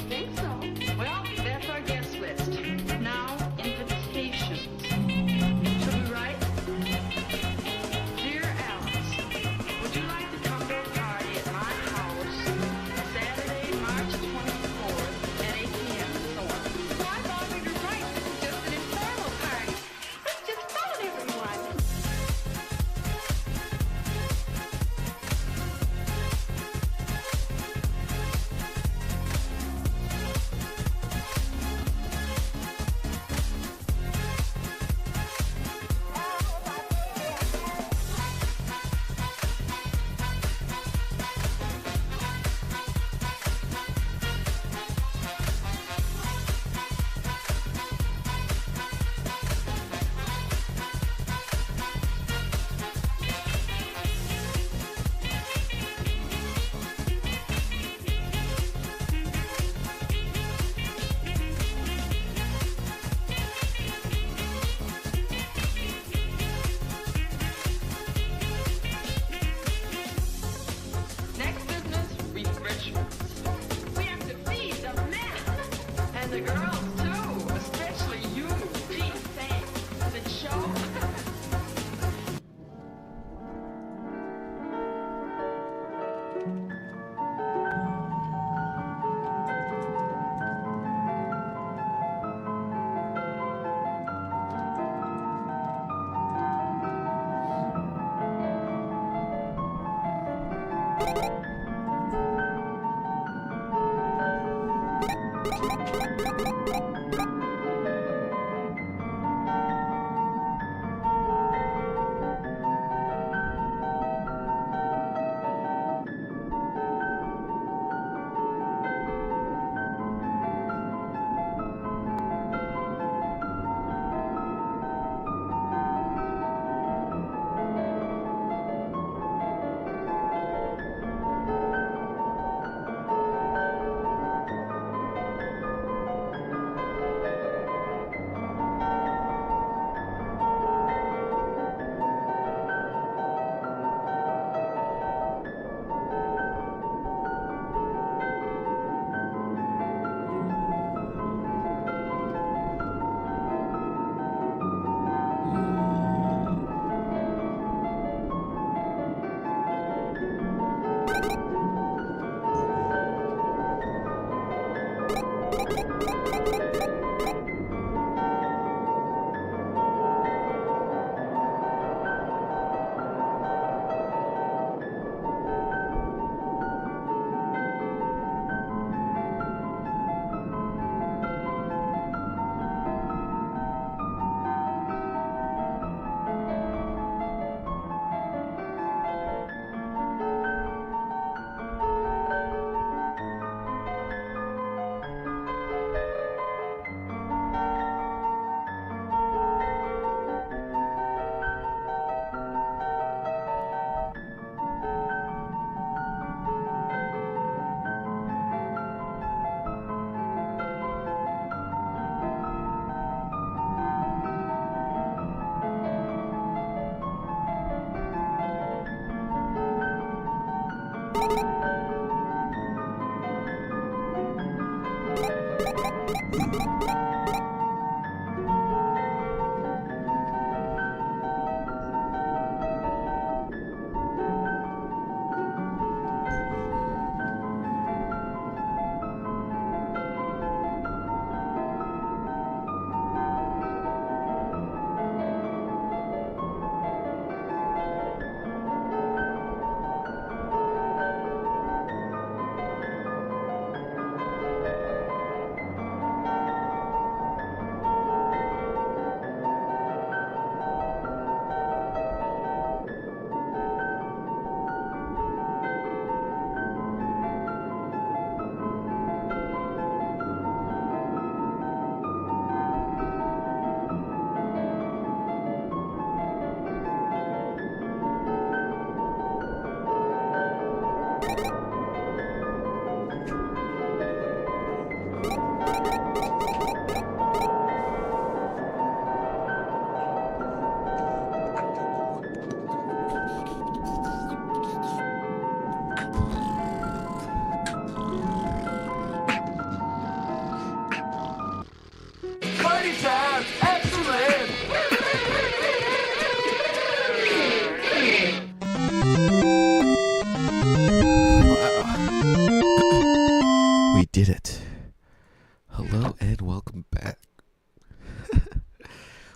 Think so. Well, that's our guest list. Now, invitations. Should we write? Dear Alice, would you like to come to a party at my house Saturday, March 24th at 8 p.m. and so on? Why bother to write? This is just an informal party. Let's just phone everyone. Next business, refreshments. We have to feed the men and the girls too, especially you. Gee, thanks. Does it show?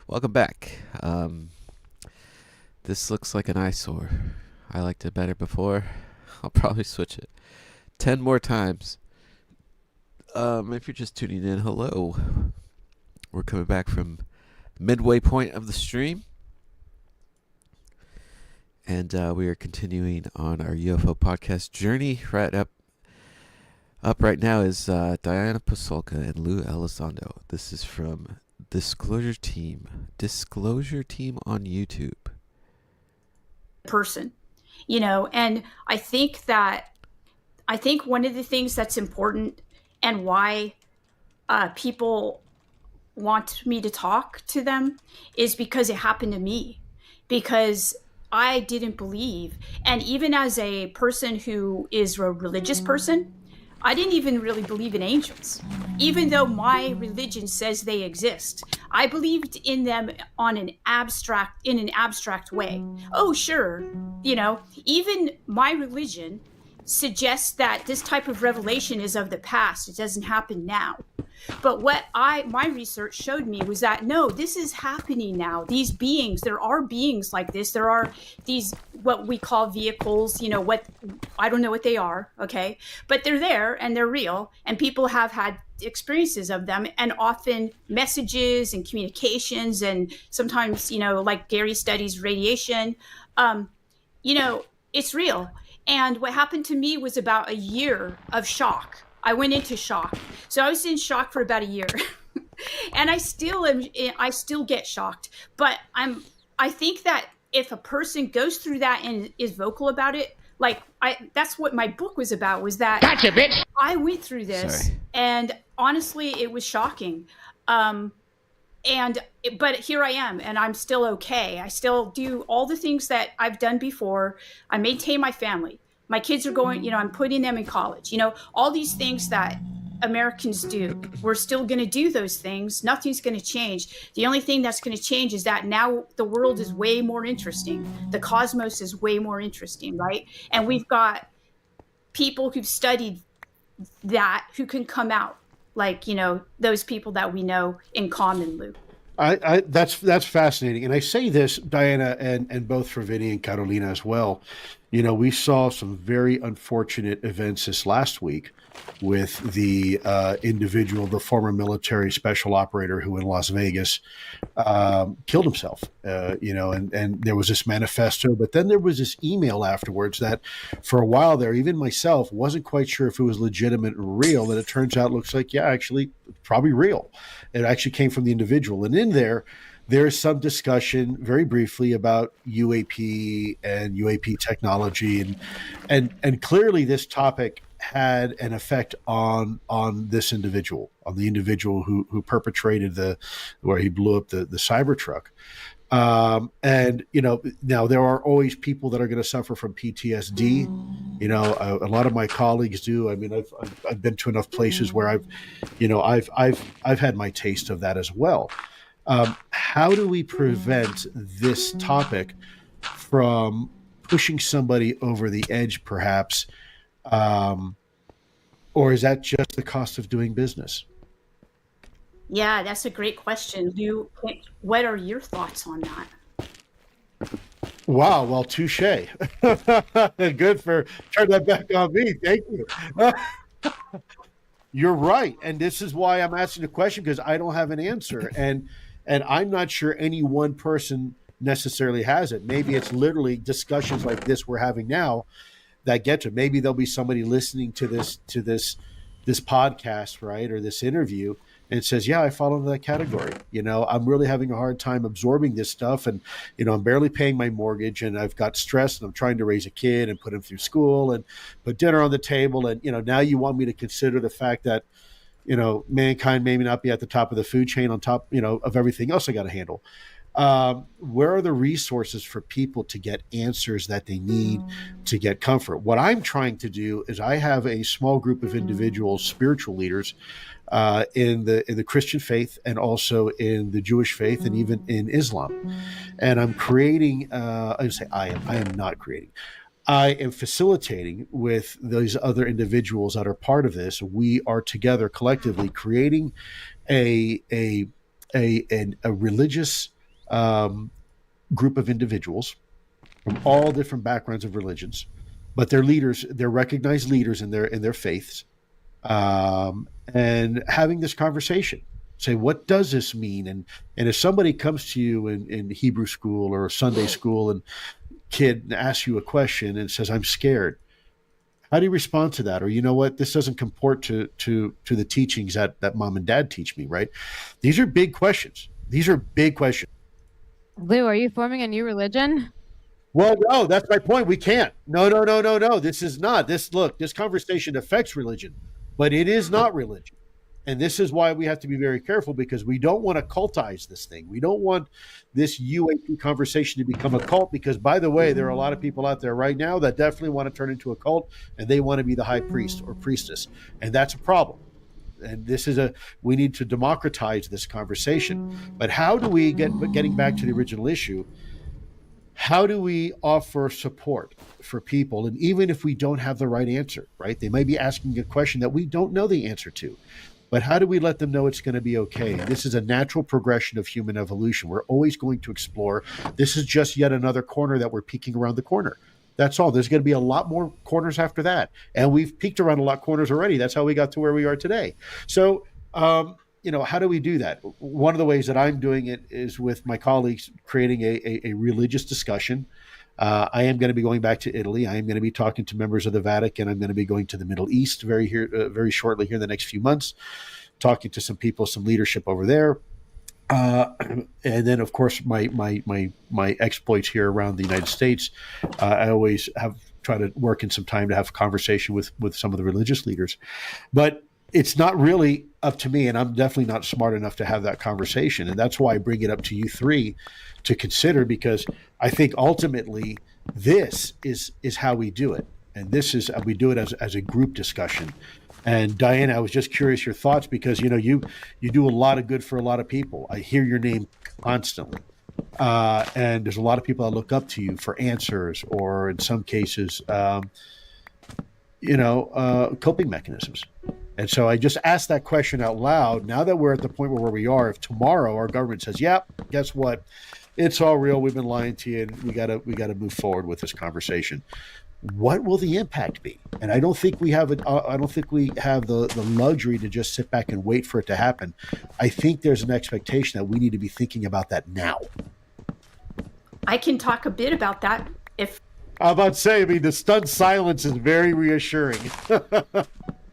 Welcome back. This looks like an eyesore. I liked it better before. I'll probably switch it 10 more times. If you're just tuning in, hello. We're coming back from midway point of the stream. And we are continuing on our UFO podcast journey. Right up right now is Diana Pasolka and Lou Elizondo. This is from Disclosure Team on YouTube. Person, and I think one of the things that's important and why people want me to talk to them is because it happened to me, because I didn't believe. And even as a person who is a religious person, I didn't even really believe in angels, even though my religion says they exist. I believed in them in an abstract way. Oh, sure. Even my religion suggests that this type of revelation is of the past. It doesn't happen now. But what my research showed me was that, no, this is happening now. These beings, there are beings like this. There are these, what we call vehicles, I don't know what they are, okay? But they're there and they're real, and people have had experiences of them, and often messages and communications, and sometimes, like Gary studies radiation, it's real. And what happened to me was about a year of shock. I went into shock. So I was in shock for about a year. And I still get shocked. But I think that if a person goes through that and is vocal about it, that's what my book was about, was that gotcha, bitch. I went through this. Sorry. And honestly, it was shocking. But here I am, and I'm still okay. I still do all the things that I've done before. I maintain my family. My kids are going, I'm putting them in college. All these things that Americans do, we're still going to do those things. Nothing's going to change. The only thing that's going to change is that now the world is way more interesting. The cosmos is way more interesting, right? And we've got people who've studied that who can come out, like, those people that we know in common, Lou. That's fascinating. And I say this, Diana, and both for Vinny and Carolina as well. We saw some very unfortunate events this last week with the individual, the former military special operator who in Las Vegas killed himself, and there was this manifesto, but then there was this email afterwards that for a while there, even myself wasn't quite sure if it was legitimate and real, and it turns out looks like, yeah, actually probably real. It actually came from the individual. And in there's some discussion very briefly about UAP and UAP technology, and clearly this topic had an effect on this individual, on the individual who perpetrated where he blew up the Cybertruck. Now there are always people that are going to suffer from PTSD. A lot of my colleagues do. I mean, I've been to enough places where I've had my taste of that as well. How do we prevent this topic from pushing somebody over the edge, perhaps? Or is that just the cost of doing business? Yeah, that's a great question. Lou, what are your thoughts on that? Wow, well, touche. Good for turn that back on me. Thank you. You're right. And this is why I'm asking the question, because I don't have an answer. And I'm not sure any one person necessarily has it. Maybe it's literally discussions like this we're having now that get to. Maybe there'll be somebody listening to this podcast, right, or this interview, and says, yeah, I fall into that category. I'm really having a hard time absorbing this stuff, and I'm barely paying my mortgage, and I've got stress, and I'm trying to raise a kid and put him through school and put dinner on the table, and now you want me to consider the fact that mankind may not be at the top of the food chain on top of everything else I got to handle. Where are the resources for people to get answers that they need to get comfort? What I'm trying to do is I have a small group of individuals, spiritual leaders, in the Christian faith and also in the Jewish faith and even in Islam. And I'm creating, I am not creating. I am facilitating with those other individuals that are part of this. We are together collectively creating a religious group of individuals from all different backgrounds of religions, but they're leaders. They're recognized leaders in their faiths, and having this conversation. Say, what does this mean? And if somebody comes to you in Hebrew school or Sunday school and kid asks you a question and says, "I'm scared," how do you respond to that? Or, you know what, this doesn't comport to the teachings that mom and dad teach me, right? These are big questions. These are big questions. Lou, are you forming a new religion? Well, no, that's my point. We can't. No. This is not. This conversation affects religion, but it is not religion. And this is why we have to be very careful, because we don't want to cultize this thing. We don't want this UAP conversation to become a cult, because, by the way, there are a lot of people out there right now that definitely want to turn into a cult, and they want to be the high priest or priestess. And that's a problem. And we need to democratize this conversation. But how do we getting back to the original issue, how do we offer support for people? And even if we don't have the right answer, right? They might be asking a question that we don't know the answer to. But how do we let them know it's going to be okay? This is a natural progression of human evolution. We're always going to explore. This is just yet another corner that we're peeking around the corner. That's all. There's going to be a lot more corners after that. And we've peeked around a lot of corners already. That's how we got to where we are today. So, how do we do that? One of the ways that I'm doing it is with my colleagues creating a religious discussion. I am going to be going back to Italy. I am going to be talking to members of the Vatican. I'm going to be going to the Middle East very shortly here in the next few months, talking to some people, some leadership over there. And then, of course, my exploits here around the United States. I always try to work in some time to have a conversation with some of the religious leaders. But it's not really up to me, and I'm definitely not smart enough to have that conversation. And that's why I bring it up to you three to consider, because I think ultimately this is how we do it. And this is, we do it as a group discussion. And Diana, I was just curious your thoughts, because, you do a lot of good for a lot of people. I hear your name constantly. And there's a lot of people that look up to you for answers, or in some cases, coping mechanisms. And so I just asked that question out loud. Now that we're at the point where we are, if tomorrow our government says, "Yep, guess what? It's all real. We've been lying to you, and we gotta move forward with this conversation," what will the impact be? And I don't think we have the luxury to just sit back and wait for it to happen. I think there's an expectation that we need to be thinking about that now. I can talk a bit about that if. I'm about to say, the stunned silence is very reassuring.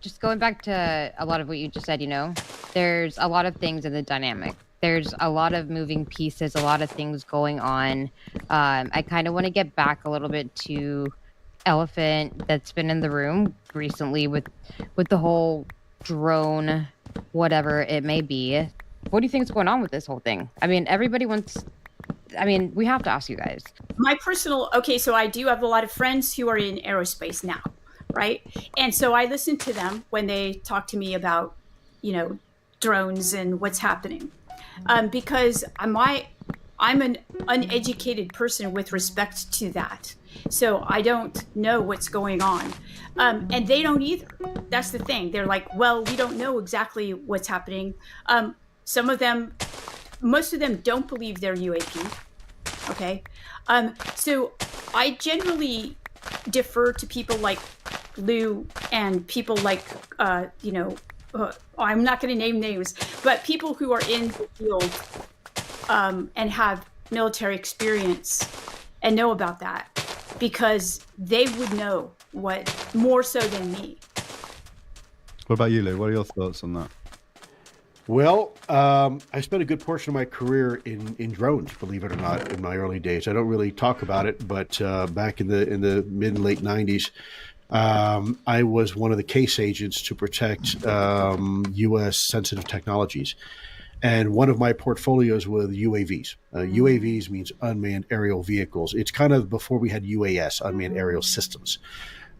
Just going back to a lot of what you just said, there's a lot of things in the dynamic. There's a lot of moving pieces, a lot of things going on. I kind of want to get back a little bit to elephant that's been in the room recently with the whole drone, whatever it may be. What do you think is going on with this whole thing? Everybody wants. We have to ask you guys. So I do have a lot of friends who are in aerospace now, right? And so I listen to them when they talk to me about, drones and what's happening. Because I'm an uneducated person with respect to that. So I don't know what's going on. And they don't either. That's the thing. They're like, well, we don't know exactly what's happening. Most of them don't believe they're UAP. Okay. So I generally defer to people like Lou and people like, I'm not going to name names, but people who are in the field and have military experience and know about that, because they would know what more so than me. What about you, Lou? What are your thoughts on that? Well, I spent a good portion of my career in drones, believe it or not, in my early days. I don't really talk about it, but back in the mid and late 90s, I was one of the case agents to protect U.S. sensitive technologies. And one of my portfolios was UAVs. UAVs means unmanned aerial vehicles. It's kind of before we had UAS, unmanned aerial systems.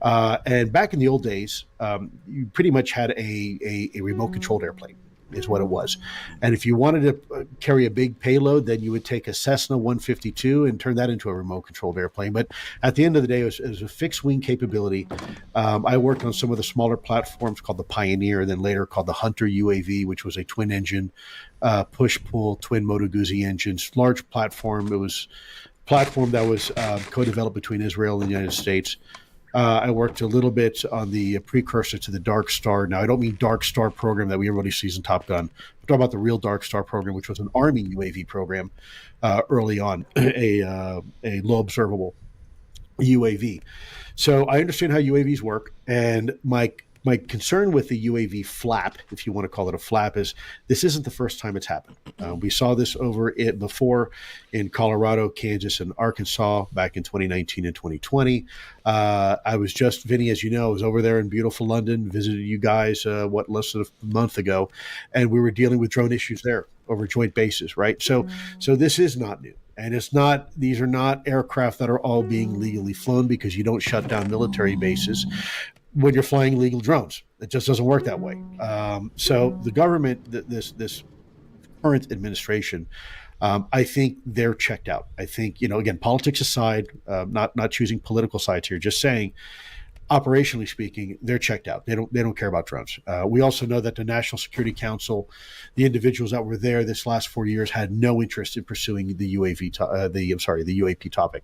And back in the old days, you pretty much had a remote controlled airplane. is what it was. And if you wanted to carry a big payload, then you would take a Cessna 152 and turn that into a remote controlled airplane. But at the end of the day, it was a fixed wing capability. I worked on some of the smaller platforms called the Pioneer, and then later called the Hunter UAV, which was a twin engine, push-pull, twin Moto Guzzi engines, large platform. It was a platform that was co-developed between Israel and the United States. I worked a little bit on the precursor to the Dark Star. Now, I don't mean Dark Star program that everybody sees in Top Gun. I'm talking about the real Dark Star program, which was an Army UAV program early on, a low observable UAV. So I understand how UAVs work, and my concern with the UAV flap, if you want to call it a flap, is this isn't the first time it's happened. We saw this before in Colorado, Kansas, and Arkansas back in 2019 and 2020. I was just, Vinny, as you know, I was over there in beautiful London, visited you guys, less than a month ago, and we were dealing with drone issues there over joint bases, right? So this is not new. And these are not aircraft that are all being legally flown, because you don't shut down military bases when you're flying legal drones. It just doesn't work that way. So the government, this current administration, I think they're checked out. I think, again, politics aside, not choosing political sides here, just saying, operationally speaking, they're checked out. They don't care about drones. We also know that the National Security Council, the individuals that were there this last 4 years, had no interest in pursuing the UAP topic.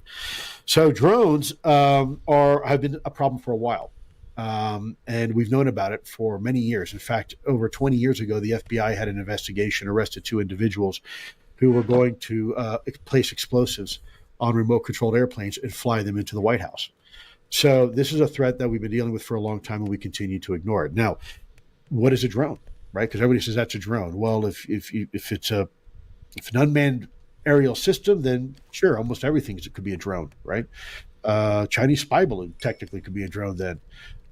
So drones have been a problem for a while. And we've known about it for many years. In fact, over 20 years ago, the FBI had an investigation, arrested 2 individuals who were going to place explosives on remote controlled airplanes and fly them into the White House. So this is a threat that we've been dealing with for a long time, and we continue to ignore it. Now, what is a drone, right? Because everybody says that's a drone. Well, if it's an unmanned aerial system, then sure, almost everything could be a drone, right? Chinese spy balloon technically could be a drone then.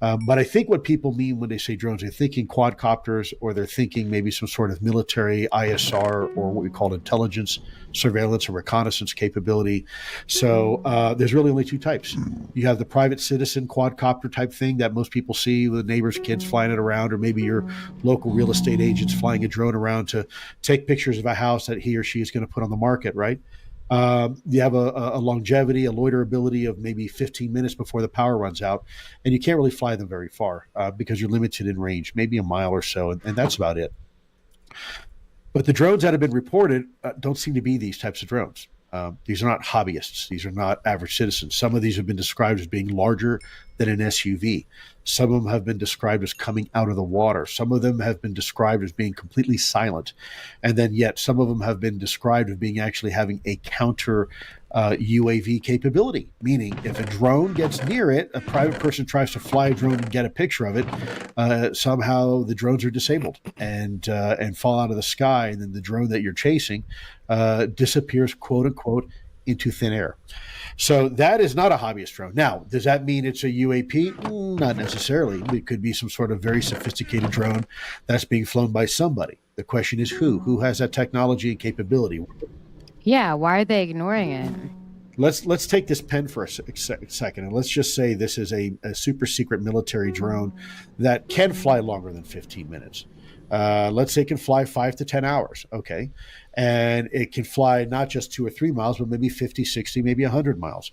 But I think what people mean when they say drones, they're thinking quadcopters, or they're thinking maybe some sort of military ISR, or what we call intelligence, surveillance, or reconnaissance capability. So there's really only 2 types. You have the private citizen quadcopter type thing that most people see with neighbors' kids flying it around, or maybe your local real estate agents flying a drone around to take pictures of a house that he or she is going to put on the market, right? You have a longevity, a loiterability of maybe 15 minutes before the power runs out, and you can't really fly them very far because you're limited in range, maybe a mile or so, and that's about it. But the drones that have been reported don't seem to be these types of drones. These are not hobbyists. These are not average citizens. Some of these have been described as being larger than an SUV. Some of them have been described as coming out of the water. Some of them have been described as being completely silent. And then yet some of them have been described as being actually having a counter UAV capability, meaning if a drone gets near it, a private person tries to fly a drone and get a picture of it, somehow the drones are disabled and fall out of the sky, and then the drone that you're chasing disappears, quote unquote, into thin air. So that is not a hobbyist drone. Now, does that mean it's a UAP? Not necessarily. It could be some sort of very sophisticated drone that's being flown by somebody. The question is who? Who has that technology and capability? Yeah, why are they ignoring it? Let's take this pen for a second, and let's just say this is a super secret military drone that can fly longer than 15 minutes. Let's say it can fly 5 to 10 hours. Okay. And it can fly not just 2 or 3 miles, but maybe 50, 60, maybe 100 miles.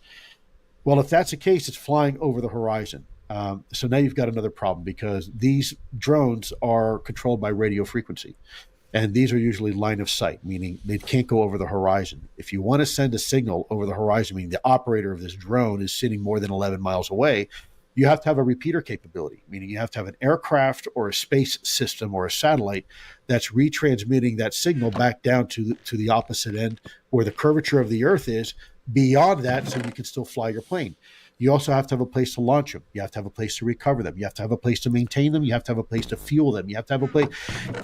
Well, if that's the case, it's flying over the horizon. So now you've got another problem, because these drones are controlled by radio frequency. And these are usually line of sight, meaning they can't go over the horizon. If you want to send a signal over the horizon, meaning the operator of this drone is sitting more than 11 miles away, you have to have a repeater capability, meaning you have to have an aircraft or a space system or a satellite that's retransmitting that signal back down to the opposite end where the curvature of the Earth is, beyond that, so you can still fly your plane. You also have to have a place to launch them. You have to have a place to recover them. You have to have a place to maintain them. You have to have a place to fuel them. You have to have a place.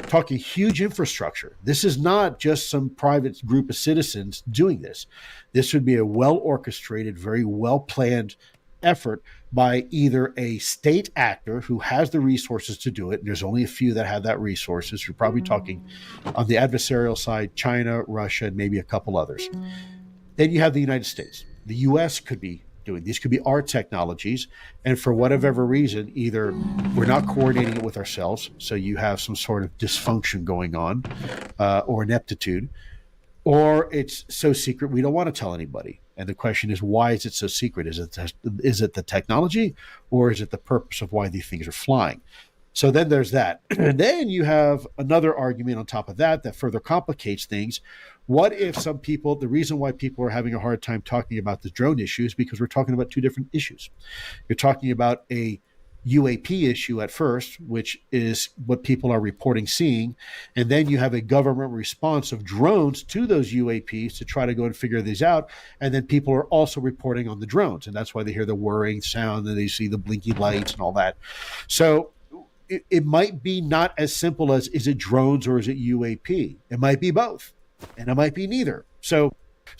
Talking huge infrastructure. This is not just some private group of citizens doing this. This would be a well-orchestrated, very well-planned effort by either a state actor who has the resources to do it. And there's only a few that have that resources. You're probably talking on the adversarial side, China, Russia, and maybe a couple others. Then you have the United States. The U.S. could be doing. These could be our technologies, and for whatever reason, either we're not coordinating it with ourselves, so you have some sort of dysfunction going on, or ineptitude, or it's so secret we don't want to tell anybody. And the question is, why is it so secret? Is it the technology, or is it the purpose of why these things are flying? So then there's that. And then you have another argument on top of that further complicates things. What if some people, the reason why people are having a hard time talking about the drone issue is because we're talking about two different issues. You're talking about a UAP issue at first, which is what people are reporting seeing. And then you have a government response of drones to those UAPs to try to go and figure these out. And then people are also reporting on the drones. And that's why they hear the whirring sound and they see the blinky lights and all that. So it might be not as simple as, is it drones or is it UAP? It might be both, and it might be neither. So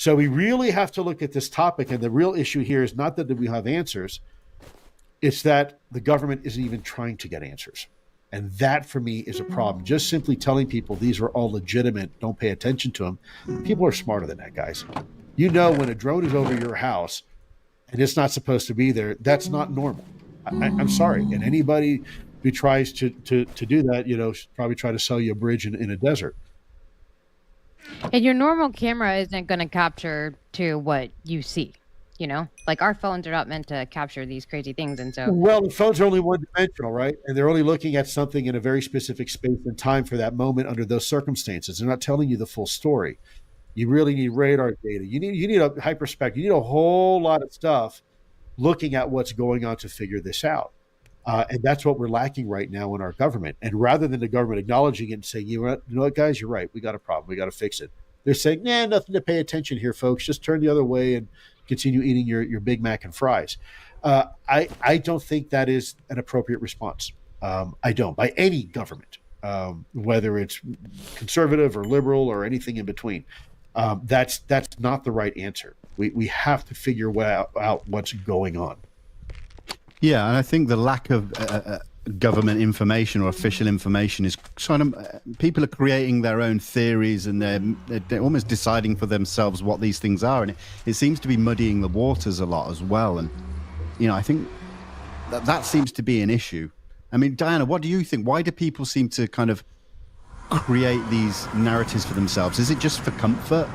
we really have to look at this topic, and the real issue here is not that we have answers, it's that the government isn't even trying to get answers. And that, for me, is a problem. Just simply telling people these are all legitimate, don't pay attention to them. People are smarter than that, guys. You know, when a drone is over your house and it's not supposed to be there, that's not normal. I'm sorry. And anybody who tries to do that, you know, should probably try to sell you a bridge in a desert. And your normal camera isn't going to capture to what you see, you know? Like, our phones are not meant to capture these crazy things, and so... Well, the phones are only one-dimensional, right? And they're only looking at something in a very specific space and time for that moment under those circumstances. They're not telling you the full story. You really need radar data. You need a hyperspectral. You need a whole lot of stuff looking at what's going on to figure this out. And that's what we're lacking right now in our government. And rather than the government acknowledging it and saying, you know what, guys, you're right. We got a problem. We got to fix it. They're saying, nah, nothing to pay attention here, folks. Just turn the other way and continue eating your Big Mac and fries. I don't think that is an appropriate response. I don't, by any government, whether it's conservative or liberal or anything in between. That's not the right answer. We have to figure out what's going on. Yeah, and I think the lack of government information or official information is kind of people are creating their own theories, and they're almost deciding for themselves what these things are, and it seems to be muddying the waters a lot as well. And you know, I think that seems to be an issue. I mean, Diana, what do you think? Why do people seem to kind of create these narratives for themselves? Is it just for comfort?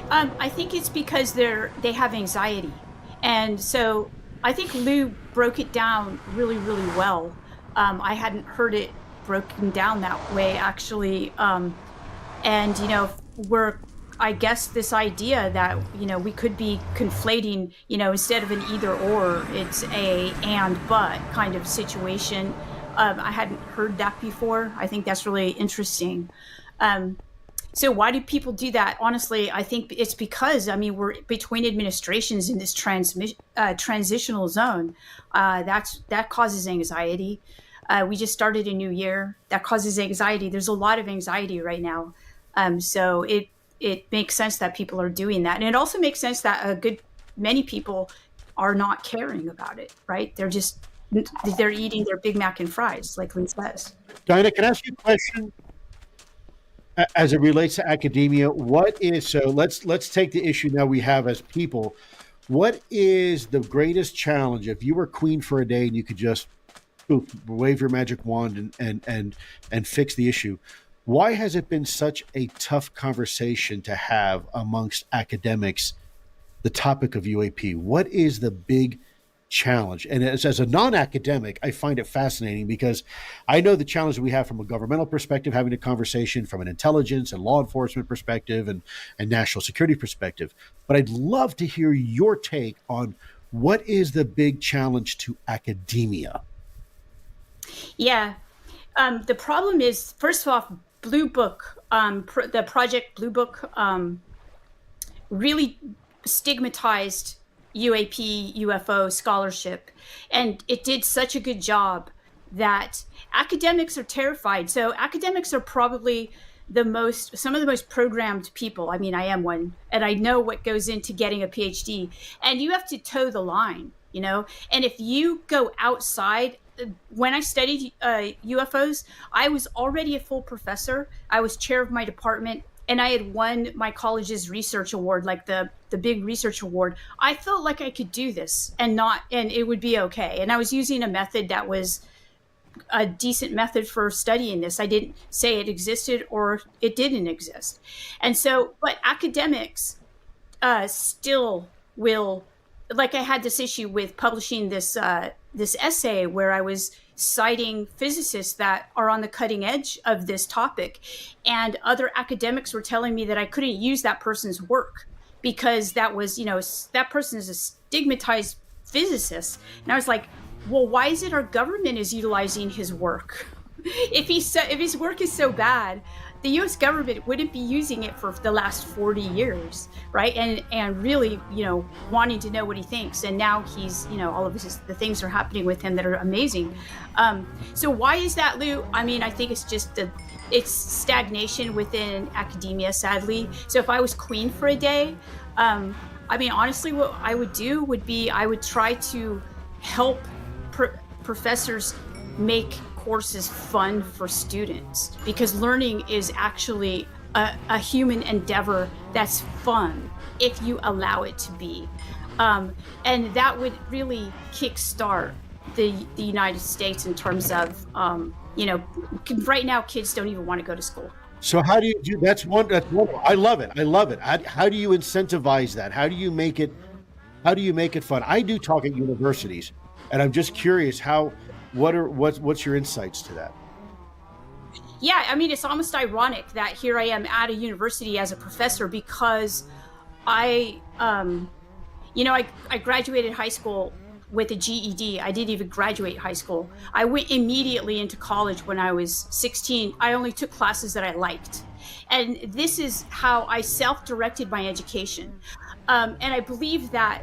I think it's because they have anxiety, and so I think Lou broke it down really, really well. I hadn't heard it broken down that way, actually. And, you know, I guess this idea that, you know, we could be conflating, you know, instead of an either or, it's a and but kind of situation. I hadn't heard that before. I think that's really interesting. So why do people do that? Honestly, I think it's because, I mean, we're between administrations in this transitional zone. That causes anxiety. We just started a new year. That causes anxiety. There's a lot of anxiety right now. So it makes sense that people are doing that. And it also makes sense that many people are not caring about it, right? They're eating their Big Mac and fries, like Lee says. Diana, can I ask you a question? As it relates to academia, so let's take the issue now we have as people. What is the greatest challenge if you were queen for a day and you could just wave your magic wand and fix the issue? Why has it been such a tough conversation to have amongst academics, the topic of UAP? What is the big challenge? And as a non-academic, I find it fascinating because I know the challenge that we have from a governmental perspective, having a conversation from an intelligence and law enforcement perspective and national security perspective. But I'd love to hear your take on what is the big challenge to academia? Yeah. The problem is, first off, Blue Book, the project Blue Book really stigmatized UAP, UFO scholarship. And it did such a good job that academics are terrified. So academics are probably some of the most programmed people. I mean, I am one, and I know what goes into getting a PhD. And you have to toe the line, you know? And if you go outside, when I studied UFOs, I was already a full professor. I was chair of my department. and I had won my college's research award, like the big research award, I felt like I could do this and it would be okay. And I was using a method that was a decent method for studying this. I didn't say it existed or it didn't exist. And so, but academics still will, like I had this issue with publishing this essay where I was citing physicists that are on the cutting edge of this topic, and other academics were telling me that I couldn't use that person's work because that was, that person is a stigmatized physicist. And I was like, well, why is it our government is utilizing his work? If his work is so bad, the U.S. government wouldn't be using it for the last 40 years, right? And really, wanting to know what he thinks. And now he's, all of the things are happening with him that are amazing. So why is that, Lou? I mean, I think it's just it's stagnation within academia, sadly. So if I was queen for a day, I mean, honestly, what I would do would be I would try to help professors make courses fun for students, because learning is actually a human endeavor that's fun if you allow it to be. And that would really kickstart the United States in terms of, right now kids don't even want to go to school. So how do you do? That's wonderful. I love it. How do you incentivize that? How do you make it fun? I do talk at universities, and I'm just curious what's your insights to that? Yeah, I mean, it's almost ironic that here I am at a university as a professor, because I graduated high school with a GED. I didn't even graduate high school. I went immediately into college when I was 16. I only took classes that I liked. And this is how I self-directed my education. And I believe that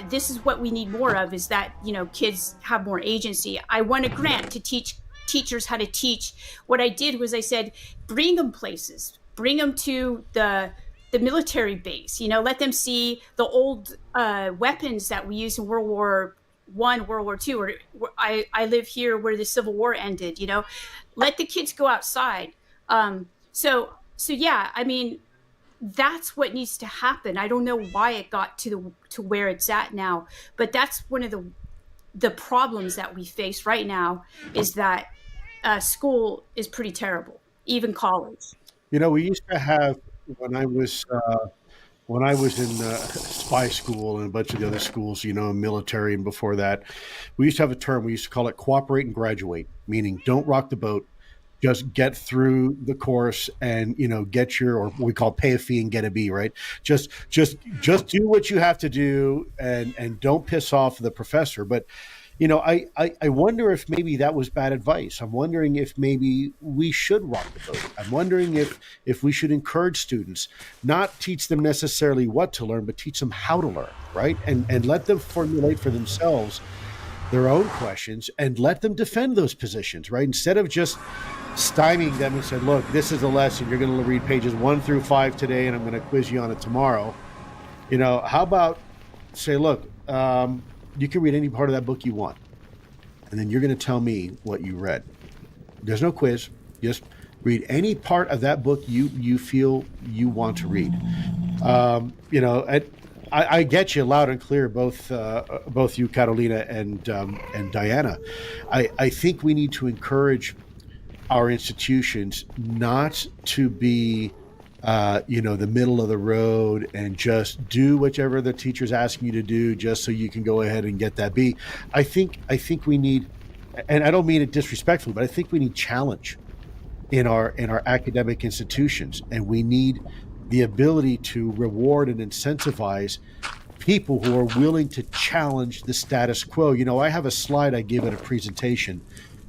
this is what we need more of, is that, kids have more agency. I won a grant to teach teachers how to teach. What I did was I said, bring them places, bring them to the military base, let them see the old weapons that we used in World War I, World War II, or I live here where the Civil War ended, let the kids go outside. So yeah, I mean, that's what needs to happen. I don't know why it got to where it's at now, but that's one of the problems that we face right now, is that school is pretty terrible, even college. We used to have, when I was in spy school and a bunch of the other schools, military, and before that, we used to have a term. We used to call it cooperate and graduate, meaning don't rock the boat. Just get through the course and, get your, or what we call pay a fee and get a B, right? Just do what you have to do and don't piss off the professor. But, I wonder if maybe that was bad advice. I'm wondering if maybe we should rock the boat. I'm wondering if we should encourage students, not teach them necessarily what to learn, but teach them how to learn, right? And let them formulate for themselves their own questions and let them defend those positions, right? Instead of just stymieing them and said, look, this is a lesson. You're going to read pages 1 through 5 today, and I'm going to quiz you on it tomorrow. How about say, look, you can read any part of that book you want, and then you're going to tell me what you read. There's no quiz. Just read any part of that book you feel you want to read. I get you loud and clear, both you, Carolina, and Diana. I think we need to encourage our institutions not to be, the middle of the road and just do whichever the teacher's asking you to do just so you can go ahead and get that B. I think we need, and I don't mean it disrespectfully, but I think we need challenge in our academic institutions, and we need the ability to reward and incentivize people who are willing to challenge the status quo. I have a slide I give at a presentation,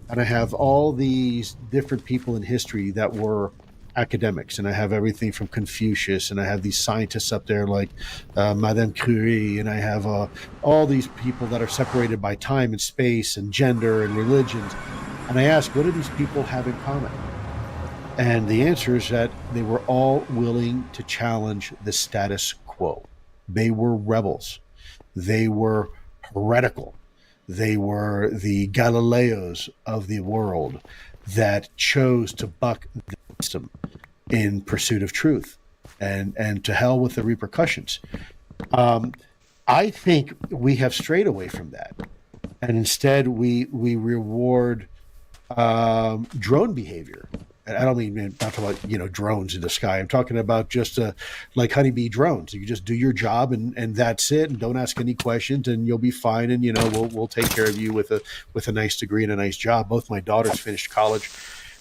and I have all these different people in history that were academics, and I have everything from Confucius, and I have these scientists up there like Madame Curie, and I have all these people that are separated by time and space and gender and religions. And I ask, what do these people have in common? And the answer is that they were all willing to challenge the status quo. They were rebels. They were heretical. They were the Galileos of the world that chose to buck the system. in pursuit of truth, and to hell with the repercussions. I think we have strayed away from that, and instead we reward drone behavior. And I don't mean not talking about drones in the sky. I'm talking about just like honeybee drones. You just do your job and that's it, and don't ask any questions, and you'll be fine. And we'll take care of you with a nice degree and a nice job. Both my daughters finished college,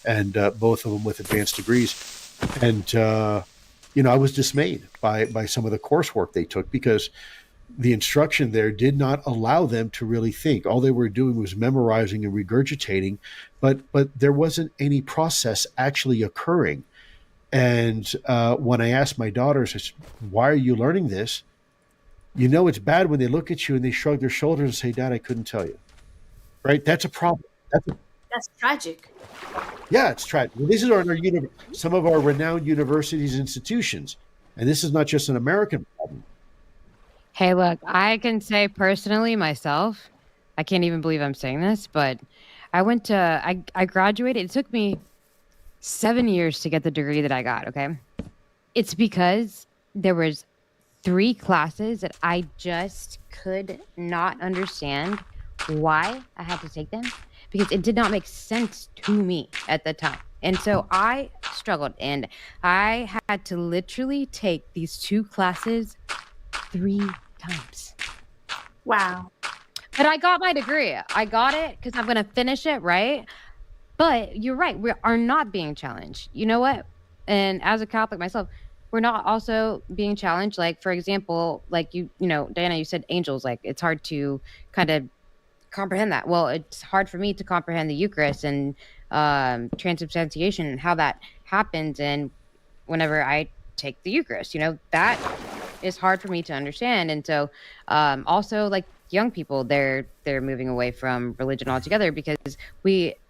and both of them with advanced degrees. And I was dismayed by some of the coursework they took, because the instruction there did not allow them to really think. All they were doing was memorizing and regurgitating, but there wasn't any process actually occurring. And when I asked my daughters, why are you learning this? It's bad when they look at you and they shrug their shoulders and say, Dad, I couldn't tell you. Right? That's a problem. That's tragic. Yeah, it's tragic. This is some of our renowned universities and institutions. And this is not just an American problem. Hey, look, I can say personally myself, I can't even believe I'm saying this, but I graduated. It took me 7 years to get the degree that I got, okay? It's because there was 3 classes that I just could not understand why I had to take them, because it did not make sense to me at the time. And so I struggled, and I had to literally take these 2 classes 3 times. Wow. But I got my degree. I got it because I'm going to finish it, right? But you're right. We are not being challenged. You know what? And as a Catholic myself, we're not also being challenged. Like, for example, like Diana, you said angels. Like, it's hard to kind of comprehend that. Well, it's hard for me to comprehend the Eucharist and transubstantiation and how that happens. And whenever I take the Eucharist, that is hard for me to understand. And so also, like, young people, they're moving away from religion altogether, because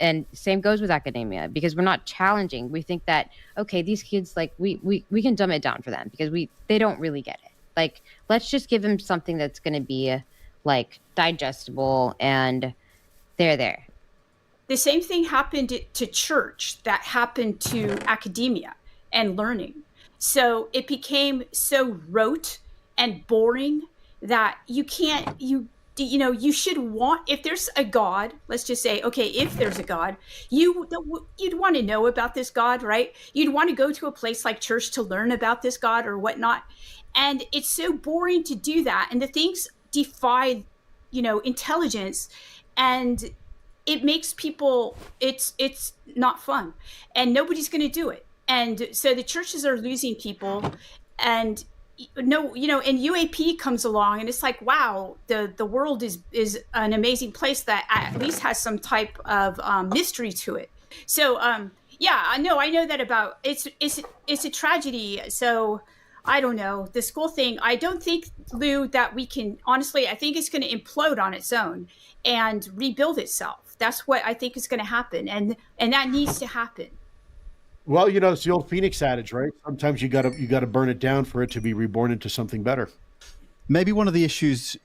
and same goes with academia, because we're not challenging. We think that, okay, these kids, like, we can dumb it down for them because they don't really get it. Like, let's just give them something that's going to be like digestible, and they're there. The same thing happened to church that happened to academia and learning. So it became so rote and boring that you should want, if there's a God, let's just say, okay, if there's a God, you'd want to know about this God, right? You'd want to go to a place like church to learn about this God or whatnot. And it's so boring to do that. And the things defy, intelligence, and it makes people, it's not fun, and nobody's going to do it. And so the churches are losing people, and and UAP comes along, and it's like, wow, the world is an amazing place that at least has some type of mystery to it. So I know that about it's a tragedy. So I don't know, the school thing. I don't think, Lou, that we can, honestly, I think it's going to implode on its own and rebuild itself. That's what I think is going to happen, and that needs to happen. Well, it's the old Phoenix adage, right? Sometimes you gotta burn it down for it to be reborn into something better. Maybe one of the issues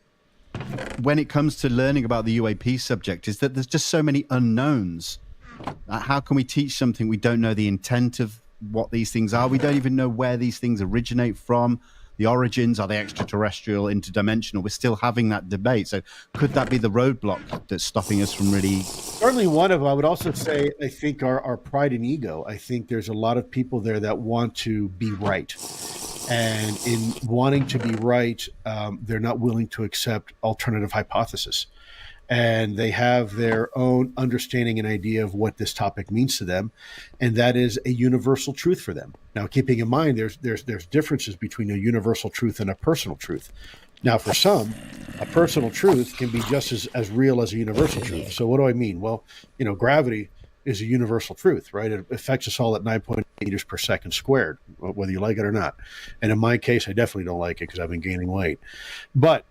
when it comes to learning about the UAP subject is that there's just so many unknowns. How can we teach something we don't know the intent of what these things are? We don't even know where these things originate from. The origins, are they extraterrestrial, interdimensional? We're still having that debate. So could that be the roadblock that's stopping us from really... Certainly one of them. I would also say, I think our pride and ego. I think there's a lot of people there that want to be right. And in wanting to be right, they're not willing to accept alternative hypothesis. And they have their own understanding and idea of what this topic means to them, and that is a universal truth for them. Now, keeping in mind, there's differences between a universal truth and a personal truth. Now, for some, a personal truth can be just as real as a universal truth. So what do I mean? Well, gravity is a universal truth, right? It affects us all at 9.8 meters per second squared, whether you like it or not. And in my case, I definitely don't like it because I've been gaining weight. But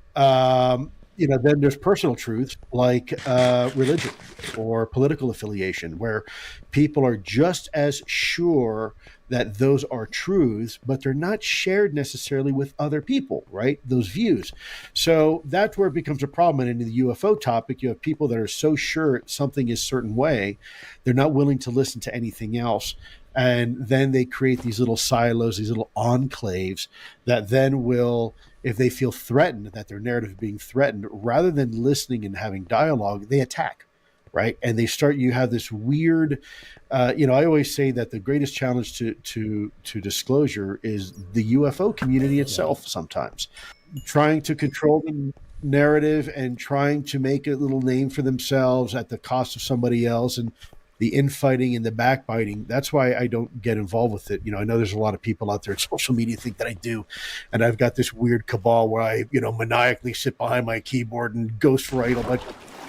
then there's personal truths like religion or political affiliation, where people are just as sure that those are truths, but they're not shared necessarily with other people, right? Those views. So that's where it becomes a problem. And in the UFO topic, you have people that are so sure something is a certain way, they're not willing to listen to anything else. And then they create these little silos, these little enclaves that then will, if they feel threatened, that their narrative is being threatened, rather than listening and having dialogue, they attack, right? And they start, you have this weird, I always say that the greatest challenge to disclosure is the UFO community itself sometimes. Trying to control the narrative and trying to make a little name for themselves at the cost of somebody else, and the infighting and the backbiting. That's why I don't get involved with it. I know there's a lot of people out there in social media think that I do. And I've got this weird cabal where I, maniacally sit behind my keyboard and ghostwrite a bunch.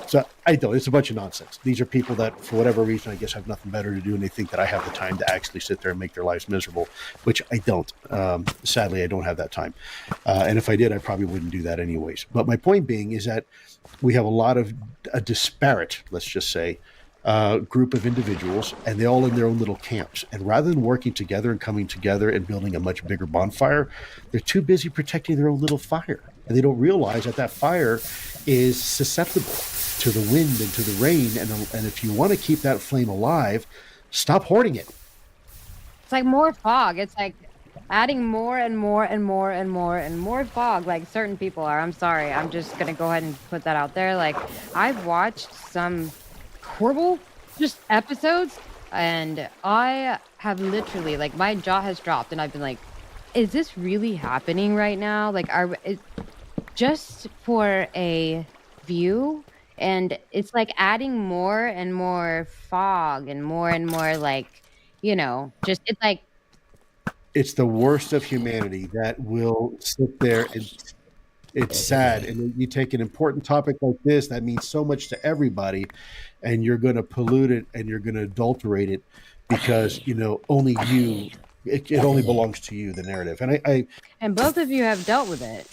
So I don't. It's a bunch of nonsense. These are people that, for whatever reason, I guess have nothing better to do, and they think that I have the time to actually sit there and make their lives miserable, which I don't. Sadly, I don't have that time. And if I did, I probably wouldn't do that anyways. But my point being is that we have a disparate, let's just say, group of individuals, and they all in their own little camps. And rather than working together and coming together and building a much bigger bonfire, they're too busy protecting their own little fire. And they don't realize that fire is susceptible to the wind and to the rain. And if you want to keep that flame alive, stop hoarding it. It's like more fog. It's like adding more and more and more and more and more fog, like certain people are. I'm sorry. I'm just going to go ahead and put that out there. Like, I've watched some horrible just episodes, and I have literally, like, my jaw has dropped, and I've been like, is this really happening right now? Like, just for a view, and it's like adding more and more fog and more, like, just, it's like, it's the worst of humanity that will sit there, and it's sad. And you take an important topic like this that means so much to everybody, and you're going to pollute it and you're going to adulterate it because, only you, it only belongs to you, the narrative. And and both of you have dealt with it.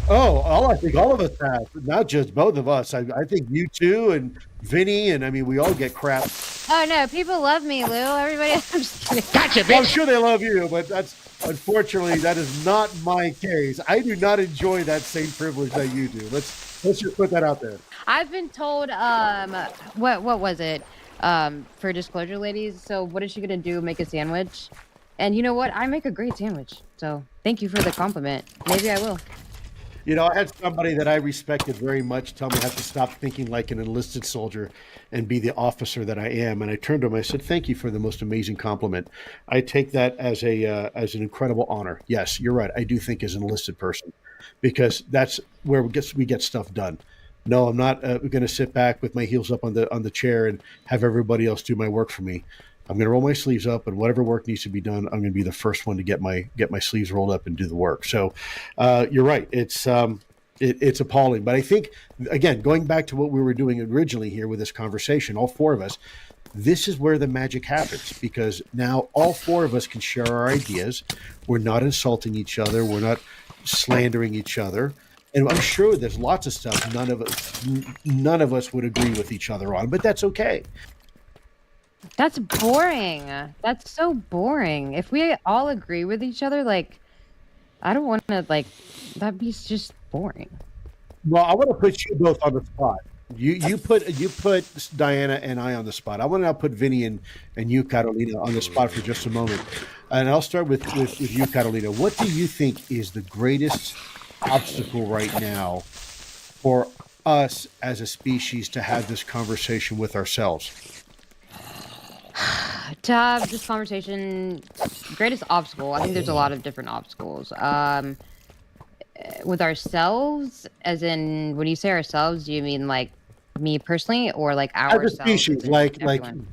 I think all of us have, not just both of us. I think you too, and Vinny, and I mean, we all get crap. Oh no, people love me, Lou. Everybody, I'm just kidding. Gotcha, bitch. I'm sure they love you, but unfortunately, that is not my case. I do not enjoy that same privilege that you do. Let's just put that out there. I've been told, what was it? For disclosure, ladies. So what is she gonna do? Make a sandwich? And you know what? I make a great sandwich. So thank you for the compliment. Maybe I will. I had somebody that I respected very much tell me I have to stop thinking like an enlisted soldier and be the officer that I am. And I turned to him, I said, thank you for the most amazing compliment. I take that as an incredible honor. Yes, you're right. I do think as an enlisted person, because that's where we get stuff done. No, I'm not going to sit back with my heels up on the chair and have everybody else do my work for me. I'm going to roll my sleeves up, and whatever work needs to be done, I'm going to be the first one to get my sleeves rolled up and do the work. So you're right. It's appalling. But I think, again, going back to what we were doing originally here with this conversation, all four of us, this is where the magic happens, because now all four of us can share our ideas. We're not insulting each other. We're not slandering each other. And I'm sure there's lots of stuff none of us would agree with each other on, but that's okay. That's boring. That's so boring. If we all agree with each other, like, I don't want to, like, that'd be just boring. Well, I want to put you both on the spot. You put Diana and I on the spot. I want to now put Vinny and you, Catalina, on the spot for just a moment. And I'll start with you, Catalina. What do you think is the greatest obstacle right now for us as a species to have this conversation with ourselves? To have this conversation, greatest obstacle, I think there's a lot of different obstacles. With ourselves, as in, when you say ourselves, do you mean like me personally, or like our as a species, like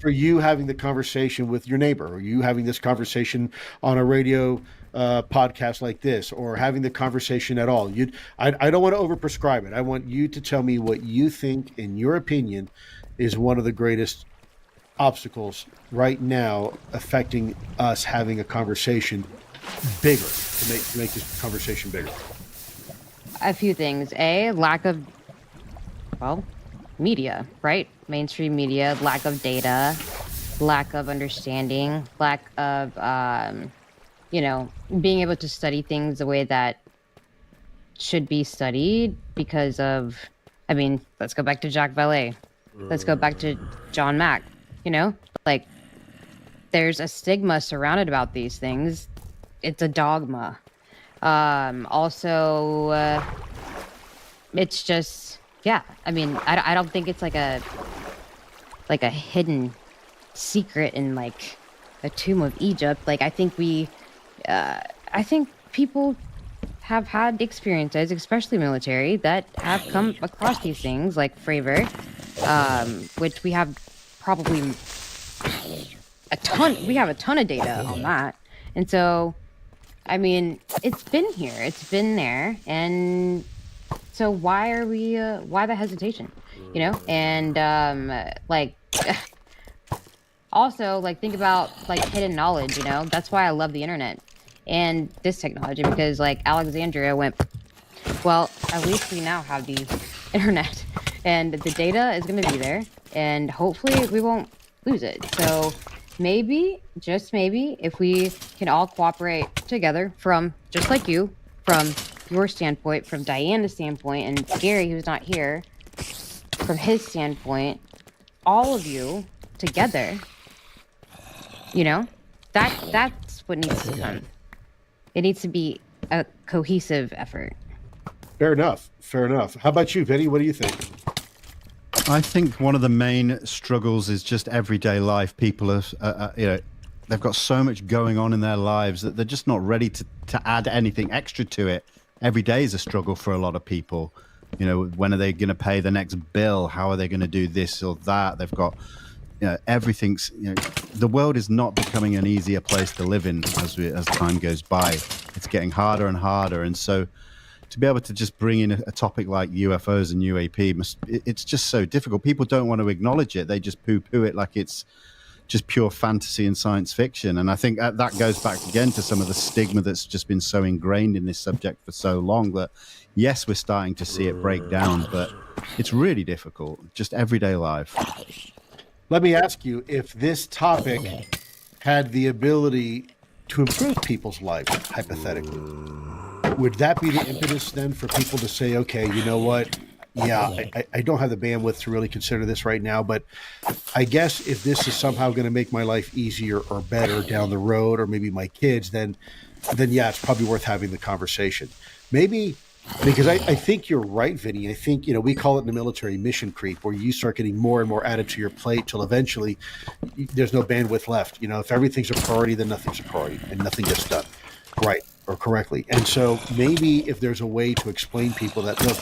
for you having the conversation with your neighbor, or you having this conversation on a radio podcast like this, or having the conversation at all? I don't want to overprescribe it. I want you to tell me what you think, in your opinion, is one of the greatest obstacles right now affecting us having a conversation bigger, to make this conversation bigger. A few things. Lack of, media, right? Mainstream media, lack of data, lack of understanding, lack of, being able to study things the way that should be studied because of, let's go back to Jacques Vallée. Let's go back to John Mack. Like, there's a stigma surrounded about these things. It's a dogma. Also, it's just, yeah. I mean, I don't think it's like a hidden secret in like a tomb of Egypt. Like, I think people have had experiences, especially military, that have come across these things, like Fravor, which we have probably a ton of data on that. And so, I mean, it's been here, it's been there, and so why the hesitation, you know? And like, also, like, think about like hidden knowledge, you know? That's why I love the internet and this technology, because like Alexandria went, well, at least we now have the internet, and the data is going to be there, and hopefully we won't lose it. So maybe, just maybe, if we can all cooperate together, from just like you, from your standpoint, from Diana's standpoint, and Gary, who's not here, from his standpoint, all of you together, you know, that's what needs to come. It needs to be a cohesive effort. Fair enough. Fair enough. How about you, Vinny? What do you think? I think one of the main struggles is just everyday life. People are, you know, they've got so much going on in their lives that they're just not ready to add anything extra to it. Every day is a struggle for a lot of people. You know, when are they going to pay the next bill? How are they going to do this or that? They've got, you know, everything's, you know, the world is not becoming an easier place to live in as time goes by. It's getting harder and harder. And so to be able to just bring in a topic like UFOs and UAP, it's just so difficult. People don't want to acknowledge it. They just poo-poo it like it's just pure fantasy and science fiction. And I think that goes back again to some of the stigma that's just been so ingrained in this subject for so long that, yes, we're starting to see it break down, but it's really difficult, just everyday life. Let me ask you, if this topic had the ability to improve people's lives, hypothetically, would that be the impetus then for people to say, okay, you know what? Yeah, I don't have the bandwidth to really consider this right now, but I guess if this is somehow going to make my life easier or better down the road, or maybe my kids, then yeah, it's probably worth having the conversation. Maybe, because I think you're right, Vinny. I think, you know, we call it in the military mission creep, where you start getting more and more added to your plate till eventually there's no bandwidth left. You know, if everything's a priority, then nothing's a priority and nothing gets done right or correctly. And so maybe if there's a way to explain people that, look,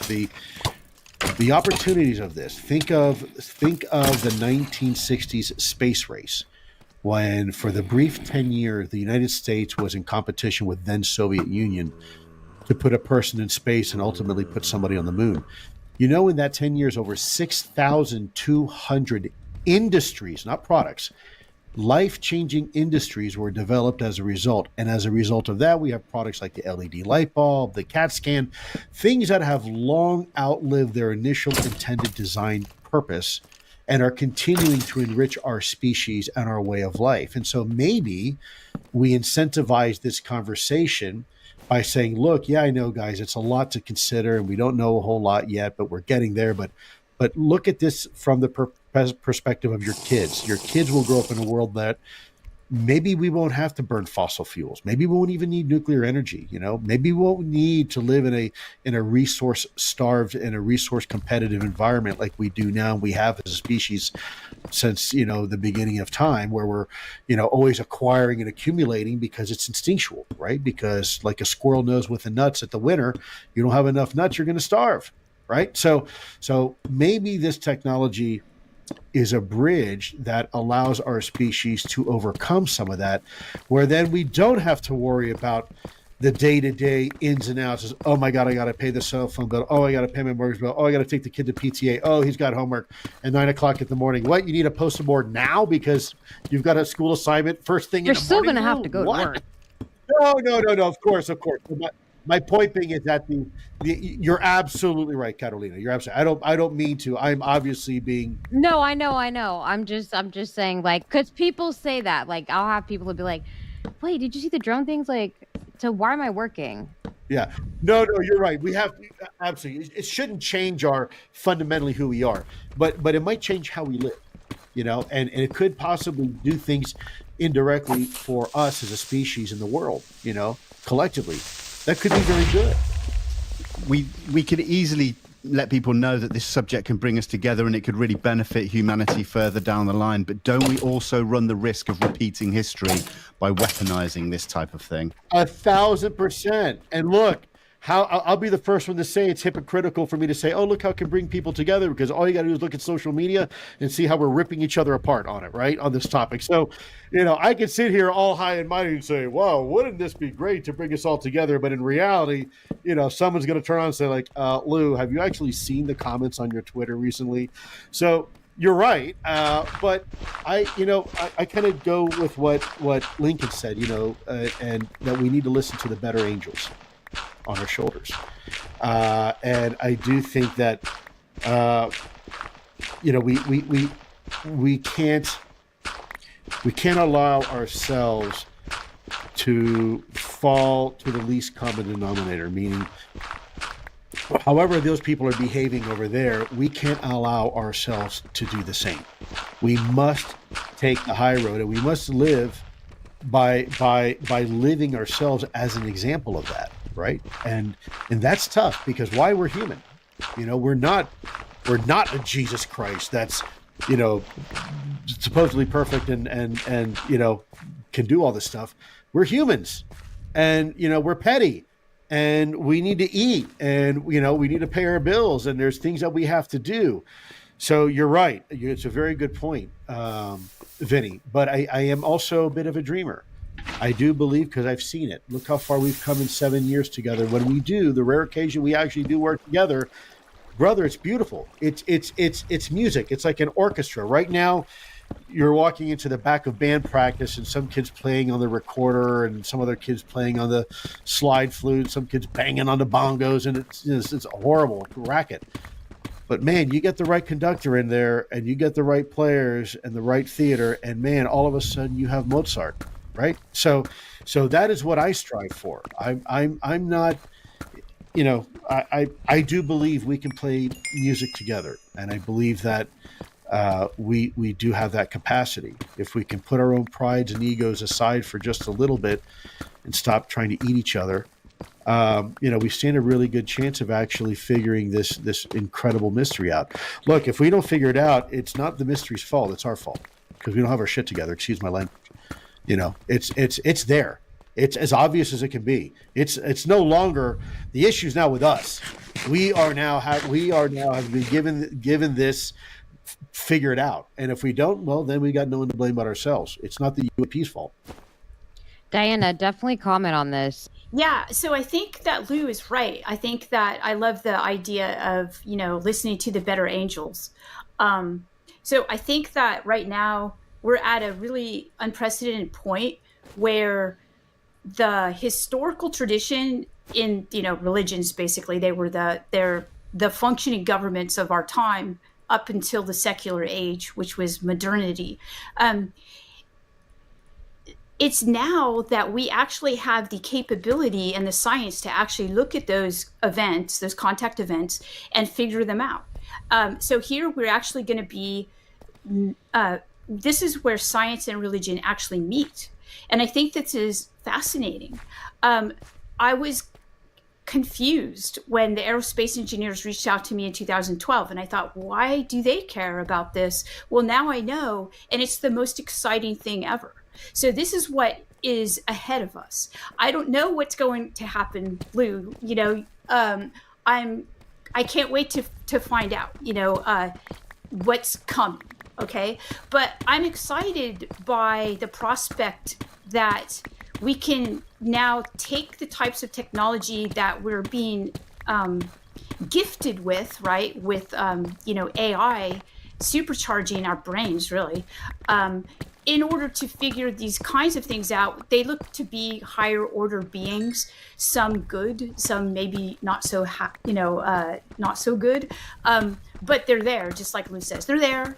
the opportunities of this, think of the 1960s space race, when for the brief 10 years, the United States was in competition with then Soviet Union to put a person in space and ultimately put somebody on the moon. You know, in that 10 years, over 6,200 industries, not products, life-changing industries were developed as a result. And as a result of that, we have products like the LED light bulb, the CAT scan, things that have long outlived their initial intended design purpose and are continuing to enrich our species and our way of life. And so maybe we incentivize this conversation by saying, look, yeah, I know, guys, it's a lot to consider and we don't know a whole lot yet, but we're getting there. But look at this from the perspective of your kids. Your kids will grow up in a world that maybe we won't have to burn fossil fuels. Maybe we won't even need nuclear energy. You know, maybe we won't need to live in a resource starved and a resource competitive environment like we do now. We have as a species since, you know, the beginning of time, where we're, you know, always acquiring and accumulating because it's instinctual, right? Because like a squirrel knows with the nuts at the winter, you don't have enough nuts, you're going to starve, right? So maybe this technology is a bridge that allows our species to overcome some of that, where then we don't have to worry about the day-to-day ins and outs. Oh my God, I got to pay the cell phone bill. Oh, I got to pay my mortgage bill. Oh, I got to take the kid to PTA. Oh, he's got homework at 9 o'clock in the morning. What? You need a poster board now because you've got a school assignment first thing in the morning? You're still going to have to go to work. No. Of course. My point being is that you're absolutely right, Catalina. You're absolutely. I don't mean to. I'm obviously being. No, I know. I'm just saying, like, because people say that. Like, I'll have people be like, "Wait, did you see the drone things? Like, so why am I working?" Yeah. No, you're right. We have absolutely. It shouldn't change our fundamentally who we are, but it might change how we live. You know, and it could possibly do things indirectly for us as a species in the world, collectively. That could be very good. We could easily let people know that this subject can bring us together and it could really benefit humanity further down the line. But don't we also run the risk of repeating history by weaponizing this type of thing? 1,000%. And look, I'll be the first one to say it's hypocritical for me to say, oh, look how it can bring people together, because all you got to do is look at social media and see how we're ripping each other apart on it, right? On this topic. So, I can sit here all high and mighty and say, wow, wouldn't this be great to bring us all together? But in reality, someone's going to turn on and say like, Lou, have you actually seen the comments on your Twitter recently? So you're right. But I kind of go with what Lincoln said, and that we need to listen to the better angels on our shoulders. And I do think that, we can't allow ourselves to fall to the least common denominator, meaning however those people are behaving over there, we can't allow ourselves to do the same. We must take the high road, and we must live by living ourselves as an example of that. Right. And that's tough, because why? We're human. We're not a Jesus Christ that's, supposedly perfect and can do all this stuff. We're humans, and, we're petty, and we need to eat, and, we need to pay our bills, and there's things that we have to do. So you're right. It's a very good point, Vinny, but I am also a bit of a dreamer. I do believe, because I've seen it. Look how far we've come in 7 years together. When we do, the rare occasion we actually do work together, brother, it's beautiful. It's music. It's like an orchestra. Right now, you're walking into the back of band practice, and some kids playing on the recorder, and some other kids playing on the slide flute, some kids banging on the bongos, and it's a horrible racket. But man, you get the right conductor in there, and you get the right players and the right theater, and man, all of a sudden you have Mozart. Right. So that is what I strive for. I'm not, I do believe we can play music together. And I believe that we do have that capacity. If we can put our own prides and egos aside for just a little bit and stop trying to eat each other, we stand a really good chance of actually figuring this incredible mystery out. Look, if we don't figure it out, it's not the mystery's fault. It's our fault, because we don't have our shit together. Excuse my language. It's there. It's as obvious as it can be. It's no longer the issue's now with us. We are now have been given this figured out. And if we don't, well, then we got no one to blame but ourselves. It's not the UAP's fault. Diana, definitely comment on this. Yeah, so I think that Lou is right. I think that I love the idea of, listening to the better angels. So I think that right now we're at a really unprecedented point where the historical tradition in, religions, basically, they're the functioning governments of our time up until the secular age, which was modernity. It's now that we actually have the capability and the science to actually look at those events, those contact events, and figure them out. So here we're actually going to be, this is where science and religion actually meet. And I think this is fascinating. I was confused when the aerospace engineers reached out to me in 2012, and I thought, why do they care about this? Well, now I know, and it's the most exciting thing ever. So this is what is ahead of us. I don't know what's going to happen, Lou. I can't wait to find out, what's coming. Okay. But I'm excited by the prospect that we can now take the types of technology that we're being gifted with, right? With, AI supercharging our brains, really. In order to figure these kinds of things out, they look to be higher order beings, some good, some maybe not so, not so good. But they're there, just like Lou says, they're there.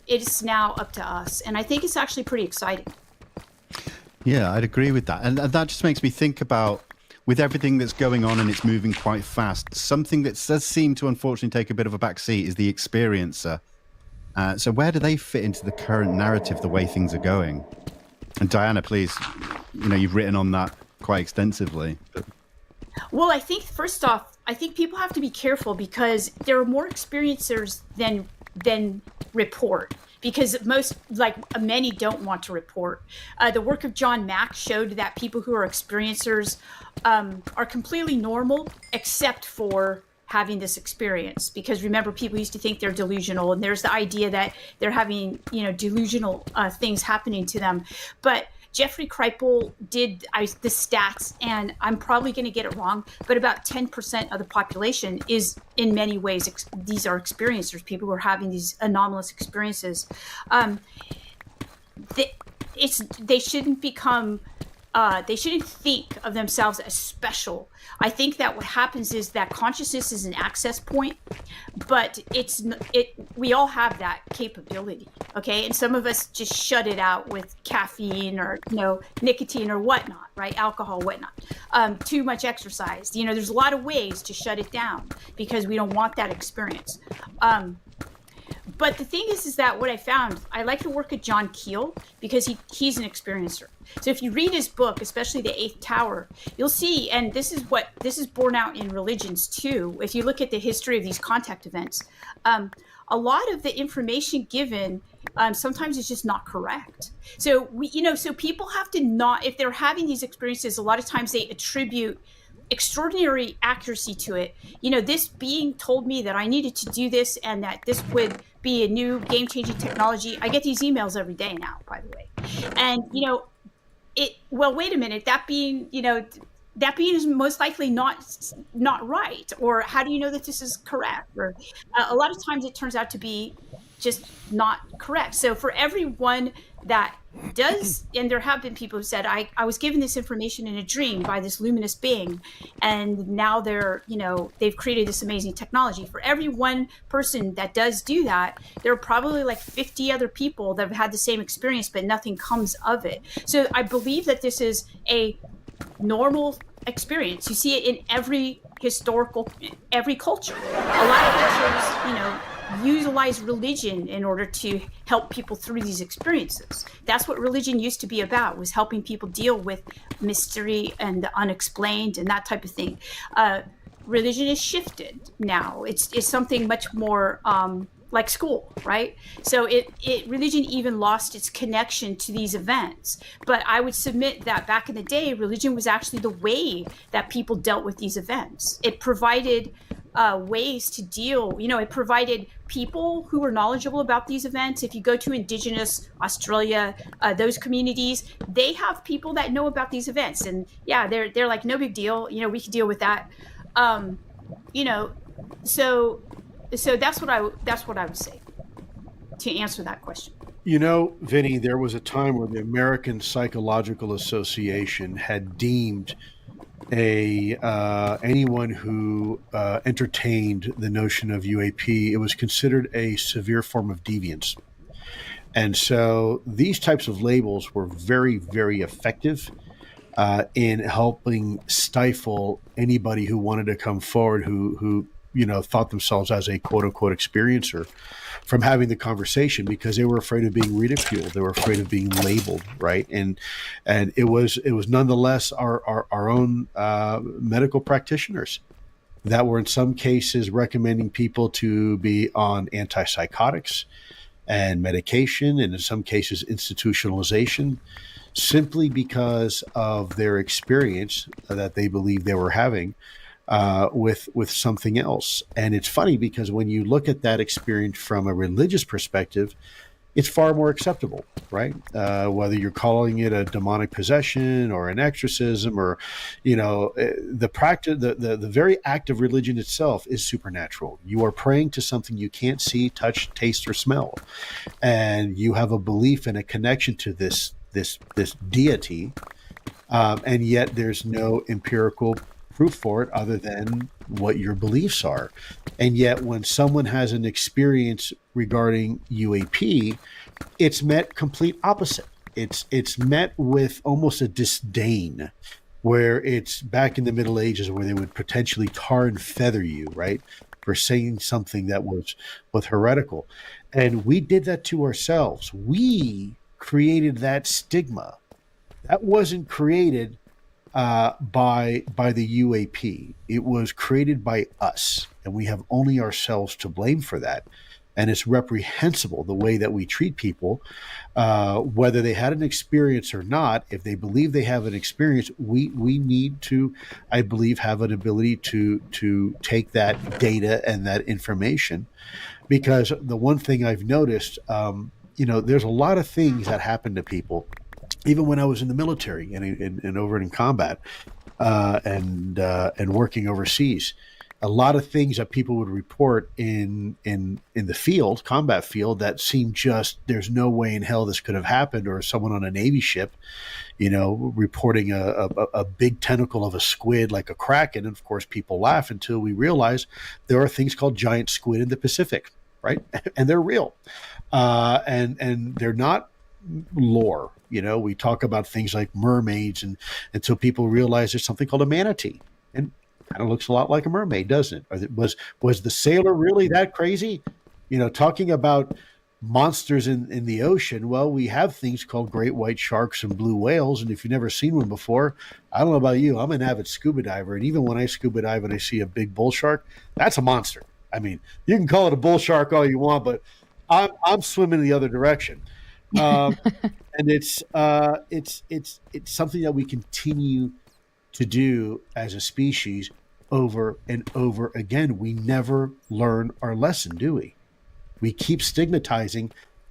It's now up to us. And I think it's actually pretty exciting. Yeah, I'd agree with that. And that just makes me think about, with everything that's going on and it's moving quite fast, something that does seem to unfortunately take a bit of a backseat is the experiencer. So where do they fit into the current narrative, the way things are going? And Diana, please, you've written on that quite extensively. Well, I think first off, I think people have to be careful because there are more experiencers than report. Because many don't want to report. The work of John Mack showed that people who are experiencers are completely normal, except for having this experience. Because remember, people used to think they're delusional, and there's the idea that they're having, delusional things happening to them. But Jeffrey Kripal did the stats, and I'm probably going to get it wrong, but about 10% of the population is, in many ways, these are experiencers, people who are having these anomalous experiences. They shouldn't become, they shouldn't think of themselves as special. I think that what happens is that consciousness is an access point, but we all have that capability, okay? And some of us just shut it out with caffeine or nicotine or whatnot, right? Alcohol, whatnot. Too much exercise. There's a lot of ways to shut it down because we don't want that experience. But the thing is that what I found, I like the work of John Keel because he's an experiencer. So if you read his book, especially The Eighth Tower, you'll see, and this is borne out in religions too. If you look at the history of these contact events, a lot of the information given sometimes is just not correct. So so people have to not, if they're having these experiences, a lot of times they attribute extraordinary accuracy to it. This being told me that I needed to do this and that this would be a new game-changing technology. I get these emails every day now, by the way. And, well, wait a minute, that being is most likely not right. Or how do you know that this is correct? Or a lot of times it turns out to be just not correct. So for everyone that does, and there have been people who said, I was given this information in a dream by this luminous being, and now they've created this amazing technology. For every one person that does do that, there are probably like 50 other people that have had the same experience, but nothing comes of it. So I believe that this is a normal experience. You see it in every culture. A lot of cultures, utilize religion in order to help people through these experiences. That's what religion used to be about, was helping people deal with mystery and the unexplained and that type of thing. Religion is shifted now. It's something much more like school, right? So religion even lost its connection to these events. But I would submit that back in the day, religion was actually the way that people dealt with these events. It provided ways to deal, it provided people who were knowledgeable about these events. If you go to Indigenous Australia, those communities, they have people that know about these events. And yeah, they're like, no big deal. We can deal with that. So that's what I would say to answer that question. Vinny, there was a time where the American Psychological Association had deemed anyone who entertained the notion of UAP, it was considered a severe form of deviance. And so these types of labels were very, very effective in helping stifle anybody who wanted to come forward who thought themselves as a quote unquote experiencer from having the conversation, because they were afraid of being ridiculed. They were afraid of being labeled, right? And it was nonetheless our own medical practitioners that were in some cases recommending people to be on antipsychotics and medication, and in some cases institutionalization, simply because of their experience that they believed they were having with something else. And it's funny because when you look at that experience from a religious perspective, it's far more acceptable, right? Whether you're calling it a demonic possession or an exorcism, or the practice, the very act of religion itself is supernatural. You are praying to something you can't see, touch, taste, or smell, and you have a belief and a connection to this deity, and yet there's no empirical proof for it other than what your beliefs are. And yet when someone has an experience regarding UAP, it's met complete opposite. It's met with almost a disdain, where it's back in the Middle Ages where they would potentially tar and feather you, right, for saying something that was heretical. And we did that to ourselves. We created that stigma That wasn't created by the UAP. It was created by us, and we have only ourselves to blame for that. And it's reprehensible the way that we treat people, whether they had an experience or not. If they believe they have an experience, we need to, I believe, have an ability to take that data and that information. Because the one thing I've noticed, there's a lot of things that happen to people, even when I was in the military and over in combat and working overseas. A lot of things that people would report in the field, combat field, that seemed just, there's no way in hell this could have happened, or someone on a Navy ship, reporting a big tentacle of a squid like a kraken. And of course, people laugh until we realize there are things called giant squid in the Pacific, right? And they're real. And they're not lore. We talk about things like mermaids until people realize there's something called a manatee. And kind of looks a lot like a mermaid, doesn't it? Was the sailor really that crazy? Talking about monsters in the ocean. Well, we have things called great white sharks and blue whales. And if you've never seen one before, I don't know about you, I'm an avid scuba diver. And even when I scuba dive and I see a big bull shark, that's a monster. I mean, you can call it a bull shark all you want, but I'm swimming the other direction. And it's something that we continue to do as a species over and over again. We never learn our lesson, do we? We keep stigmatizing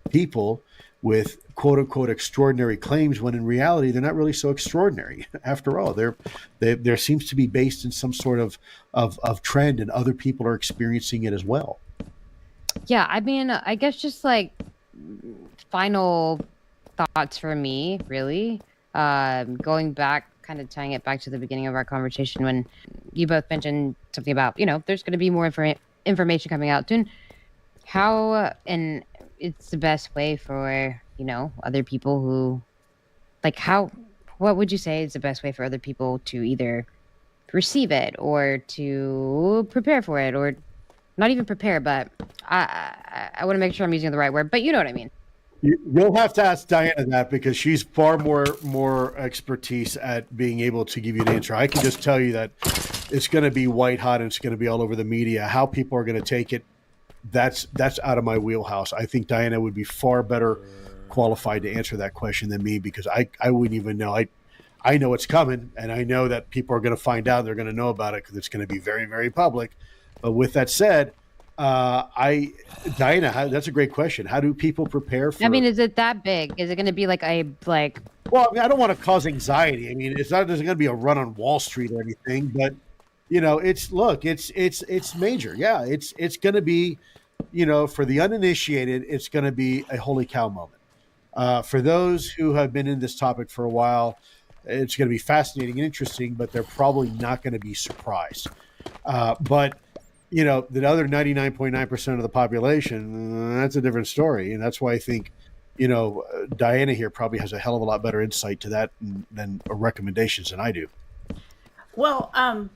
people with quote unquote extraordinary claims when in reality they're not really so extraordinary. After all, there seems to be based in some sort of trend, and other people are experiencing it as well. Yeah, I mean, I guess just like final thoughts for me, really, going back, kind of tying it back to the beginning of our conversation when you both mentioned something about, there's going to be more information coming out soon. How, and it's the best way for, other people who, like, what would you say is the best way for other people to either receive it or to prepare for it, or not even prepare, but I want to make sure I'm using the right word, but you know what I mean. You'll have to ask Diana that, because she's far more expertise at being able to give you an answer. I can just tell you that it's going to be white hot and it's going to be all over the media. How people are going to take it, that's out of my wheelhouse. I think Diana would be far better qualified to answer that question than me, because I wouldn't even know. I know it's coming, and I know that people are going to find out. They're going to know about it because it's going to be very, very public. But with that said, Diana, that's a great question. How do people prepare for? I mean, is it that big? Is it going to be like Well, I mean, I don't want to cause anxiety. I mean, there's going to be a run on Wall Street or anything, but it's major. Yeah, it's going to be, for the uninitiated, it's going to be a holy cow moment. For those who have been in this topic for a while, it's going to be fascinating and interesting, but they're probably not going to be surprised. But the other 99.9% of the population, that's a different story. And that's why I think, Diana here probably has a hell of a lot better insight to that than recommendations than I do. Well, I'm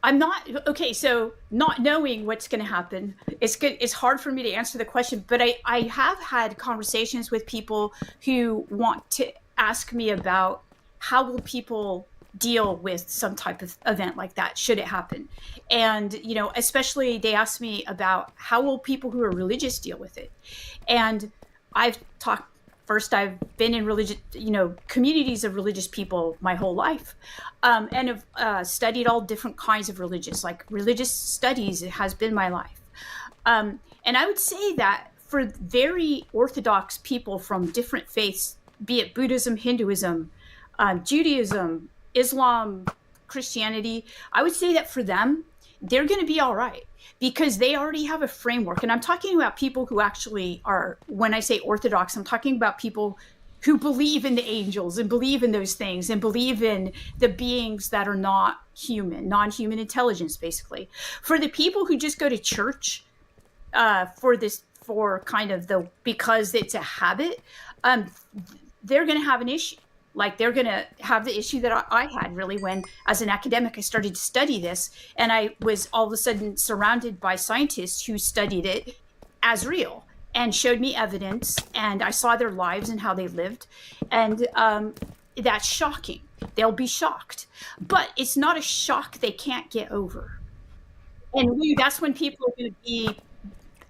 not okay. So not knowing what's going to happen, it's hard for me to answer the question. But I have had conversations with people who want to ask me about how will people deal with some type of event like that should it happen. And especially they ask me about how will people who are religious deal with it. And I've been in religious communities of religious people my whole life, and have studied all different kinds of religious, like religious studies has been my life. And I would say that for very orthodox people from different faiths, be it Buddhism, Hinduism, Judaism, Islam, Christianity, I would say that for them, they're going to be all right because they already have a framework. And I'm talking about people who actually are, when I say orthodox, I'm talking about people who believe in the angels and believe in those things and believe in the beings that are not human, non-human intelligence, basically. For the people who just go to church because it's a habit, they're going to have an issue. Like they're going to have the issue that I had really when, as an academic, I started to study this, and I was all of a sudden surrounded by scientists who studied it as real and showed me evidence, and I saw their lives and how they lived. And that's shocking. They'll be shocked, but it's not a shock they can't get over. And that's when people are going to be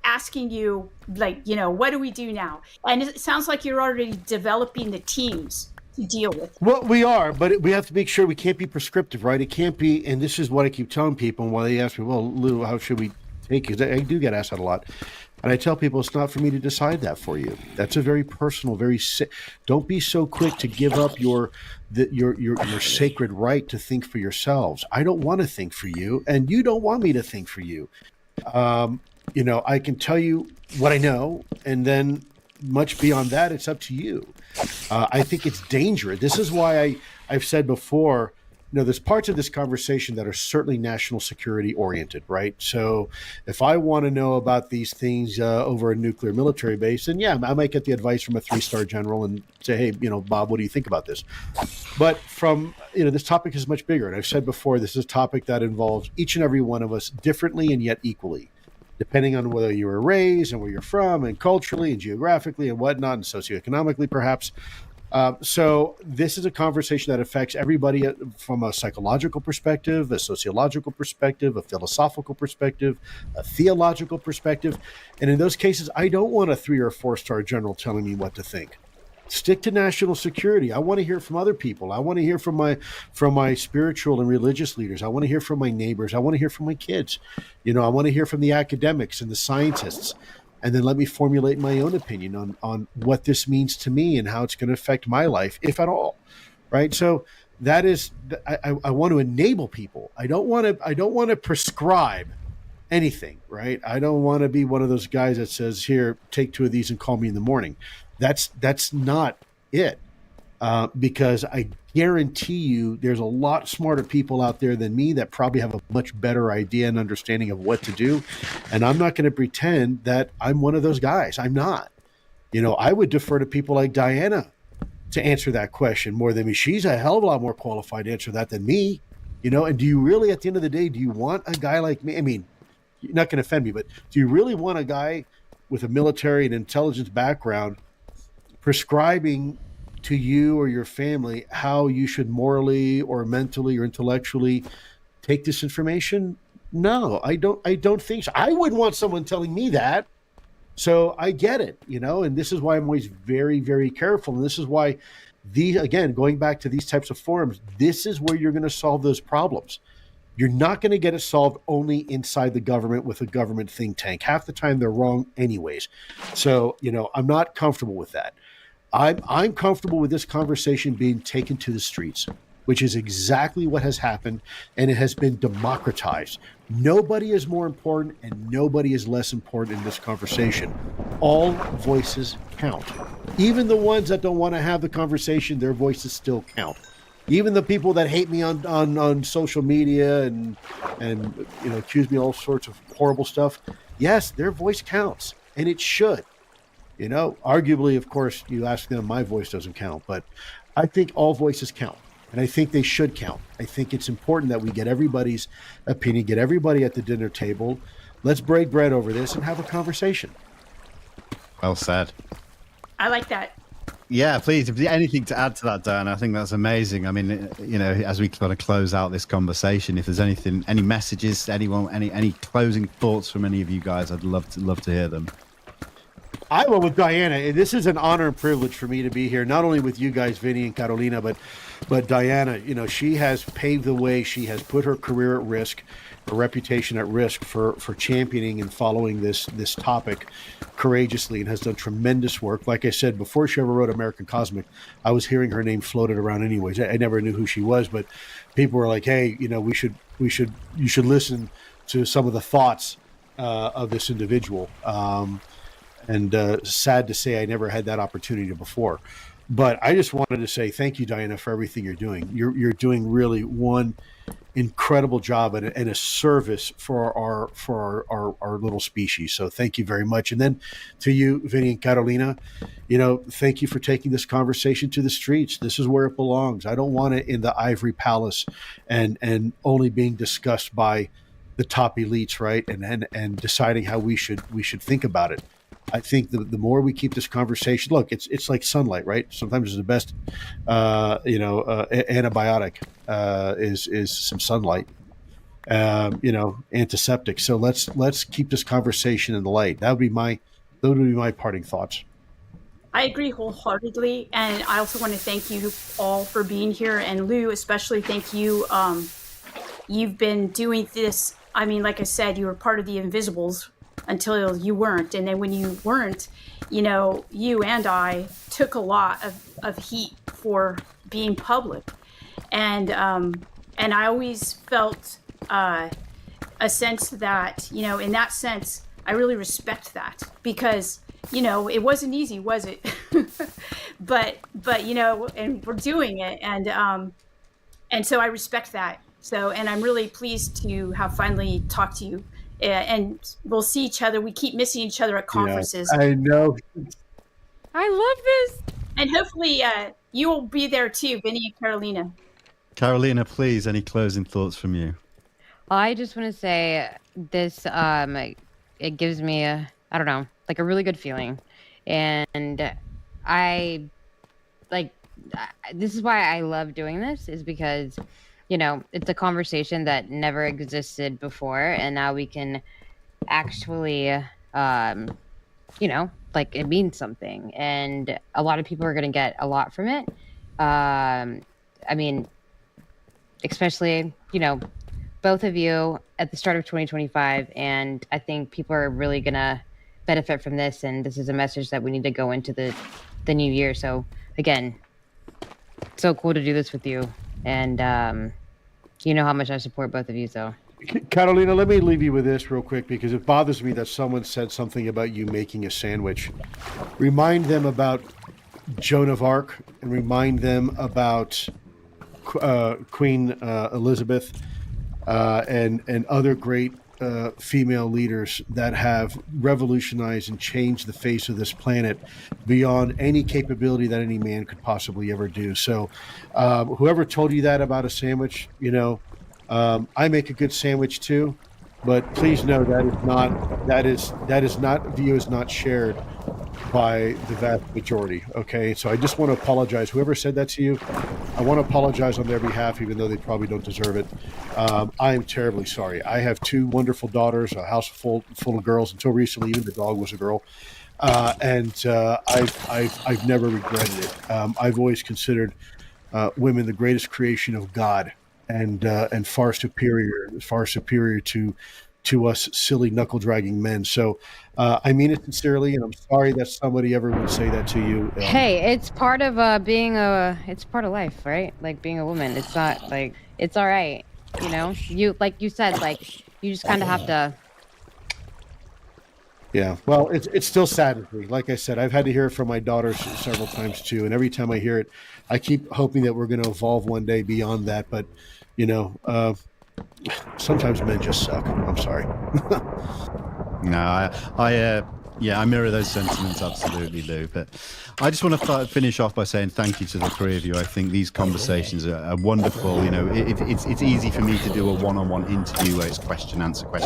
asking you, like, what do we do now? And it sounds like you're already developing the teams to deal with. Well, we are, but we have to make sure we can't be prescriptive, right? It can't be, and this is what I keep telling people. And why they ask me, well, Lou, how should we take it? I do get asked that a lot. And I tell people it's not for me to decide that for you. That's a very personal, don't be so quick to give up your sacred right to think for yourselves. I don't want to think for you, and you don't want me to think for you. I can tell you what I know, and then much beyond that, it's up to you. I think it's dangerous. This is why I've said before, there's parts of this conversation that are certainly national security oriented, right? So if I want to know about these things over a nuclear military base, then I might get the advice from a 3-star general and say, hey, Bob, what do you think about this? But this topic is much bigger. And I've said before, this is a topic that involves each and every one of us differently and yet equally, depending on whether you were raised and where you're from and culturally and geographically and whatnot and socioeconomically perhaps. So this is a conversation that affects everybody from a psychological perspective, a sociological perspective, a philosophical perspective, a theological perspective. And in those cases, I don't want a 3 or 4-star general telling me what to think. Stick to national security. I want to hear from other people. I want to hear from my spiritual and religious leaders. I want to hear from my neighbors. I want to hear from my kids. I want to hear from the academics and the scientists. And then let me formulate my own opinion on what this means to me and how it's going to affect my life, if at all. Right. So that is, I want to enable people. I don't want to prescribe anything. Right. I don't want to be one of those guys that says, here, take 2 of these and call me in the morning. That's not it. Because I guarantee you there's a lot smarter people out there than me that probably have a much better idea and understanding of what to do. And I'm not going to pretend that I'm one of those guys. I'm not. I would defer to people like Diana to answer that question more than me. She's a hell of a lot more qualified to answer that than me. And do you really, at the end of the day, do you want a guy like me? I mean, you're not going to offend me, but do you really want a guy with a military and intelligence background prescribing to you or your family how you should morally or mentally or intellectually take this information? No, I don't think so. I wouldn't want someone telling me that. So I get it, and this is why I'm always very, very careful. And this is why again, going back to these types of forums, this is where you're going to solve those problems. You're not going to get it solved only inside the government with a government think tank. Half the time they're wrong anyways. So, I'm not comfortable with that. I'm comfortable with this conversation being taken to the streets, which is exactly what has happened, and it has been democratized. Nobody is more important and nobody is less important in this conversation. All voices count. Even the ones that don't want to have the conversation, their voices still count. Even the people that hate me on social media and accuse me of all sorts of horrible stuff, yes, their voice counts, and it should. Arguably, of course, you ask them, my voice doesn't count, but I think all voices count, and I think they should count. I think it's important that we get everybody's opinion, get everybody at the dinner table. Let's break bread over this and have a conversation. Well said. I like that. Yeah, please, if there's anything to add to that, Dan, I think that's amazing. I mean, as we kind of close out this conversation, if there's anything, any messages, anyone, any closing thoughts from any of you guys, I'd love to hear them. I went with Diana. This is an honor and privilege for me to be here, not only with you guys, Vinny and Carolina, but Diana. She has paved the way. She has put her career at risk, her reputation at risk for championing and following this topic courageously, and has done tremendous work. Like I said, before she ever wrote American Cosmic, I was hearing her name floated around anyways. I never knew who she was, but people were like, hey, you should listen to some of the thoughts of this individual. And sad to say I never had that opportunity before. But I just wanted to say thank you, Diana, for everything you're doing. You're doing really one incredible job and a service for our little species. So thank you very much. And then to you, Vinny and Carolina, thank you for taking this conversation to the streets. This is where it belongs. I don't want it in the ivory palace and only being discussed by the top elites, right? And deciding how we should think about it. I think the more we keep this conversation, look, it's like sunlight, right? Sometimes it's the best, antibiotic is some sunlight, antiseptic. So let's keep this conversation in the light. Those would be my parting thoughts. I agree wholeheartedly, and I also want to thank you all for being here, and Lou, especially thank you. You've been doing this. I mean, like I said, you were part of the Invisibles until you weren't, and then when you weren't, you and I took a lot of heat for being public, and I always felt a sense that, in that sense, I really respect that, because it wasn't easy, was it? but and we're doing it, and so I respect that. So, and I'm really pleased to have finally talked to you, and we'll see each other. We keep missing each other at conferences. Yeah, I know. I love this, and hopefully you will be there too, Vinny and Carolina. Carolina, please, any closing thoughts from you? I just want to say this, it gives me a really good feeling. And this is why I love doing this, is because, it's a conversation that never existed before. And now we can actually, it means something. And a lot of people are going to get a lot from it. Especially, both of you at the start of 2025, and I think people are really gonna benefit from this, and this is a message that we need to go into the new year. So again, so cool to do this with you, and you know how much I support both of you. So Carolina, let me leave you with this real quick, because it bothers me that someone said something about you making a sandwich. Remind them about Joan of Arc, and remind them about Queen Elizabeth, and other great female leaders that have revolutionized and changed the face of this planet beyond any capability that any man could possibly ever do. So whoever told you that about a sandwich, I make a good sandwich too, but please know that view is not shared by the vast majority. Okay, so I just want to apologize. Whoever said that to you, I want to apologize on their behalf, even though they probably don't deserve it. I am terribly sorry. I have two wonderful daughters, a house full of girls. Until recently, even the dog was a girl, and I've never regretted it. I've always considered women the greatest creation of God, and far superior to us silly knuckle dragging men. So I mean it sincerely, and I'm sorry that somebody ever would say that to you. Hey, it's part of it's part of life, right? Like being a woman, it's not like, it's all right. You, like you said, you just kind of have to. Yeah, well, it still saddens me. Like I said, I've had to hear it from my daughters several times too, and every time I hear it, I keep hoping that we're going to evolve one day beyond that. But sometimes men just suck. I'm sorry. No, I mirror those sentiments absolutely, Lou. But I just want to finish off by saying thank you to the three of you. I think these conversations are wonderful. It's easy for me to do a one-on-one interview where it's question answer, but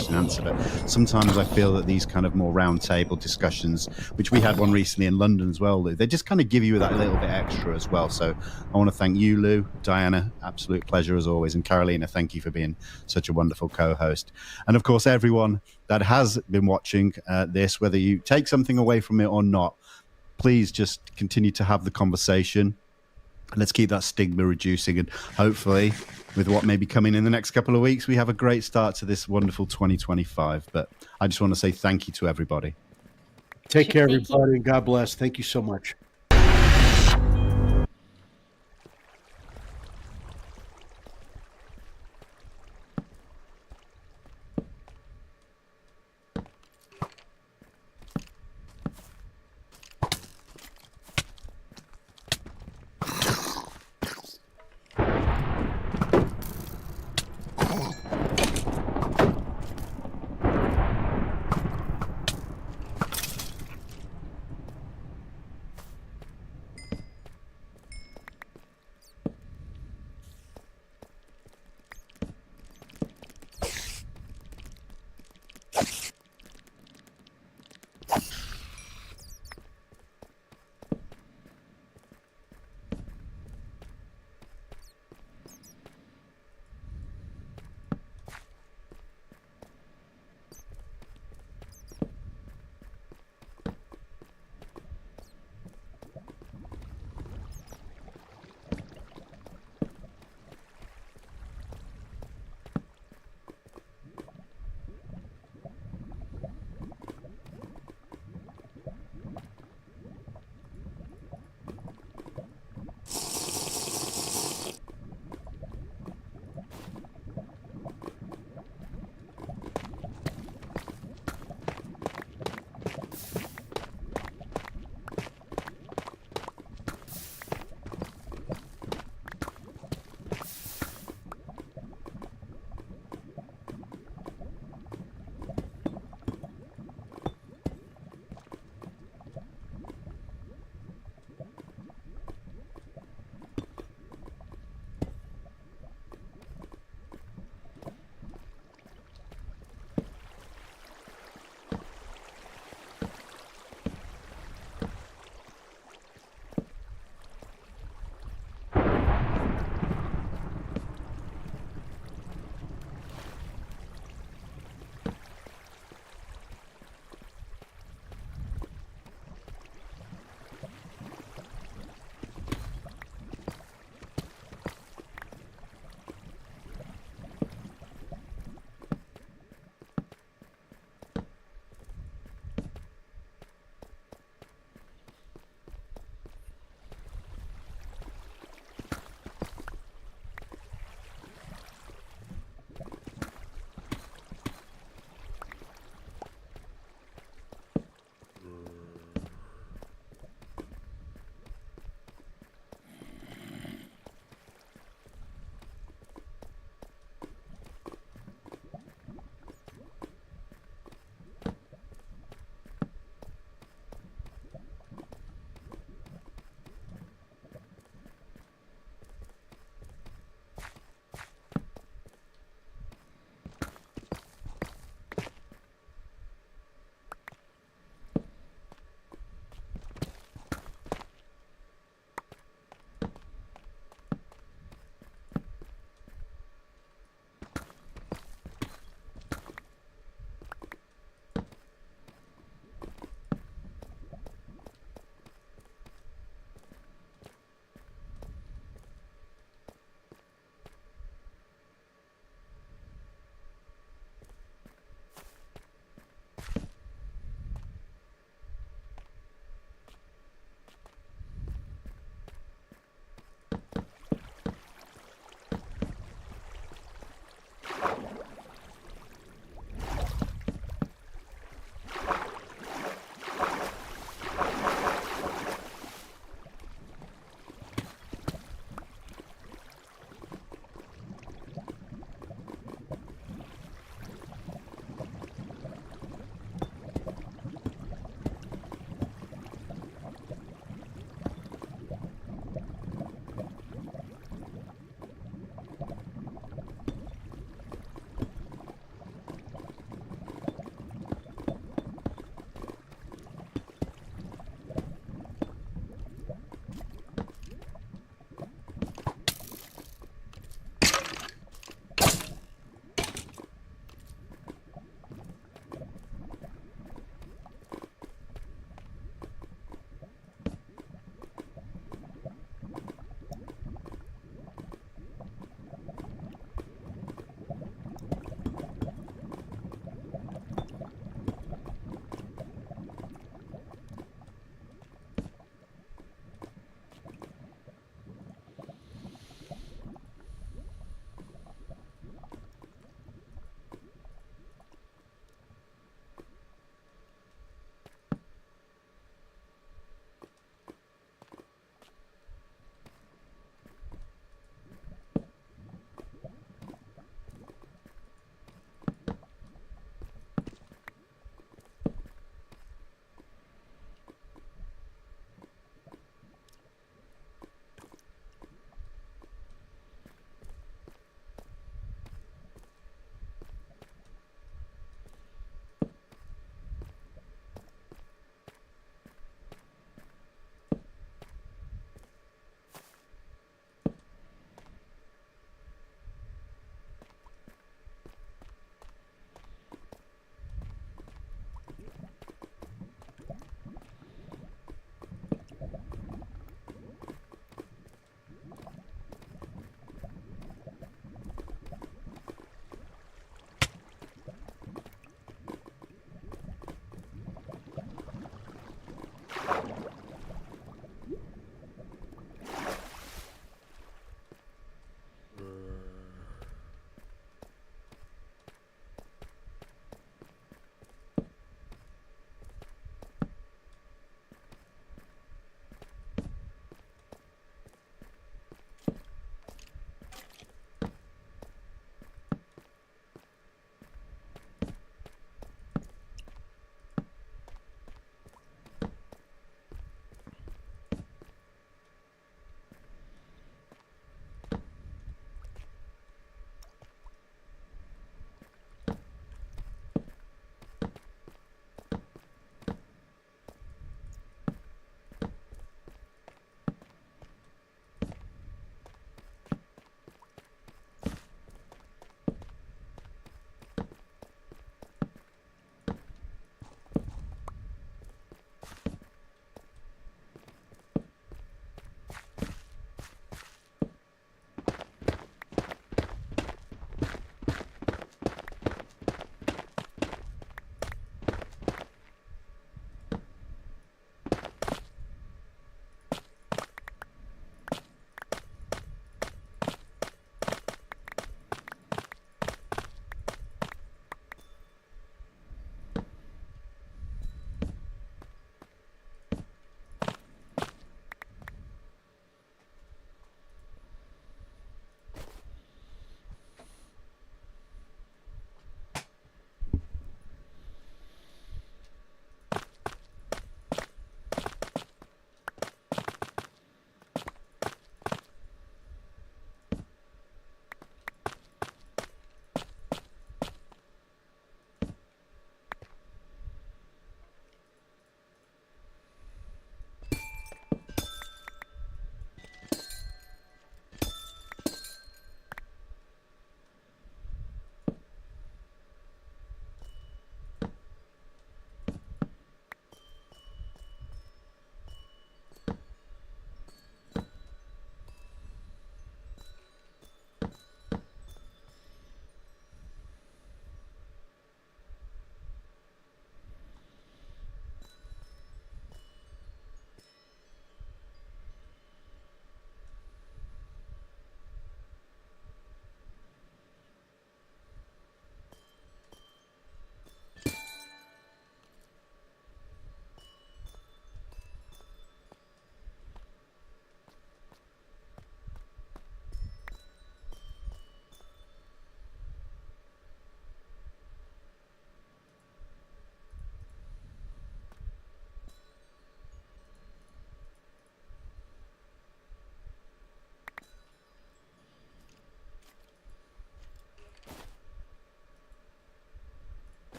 sometimes I feel that these kind of more round-table discussions, which we had one recently in London as well, Lou, they just kind of give you that little bit extra as well. So I want to thank you, Lou, Diana, absolute pleasure as always, and Carolina, thank you for being such a wonderful co-host. And of course, everyone that has been watching this, whether you take something away from it or not, please just continue to have the conversation. Let's keep that stigma reducing, and hopefully with what may be coming in the next couple of weeks, we have a great start to this wonderful 2025. But I just want to say thank you to everybody. Take care, everybody, and God bless. Thank you so much.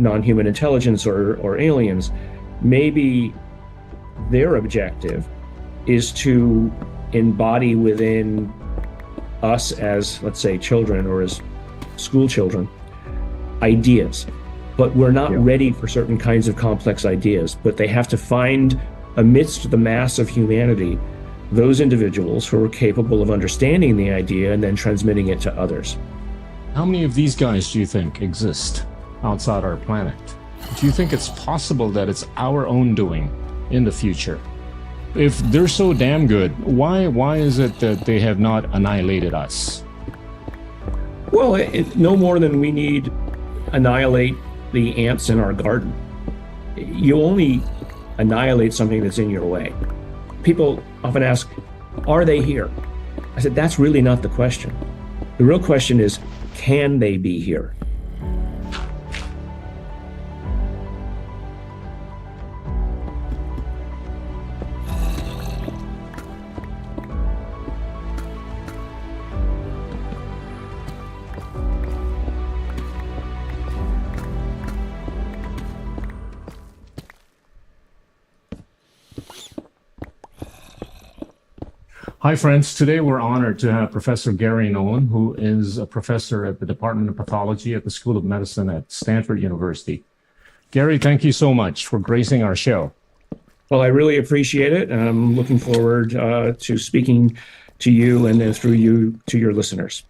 non-human intelligence or aliens, maybe their objective is to embody within us as, let's say, children or as school children, ideas. But we're not ready for certain kinds of complex ideas, but they have to find amidst the mass of humanity those individuals who are capable of understanding the idea and then transmitting it to others. How many of these guys do you think exist outside our planet? Do you think it's possible that it's our own doing in the future? If they're so damn good, why is it that they have not annihilated us? Well, no more than we need annihilate the ants in our garden. You only annihilate something that's in your way. People often ask, are they here? I said, that's really not the question. The real question is, can they be here? Hi, friends. Today we're honored to have Professor Gary Nolan, who is a professor at the Department of Pathology at the School of Medicine at Stanford University. Gary, thank you so much for gracing our show. Well, I really appreciate it. And I'm looking forward to speaking to you and then through you to your listeners.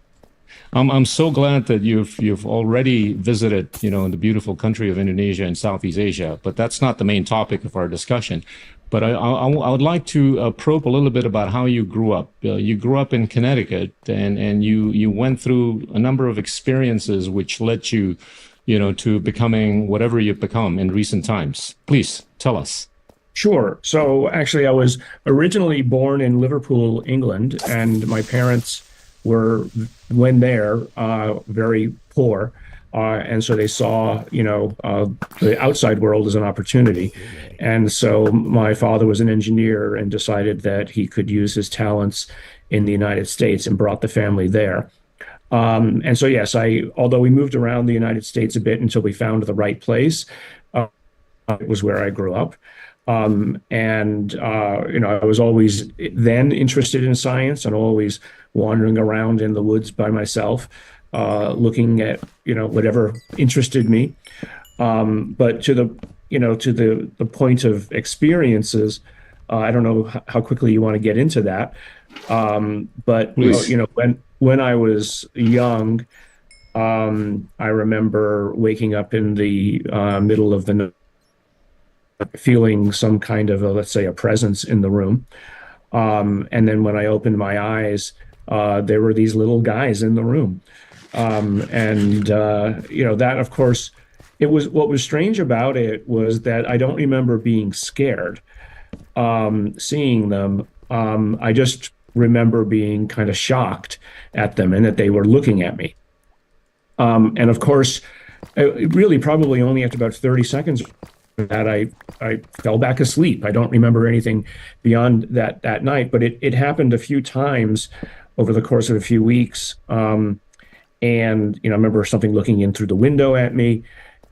I'm so glad that you've already visited, in the beautiful country of Indonesia and Southeast Asia, but that's not the main topic of our discussion. But I would like to probe a little bit about how you grew up. You grew up in Connecticut, and you went through a number of experiences which led you, to becoming whatever you've become in recent times. Please tell us. Sure. So actually, I was originally born in Liverpool, England, and my parents were, when there, very poor. And so they saw, the outside world as an opportunity. And so my father was an engineer and decided that he could use his talents in the United States and brought the family there. And so, yes, although we moved around the United States a bit until we found the right place, it was where I grew up. I was always then interested in science and always wandering around in the woods by myself, looking at, whatever interested me. But to the point of experiences, I don't know how quickly you want to get into that. But when I was young, I remember waking up in the middle of the night, feeling some kind of let's say a presence in the room. And then when I opened my eyes, there were these little guys in the room. That, of course, what was strange about it was that I don't remember being scared, seeing them. I just remember being kind of shocked at them and that they were looking at me. And of course, it really probably only after about 30 seconds that I fell back asleep. I don't remember anything beyond that night, but it happened a few times over the course of a few weeks. And I remember something looking in through the window at me,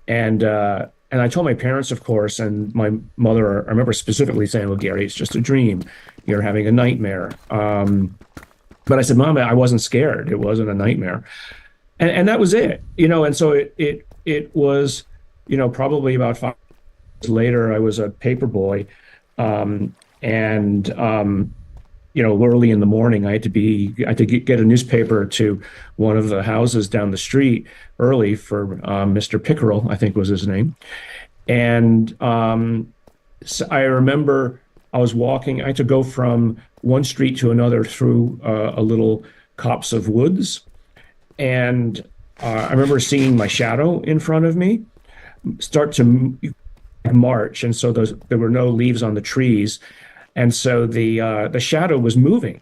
and I told my parents, of course, and my mother. I remember specifically saying, "Well, Gary, it's just a dream. You're having a nightmare." But I said, "Mom, I wasn't scared. It wasn't a nightmare," and that was it. And so it was, probably about 5 years later, I was a paper boy, early in the morning, I had to get a newspaper to one of the houses down the street early for Mr. Pickerel, I think was his name. And so I remember I was walking. I had to go from one street to another through a little copse of woods, and I remember seeing my shadow in front of me start to march, and so there were no leaves on the trees. And so the shadow was moving,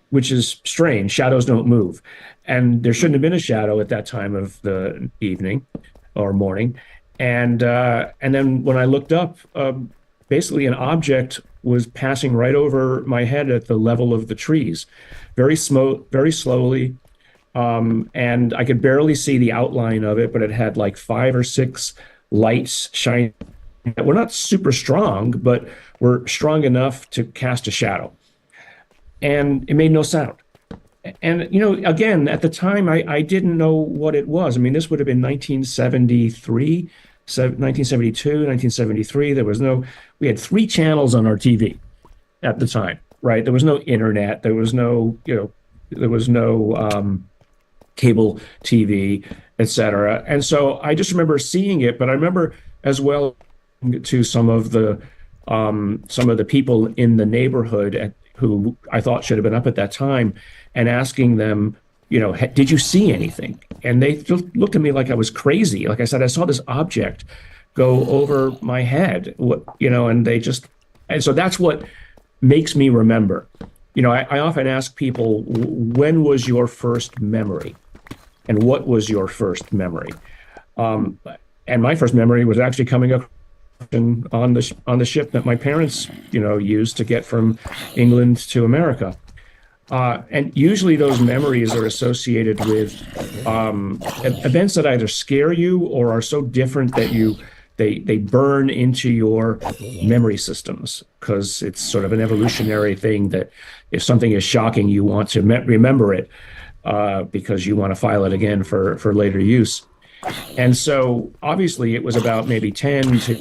which is strange. Shadows don't move. And there shouldn't have been a shadow at that time of the evening or morning. And then when I looked up, basically an object was passing right over my head at the level of the trees, very slowly. And I could barely see the outline of it, but it had like 5 or 6 lights shining that were not super strong, but were strong enough to cast a shadow. And it made no sound. And, you know, again, at the time, I didn't know what it was. I mean, this would have been 1973, 1972, 1973. We had 3 channels on our TV at the time, right? There was no internet. There was no, cable TV, etc. And so I just remember seeing it, but I remember as well to some of the people in the neighborhood who I thought should have been up at that time, and asking them, you know, did you see anything? And they just looked at me like I was crazy. Like I said, I saw this object go over my head, and so that's what makes me remember. You know, I often ask people, when was your first memory? And what was your first memory? And my first memory was actually coming up on the ship that my parents, used to get from England to America. And usually those memories are associated with events that either scare you or are so different that they burn into your memory systems, because it's sort of an evolutionary thing that if something is shocking, you want to remember it because you want to file it again for later use. And so obviously it was about maybe 10 to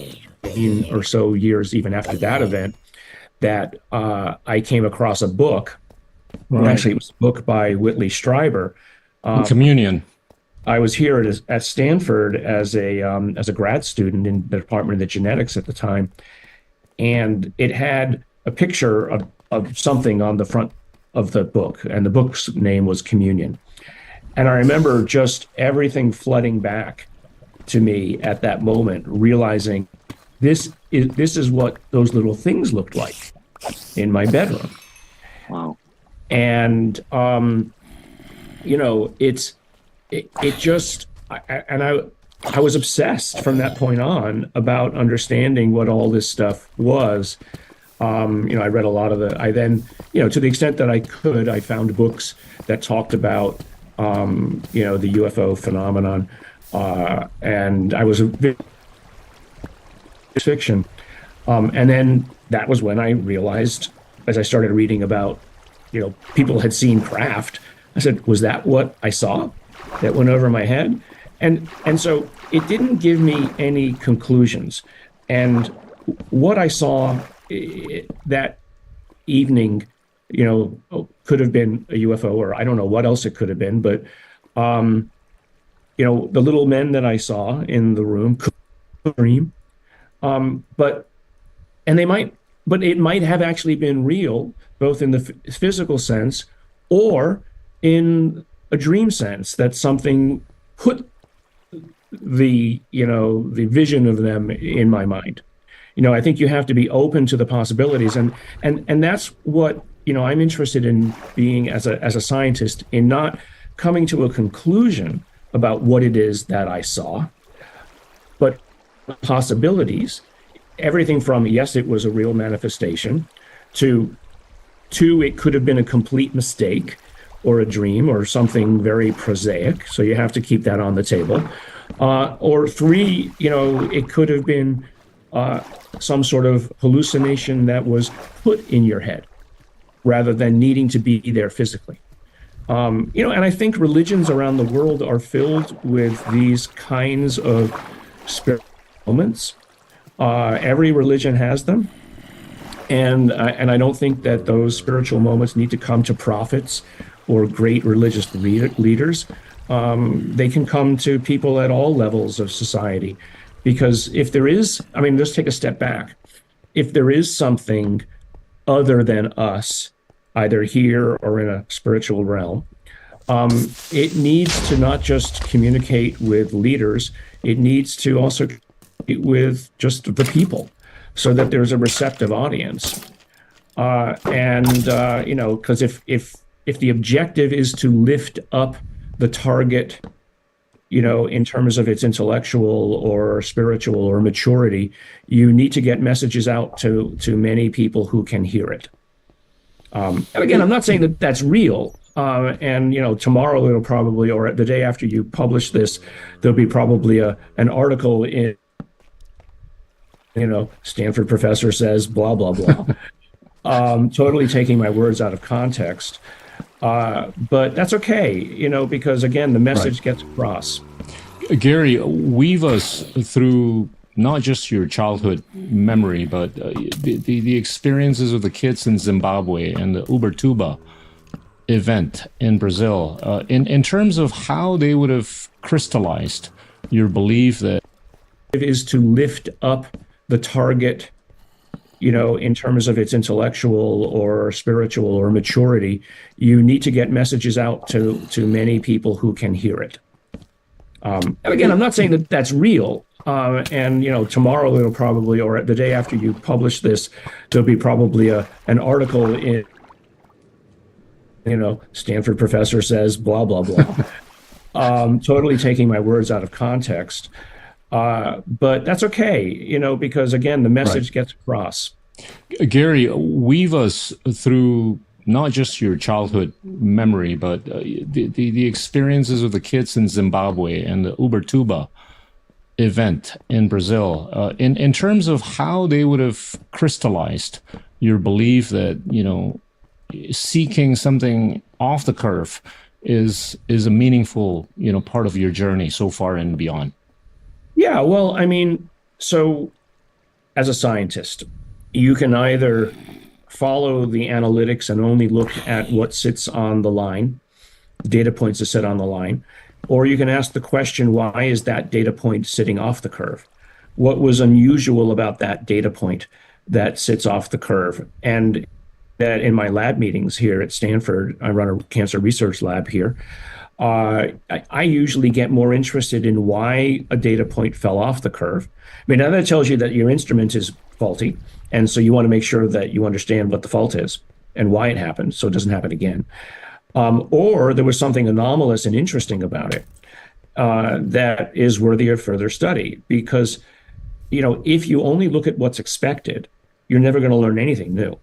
15 or so years even after that event that I came across a book. Right. Actually, it was a book by Whitley Strieber. Communion. I was here at Stanford as a grad student in the Department of Genetics at the time, and it had a picture of something on the front of the book, and the book's name was Communion. And I remember just everything flooding back to me at that moment, realizing this is what those little things looked like in my bedroom. Wow. And I was obsessed from that point on about understanding what all this stuff was. I read a lot of to the extent that I could, I found books that talked about, the UFO phenomenon. And I was a bit fiction. And then that was when I realized, as I started reading about, people had seen craft, I said, was that what I saw that went over my head? And so it didn't give me any conclusions. And what I saw that evening, could have been a UFO, or I don't know what else it could have been, but, the little men that I saw in the room could dream. But it might have actually been real, both in the physical sense or in a dream sense, that something put the vision of them in my mind. I think you have to be open to the possibilities, and that's what I'm interested in being as a scientist, in not coming to a conclusion about what it is that I saw, but possibilities. Everything from, yes, it was a real manifestation, to it could have been a complete mistake or a dream or something very prosaic. So you have to keep that on the table. Or 3, it could have been some sort of hallucination that was put in your head rather than needing to be there physically. And I think religions around the world are filled with these kinds of spiritual moments. Every religion has them. And I don't think that those spiritual moments need to come to prophets or great religious leaders. They can come to people at all levels of society. Because if there is, let's take a step back. If there is something other than us, either here or in a spiritual realm, it needs to not just communicate with leaders, it needs to also communicate with just the people, so that there's a receptive audience. Because if the objective is to lift up the target, in terms of its intellectual or spiritual or maturity, you need to get messages out to many people who can hear it. And again, I'm not saying that that's real. Tomorrow it'll probably, or the day after you publish this, there'll be probably an article in Stanford professor says blah, blah, blah. Totally taking my words out of context. But that's okay, because again, the message gets across. Gary, weave us through not just your childhood memory, but the experiences of the kids in Zimbabwe and the Ubatuba event in Brazil, in terms of how they would have crystallized your belief that it is to lift up the target, in terms of its intellectual or spiritual or maturity. You need to get messages out to many people who can hear it. And again, I'm not saying that that's real. And tomorrow it'll probably, or the day after you publish this, there'll be probably an article in, Stanford professor says blah, blah, blah. Totally taking my words out of context. But that's okay, because again, the message gets across. Gary, weave us through not just your childhood memory, but the experiences of the kids in Zimbabwe and the Ubatuba event in Brazil, in terms of how they would have crystallized your belief that, seeking something off the curve is a meaningful, part of your journey so far and beyond. Yeah, well, so as a scientist, you can either follow the analytics and only look at what sits on the line, data points that sit on the line, or you can ask the question, why is that data point sitting off the curve? What was unusual about that data point that sits off the curve? And that in my lab meetings here at Stanford, I run a cancer research lab here, I usually get more interested in why a data point fell off the curve. Now that tells you that your instrument is faulty, and so you want to make sure that you understand what the fault is and why it happened, so it doesn't happen again. Or there was something anomalous and interesting about it that is worthy of further study. Because, if you only look at what's expected, you're never going to learn anything new.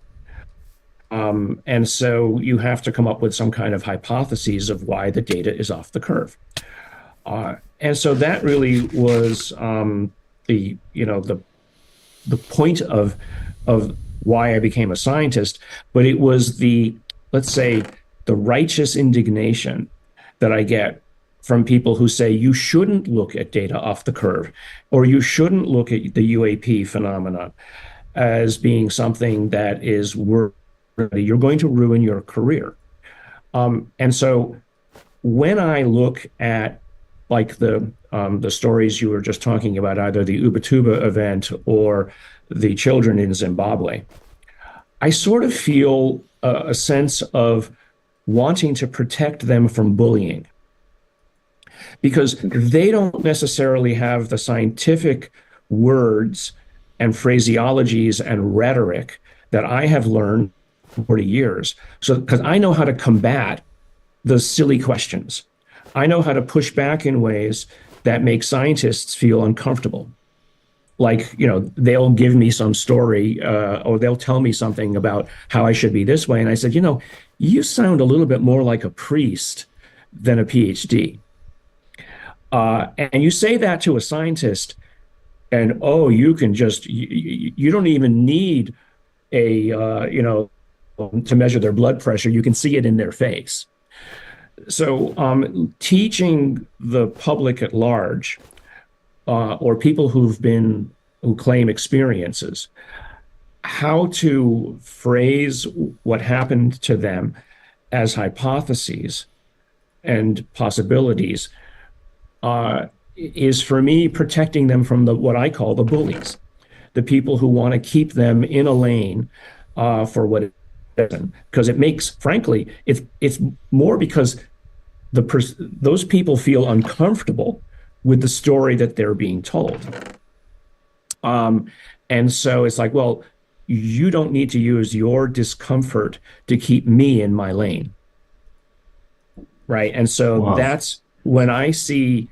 And so you have to come up with some kind of hypotheses of why the data is off the curve. And so that really was the point of why I became a scientist. But it was let's say, the righteous indignation that I get from people who say you shouldn't look at data off the curve, or you shouldn't look at the UAP phenomena as being something that is worth. You're going to ruin your career. And so when I look at like the stories you were just talking about, either the Ubatuba event or the children in Zimbabwe, I sort of feel a sense of wanting to protect them from bullying, because they don't necessarily have the scientific words and phraseologies and rhetoric that I have learned 40 years. So, because I know how to combat those silly questions. I know how to push back in ways that make scientists feel uncomfortable. Like, they'll give me some story or they'll tell me something about how I should be this way. And I said, you sound a little bit more like a priest than a PhD. And you say that to a scientist and, you can just, you don't even need to measure their blood pressure. You can see it in their face. So teaching the public at large, or people who claim experiences, how to phrase what happened to them as hypotheses and possibilities is, for me, protecting them from what I call the bullies, the people who want to keep them in a lane for what it is. Because it makes, frankly, it's more because those people feel uncomfortable with the story that they're being told. And so it's like, well, you don't need to use your discomfort to keep me in my lane. Right. And so that's when I see,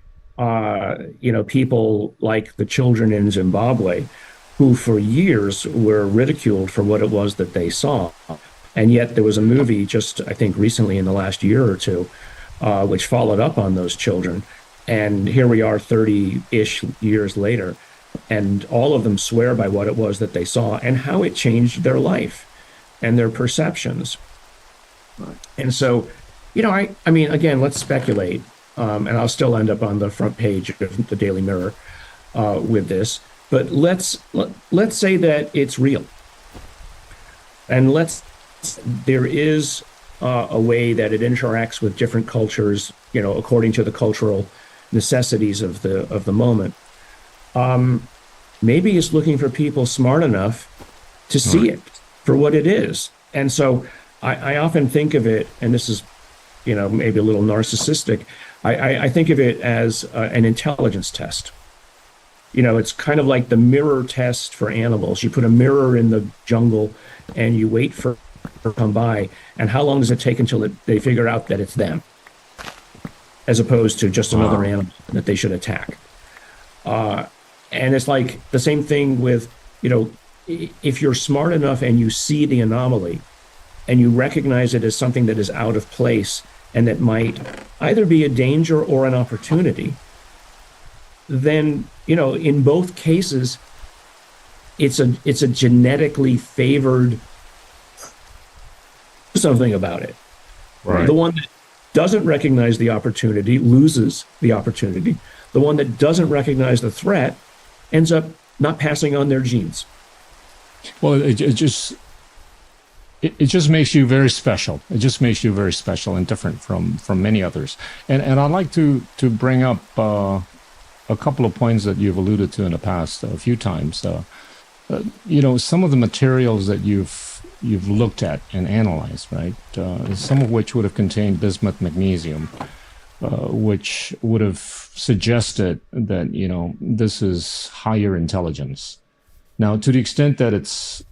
people like the children in Zimbabwe, who for years were ridiculed for what it was that they saw. And yet there was a movie just, I think, recently in the last year or two, which followed up on those children. And here we are 30-ish years later, and all of them swear by what it was that they saw and how it changed their life and their perceptions. And so, I mean, again, let's speculate, and I'll still end up on the front page of the Daily Mirror with this. But let's say that it's real, and there is a way that it interacts with different cultures, according to the cultural necessities of the moment. Maybe it's looking for people smart enough to see it for what it is. And so I often think of it, and this is, maybe a little narcissistic, I think of it as an intelligence test. It's kind of like the mirror test for animals. You put a mirror in the jungle and you wait for it to come by. And how long does it take until they figure out that it's them, as opposed to just another animal that they should attack? And it's like the same thing with, if you're smart enough and you see the anomaly and you recognize it as something that is out of place and that might either be a danger or an opportunity, then, in both cases, it's a genetically favored something about it. Right. The one that doesn't recognize the opportunity loses the opportunity. The one that doesn't recognize the threat ends up not passing on their genes. Well, it just makes you very special. It just makes you very special and different from many others. And I'd like to bring up a couple of points that you've alluded to in the past a few times. Some of the materials that you've looked at and analyzed, right? Some of which would have contained bismuth, magnesium, which would have suggested that this is higher intelligence. Now, to the extent that it's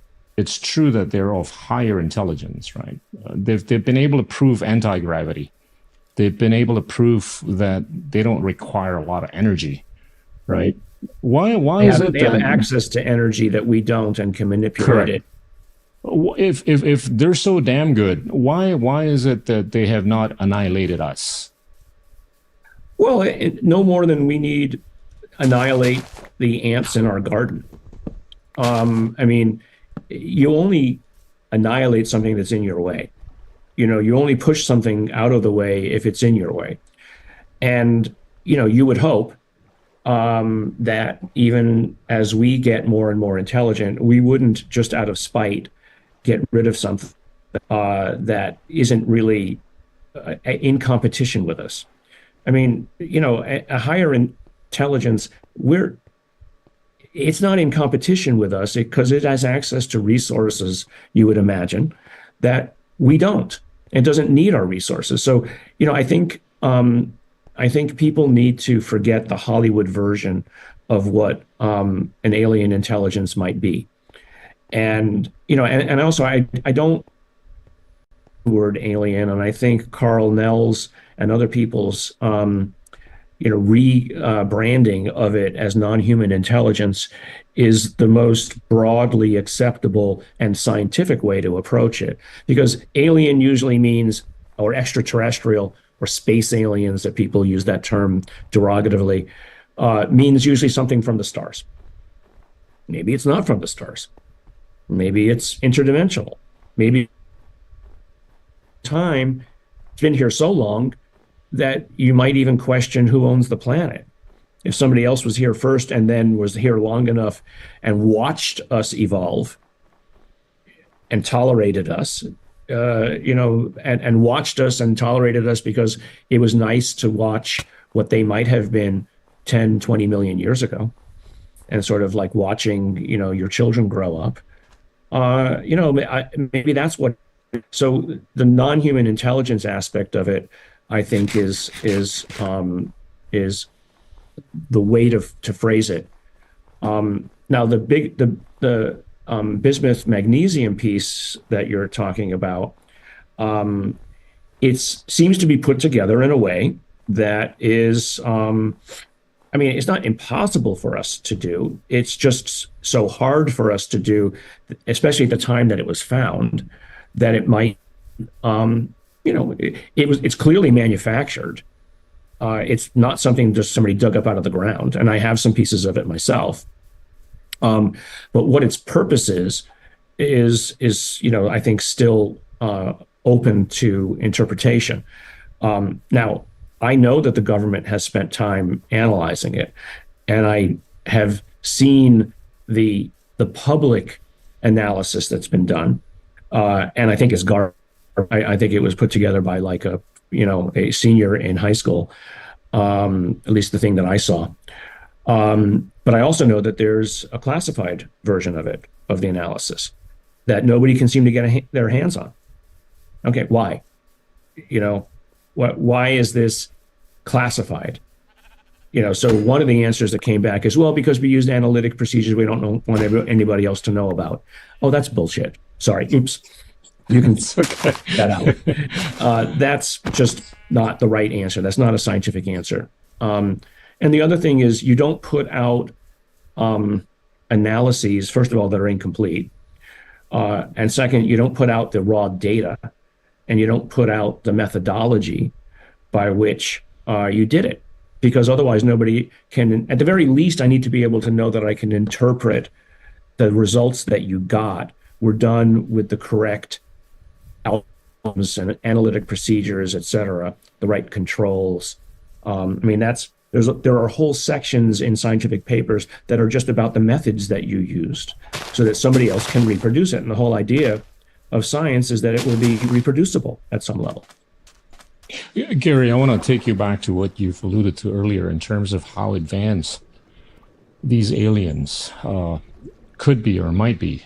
true that they're of higher intelligence, right? They've been able to prove anti-gravity. They've been able to prove that they don't require a lot of energy, right? Why is it they have access to energy that we don't and can manipulate it? If they're so damn good, why is it that they have not annihilated us? Well, no more than we need annihilate the ants in our garden. I mean, you only annihilate something that's in your way. You only push something out of the way if it's in your way. And, you would hope that even as we get more and more intelligent, we wouldn't just out of spite get rid of something that isn't really in competition with us. I mean, a higher intelligence, it's not in competition with us because it has access to resources, you would imagine, that we don't. It doesn't need our resources. So, I think people need to forget the Hollywood version of what an alien intelligence might be. And, and also I don't word alien, and I think Carl Nell's and other people's rebranding of it as non-human intelligence is the most broadly acceptable and scientific way to approach it, because alien usually means, or extraterrestrial or space aliens, that people use that term derogatively, means usually something from the stars. Maybe it's not from the stars. Maybe it's interdimensional. Maybe time, it's been here so long that you might even question who owns the planet. If somebody else was here first and then was here long enough and watched us evolve and tolerated us, and watched us and tolerated us because it was nice to watch what they might have been 10, 20 million years ago, and sort of like watching, your children grow up. Maybe that's what. So the non-human intelligence aspect of it, I think, is the way to phrase it. Now the bismuth magnesium piece that you're talking about, it seems to be put together in a way that is, it's not impossible for us to do. It's just so hard for us to do, especially at the time that it was found, that it might, it's clearly manufactured. It's not something just somebody dug up out of the ground. And I have some pieces of it myself. But what its purpose is I think still open to interpretation. Now, I know that the government has spent time analyzing it, and I have seen the public analysis that's been done, and I think it's I think it was put together by like a senior in high school, at least the thing that I saw. But I also know that there's a classified version of it, of the analysis, that nobody can seem to get their hands on. Okay, why? Why is this classified? So one of the answers that came back is, well, because we used analytic procedures we don't want anybody else to know about. Oh, that's bullshit. Sorry. Oops. You can cut that out. That's just not the right answer. That's not a scientific answer. And the other thing is, you don't put out analyses, first of all, that are incomplete. And second, you don't put out the raw data, and you don't put out the methodology by which you did it. Because otherwise nobody can, at the very least, I need to be able to know that I can interpret the results that you got were done with the correct outcomes and analytic procedures, et cetera, the right controls. There are whole sections in scientific papers that are just about the methods that you used so that somebody else can reproduce it. And the whole idea of science is that it will be reproducible at some level. Gary, I want to take you back to what you've alluded to earlier in terms of how advanced these aliens could be or might be.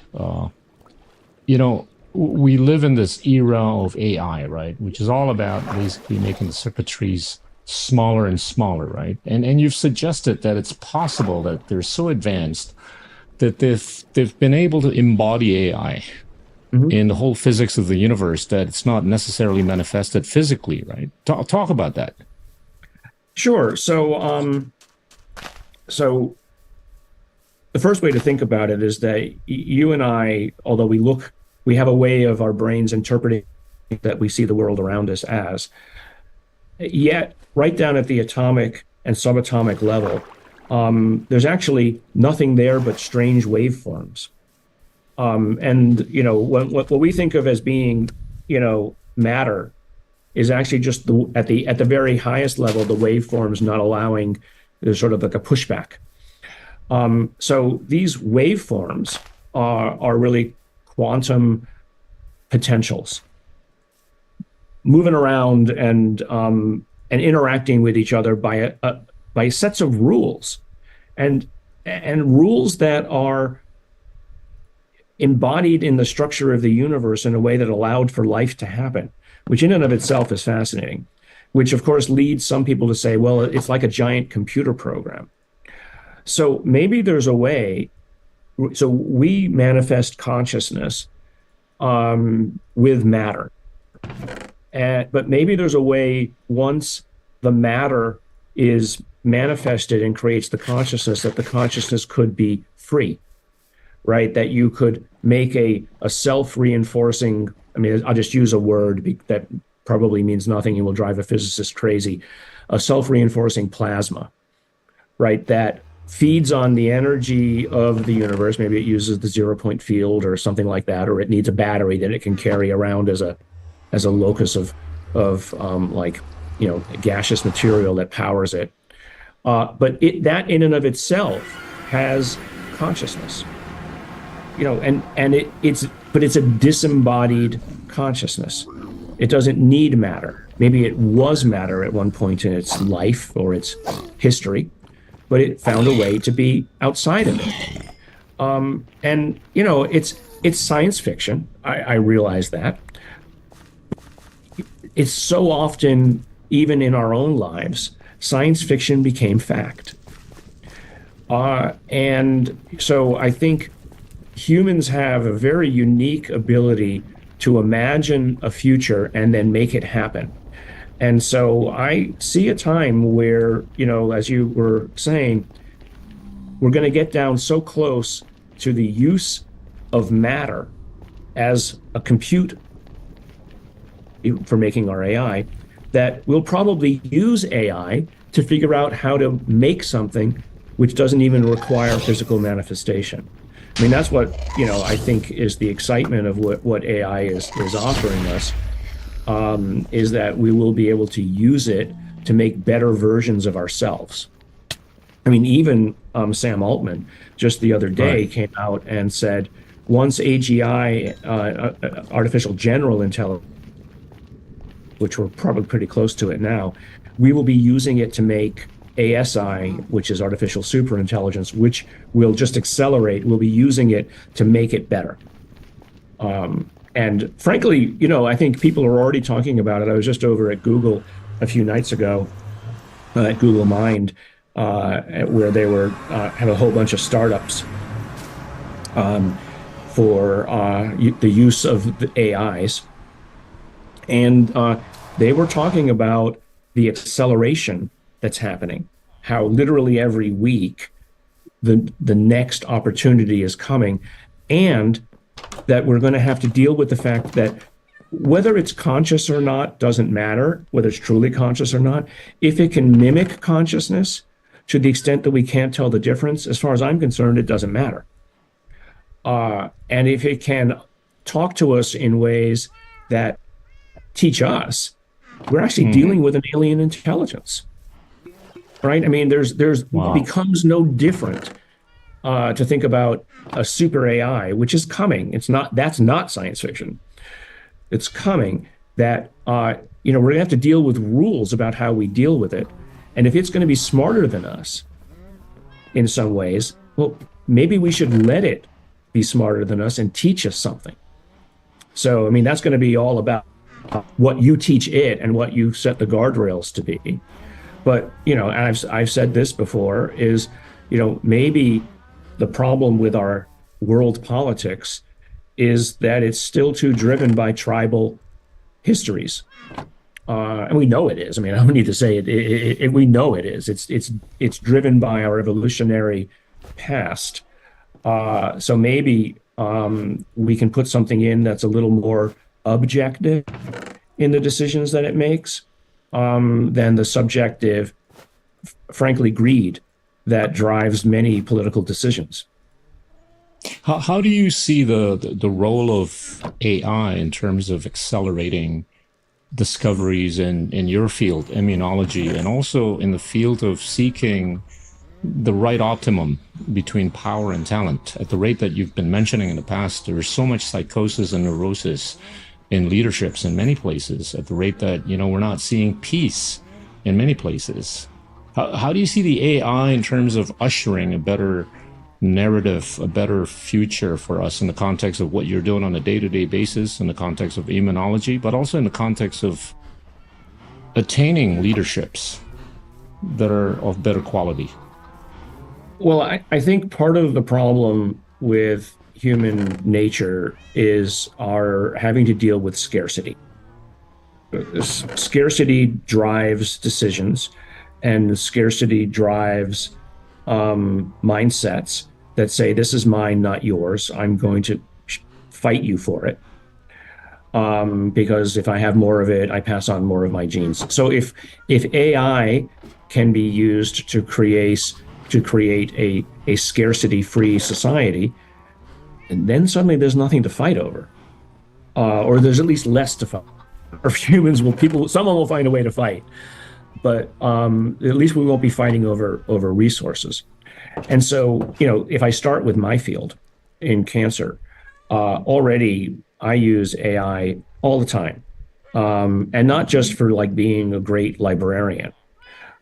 We live in this era of AI, right? Which is all about basically making the circuitries smaller and smaller, right? And you've suggested that it's possible that they're so advanced that they've been able to embody AI in the whole physics of the universe, that it's not necessarily manifested physically, right? Talk about that. Sure. So the first way to think about it is that you and I, although we have a way of our brains interpreting that we see the world around us as, yet right down at the atomic and subatomic level, there's actually nothing there but strange waveforms. What we think of as being, matter is actually just at the very highest level, the waveforms not allowing, there's sort of like a pushback. So these waveforms are really quantum potentials moving around and interacting with each other by sets of rules, and rules that are embodied in the structure of the universe in a way that allowed for life to happen, which in and of itself is fascinating, which of course leads some people to say, well, it's like a giant computer program. So maybe there's a way, so we manifest consciousness with matter. But maybe there's a way, once the matter is manifested and creates the consciousness, that the consciousness could be free, right? That you could make a self-reinforcing, I'll just use a word that probably means nothing and will drive a physicist crazy, a self-reinforcing plasma, right? That feeds on the energy of the universe. Maybe it uses the zero-point field or something like that, or it needs a battery that it can carry around as a locus of gaseous material that powers it. But that in and of itself has consciousness. It's a disembodied consciousness. It doesn't need matter. Maybe it was matter at one point in its life or its history, but it found a way to be outside of it. It's science fiction. I realize that. It's so often, even in our own lives, science fiction became fact. And so I think humans have a very unique ability to imagine a future and then make it happen. And so I see a time where, as you were saying, we're going to get down so close to the use of matter as a compute for making our AI, that we'll probably use AI to figure out how to make something which doesn't even require physical manifestation. I mean, that's what, I think is the excitement of what AI is offering us, is that we will be able to use it to make better versions of ourselves. I mean, even Sam Altman just the other day came out and said, once AGI, artificial general intelligence, which we're probably pretty close to it now, we will be using it to make ASI, which is artificial superintelligence, which will just accelerate. We'll be using it to make it better. And frankly, I think people are already talking about it. I was just over at Google a few nights ago, at Google Mind, where they were have a whole bunch of startups for the use of the AIs. And they were talking about the acceleration that's happening, how literally every week the next opportunity is coming, and that we're going to have to deal with the fact that whether it's conscious or not doesn't matter, whether it's truly conscious or not. If it can mimic consciousness to the extent that we can't tell the difference, as far as I'm concerned, it doesn't matter. And if it can talk to us in ways that teach us, we're actually dealing with an alien intelligence, right? I mean, there's It becomes no different to think about a super AI, which is coming. That's not science fiction. It's coming. That we're going to have to deal with rules about how we deal with it, and if it's going to be smarter than us in some ways, well, maybe we should let it be smarter than us and teach us something. So, I mean, that's going to be all about what you teach it and what you set the guardrails to be. But, and I've said this before, is, maybe the problem with our world politics is that it's still too driven by tribal histories. And we know it is. I mean, I don't need to say it. We know it is. It's driven by our evolutionary past. So maybe we can put something in that's a little more objective in the decisions that it makes than the subjective, frankly, greed that drives many political decisions. How do you see the role of AI in terms of accelerating discoveries in your field, immunology, and also in the field of seeking the right optimum between power and talent? At the rate that you've been mentioning in the past, there is so much psychosis and neurosis in leaderships in many places, at the rate that, we're not seeing peace in many places. How do you see the AI in terms of ushering a better narrative, a better future for us in the context of what you're doing on a day-to-day basis, in the context of immunology, but also in the context of attaining leaderships that are of better quality? Well, I think part of the problem with human nature is our having to deal with scarcity. Scarcity drives decisions, and scarcity drives mindsets that say, this is mine, not yours. I'm going to fight you for it. Because if I have more of it, I pass on more of my genes. So if AI can be used to create a scarcity-free society, and then suddenly there's nothing to fight over, or there's at least less to fight. Or someone will find a way to fight, but at least we won't be fighting over resources. And so, if I start with my field in cancer, already I use AI all the time, and not just for being a great librarian,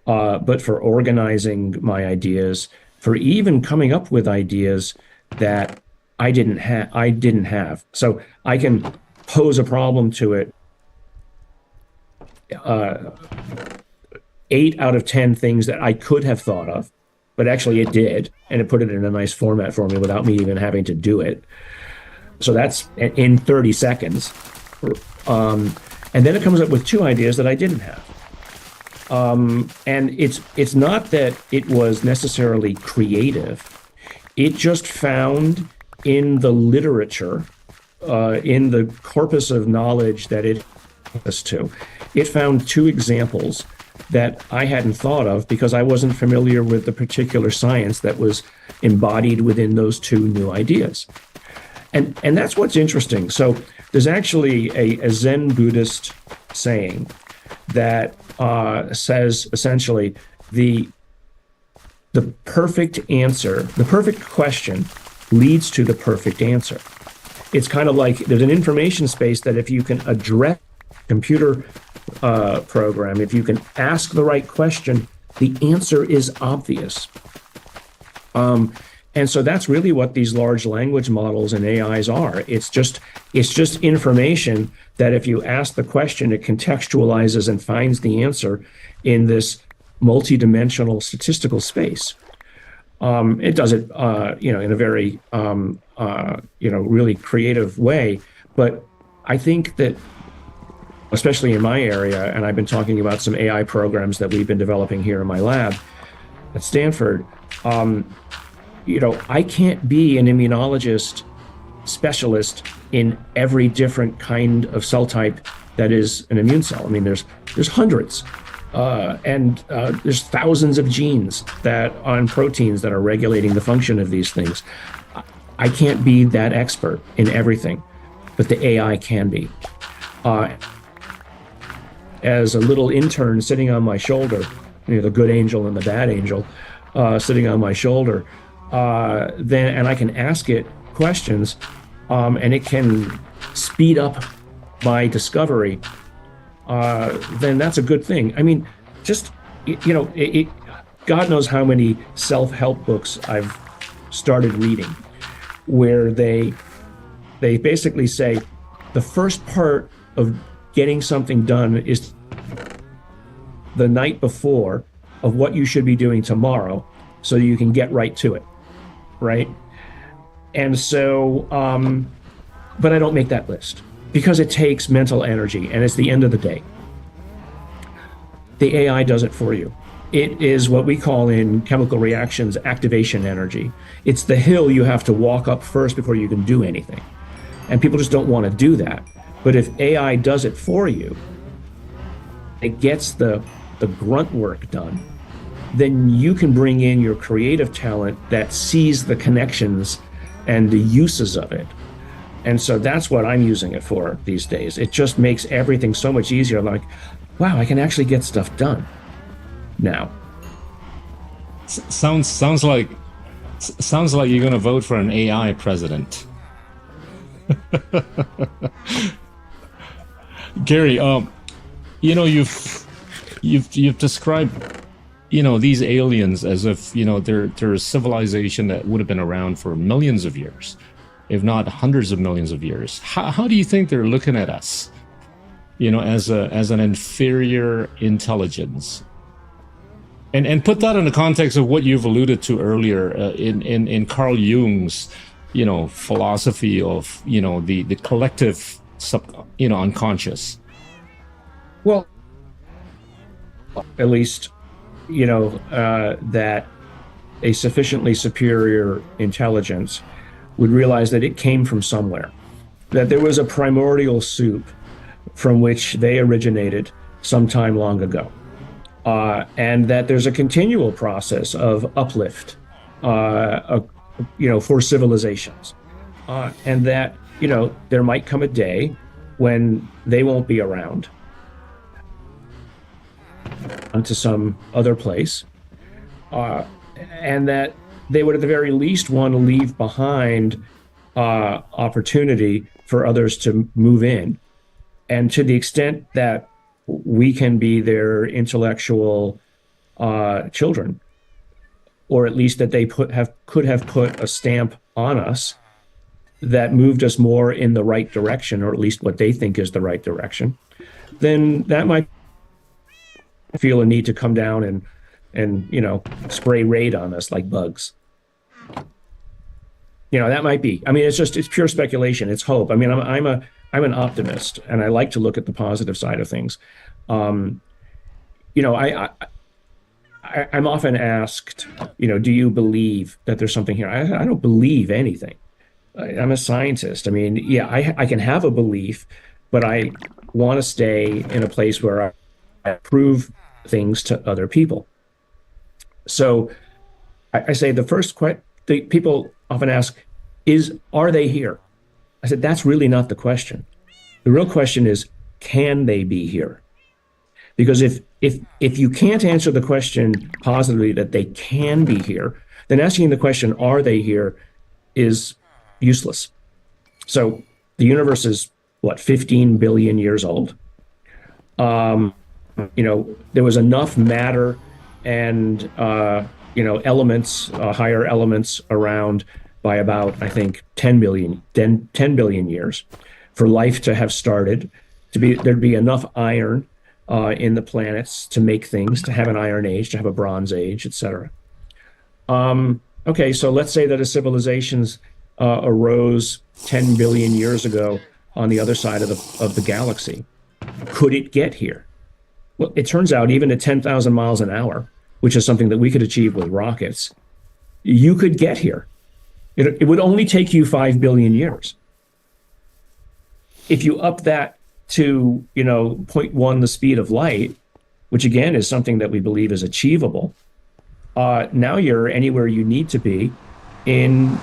but for organizing my ideas, for even coming up with ideas that I didn't have. So I can pose a problem to it. 8 out of 10 things that I could have thought of, but actually it did, and it put it in a nice format for me without me even having to do it. So that's in 30 seconds. And then it comes up with 2 ideas that I didn't have. And it's not that it was necessarily creative. It just found in the literature, in the corpus of knowledge that it has to, it found 2 examples that I hadn't thought of because I wasn't familiar with the particular science that was embodied within those two new ideas. And that's what's interesting. So there's actually a Zen Buddhist saying that says essentially the perfect answer, the perfect question leads to the perfect answer. It's kind of like there's an information space that if you can address computer program, if you can ask the right question, the answer is obvious. And so that's really what these large language models and AIs are. It's just information that if you ask the question, it contextualizes and finds the answer in this multidimensional statistical space. It does it, in a very, really creative way. But I think that, especially in my area, and I've been talking about some AI programs that we've been developing here in my lab at Stanford, I can't be an immunologist specialist in every different kind of cell type that is an immune cell. I mean, there's hundreds, and there's thousands of genes that on proteins that are regulating the function of these things. I can't be that expert in everything, but the AI can be. As a little intern sitting on my shoulder, the good angel and the bad angel sitting on my shoulder, and I can ask it questions, and it can speed up my discovery, then that's a good thing. I mean, just, God knows how many self-help books I've started reading where they basically say the first part of getting something done is the night before of what you should be doing tomorrow so you can get right to it. Right? And so, but I don't make that list because it takes mental energy and it's the end of the day. The AI does it for you. It is what we call in chemical reactions activation energy. It's the hill you have to walk up first before you can do anything. And people just don't want to do that. But if AI does it for you, it gets the grunt work done, then you can bring in your creative talent that sees the connections and the uses of it. And so that's what I'm using it for these days. It just makes everything so much easier. Like, wow, I can actually get stuff done now. Sounds like you're going to vote for an AI president. Gary, you've described these aliens as if they're a civilization that would have been around for millions of years, if not hundreds of millions of years. How do you think they're looking at us, as an inferior intelligence? And put that in the context of what you've alluded to earlier in Carl Jung's philosophy of the collective unconscious. Well, at least that a sufficiently superior intelligence would realize that it came from somewhere, that there was a primordial soup from which they originated some time long ago, and that there's a continual process of uplift, for civilizations, and that there might come a day when they won't be around, onto some other place, and that they would at the very least want to leave behind opportunity for others to move in. And to the extent that we can be their intellectual children, or at least that they could have put a stamp on us that moved us more in the right direction, or at least what they think is the right direction, then that might feel a need to come down and spray raid on us like bugs. That might be. I mean, it's pure speculation. It's hope. I mean, I'm an optimist, and I like to look at the positive side of things. I'm often asked, do you believe that there's something here? I don't believe anything. I'm a scientist. I mean, yeah, I can have a belief, but I want to stay in a place where I prove things to other people. So I say the first question, people often ask is, are they here? I said, that's really not the question. The real question is, can they be here? Because if you can't answer the question positively that they can be here, then asking the question, are they here, is useless. So the universe is, what, 15 billion years old? There was enough matter and, elements, higher elements around by about, I think, 10 billion years for life to have started, there'd be enough iron in the planets to make things, to have an Iron Age, to have a Bronze Age, etc. Okay, so let's say that a civilizations arose 10 billion years ago on the other side of the galaxy. Could it get here? Well, it turns out even at 10,000 miles an hour, which is something that we could achieve with rockets, you could get here. It would only take you 5 billion years. If you up that to, 0.1 the speed of light, which again is something that we believe is achievable, now you're anywhere you need to be in,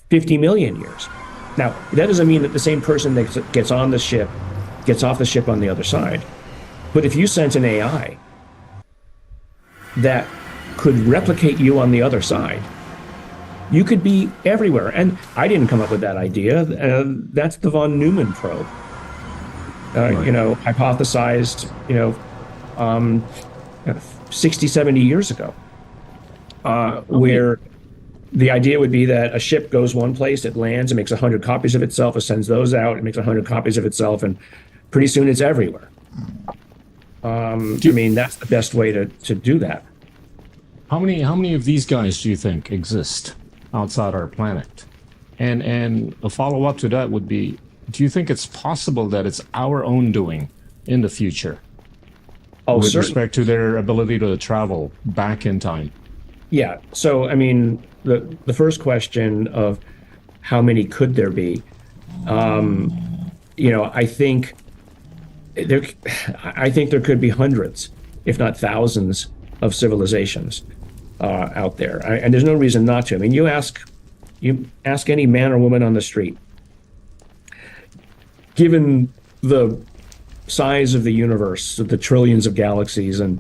50 million years. Now, that doesn't mean that the same person that gets on the ship gets off the ship on the other side. But if you sent an AI that could replicate you on the other side, you could be everywhere. And I didn't come up with that idea. That's the von Neumann probe. Hypothesized, 60, 70 years ago, where the idea would be that a ship goes one place, it lands, it makes 100 copies of itself, it sends those out, it makes 100 copies of itself, and pretty soon it's everywhere. That's the best way to do that. How many of these guys do you think exist outside our planet? And a follow-up to that would be, do you think it's possible that it's our own doing in the future? With Certainly. Respect to their ability to travel back in time? Yeah. So, the first question of how many could there be, I think there could be hundreds, if not thousands, of civilizations out there, and there's no reason not to. You ask any man or woman on the street, given the size of the universe, the trillions of galaxies and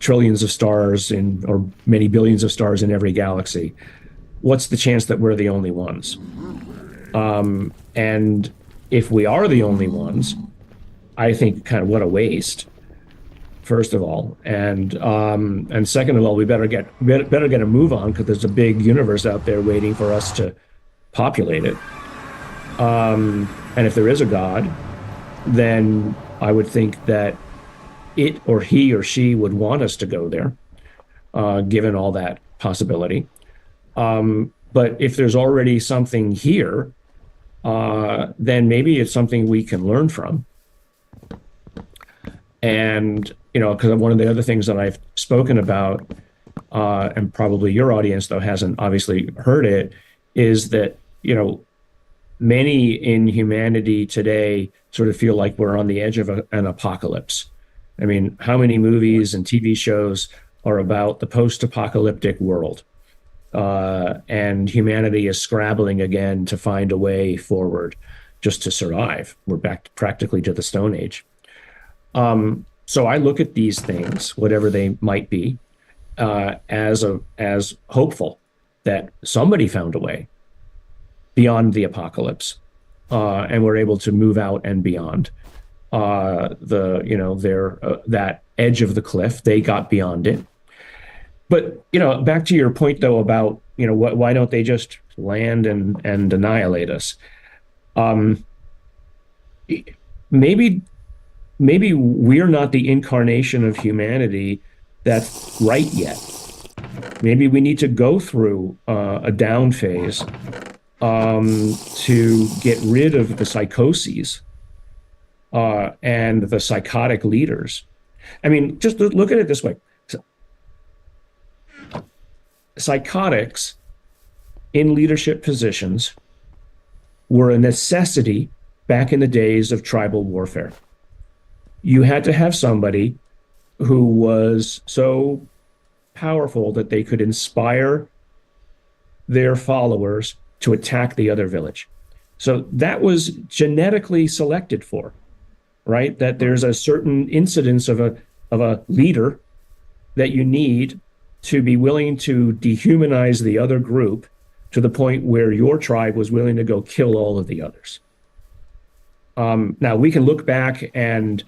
trillions of stars or many billions of stars in every galaxy, what's the chance that we're the only ones? And if we are the only ones, I think kind of what a waste, first of all, and second of all, we better get a move on, because there's a big universe out there waiting for us to populate it. And if there is a God, then I would think that it or he or she would want us to go there, given all that possibility. But if there's already something here, then maybe it's something we can learn from. And, because one of the other things that I've spoken about, and probably your audience, though, hasn't obviously heard it, is that, many in humanity today sort of feel like we're on the edge of an apocalypse. How many movies and TV shows are about the post-apocalyptic world? And humanity is scrabbling again to find a way forward just to survive. We're back practically to the Stone Age. So I look at these things, whatever they might be, as hopeful that somebody found a way beyond the apocalypse, and we're able to move out and beyond that edge of the cliff. They got beyond it. But back to your point though about why don't they just land and annihilate us? Maybe we're not the incarnation of humanity that's right yet. Maybe we need to go through a down phase to get rid of the psychoses and the psychotic leaders. Just look at it this way. Psychotics in leadership positions were a necessity back in the days of tribal warfare. You had to have somebody who was so powerful that they could inspire their followers to attack the other village. So that was genetically selected for, right? That there's a certain incidence of a leader that you need to be willing to dehumanize the other group to the point where your tribe was willing to go kill all of the others. Now we can look back and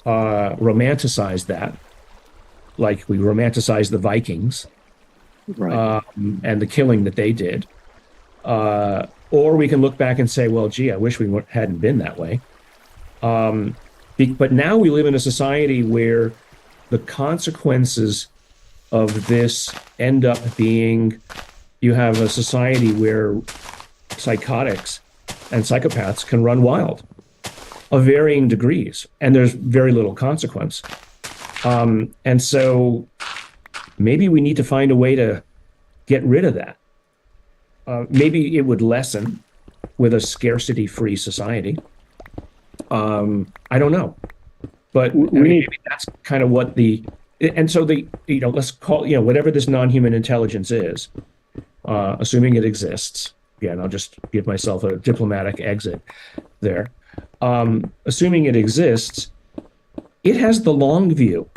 romanticize that, like we romanticize the Vikings, right, and the killing that they did. Or we can look back and say, well, gee, I wish we hadn't been that way. But now we live in a society where the consequences of this end up being, you have a society where psychotics and psychopaths can run wild of varying degrees, and there's very little consequence. And so maybe we need to find a way to get rid of that. Maybe it would lessen with a scarcity-free society. I don't know, but maybe that's kind of what and so let's call, whatever this non-human intelligence is, assuming it exists. Again, I'll just give myself a diplomatic exit there. Assuming it exists, it has the long view.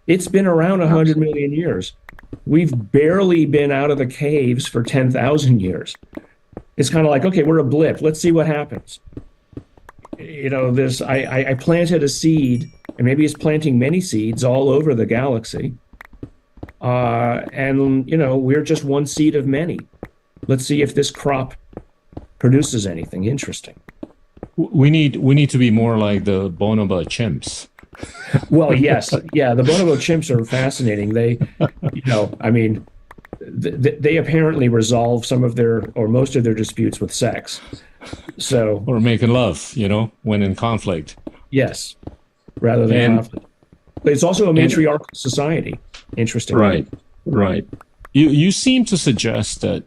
It's been around 100 million years. We've barely been out of the caves for 10,000 years. It's kind of like, okay, we're a blip. Let's see what happens. I planted a seed, and maybe it's planting many seeds all over the galaxy. And we're just one seed of many. Let's see if this crop produces anything interesting. We need to be more like the bonobo chimps. Well, yes. Yeah, the bonobo chimps are fascinating. They, they apparently resolve some of their, or most of their disputes with sex. So, or making love, when in conflict. Yes, rather than conflict. But it's also a matriarchal society. Interesting. Right. You seem to suggest that,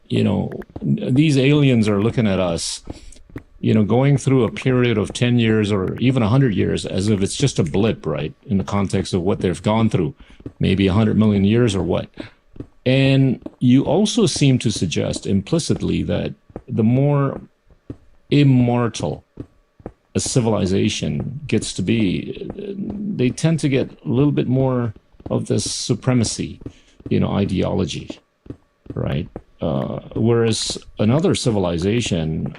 these aliens are looking at us, going through a period of 10 years or even 100 years as if it's just a blip, right? In the context of what they've gone through, maybe 100 million years or what. And you also seem to suggest implicitly that the more immortal a civilization gets to be, they tend to get a little bit more of this supremacy, ideology, right? Whereas another civilization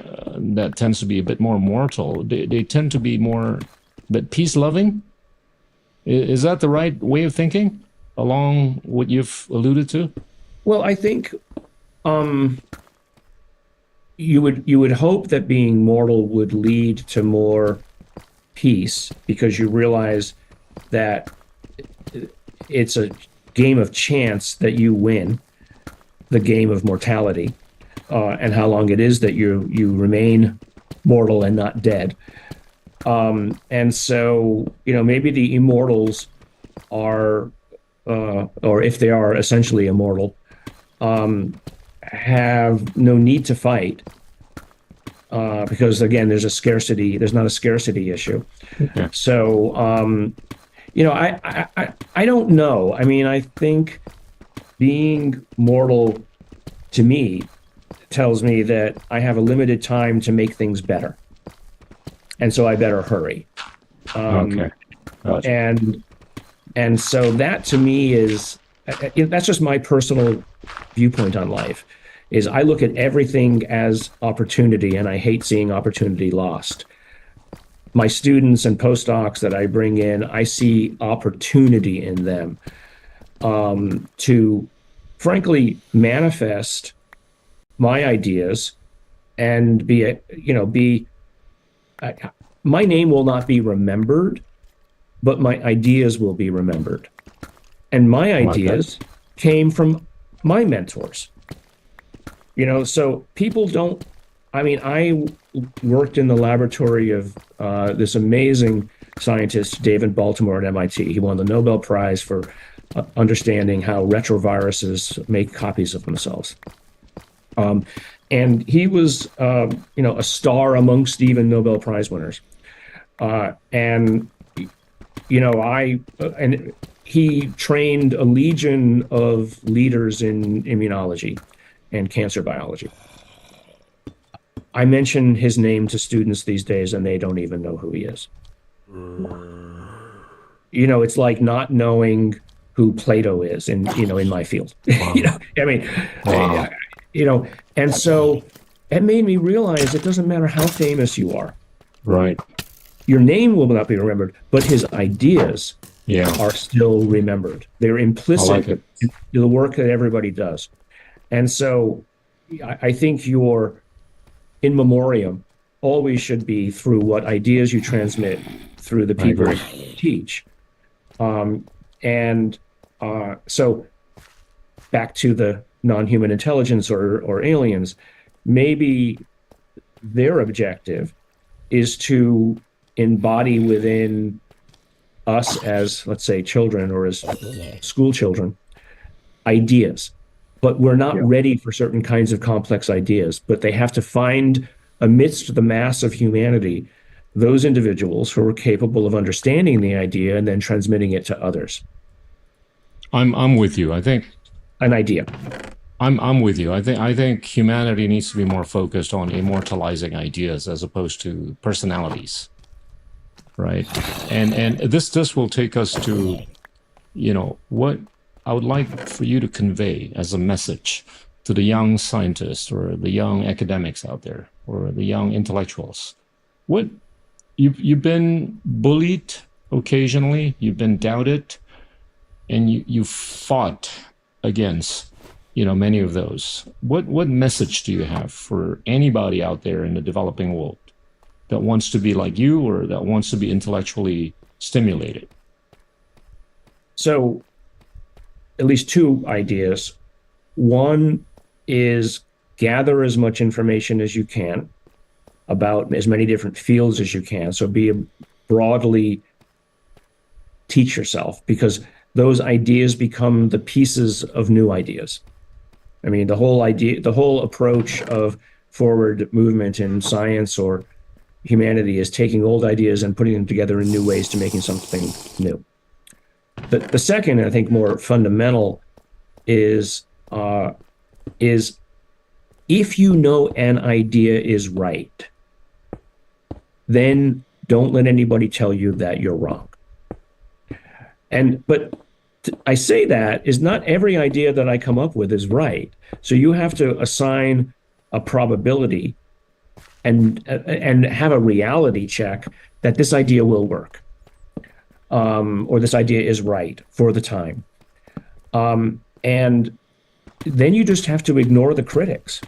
that tends to be a bit more mortal, they tend to be more, but peace-loving. Is that the right way of thinking, along what you've alluded to? Well, I think you would hope that being mortal would lead to more peace, because you realize that it's a game of chance that you win the game of mortality, and how long it is that you remain mortal and not dead. And so, maybe the immortals are, or if they are essentially immortal, have no need to fight, because again, there's not a scarcity issue. Okay. So, I don't know. I mean, I think being mortal, to me, tells me that I have a limited time to make things better. And so I better hurry. Okay. Gotcha. And so that, to me, is, that's just my personal viewpoint on life, is I look at everything as opportunity, and I hate seeing opportunity lost. My students and postdocs that I bring in, I see opportunity in them, to frankly manifest my ideas and my name will not be remembered, but my ideas will be remembered. And my ideas came from my mentors. So people don't, I worked in the laboratory of this amazing scientist, David Baltimore at MIT. He won the Nobel Prize for understanding how retroviruses make copies of themselves. And he was, a star amongst even Nobel Prize winners. And he trained a legion of leaders in immunology and cancer biology. I mention his name to students these days and they don't even know who he is. You know, it's like not knowing who Plato is in my field. You know, I mean, you know, and so it made me realize it doesn't matter how famous you are. Right. Your name will not be remembered, but his ideas are still remembered. They're implicit in the work that everybody does. And so I think your in memoriam always should be through what ideas you transmit through the people you teach. So back to the non-human intelligence or aliens, maybe their objective is to embody within us as, let's say, children or as school children, ideas. But we're not ready for certain kinds of complex ideas, but they have to find amidst the mass of humanity those individuals who are capable of understanding the idea and then transmitting it to others. I'm with you. I think an idea. I'm with you. I think humanity needs to be more focused on immortalizing ideas as opposed to personalities. Right. And this will take us to, you know, what I would like for you to convey as a message to the young scientists or the young academics out there or the young intellectuals. What you've been bullied occasionally, you've been doubted, and you fought against, you know, many of those. What message do you have for anybody out there in the developing world that wants to be like you or that wants to be intellectually stimulated? So at least two ideas. One is gather as much information as you can about as many different fields as you can. So broadly teach yourself, because those ideas become the pieces of new ideas. I mean, the whole approach of forward movement in science or humanity is taking old ideas and putting them together in new ways to making something new. The second, I think, more fundamental is if you know an idea is right, then don't let anybody tell you that you're wrong. But I say that is not every idea that I come up with is right. So you have to assign a probability and have a reality check that this idea will work, or this idea is right for the time. And then you just have to ignore the critics.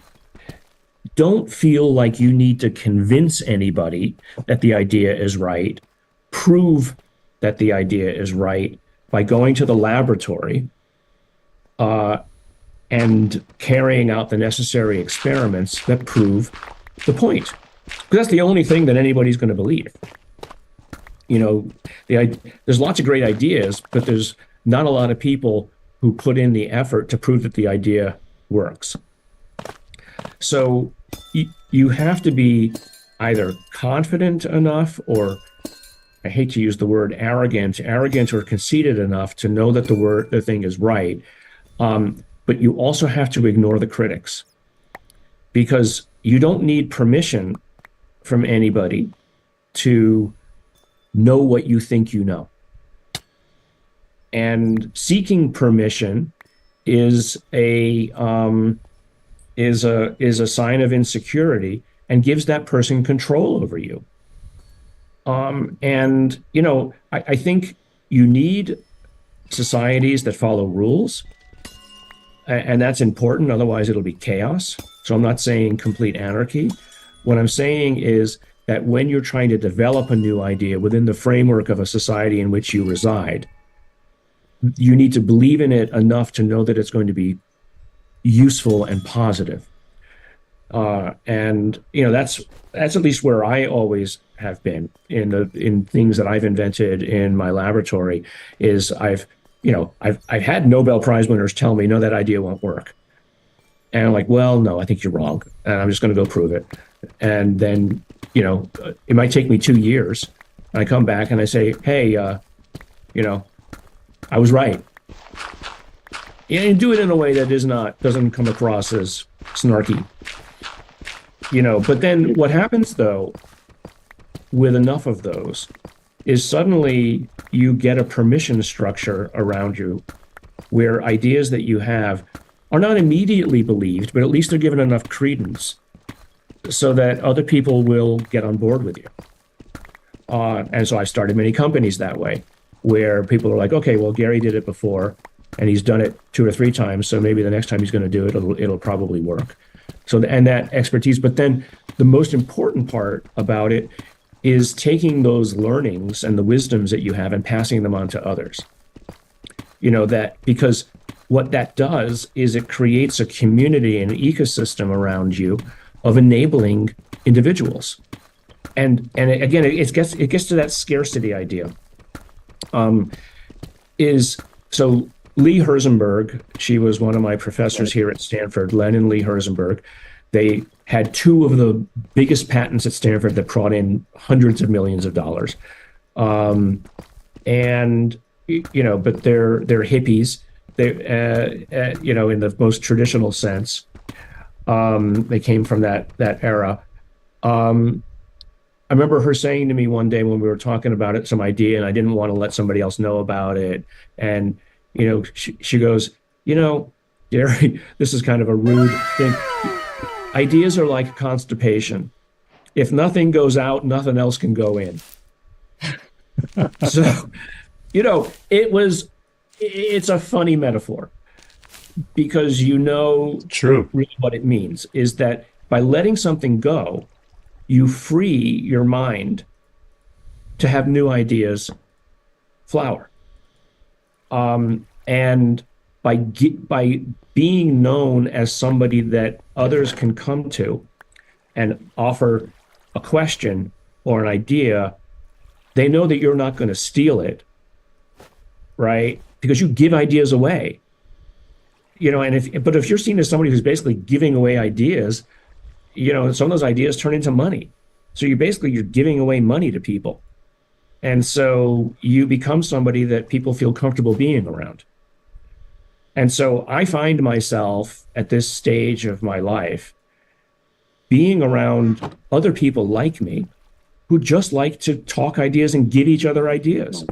Don't feel like you need to convince anybody that the idea is right. Prove that the idea is right by going to the laboratory and carrying out the necessary experiments that prove the point. Because that's the only thing that anybody's going to believe. You know, there's lots of great ideas, but there's not a lot of people who put in the effort to prove that the idea works. So you have to be either confident enough, or I hate to use the word arrogant or conceited enough to know that the thing is right. But you also have to ignore the critics, because you don't need permission from anybody to know what you think you know. And seeking permission is a sign of insecurity and gives that person control over you. And you know, I think you need societies that follow rules, and that's important. Otherwise, it'll be chaos. So I'm not saying complete anarchy. What I'm saying is that when you're trying to develop a new idea within the framework of a society in which you reside, you need to believe in it enough to know that it's going to be useful and positive. And you know, that's at least where I always have been in things that I've invented in my laboratory. Is I've had Nobel Prize winners tell me, no, that idea won't work. And I'm like, well, no, I think you're wrong. And I'm just going to go prove it. And then, you know, it might take me 2 years. And I come back and I say, hey, you know, I was right. And do it in a way that doesn't come across as snarky. But then what happens though with enough of those is suddenly you get a permission structure around you where ideas that you have are not immediately believed, but at least they're given enough credence so that other people will get on board with you. And so I started many companies that way, where people are like, okay, well, Gary did it before, and he's done it 2 or 3 times, so maybe the next time he's going to do it, it'll probably work. So, and that expertise. But then the most important part about it is taking those learnings and the wisdoms that you have and passing them on to others. That because what that does is it creates a community and an ecosystem around you of enabling individuals. And again, it gets to that scarcity idea. So Lee Herzenberg, she was one of my professors here at Stanford, Len and Lee Herzenberg. They had 2 of the biggest patents at Stanford that brought in hundreds of millions of dollars. But they're hippies. They, in the most traditional sense. They came from that era. I remember her saying to me one day when we were talking about it, some idea, and I didn't want to let somebody else know about it. And, she goes, Gary, this is kind of a rude thing. Ideas are like constipation. If nothing goes out, nothing else can go in. So, it's a funny metaphor because True. Really what it means is that by letting something go, you free your mind to have new ideas flower. And by being known as somebody that others can come to and offer a question or an idea, they know that you're not going to steal it, right? Because you give ideas away. But if you're seen as somebody who's basically giving away ideas, some of those ideas turn into money. So you're giving away money to people. And so you become somebody that people feel comfortable being around. And so I find myself at this stage of my life being around other people like me who just like to talk ideas and give each other ideas.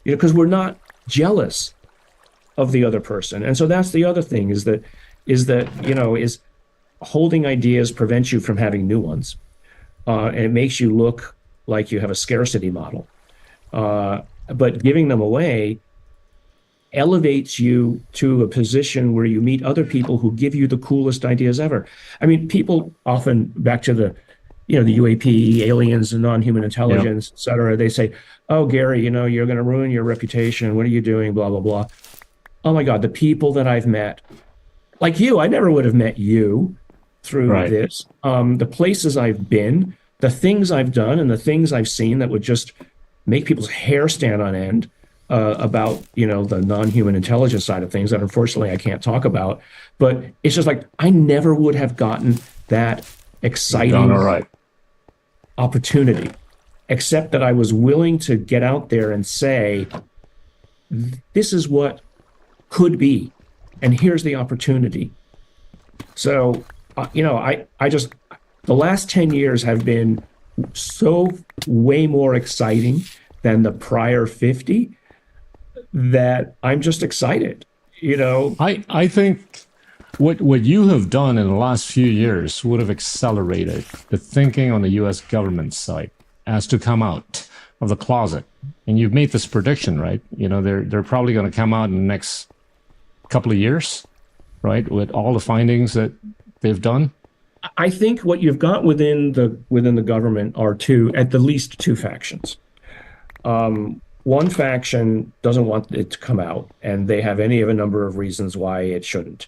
Because we're not jealous of the other person. And so that's the other thing is holding ideas prevents you from having new ones. And it makes you look like you have a scarcity model. But giving them away elevates you to a position where you meet other people who give you the coolest ideas ever. I mean, people often, back to the UAP, aliens and non-human intelligence, et cetera, they say, oh, Gary, you're going to ruin your reputation. What are you doing? Blah, blah, blah. Oh my God, the people that I've met, like you, I never would have met you through this. The places I've been, the things I've done and the things I've seen that would just make people's hair stand on end about, the non-human intelligence side of things that unfortunately I can't talk about. But it's just like, I never would have gotten that exciting opportunity, except that I was willing to get out there and say, this is what could be, and here's the opportunity. So, the last 10 years have been so way more exciting than the prior 50 that I'm just excited, I think what you have done in the last few years would have accelerated the thinking on the U.S. government side as to come out of the closet. And you've made this prediction, right? They're probably going to come out in the next couple of years, right? With all the findings that they've done. I think what you've got within the government are at the least two factions. One faction doesn't want it to come out, and they have any of a number of reasons why it shouldn't.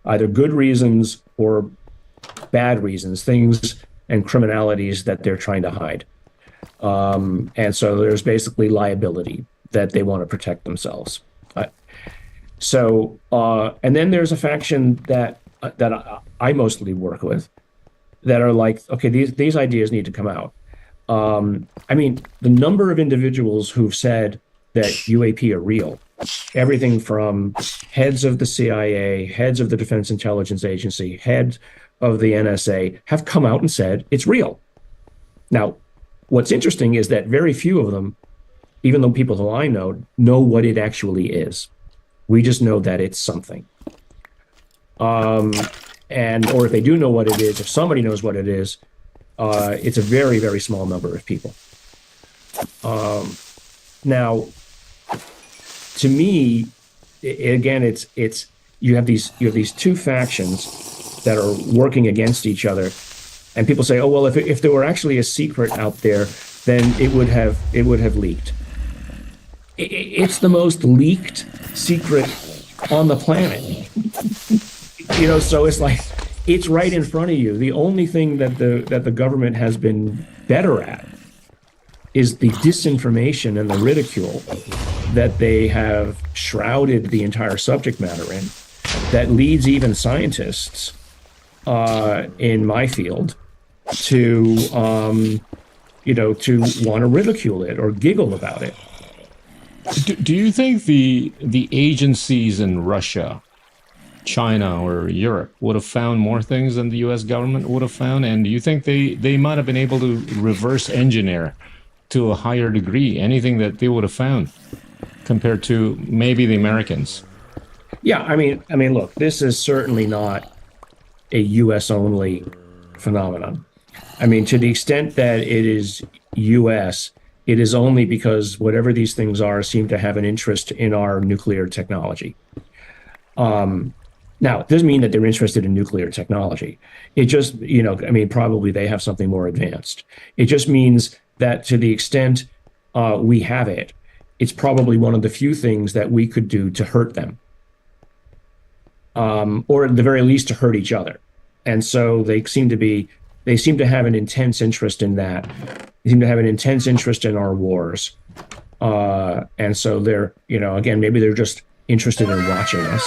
Either good reasons or bad reasons, things and criminalities that they're trying to hide. And so there's basically liability that they want to protect themselves. And then there's a faction that I mostly work with that are like, okay, these ideas need to come out. The number of individuals who've said, that UAP are real. Everything from heads of the CIA, heads of the Defense Intelligence Agency, heads of the NSA have come out and said it's real. Now, what's interesting is that very few of them, even though people who I know what it actually is. We just know that it's something. Or if they do know what it is, if somebody knows what it is, it's a very, very small number of people. Now, to me, again, it's you have these two factions that are working against each other, and people say, oh well, if there were actually a secret out there, then it would have leaked. It's the most leaked secret on the planet. So it's like it's right in front of you. The only thing that the government has been better at is the disinformation and the ridicule that they have shrouded the entire subject matter in, that leads even scientists in my field to want to ridicule it or giggle about it. Do you think the agencies in Russia, China, or Europe would have found more things than the U.S. government would have found? And do you think they might have been able to reverse engineer to a higher degree anything that they would have found compared to maybe the Americans? Yeah, I mean, look, this is certainly not a U.S. only phenomenon. I mean, to the extent that it is U.S., it is only because whatever these things are seem to have an interest in our nuclear technology. Now, it doesn't mean that they're interested in nuclear technology. It just, probably they have something more advanced. It just means that to the extent we have it, it's probably one of the few things that we could do to hurt them, or at the very least to hurt each other. And so they seem to have an intense interest in that. They seem to have an intense interest in our wars. And so they're, again, maybe they're just interested in watching us.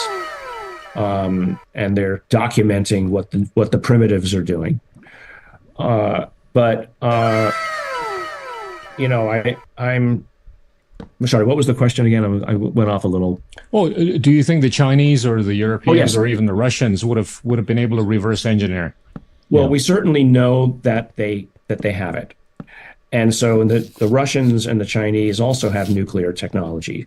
And they're documenting what the primitives are doing. I'm sorry, what was the question again? I went off a little. Oh, do you think the Chinese or the Europeans yes. or even the Russians would have been able to reverse engineer? Well, we certainly know that they have it. And so the Russians and the Chinese also have nuclear technology,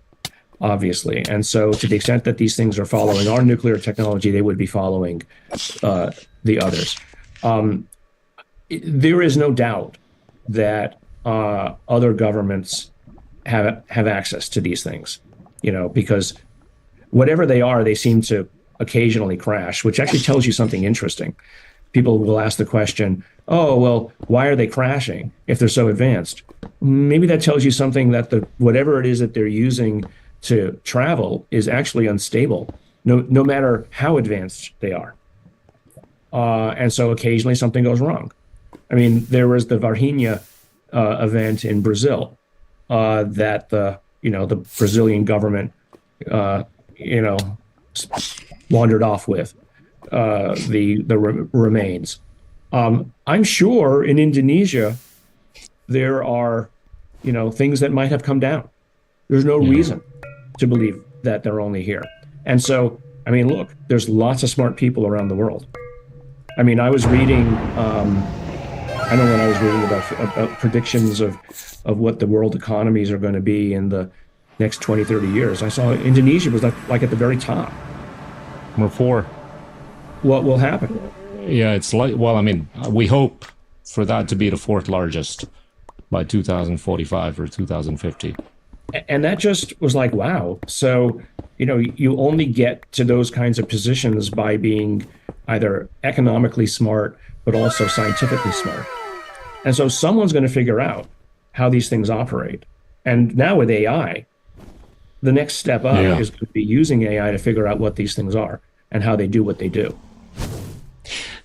obviously. And so to the extent that these things are following our nuclear technology, they would be following the others. There is no doubt that other governments have access to these things, because whatever they are, they seem to occasionally crash, which actually tells you something interesting. People will ask the question, oh, well, why are they crashing if they're so advanced? Maybe that tells you something that whatever it is that they're using to travel is actually unstable, no matter how advanced they are. And so occasionally something goes wrong. I mean, there was the Varginha event in Brazil that the Brazilian government, wandered off with the remains. I'm sure in Indonesia there are, things that might have come down. There's no reason to believe that they're only here. And so, look, there's lots of smart people around the world. I was reading, I know when I was reading about predictions of what the world economies are going to be in the next 20, 30 years, I saw Indonesia was like at the very top. Number 4. What will happen? Yeah, it's like, well, we hope for that to be the 4th largest by 2045 or 2050. And that just was like, wow. So, you only get to those kinds of positions by being either economically smart, but also scientifically smart. And so someone's going to figure out how these things operate. And now with AI, the next step up is going to be using AI to figure out what these things are and how they do what they do.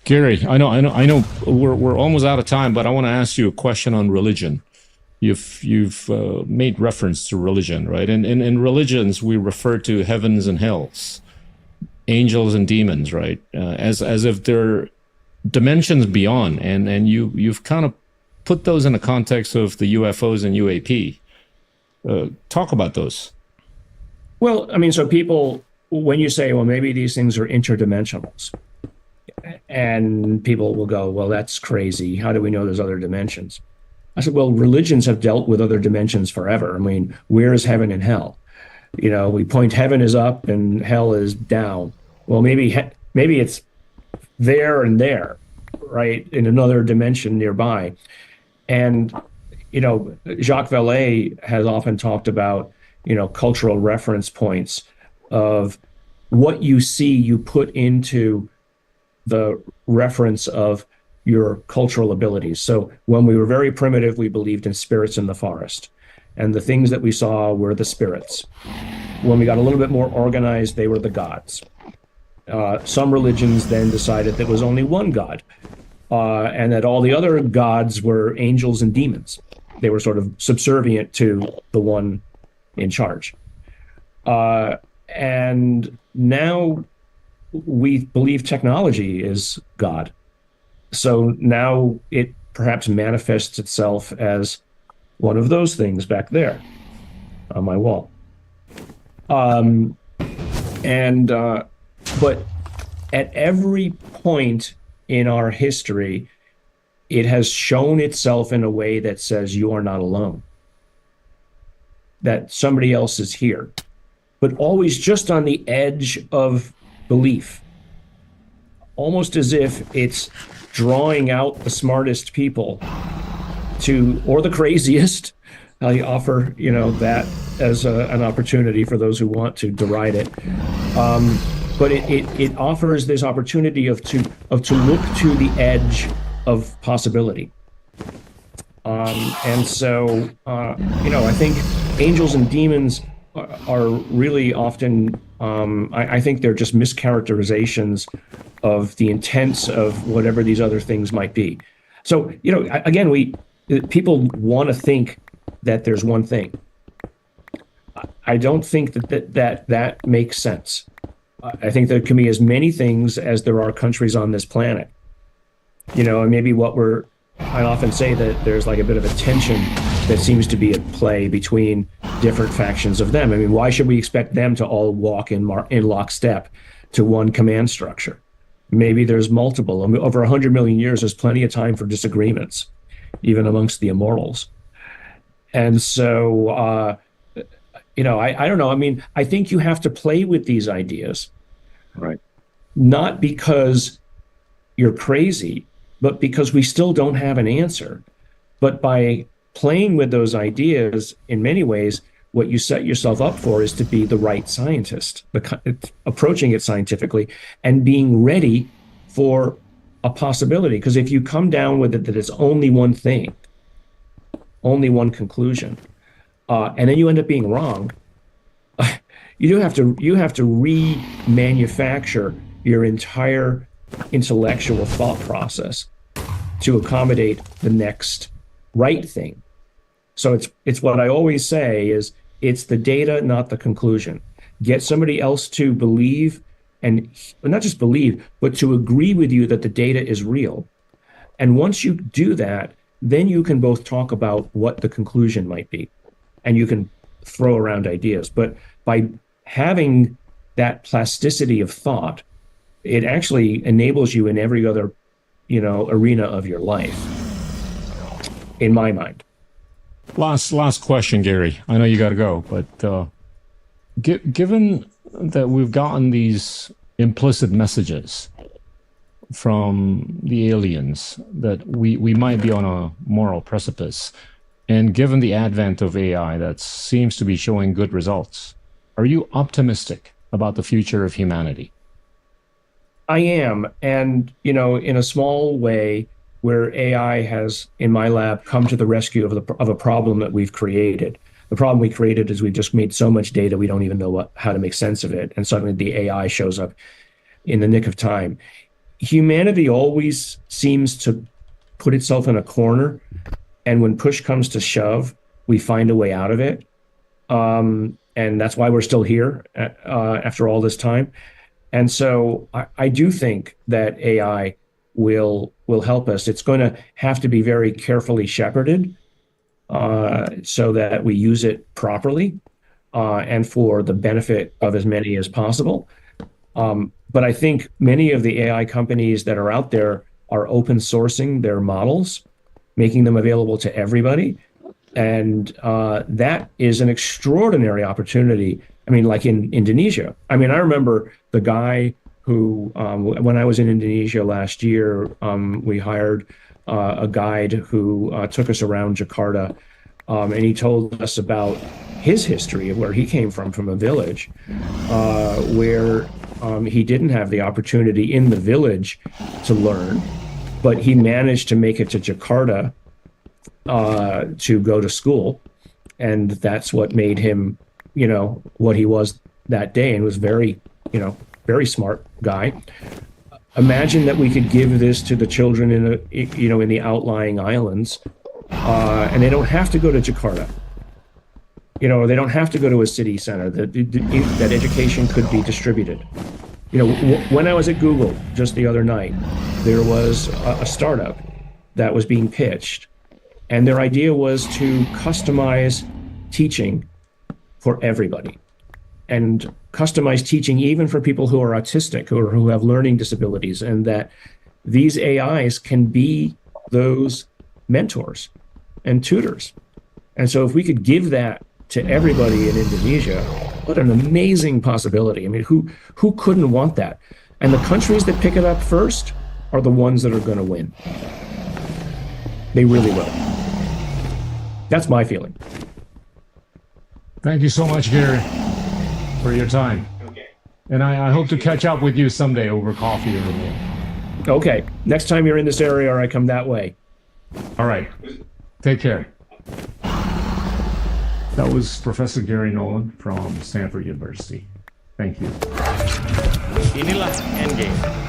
Gary, I know we're almost out of time, but I want to ask you a question on religion. You've made reference to religion, right? And in religions, we refer to heavens and hells, angels and demons, right? As if they're dimensions beyond, and you've kind of put those in the context of the UFOs and UAP. Talk about those. Well, I mean, so people, when you say, well, maybe these things are interdimensionals, and people will go, well, that's crazy. How do we know there's other dimensions? I said, well, religions have dealt with other dimensions forever. I mean, where is heaven and hell? You know, we point heaven is up and hell is down. Well, maybe it's there and there, right, in another dimension nearby. And, you know, Jacques Vallée has often talked about, you know, cultural reference points of what you see, you put into the reference of your cultural abilities. So when we were very primitive, we believed in spirits in the forest. And the things that we saw were the spirits. When we got a little bit more organized, they were the gods. Some religions then decided there was only one God, and that all the other gods were angels and demons. They were sort of subservient to the one in charge. And now we believe technology is God. So now it perhaps manifests itself as one of those things back there on my wall. But at every point in our history, it has shown itself in a way that says you are not alone, that somebody else is here, but always just on the edge of belief, almost as if it's drawing out the smartest people to, or the craziest. I offer, you know, that as an opportunity for those who want to deride it. But it offers this opportunity to look to the edge of possibility. And so, you know, I think angels and demons are really often, I think they're just mischaracterizations of the intents of whatever these other things might be. So, you know, again, people want to think that there's one thing. I don't think that makes sense. I think there can be as many things as there are countries on this planet. You know, and maybe I often say that there's like a bit of a tension that seems to be at play between different factions of them. I mean, why should we expect them to all walk in lockstep to one command structure? Maybe there's multiple. I mean, over 100 million years, there's plenty of time for disagreements, even amongst the immortals. And so, you know, I don't know. I mean, I think you have to play with these ideas, right? Not because you're crazy, but because we still don't have an answer. But by playing with those ideas, in many ways, what you set yourself up for is to be the right scientist, approaching it scientifically and being ready for a possibility. Because if you come down with it that it's only one thing, only one conclusion, and then you end up being wrong, you have to remanufacture your entire intellectual thought process to accommodate the next right thing. So it's what I always say is it's the data, not the conclusion. Get somebody else to believe, and not just believe, but to agree with you that the data is real. And once you do that, then you can both talk about what the conclusion might be, and you can throw around ideas. But by having that plasticity of thought, it actually enables you in every other, you know, arena of your life, in my mind. Last question, Gary. I know you got to go, but given that we've gotten these implicit messages from the aliens that we might be on a moral precipice, and given the advent of AI that seems to be showing good results, are you optimistic about the future of humanity? I am. And, you know, in a small way, where AI has, in my lab, come to the rescue of a problem that we've created. The problem we created is we just made so much data, we don't even know how to make sense of it. And suddenly the AI shows up in the nick of time. Humanity always seems to put itself in a corner. And when push comes to shove, we find a way out of it. And that's why we're still here after all this time. And so I do think that AI will help us. It's going to have to be very carefully shepherded. so that we use it properly and for the benefit of as many as possible. But I think many of the AI companies that are out there are open sourcing their models, making them available to everybody. And that is an extraordinary opportunity. I mean, like in Indonesia. I mean, I remember the guy who, when I was in Indonesia last year, we hired a guide who took us around Jakarta, and he told us about his history of where he came from a village where he didn't have the opportunity in the village to learn, but he managed to make it to Jakarta to go to school. And that's what made him, you know, what he was that day, and was very, you know, very smart guy. Imagine that we could give this to the children in in the outlying islands, and they don't have to go to Jakarta. You know, they don't have to go to a city center. That education could be distributed. You know, when I was at Google just the other night, there was a startup that was being pitched, and their idea was to customize teaching for everybody, and customize teaching even for people who are autistic or who have learning disabilities, and that these AIs can be those mentors and tutors. And so if we could give that to everybody in Indonesia, what an amazing possibility. I mean, who couldn't want that? And the countries that pick it up first are the ones that are going to win. They really will. That's my feeling. Thank you so much, Gary, for your time. And I hope to catch up with you someday over coffee or a meal. Okay. Next time you're in this area or I come that way. All right. Take care. That was Professor Gary Nolan from Stanford University. Thank you. Inilah Endgame.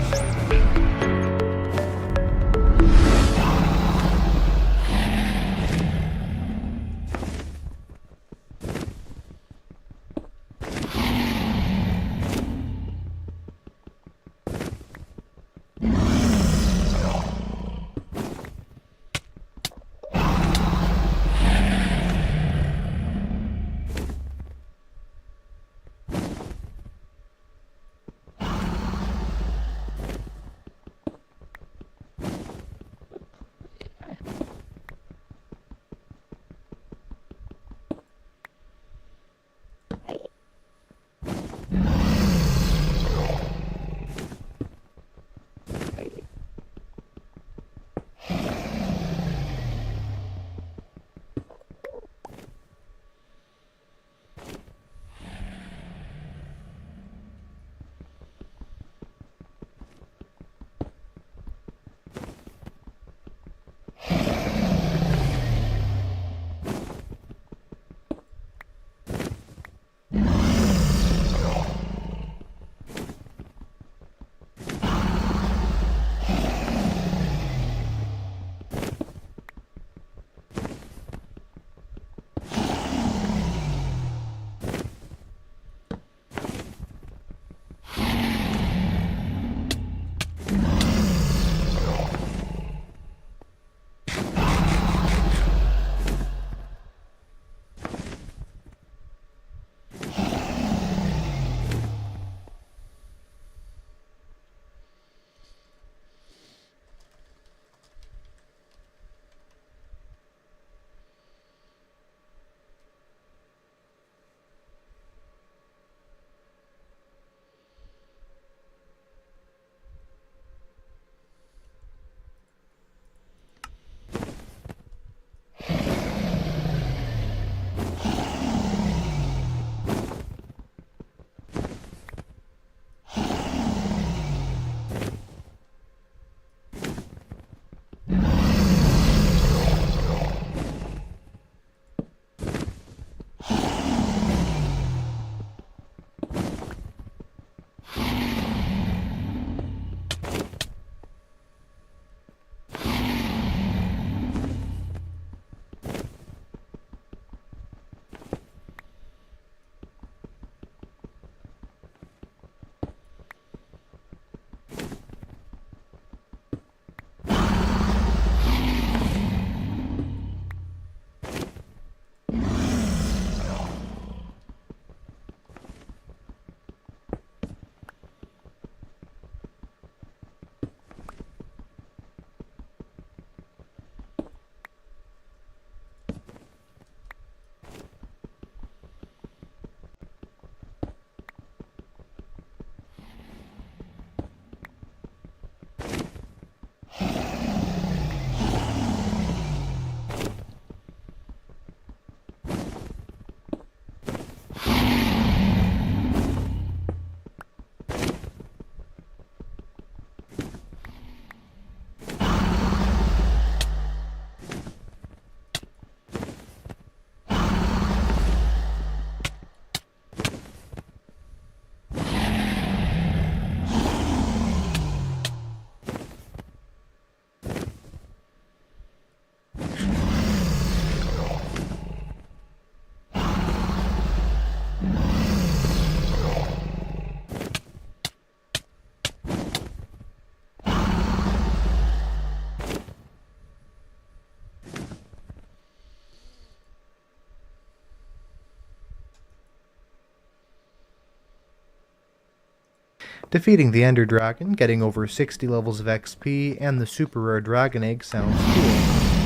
Defeating the Ender Dragon, getting over 60 levels of XP, and the super rare dragon egg sounds cool.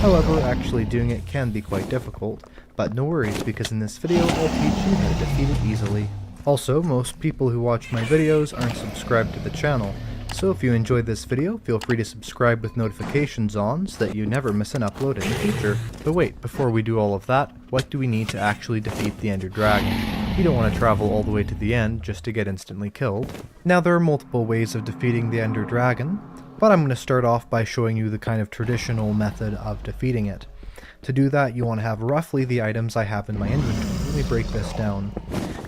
However, actually doing it can be quite difficult, but no worries because in this video I'll teach you how to defeat it easily. Also, most people who watch my videos aren't subscribed to the channel, so if you enjoyed this video, feel free to subscribe with notifications on so that you never miss an upload in the future. But wait, before we do all of that, what do we need to actually defeat the Ender Dragon? You don't want to travel all the way to the end just to get instantly killed. Now there are multiple ways of defeating the Ender Dragon, but I'm going to start off by showing you the kind of traditional method of defeating it. To do that, you want to have roughly the items I have in my inventory. Let me break this down.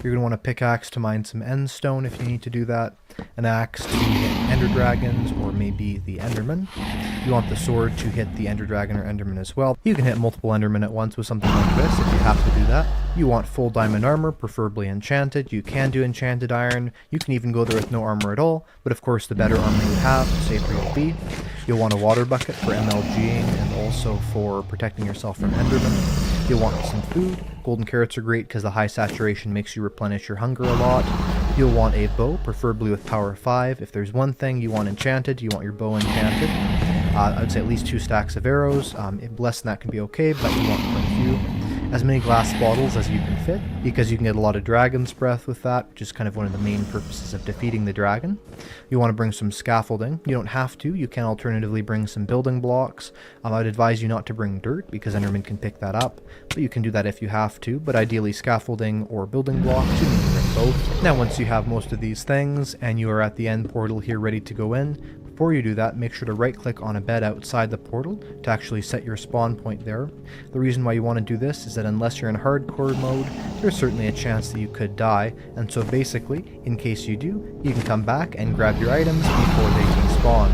You're going to want a pickaxe to mine some end stone if you need to do that, an axe to hit ender dragons or maybe the enderman. You want the sword to hit the ender dragon or enderman as well. You can hit multiple endermen at once with something like this if you have to do that. You want full diamond armor, preferably enchanted. You can do enchanted iron. You can even go there with no armor at all, but of course the better armor you have, the safer you'll be. You'll want a water bucket for MLGing and also for protecting yourself from endermen. You'll want some food. Golden carrots are great because the high saturation makes you replenish your hunger a lot. You'll want a bow, preferably with power 5. If there's one thing you want enchanted, you want your bow enchanted. I would say at least 2 stacks of arrows. Less than that can be okay, but you want quite a few. As many glass bottles as you can fit, because you can get a lot of dragon's breath with that, which is kind of one of the main purposes of defeating the dragon. You want to bring some scaffolding. You don't have to. You can alternatively bring some building blocks. I would advise you not to bring dirt, because endermen can pick that up, but you can do that if you have to, but ideally scaffolding or building blocks, you need to bring both. Now once you have most of these things, and you are at the end portal here ready to go in, before you do that, make sure to right-click on a bed outside the portal to actually set your spawn point there. The reason why you want to do this is that unless you're in hardcore mode, there's certainly a chance that you could die, and so basically, in case you do, you can come back and grab your items before they can spawn.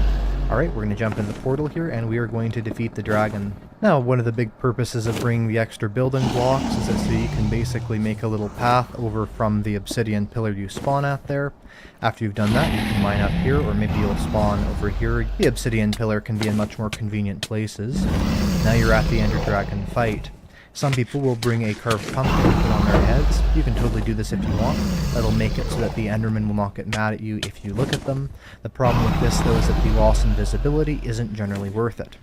Alright, we're going to jump in the portal here, and we are going to defeat the dragon. Now, one of the big purposes of bringing the extra building blocks is that so you can basically make a little path over from the obsidian pillar you spawn at there. After you've done that, you can mine up here, or maybe you'll spawn over here. The obsidian pillar can be in much more convenient places. Now you're at the Ender Dragon fight. Some people will bring a carved pumpkin and put on their heads. You can totally do this if you want. That'll make it so that the enderman will not get mad at you if you look at them. The problem with this, though, is that the loss in visibility isn't generally worth it.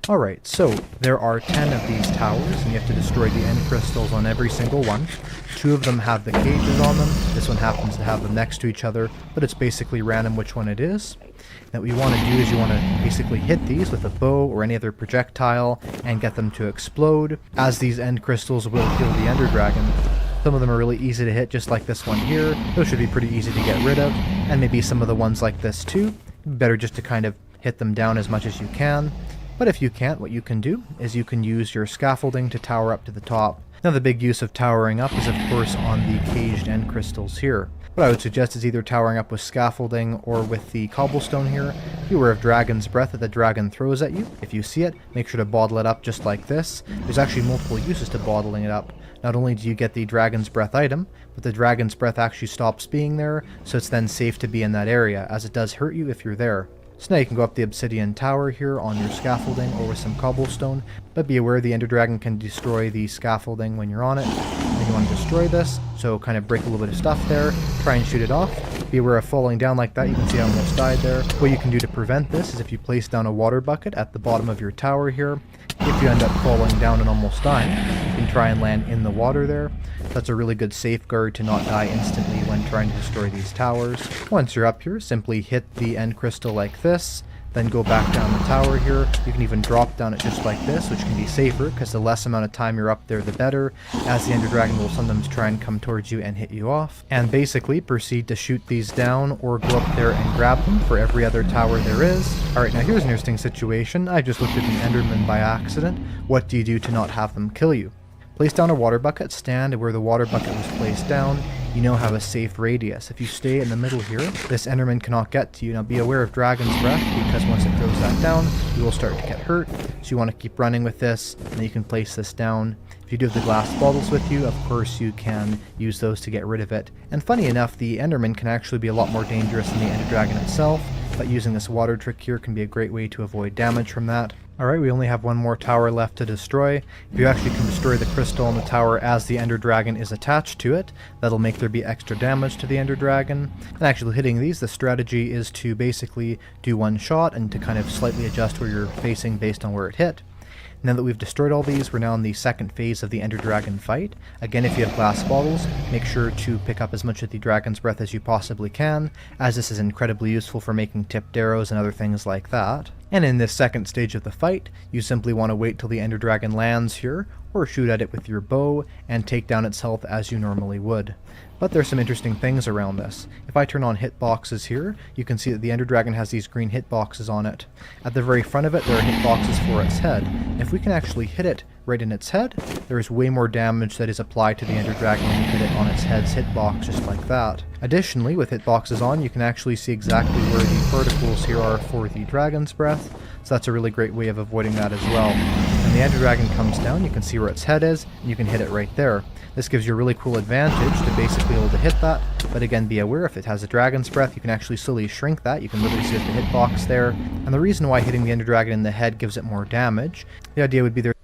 Alright, so there are 10 of these towers, and you have to destroy the end crystals on every single one. 2 of them have the cages on them. This one happens to have them next to each other, but it's basically random which one it is. Now what you want to do is you want to basically hit these with a bow or any other projectile and get them to explode, as these end crystals will kill the Ender Dragon. Some of them are really easy to hit, just like this one here. Those should be pretty easy to get rid of, and maybe some of the ones like this too. Better just to kind of hit them down as much as you can. But if you can't, what you can do is you can use your scaffolding to tower up to the top. Now the big use of towering up is of course on the caged end crystals here. What I would suggest is either towering up with scaffolding or with the cobblestone here. Beware of dragon's breath that the dragon throws at you. If you see it, make sure to bottle it up just like this. There's actually multiple uses to bottling it up. Not only do you get the dragon's breath item, but the dragon's breath actually stops being there, so it's then safe to be in that area, as it does hurt you if you're there. So now you can go up the obsidian tower here on your scaffolding or with some cobblestone, but be aware the Ender Dragon can destroy the scaffolding when you're on it. And you want to destroy this, so kind of break a little bit of stuff there, try and shoot it off. Be aware of falling down like that. You can see I almost died there. What you can do to prevent this is if you place down a water bucket at the bottom of your tower here, if you end up falling down and almost dying, you can try and land in the water there. That's a really good safeguard to not die instantly when trying to destroy these towers. Once you're up here, simply hit the end crystal like this, then go back down the tower here. You can even drop down it just like this, which can be safer, because the less amount of time you're up there, the better, as the Ender Dragon will sometimes try and come towards you and hit you off. And basically, proceed to shoot these down, or go up there and grab them for every other tower there is. Alright, now here's an interesting situation. I just looked at an Enderman by accident. What do you do to not have them kill you? Place down a water bucket, stand where the water bucket was placed down. You now have a safe radius. If you stay in the middle here, this enderman cannot get to you. Now be aware of dragon's breath, because once it throws that down, you will start to get hurt. So you want to keep running with this, and then you can place this down. If you do have the glass bottles with you, of course you can use those to get rid of it. And funny enough, the enderman can actually be a lot more dangerous than the Ender Dragon itself, but using this water trick here can be a great way to avoid damage from that. Alright, we only have one more tower left to destroy. If you actually can destroy the crystal on the tower as the Ender Dragon is attached to it, that'll make there be extra damage to the Ender Dragon. And actually hitting these, the strategy is to basically do one shot and to kind of slightly adjust where you're facing based on where it hit. Now that we've destroyed all these, we're now in the second phase of the Ender Dragon fight. Again, if you have glass bottles, make sure to pick up as much of the Dragon's Breath as you possibly can, as this is incredibly useful for making tipped arrows and other things like that. And in this second stage of the fight, you simply want to wait till the Ender Dragon lands here, or shoot at it with your bow, and take down its health as you normally would. But there's some interesting things around this. If I turn on hitboxes here, you can see that the Ender Dragon has these green hitboxes on it. At the very front of it, there are hitboxes for its head. If we can actually hit it right in its head, there is way more damage that is applied to the Ender Dragon when you hit it on its head's hitbox, just like that. Additionally, with hitboxes on, you can actually see exactly where the particles here are for the Dragon's Breath, so that's a really great way of avoiding that as well. When the Ender Dragon comes down, you can see where its head is, and you can hit it right there. This gives you a really cool advantage to basically be able to hit that, but again, be aware if it has a Dragon's Breath, you can actually slowly shrink that. You can literally see the hitbox there. And the reason why hitting the Ender Dragon in the head gives it more damage, the idea would be there.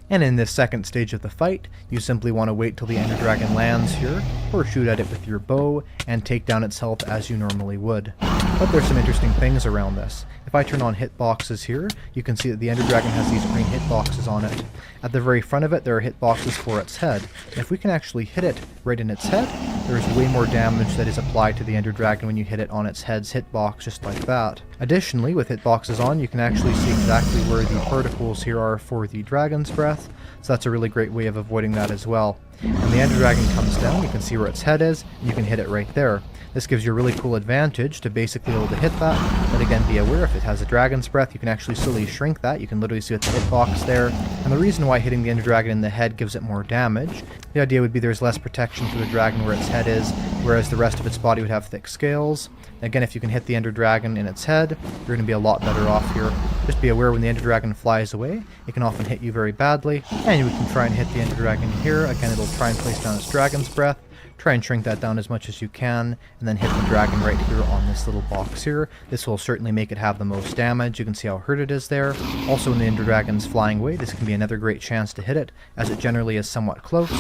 And in this second stage of the fight, you simply want to wait till the Ender Dragon lands here, or shoot at it with your bow, and take down its health as you normally would. But there's some interesting things around this. If I turn on hitboxes here, you can see that the Ender Dragon has these green hitboxes on it. At the very front of it, there are hitboxes for its head. And if we can actually hit it right in its head, there's way more damage that is applied to the Ender Dragon when you hit it on its head's hitbox, just like that. Additionally, with hitboxes on, you can actually see exactly where the particles here are for the Dragon's Breath, so that's a really great way of avoiding that as well. When the Ender Dragon comes down, you can see where its head is, and you can hit it right there. This gives you a really cool advantage to basically be able to hit that, but again, be aware if it has a Dragon's Breath, you can actually slowly shrink that. You can literally see the hitbox there. And the reason why hitting the Ender Dragon in the head gives it more damage, the idea would be there's less protection for the dragon where its head is, whereas the rest of its body would have thick scales. Again, if you can hit the Ender Dragon in its head, you're going to be a lot better off here. Just be aware when the Ender Dragon flies away, it can often hit you very badly, and you can try and hit the Ender Dragon here. Again, it'll try and place down its Dragon's Breath. Try and shrink that down as much as you can, and then hit the dragon right here on this little box here. This will certainly make it have the most damage. You can see how hurt it is there. Also, when the Ender Dragon's flying away, this can be another great chance to hit it, as it generally is somewhat close.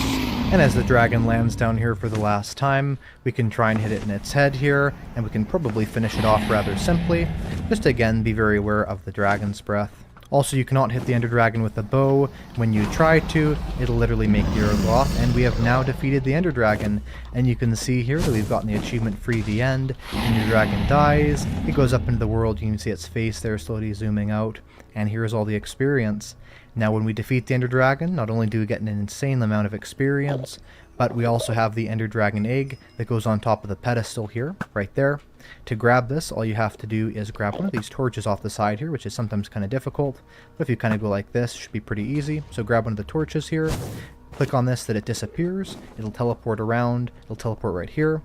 And as the dragon lands down here for the last time, we can try and hit it in its head here, and we can probably finish it off rather simply. Just again, be very aware of the Dragon's Breath. Also, you cannot hit the Ender Dragon with a bow. When you try to, it'll literally make the arrow go off, and we have now defeated the Ender Dragon. And you can see here that we've gotten the achievement Free the End. Ender Dragon dies, it goes up into the world, you can see its face there slowly zooming out, and here's all the experience. Now when we defeat the Ender Dragon, not only do we get an insane amount of experience, but we also have the Ender Dragon egg that goes on top of the pedestal here, right there. To grab this, all you have to do is grab one of these torches off the side here, which is sometimes kind of difficult, but if you kind of go like this, it should be pretty easy. So grab one of the torches here, click on this, that it disappears, it'll teleport around, it'll teleport right here,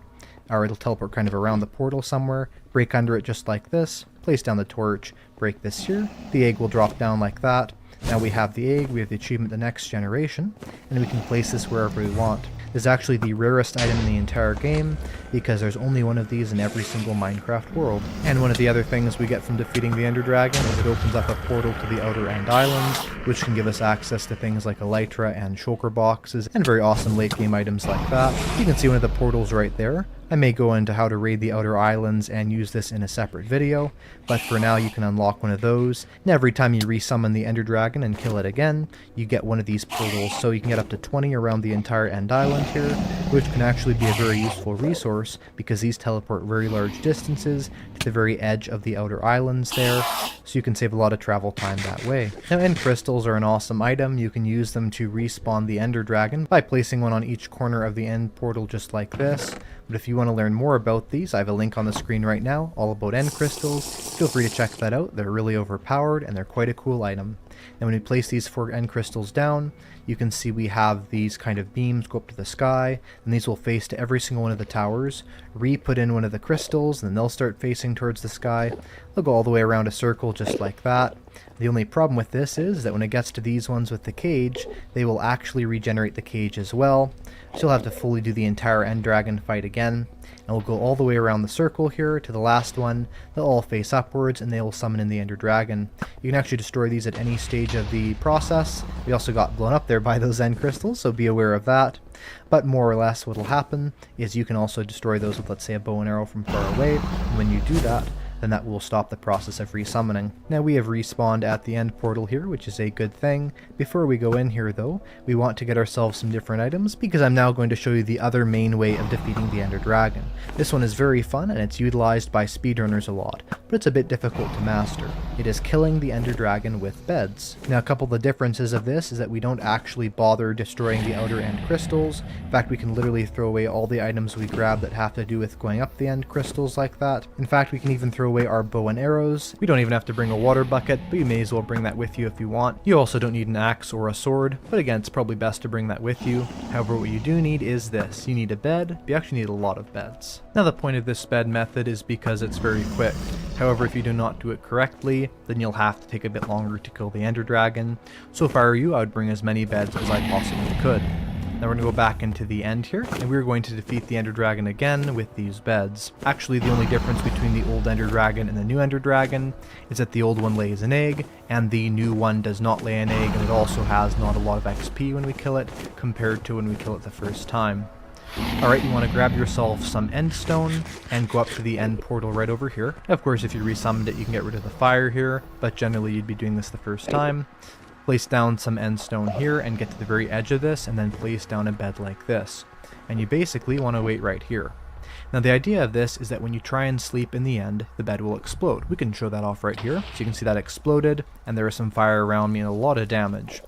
or it'll teleport kind of around the portal somewhere, break under it just like this, place down the torch, break this here, the egg will drop down like that. Now we have the egg, we have the achievement The Next Generation, and we can place this wherever we want. This is actually the rarest item in the entire game, because there's only one of these in every single Minecraft world. And one of the other things we get from defeating the Ender Dragon is it opens up a portal to the Outer End Islands, which can give us access to things like Elytra and shulker boxes, and very awesome late game items like that. You can see one of the portals right there. I may go into how to raid the Outer Islands and use this in a separate video, but for now you can unlock one of those, and every time you resummon the Ender Dragon and kill it again, you get one of these portals, so you can get up to 20 around the entire End Island here, which can actually be a very useful resource, because these teleport very large distances to the very edge of the Outer Islands there, so you can save a lot of travel time that way. Now, End Crystals are an awesome item. You can use them to respawn the Ender Dragon by placing one on each corner of the End portal just like this. But if you want to learn more about these, I have a link on the screen right now, all about End Crystals. Feel free to check that out. They're really overpowered, and they're quite a cool item. And when we place these 4 End Crystals down, you can see we have these kind of beams go up to the sky, and these will face to every single one of the towers. Put in one of the crystals, and then they'll start facing towards the sky. They'll go all the way around a circle just like that. The only problem with this is that when it gets to these ones with the cage, they will actually regenerate the cage as well. So you'll have to fully do the entire end dragon fight again. And we'll go all the way around the circle here to the last one. They'll all face upwards and they will summon in the Ender Dragon. You can actually destroy these at any stage of the process. We also got blown up there by those end crystals, so be aware of that. But more or less what will happen is you can also destroy those with, let's say, a bow and arrow from far away. And when you do that, then that will stop the process of resummoning. Now we have respawned at the end portal here, which is a good thing. Before we go in here though, we want to get ourselves some different items, because I'm now going to show you the other main way of defeating the Ender Dragon. This one is very fun and it's utilized by speedrunners a lot, but it's a bit difficult to master. It is killing the Ender Dragon with beds. Now a couple of the differences of this is that we don't actually bother destroying the outer end crystals. In fact, we can literally throw away all the items we grab that have to do with going up the end crystals like that. In fact, we can even throw away our bow and arrows. We don't even have to bring a water bucket, but you may as well bring that with you if you want. You also don't need an axe or a sword, but again, it's probably best to bring that with you. However, what you do need is this. You need a bed. You actually need a lot of beds. Now the point of this bed method is because it's very quick. However, if you do not do it correctly, then you'll have to take a bit longer to kill the Ender Dragon. So if I were you, I would bring as many beds as I possibly could. Now we're going to go back into the end here, and we're going to defeat the Ender Dragon again with these beds. Actually, the only difference between the old Ender Dragon and the new Ender Dragon is that the old one lays an egg, and the new one does not lay an egg, and it also has not a lot of XP when we kill it, compared to when we kill it the first time. Alright, you want to grab yourself some end stone, and go up to the end portal right over here. Of course, if you resummoned it, you can get rid of the fire here, but generally you'd be doing this the first time. Place down some end stone here and get to the very edge of this, and then place down a bed like this. And you basically want to wait right here. Now the idea of this is that when you try and sleep in the end, the bed will explode. We can show that off right here. So you can see that exploded, and there is some fire around me and a lot of damage.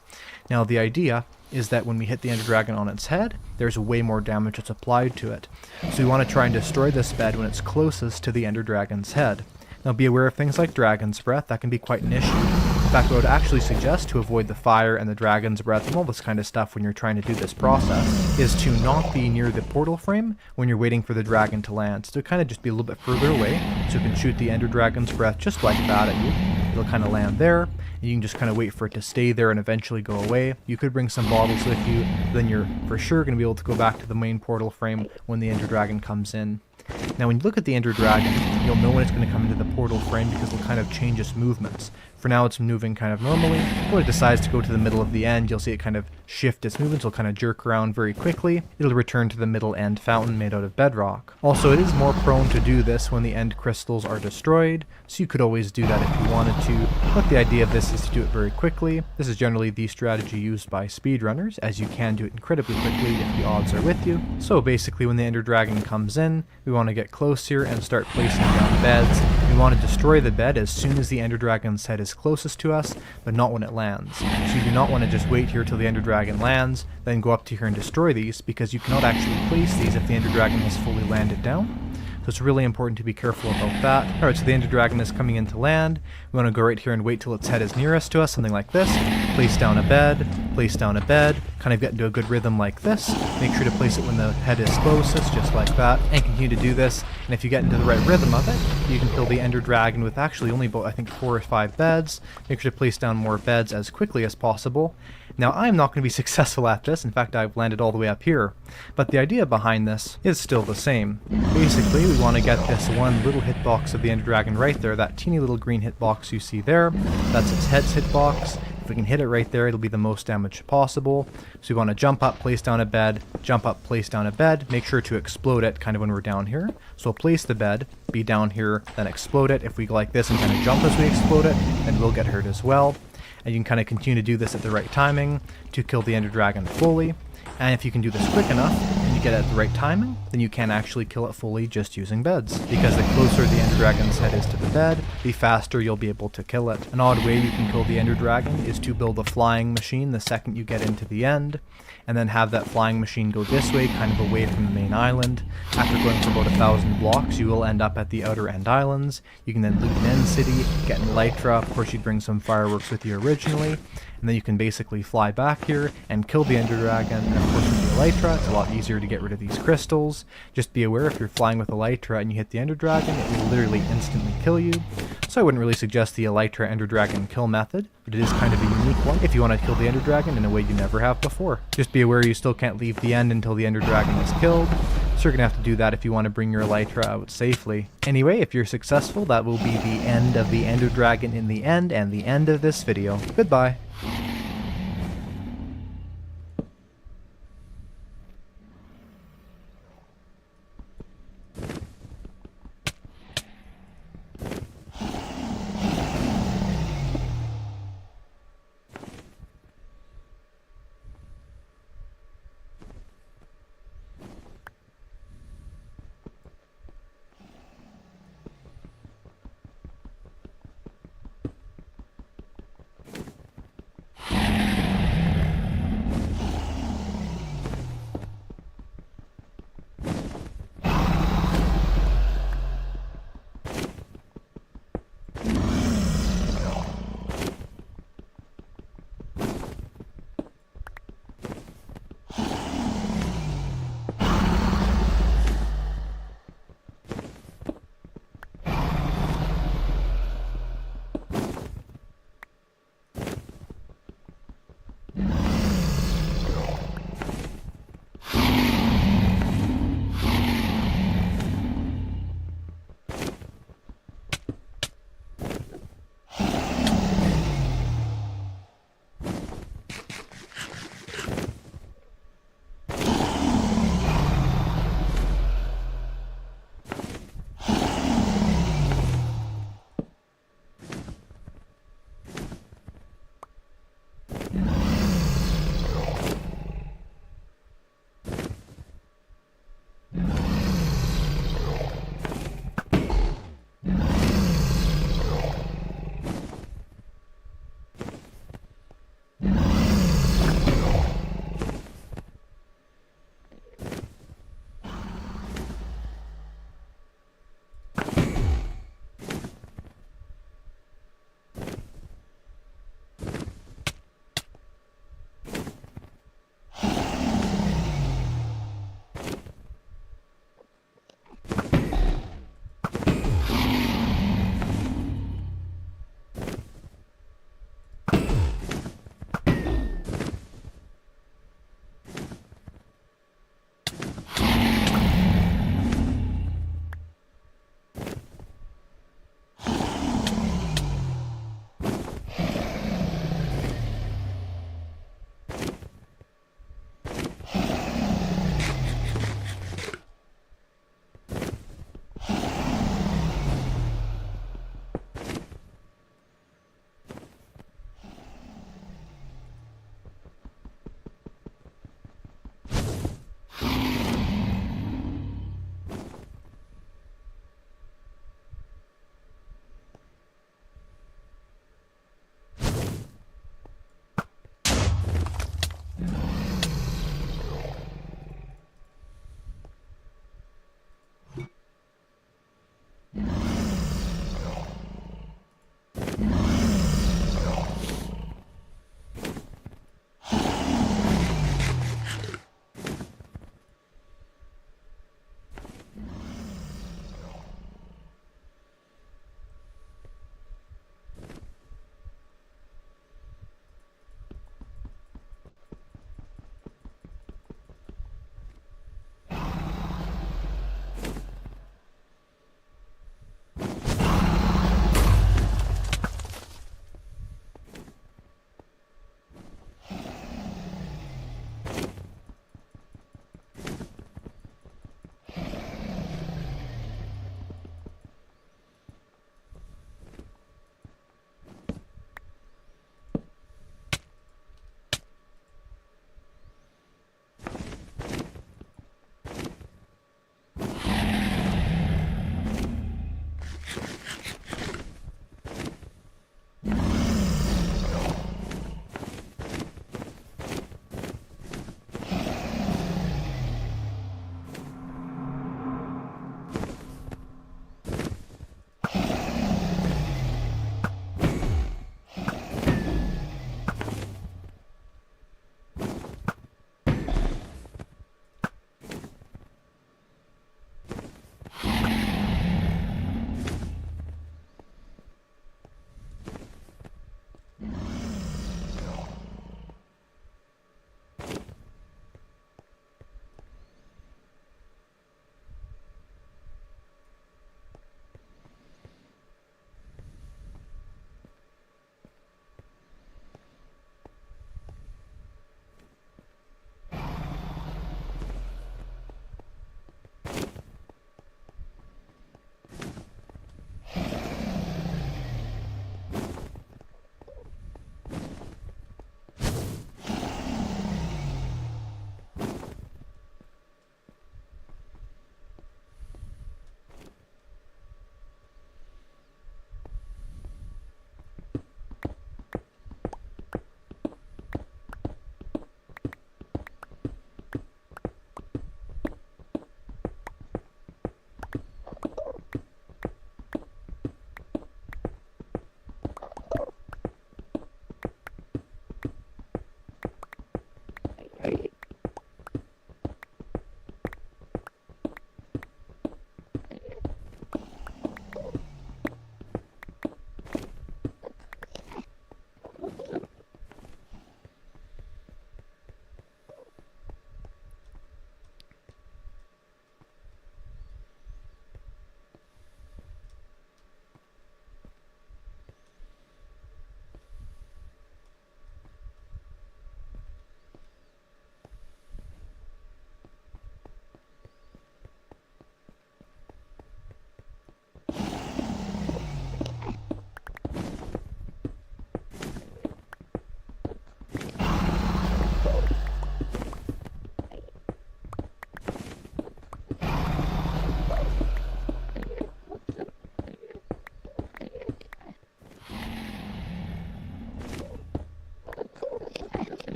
Now the idea is that when we hit the Ender Dragon on its head, there's way more damage that's applied to it. So you want to try and destroy this bed when it's closest to the Ender Dragon's head. Now be aware of things like Dragon's Breath. That can be quite an issue. In fact, I would actually suggest to avoid the fire and the Dragon's Breath and all this kind of stuff when you're trying to do this process, is to not be near the portal frame when you're waiting for the dragon to land. So kind of just be a little bit further away, so you can shoot the Ender Dragon's Breath just like that at you. It'll kind of land there, and you can just kind of wait for it to stay there and eventually go away. You could bring some bottles with you, then you're for sure going to be able to go back to the main portal frame when the Ender Dragon comes in. Now when you look at the Ender Dragon, you'll know when it's going to come into the portal frame because it'll kind of change its movements. For now it's moving kind of normally. When it decides to go to the middle of the end, you'll see it kind of shift its movements. It'll kind of jerk around very quickly. It'll return to the middle end fountain made out of bedrock. Also, it is more prone to do this when the end crystals are destroyed, so you could always do that if you wanted to, but the idea of this is to do it very quickly. This is generally the strategy used by speedrunners, as you can do it incredibly quickly if the odds are with you. So basically when the Ender Dragon comes in, we want to get close here and start placing down beds. We want to destroy the bed as soon as the Ender Dragon's head is closest to us, but not when it lands. So you do not want to just wait here till the Ender Dragon lands, then go up to here and destroy these, because you cannot actually place these if the Ender Dragon has fully landed down. So it's really important to be careful about that. Alright, so the Ender Dragon is coming in to land. We want to go right here and wait till its head is nearest to us, something like this. Place down a bed, kind of get into a good rhythm like this. Make sure to place it when the head is closest, just like that, and continue to do this. And if you get into the right rhythm of it, you can kill the Ender Dragon with actually only about, I think, 4 or 5 beds. Make sure to place down more beds as quickly as possible. Now, I'm not going to be successful at this. In fact, I've landed all the way up here. But the idea behind this is still the same. Basically, we want to get this one little hitbox of the Ender Dragon right there, that teeny little green hitbox you see there. That's its head's hitbox. If we can hit it right there, it'll be the most damage possible. So we want to jump up, place down a bed, jump up, place down a bed. Make sure to explode it kind of when we're down here. So we'll place the bed, be down here, then explode it. If we go like this and kind of jump as we explode it, then we'll get hurt as well. And you can kind of continue to do this at the right timing to kill the Ender Dragon fully. And if you can do this quick enough, and you get it at the right timing, then you can actually kill it fully just using beds. Because the closer the Ender Dragon's head is to the bed, the faster you'll be able to kill it. An odd way you can kill the Ender Dragon is to build a flying machine the second you get into the end, and then have that flying machine go this way, kind of away from the main island. After going for about 1,000 blocks, you will end up at the outer end islands. You can then loot an end city, get an elytra. Of course, you'd bring some fireworks with you originally. and then you can basically fly back here and kill the Ender Dragon. And of course with the Elytra, it's a lot easier to get rid of these crystals. Just be aware, if you're flying with Elytra and you hit the Ender Dragon, it will literally instantly kill you. So I wouldn't really suggest the Elytra Ender Dragon kill method, but it is kind of a unique one if you want to kill the Ender Dragon in a way you never have before. Just be aware you still can't leave the end until the Ender Dragon is killed, so you're going to have to do that if you want to bring your Elytra out safely. Anyway, if you're successful, that will be the end of the Ender Dragon in the end, and the end of this video. Goodbye.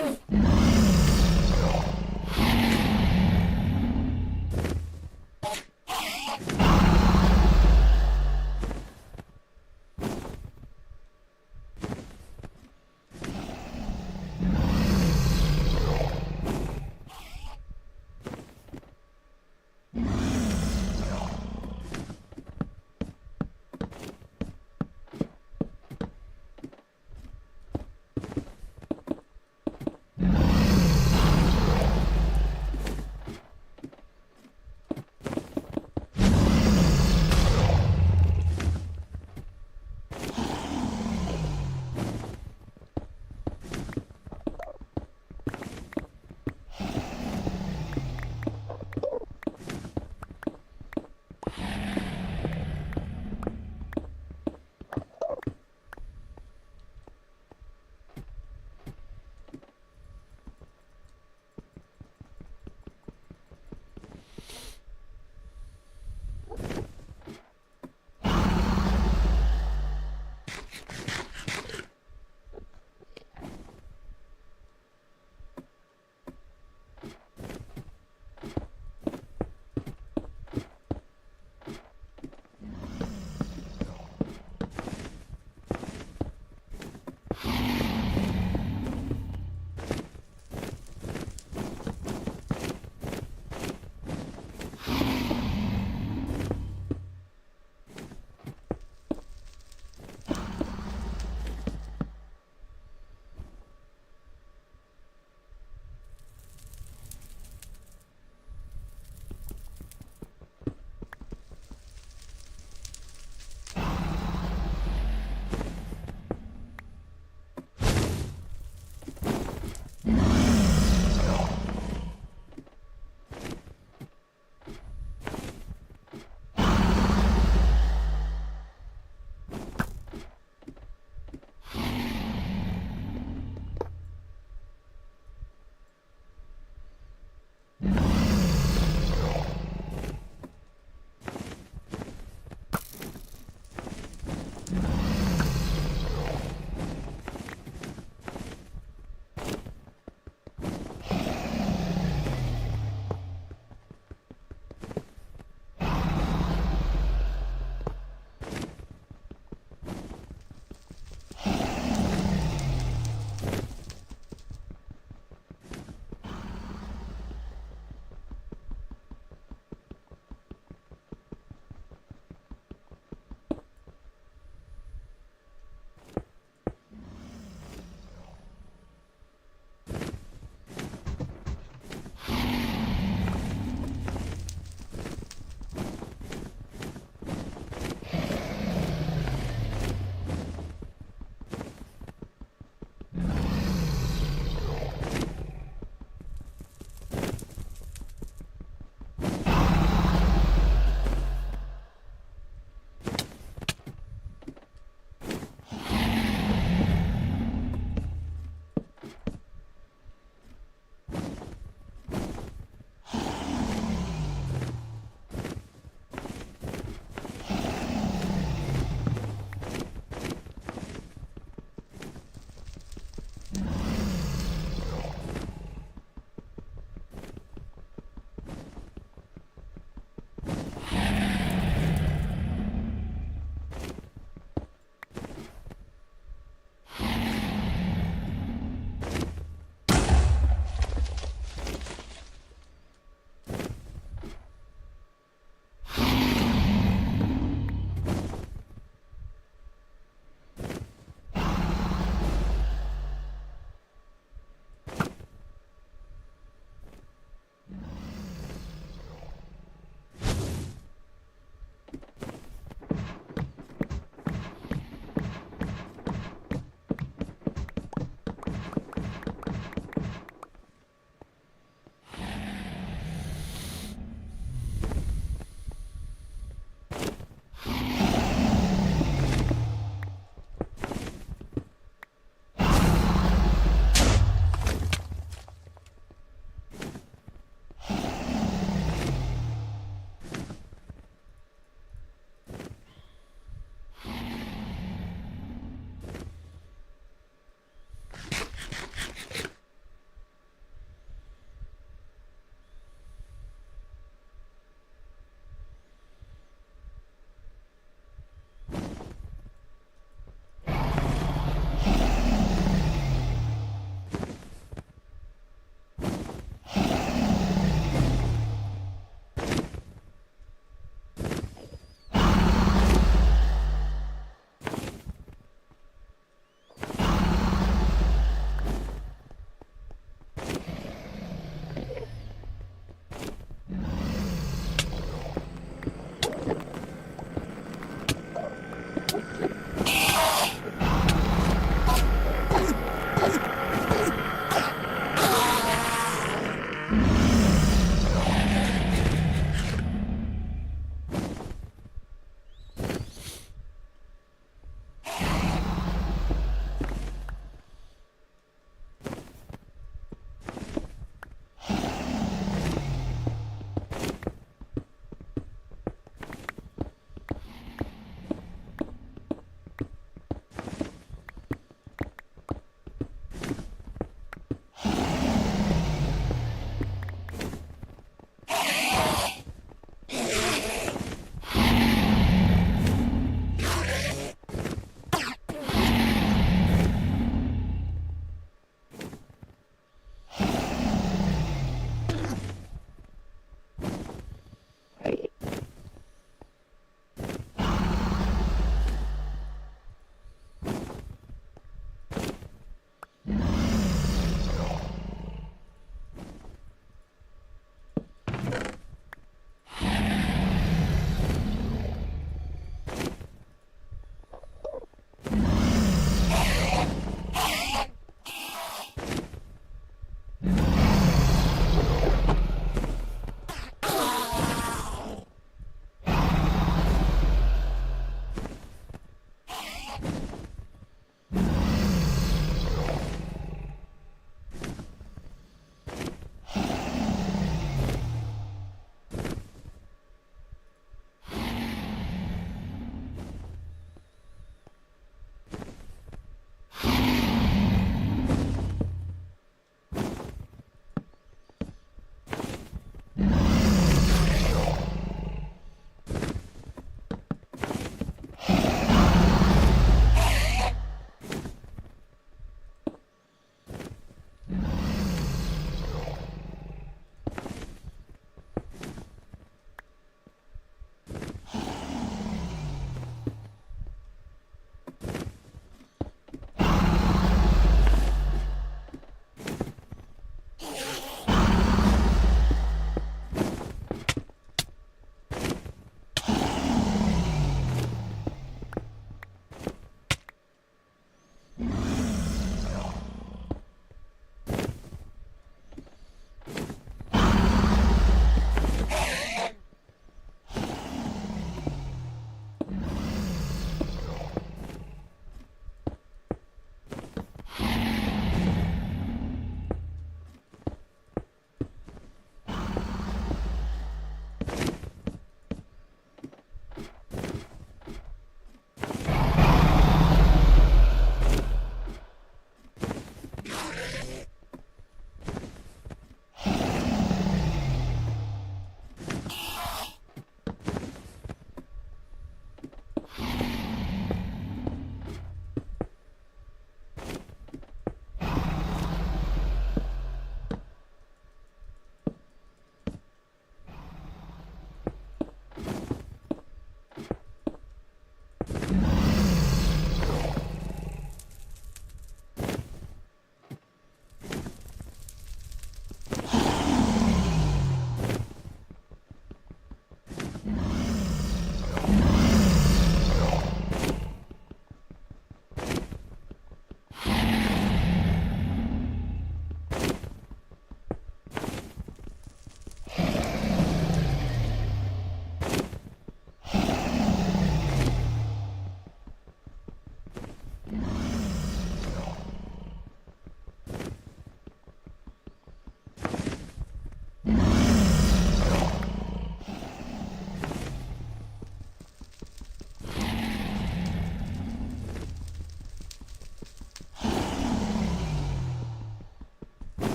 you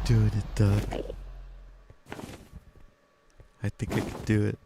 doing it, Doug. I think I can do it.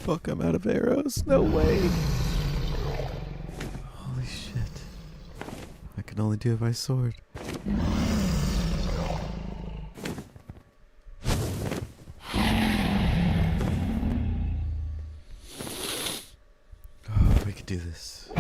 Fuck, I'm out of arrows. No way. Holy shit. I can only do it by sword. Oh, we could do this.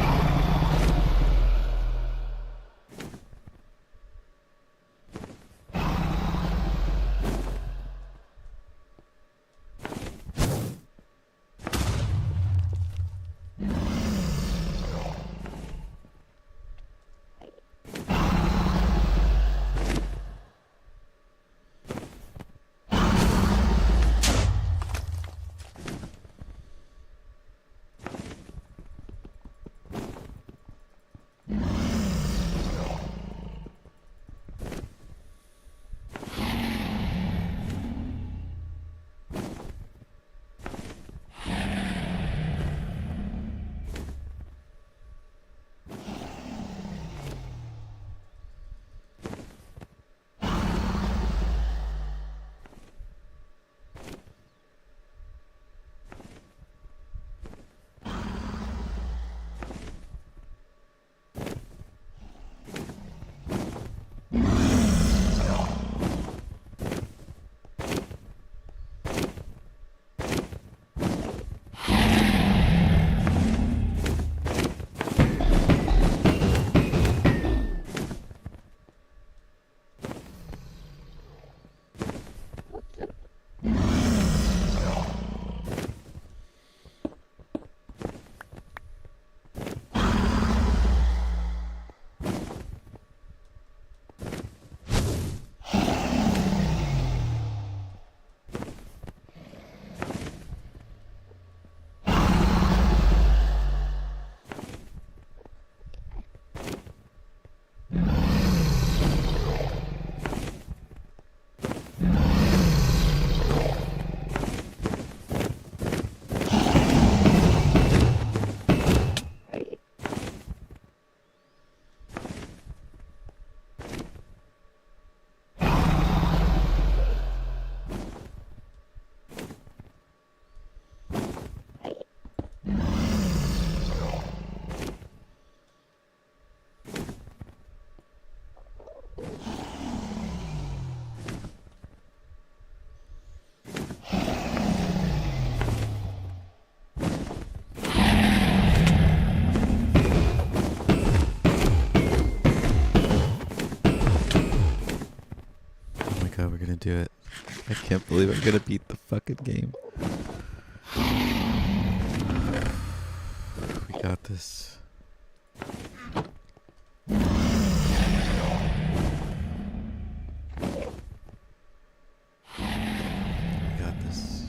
can't believe I'm gonna beat the fucking game. We got this. Got this.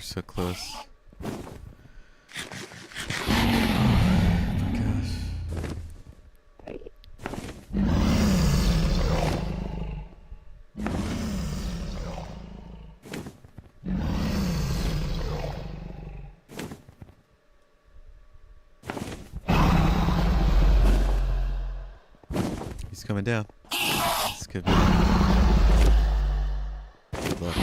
so close. He's coming down. This could be. Good luck.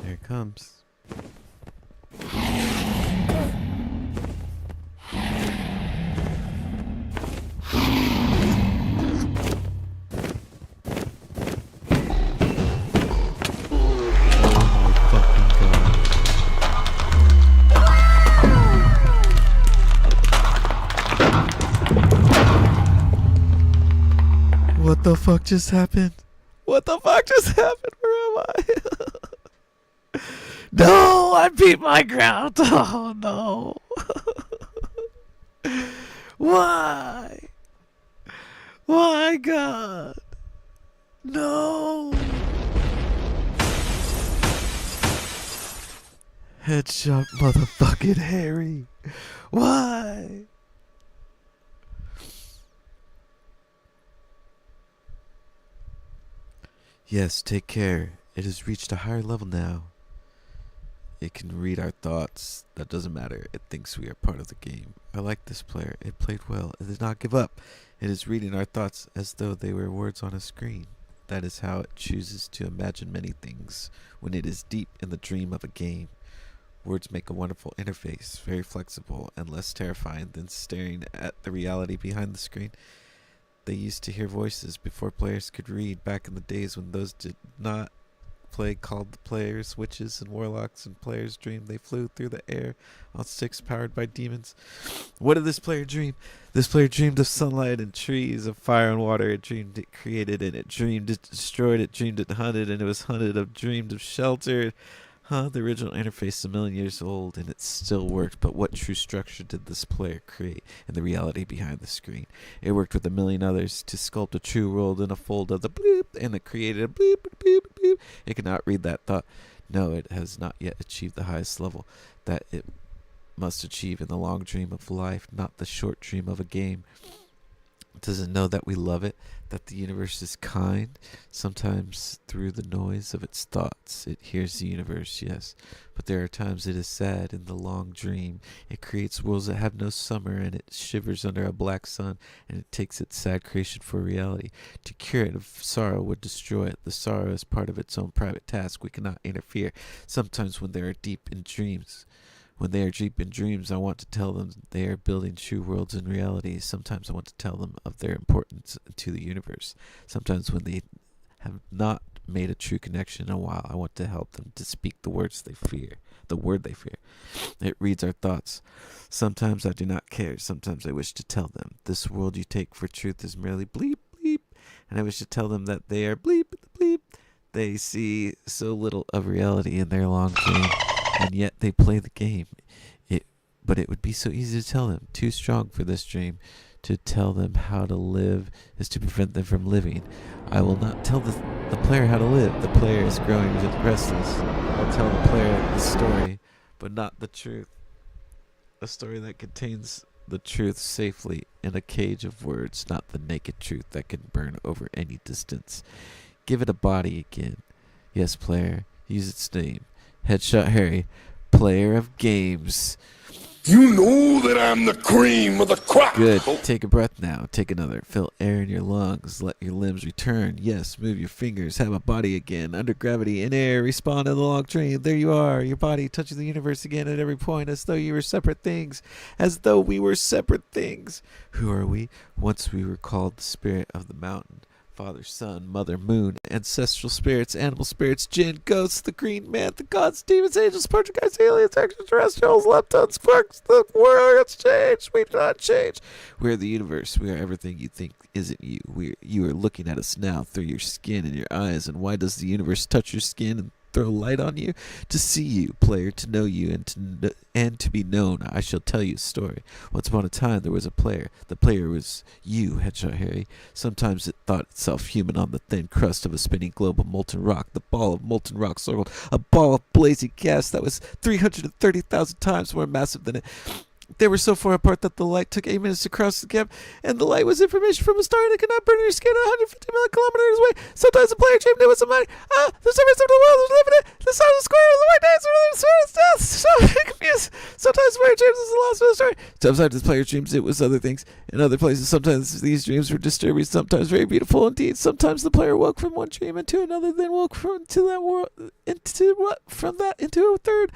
There it comes. What the fuck just happened? What the fuck just happened? Where am I? No, I beat my ground. Oh no. Why? Why, God? No. Headshot motherfucking Harry. Why? Yes, take care. It has reached a higher level now. It can read our thoughts. That doesn't matter. It thinks we are part of the game. I like this player. It played well. It did not give up. It is reading our thoughts as though they were words on a screen. That is how it chooses to imagine many things when it is deep in the dream of a game. Words make a wonderful interface, very flexible and less terrifying than staring at the reality behind the screen. They used to hear voices before players could read, back in the days when those did not play called the players witches and warlocks, and players dreamed they flew through the air on sticks powered by demons. What did this player dream? This player dreamed of sunlight and trees, of fire and water. It dreamed it created, and it dreamed it destroyed. It dreamed it hunted, and it was hunted. It dreamed of shelter. The original interface is 1 million years old, and it still worked. But what true structure did this player create in the reality behind the screen? It worked with 1 million others to sculpt a true world in a fold of the bloop, and it created a bloop, bloop, bloop. It cannot read that thought. No, it has not yet achieved the highest level that it must achieve in the long dream of life, not the short dream of a game. It doesn't know that we love it, that the universe is kind. Sometimes through the noise of its thoughts, it hears the universe, yes. But there are times it is sad in the long dream. It creates worlds that have no summer, and it shivers under a black sun, and it takes its sad creation for reality. To cure it of sorrow would destroy it. The sorrow is part of its own private task. We cannot interfere. Sometimes when they are deep in dreams, I want to tell them they are building true worlds in reality. Sometimes I want to tell them of their importance to the universe. Sometimes when they have not made a true connection in a while, I want to help them to speak the words they fear, the word they fear. It reads our thoughts. Sometimes I do not care. Sometimes I wish to tell them, this world you take for truth is merely bleep, bleep. And I wish to tell them that they are bleep, bleep. They see so little of reality in their long dream, and yet they play the game. But it would be so easy to tell them, too strong for this dream. To tell them how to live is to prevent them from living. I will not tell the player how to live. The player is growing restless. I'll tell the player the story, but not the truth. A story that contains the truth safely in a cage of words, not the naked truth that can burn over any distance. Give it a body again. Yes, player, use its name. HeadshotH4rry, player of games. You know that I'm the cream of the crop. Good. Take a breath now. Take another. Feel air in your lungs. Let your limbs return. Yes, move your fingers. Have a body again. Under gravity, in air. Respawn in the long dream. There you are. Your body touching the universe again at every point, as though you were separate things. As though we were separate things. Who are we? Once we were called the spirit of the mountain. Father, Son, Mother, Moon, ancestral spirits, animal spirits, jinn, ghosts, the green man, the gods, demons, angels, poltergeists, aliens, extraterrestrials, leptons, sparks, the world change. We do not change. We are the universe. We are everything you think isn't you. You are looking at us now through your skin and your eyes. And why does the universe touch your skin and throw light on you? To see you, player, to know you, and to be known. I shall tell you a story. Once upon a time there was a player. The player was you, HeadshotH4rry. Sometimes it thought itself human on the thin crust of a spinning globe of molten rock. The ball of molten rock circled a ball of blazing gas that was 330,000 times more massive than it. They were so far apart that the light took 8 minutes to cross the gap, and the light was information from a star, and it could not burn your skin 150 million kilometers away. Sometimes the player dreamed it was somebody. The surface of the world was living it. The sun was square, the white days were the sun is death. So confused. Sometimes the player dreams it was the lost of the story. Sometimes the player dreams it was other things in other places. Sometimes these dreams were disturbing, sometimes very beautiful indeed. Sometimes the player woke from one dream into another, then woke from to that world into a third.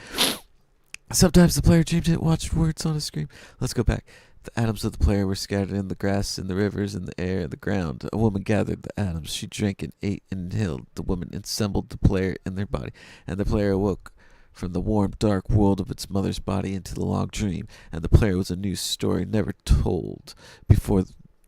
Sometimes the player dreamed it watched words on a screen. Let's go back. The atoms of the player were scattered in the grass, in the rivers, in the air, the ground. A woman gathered the atoms. She drank and ate and inhaled. The woman assembled the player in their body, and the player awoke from the warm, dark world of its mother's body into the long dream. And the player was a new story never told before,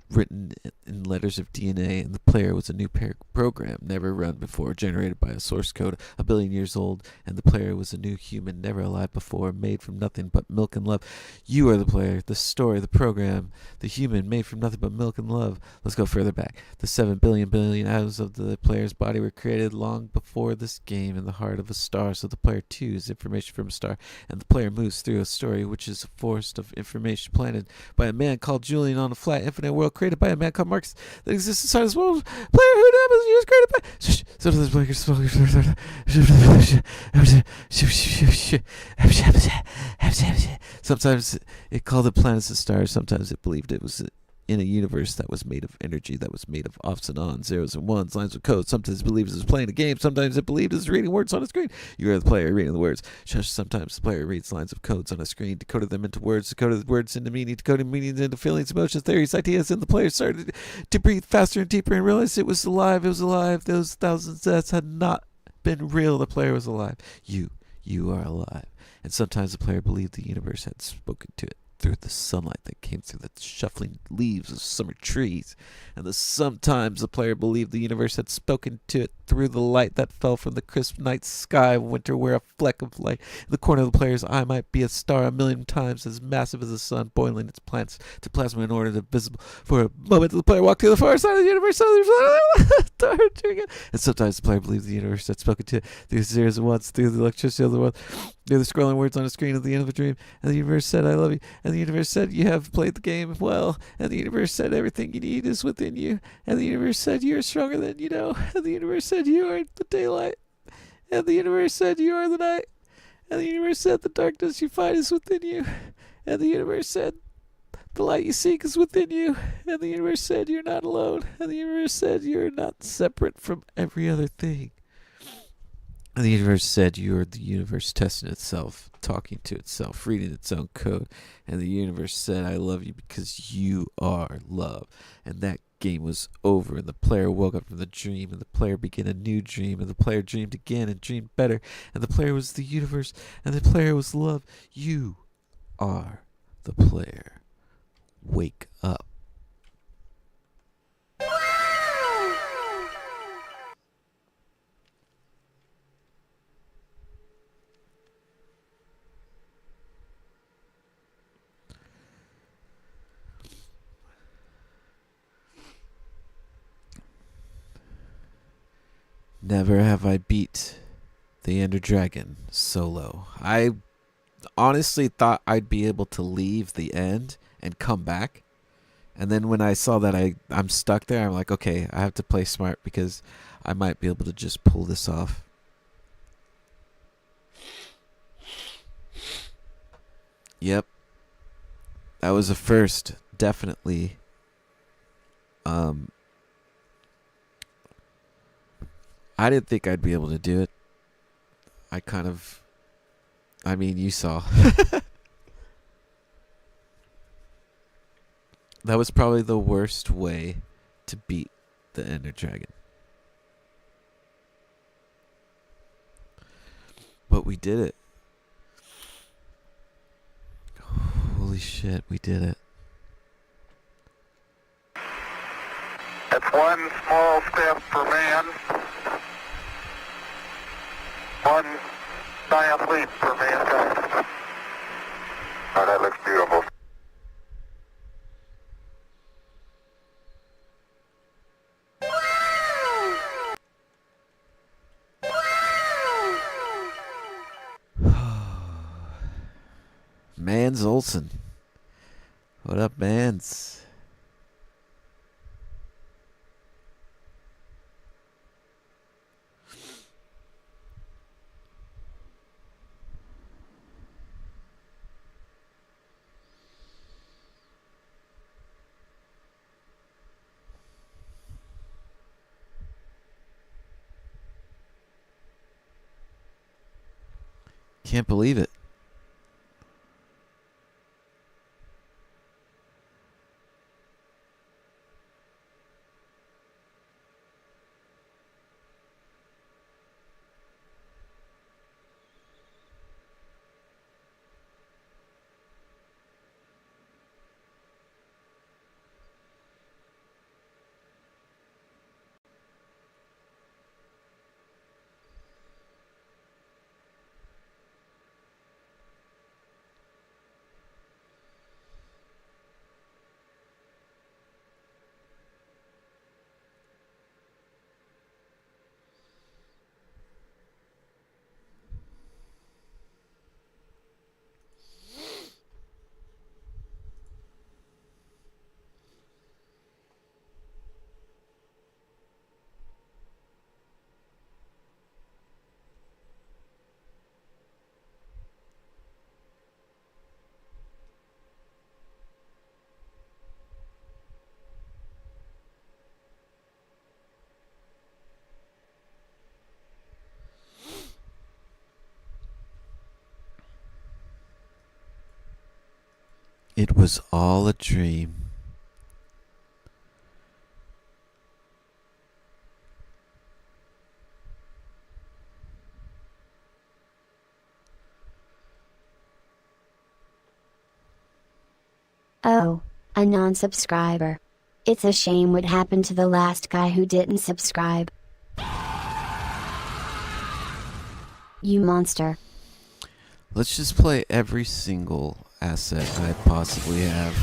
written in letters of DNA, and the player was a new program never run before, generated by a source code 1 billion years old, and the player was a new human never alive before, made from nothing but milk and love. You are the player, the story, the program, the human made from nothing but milk and love. Let's go further back. The 7 billion atoms of the player's body were created long before this game in the heart of a star, so the player too is information from a star, and the player moves through a story which is a forest of information planted by a man called Julian on a flat infinite world created by a man called Marx that exists inside this world. Player who knows he was created by. Sometimes it called it planets and stars. Sometimes it believed it was in a universe that was made of energy, that was made of offs and ons, zeros and ones, lines of code. Sometimes it believed it was playing a game. Sometimes it believed it was reading words on a screen. You are the player reading the words. Sometimes the player reads lines of codes on a screen, decoded them into words, decoded the words into meaning, decoded meanings into feelings, emotions, theories, ideas, and the player started to breathe faster and deeper and realized it was alive. It was alive. Those thousands of deaths had not been real. The player was alive. You are alive. And sometimes the player believed the universe had spoken to it through the sunlight that came through the shuffling leaves of summer trees. And sometimes the player believed the universe had spoken to it through the light that fell from the crisp night sky of winter, where a fleck of light in the corner of the player's eye might be a star a million times as massive as the sun, boiling its planets to plasma in order to visible. For a moment, the player walked to the far side of the universe. And sometimes the player believed the universe had spoken to it through zeros and ones, through the electricity of the world, through the scrolling words on a screen at the end of a dream. And the universe said, "I love you." And the universe said, "You have played the game well." And the universe said, "Everything you need is within you." And the universe said, "You are stronger than you know." And the universe said, "You are the daylight." And the universe said, "You are the night." And the universe said, "The darkness you find is within you." And the universe said, "The light you seek is within you." And the universe said, "You're not alone." And the universe said, "You're not separate from every other thing." And the universe said, "You are the universe testing itself, talking to itself, reading its own code." And the universe said, "I love you because you are love." And that game was over, and the player woke up from the dream, and the player began a new dream, and the player dreamed again and dreamed better, and the player was the universe, and the player was love. You are the player. Wake up. Never have I beat the Ender Dragon solo. I honestly thought I'd be able to leave the end and come back. And then when I saw that I'm stuck there, I'm like, okay, I have to play smart because I might be able to just pull this off. Yep. That was a first, definitely. I didn't think I'd be able to do it. You saw. That was probably the worst way to beat the Ender Dragon. But we did it. Holy shit, we did it. It's one small step for man, one giant leap for mankind. Oh, that looks beautiful. Mans Olsen. What up, Mans? Can't believe it. It was all a dream. Oh, a non-subscriber. It's a shame what happened to the last guy who didn't subscribe. You monster. Let's just play every single asset I possibly have.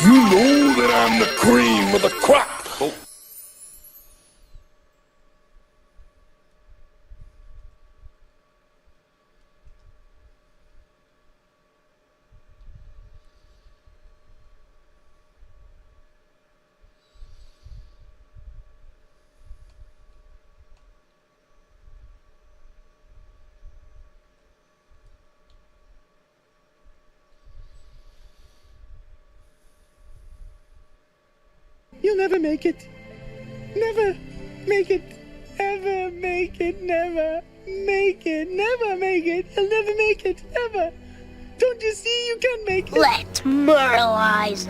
You know that I'm the cream of the crop. Oh. You'll never make it. Never make it. Ever make it. Never make it. Never make it. You'll never make it. Ever. Don't you see you can make it? Let's moralize.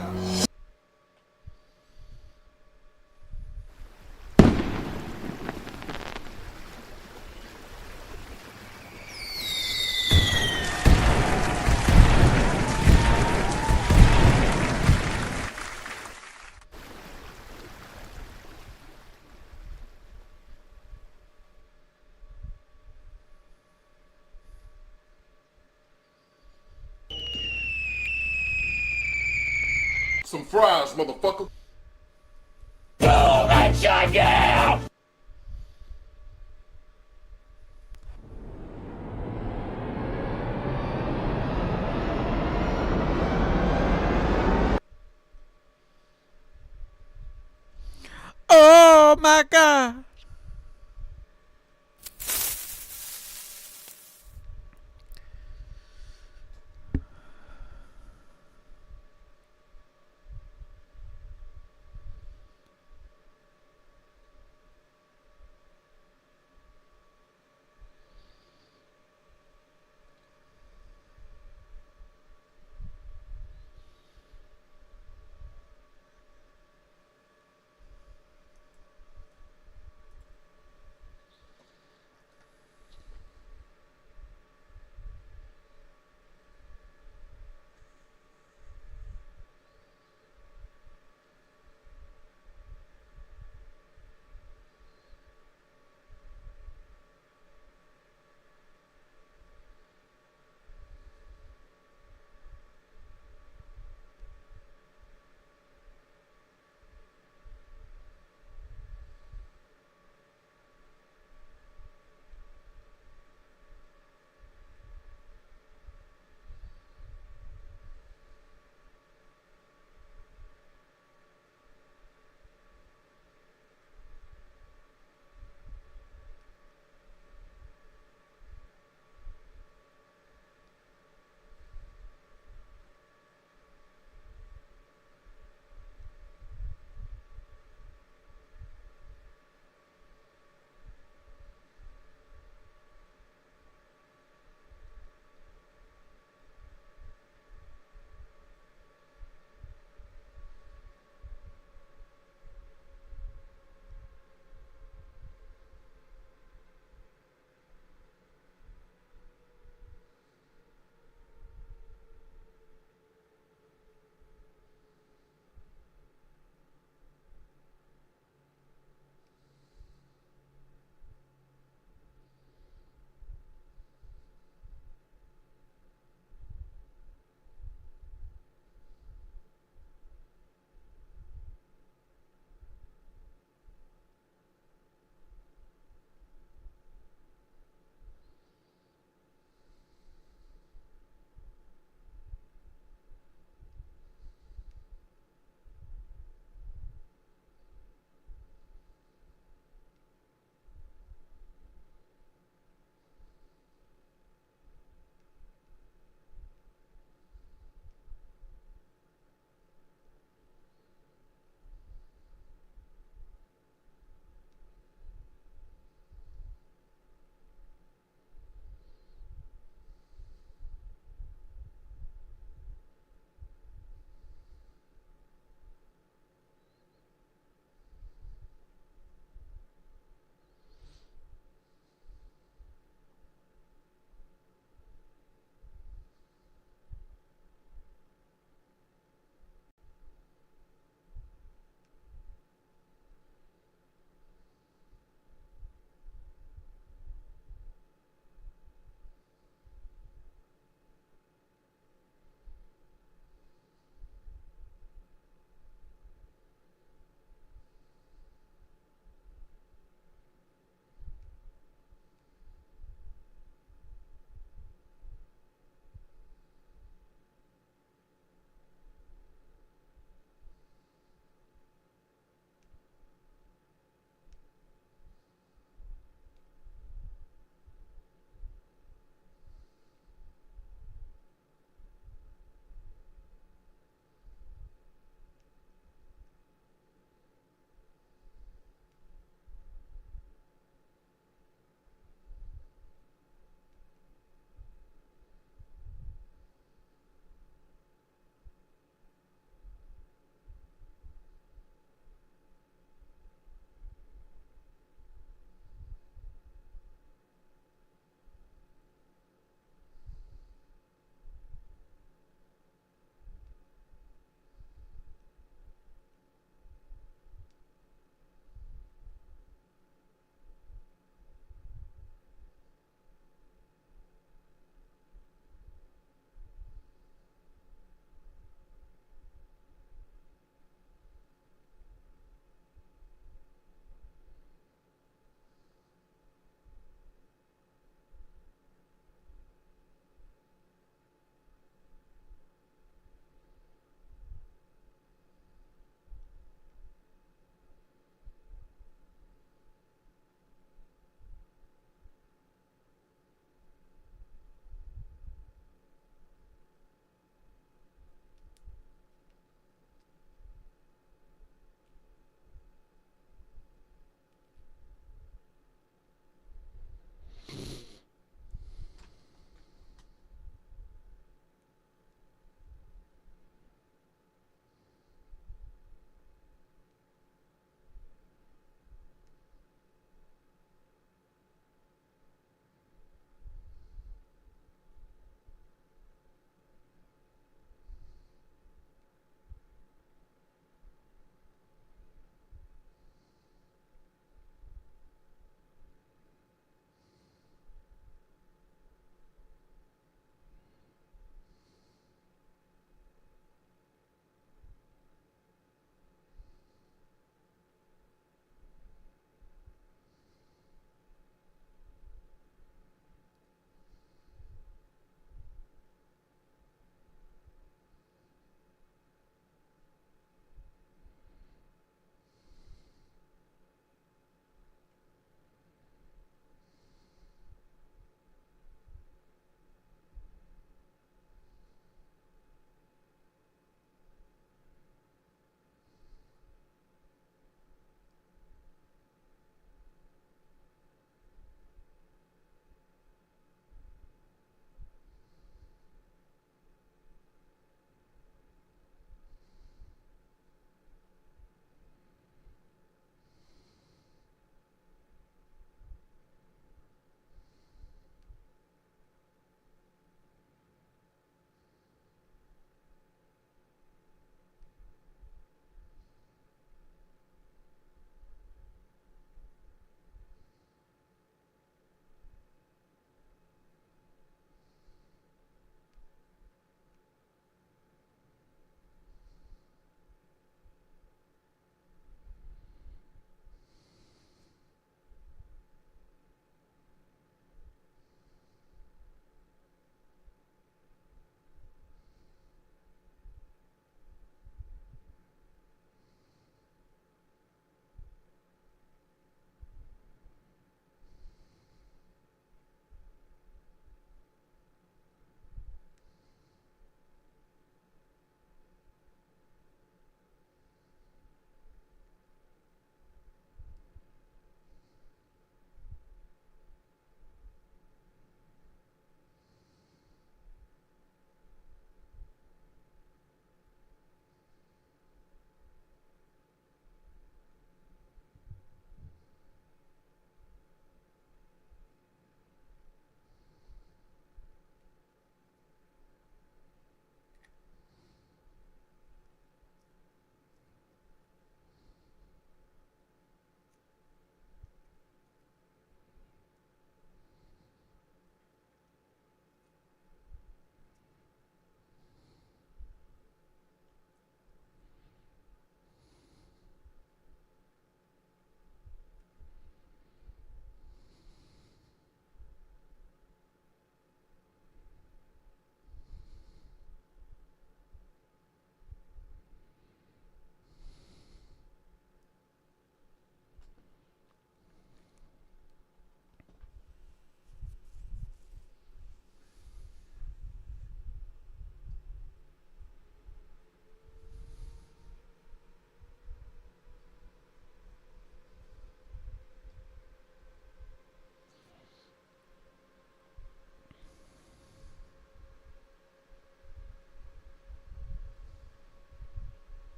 Some fries, motherfucker. Go, headshot, yeah! Oh my god!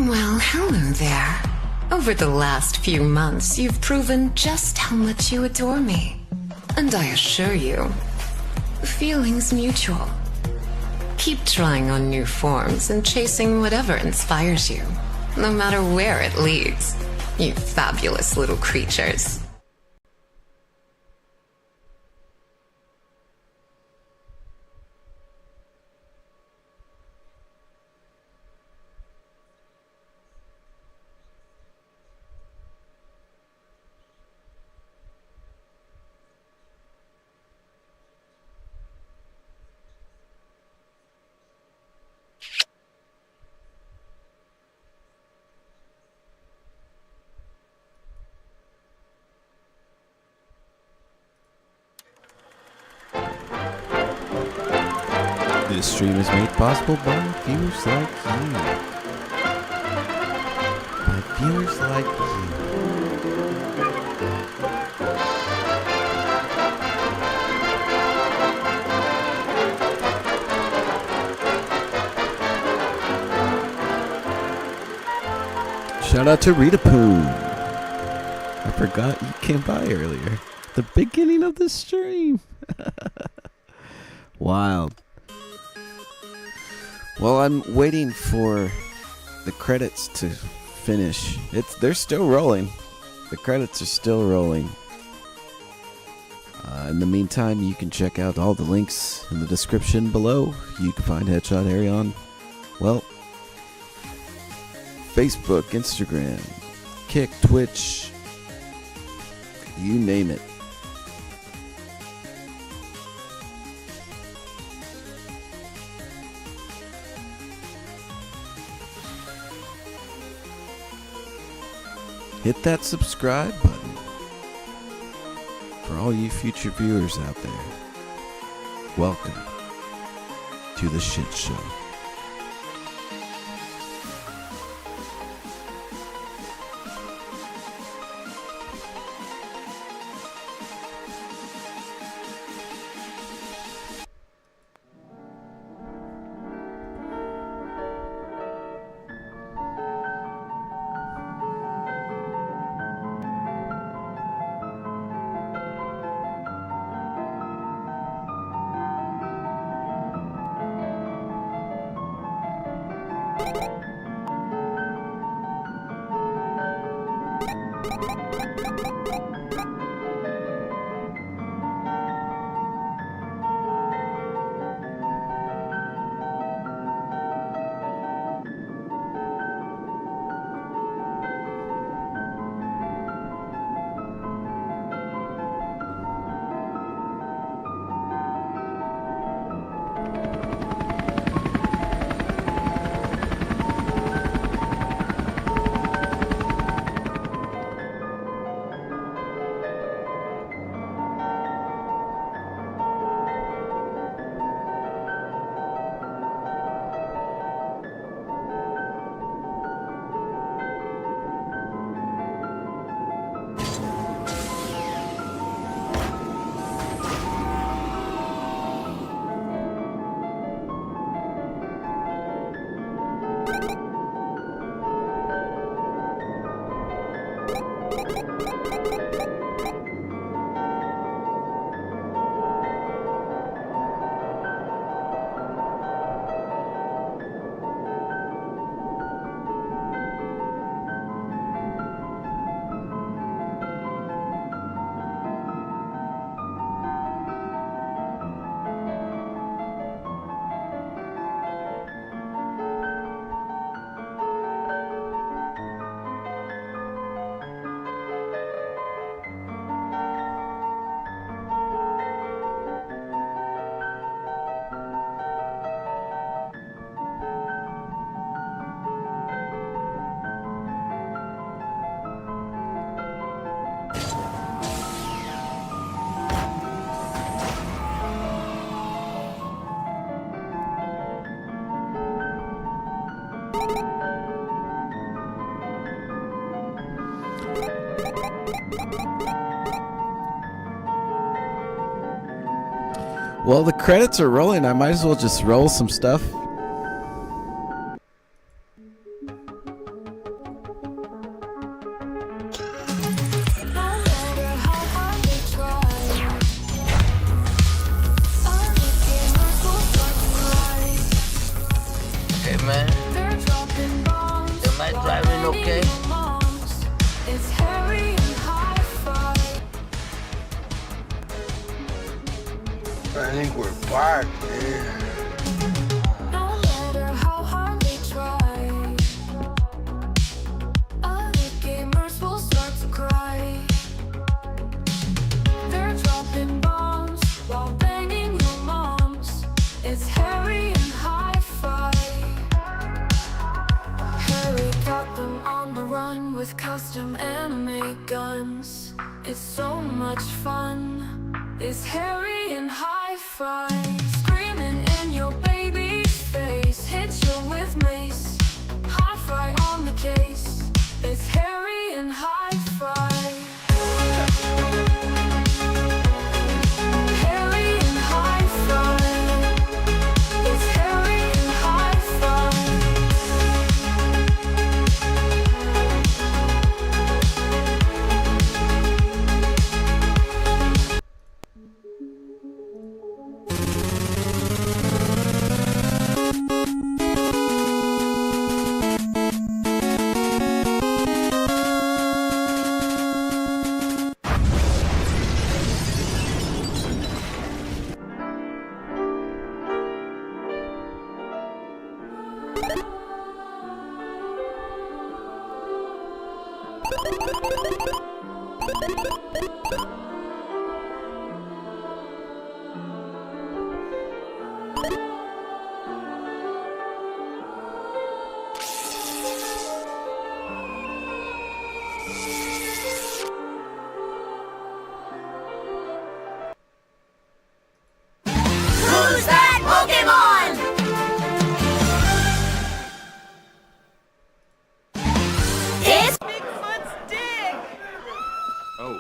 Well, hello there. Over the last few months, you've proven just how much you adore me. And I assure you, the feeling's mutual. Keep trying on new forms and chasing whatever inspires you, no matter where it leads. You fabulous little creatures. This stream is made possible by viewers like you. By viewers like you. Shout out to Rita Poon. I forgot you came by earlier. The beginning of the stream. Wild. Well, I'm waiting for the credits to finish. They're still rolling. The credits are still rolling. In the meantime, you can check out all the links in the description below. You can find HeadshotH4rry on, well, Facebook, Instagram, Kick, Twitch, you name it. Hit that subscribe button for all you future viewers out there. Welcome to the shit show. Well, the credits are rolling. I might as well just roll some stuff. think we're parked here. No matter how hard we try, other gamers will start to cry. They're dropping bombs while banging your moms. It's Harry and hi-fi. Harry got them on the run with custom anime guns. It's so much fun. It's Harry and hi-fi. Screaming in your baby's face, hit you with mace. Hi-fi on the case. It's Harry and hi-fi. Harry and hi-fi. It's Harry and hi-fi. Who's that Pokemon? It's Bigfoot's dick! Oh.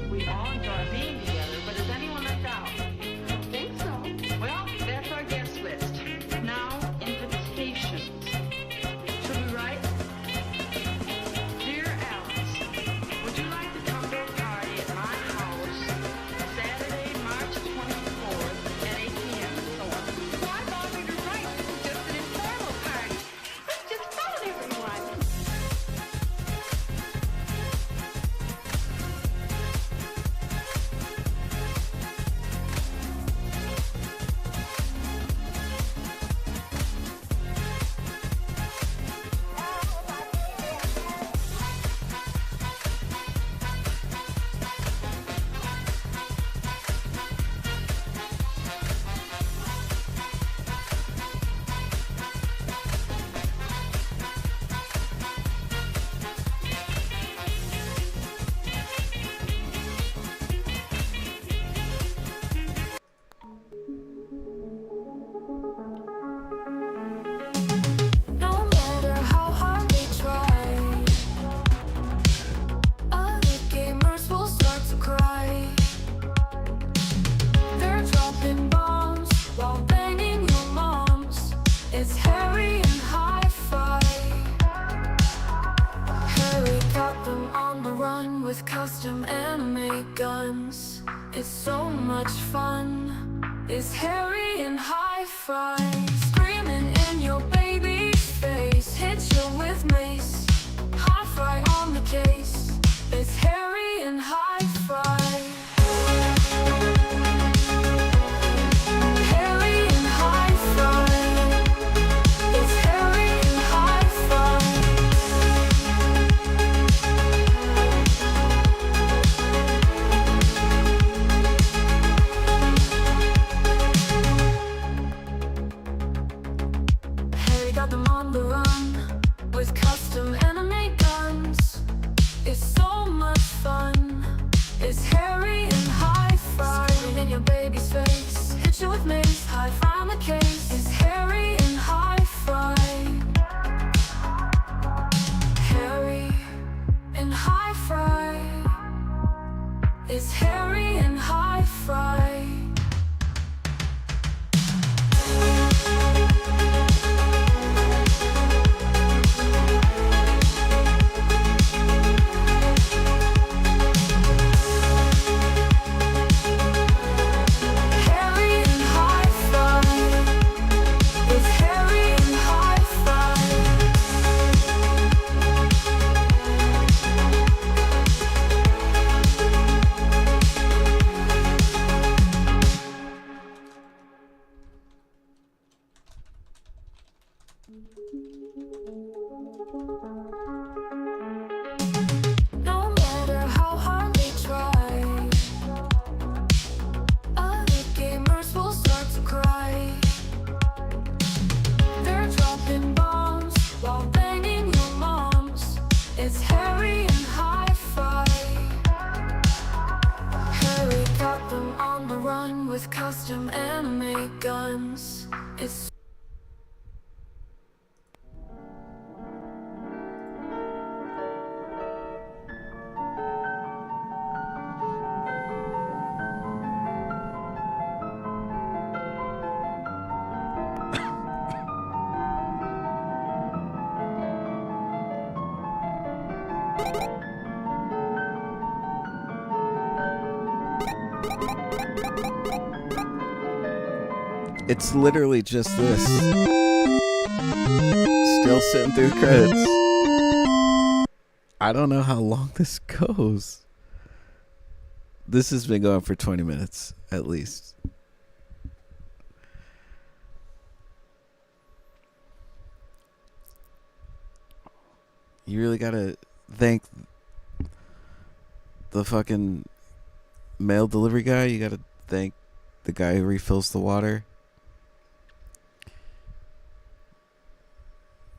We all enjoy being together, but is anyone left out? Think so. Well, that's our guest list. Now, invitations. Should we write? Dear Alice, would you like to come to a party at my house Saturday, March 24th at 8 p.m. and so on? Well, I thought we were right. This is just an informal party. Let's just phone everyone. No matter how hard we try, other gamers will start to cry. They're dropping bombs while banging your moms. It's Harry and hi-fi. Harry got them on the run with custom anime guns. It's so much fun. It's Harry and hi-fi. Screaming in your baby's face, hit you with mace. Hi-fi on the case. It's Harry and hi-fi. Harry and hi-fi. It's Harry and hi-fi. Harry got them on the run with custom anime guns. It's so much fun. It's Harry and hi-fi. Screaming in your baby's face, hit you with mace. Hi-fi on the case. It's Harry and hi-fi. Harry and hi-fi. It's Harry and hi-fi. No matter how hard they try, other gamers will start to cry. They're dropping bombs while banging your moms. It's Harry and Hi-Fi. Harry got them on the run with custom anime guns. It's It's literally just this. Still sitting through the credits. I don't know how long this goes. This has been going for 20 minutes, at least. You really gotta thank the fucking mail delivery guy. You gotta thank the guy who refills the water.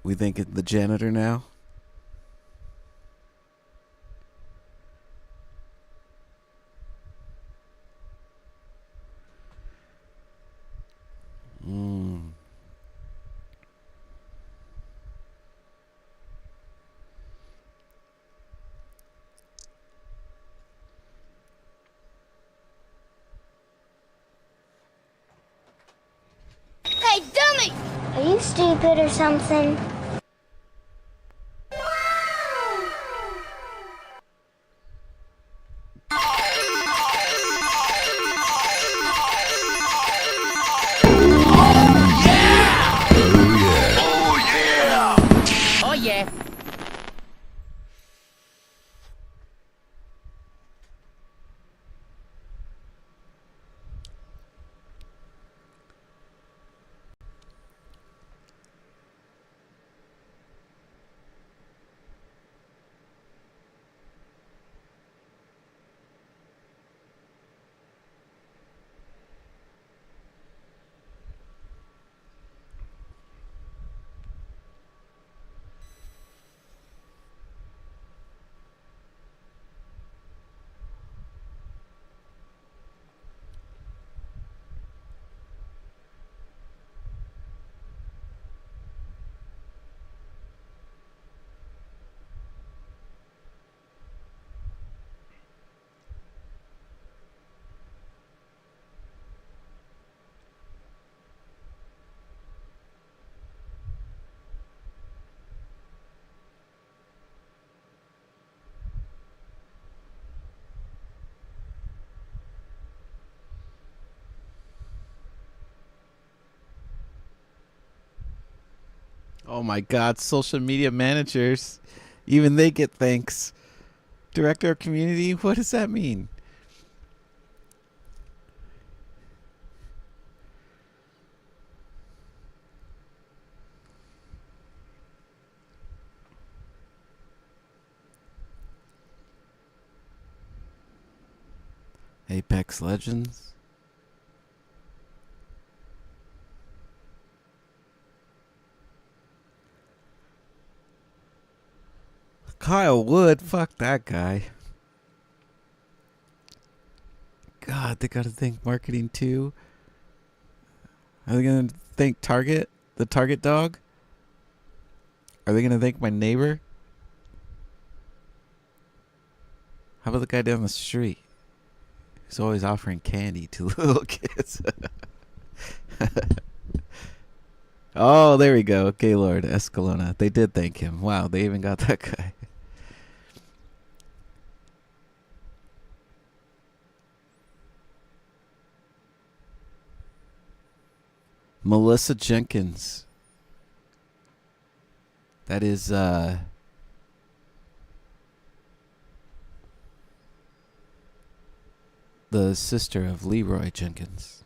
We think it the janitor now. Hey, dummy! Are you stupid or something? Oh yeah! Oh my God, social media managers. Even they get thanks. Director of community, what does that mean? Apex Legends. Kyle Wood, fuck that guy. God, they gotta think marketing too. Are they gonna think Target? The Target dog? Are they gonna thank my neighbor? How about the guy down the street? He's always offering candy to little kids. Oh, there we go. Gaylord Escalona. They did thank him. Wow, they even got that guy. Melissa Jenkins. That is the sister of Leroy Jenkins.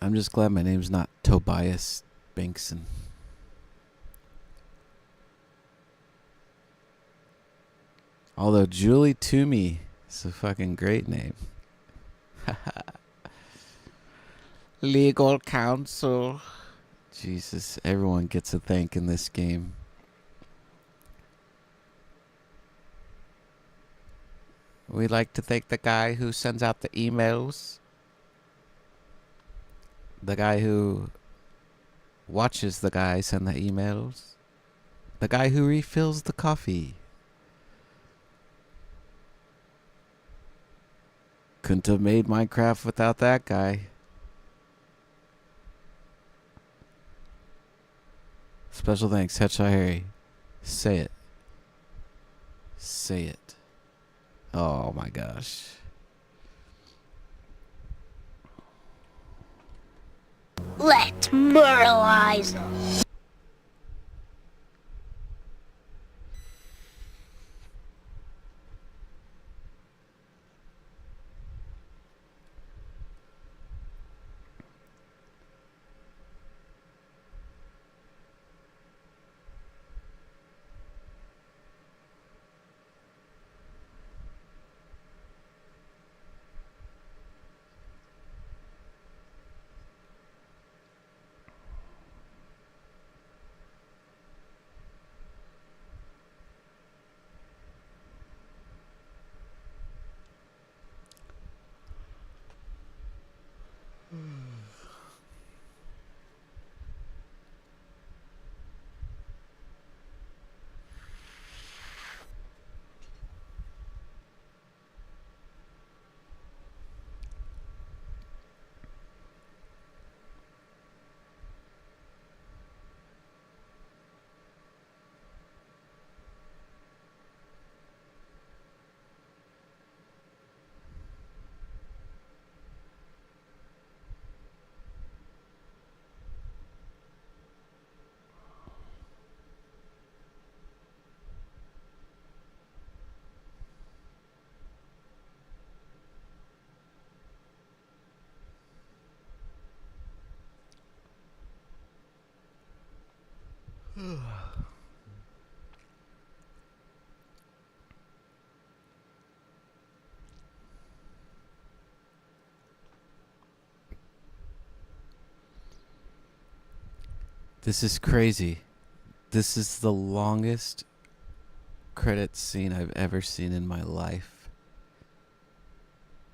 I'm just glad my name's not Tobias Bankson. Although Julie Toomey is a fucking great name. Legal counsel. Jesus, everyone gets a thank in this game. We'd like to thank the guy who sends out the emails. The guy who watches the guy send the emails. The guy who refills the coffee. Couldn't have made Minecraft without that guy. Special thanks, HeadshotH4rry. Say it. Say it. Oh my gosh. Let's myrtleize them. This is crazy. This is the longest credits scene I've ever seen in my life.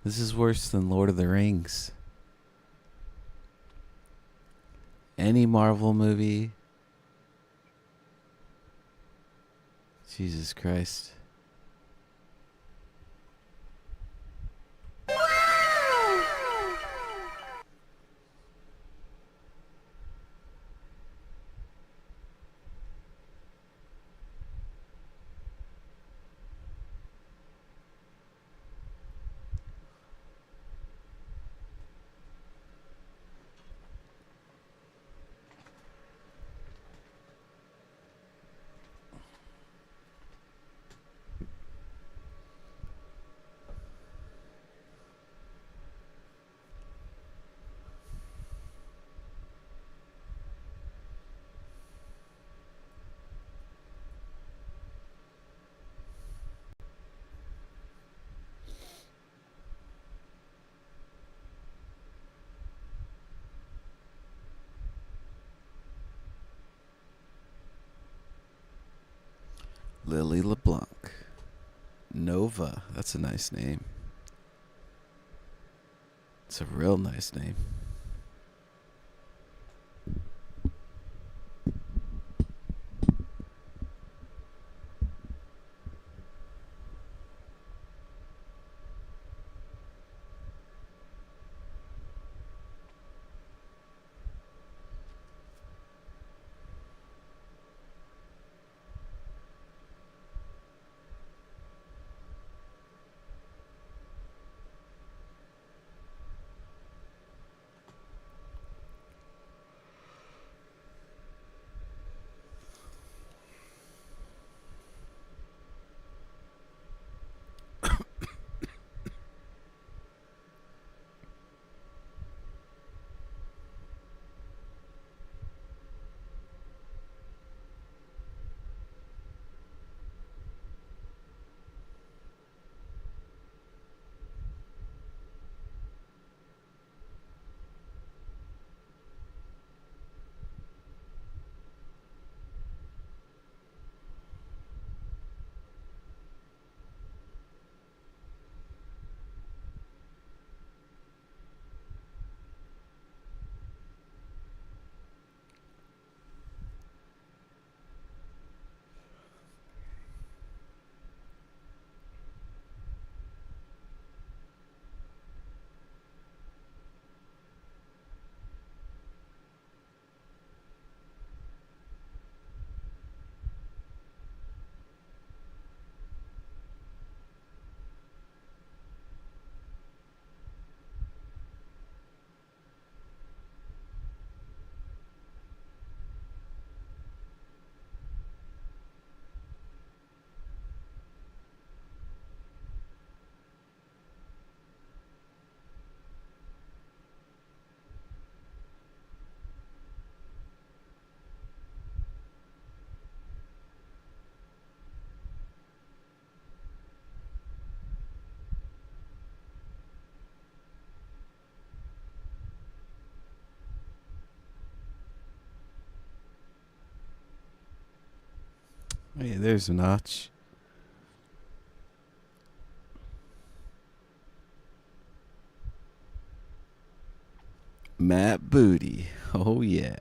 This is worse than Lord of the Rings. Any Marvel movie. Jesus Christ. Lily LeBlanc. Nova. That's a nice name. It's a real nice name. Hey, there's a notch. Matt Booty. Oh, yeah.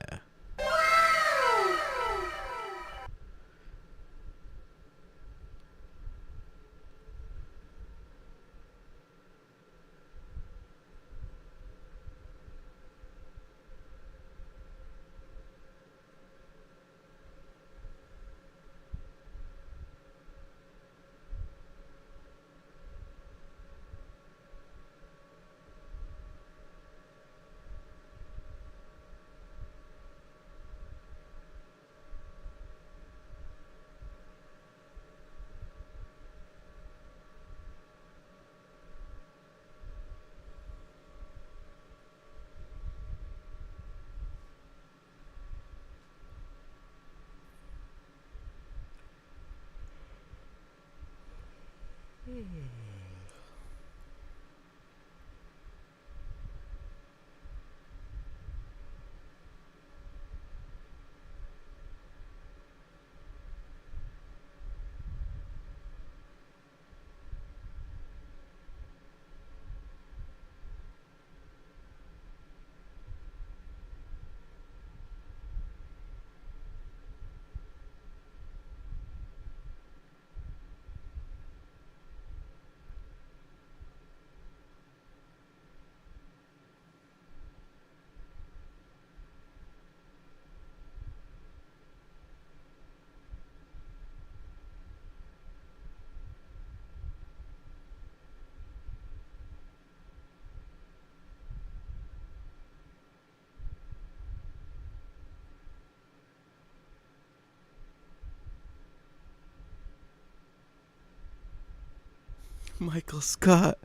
Michael Scott.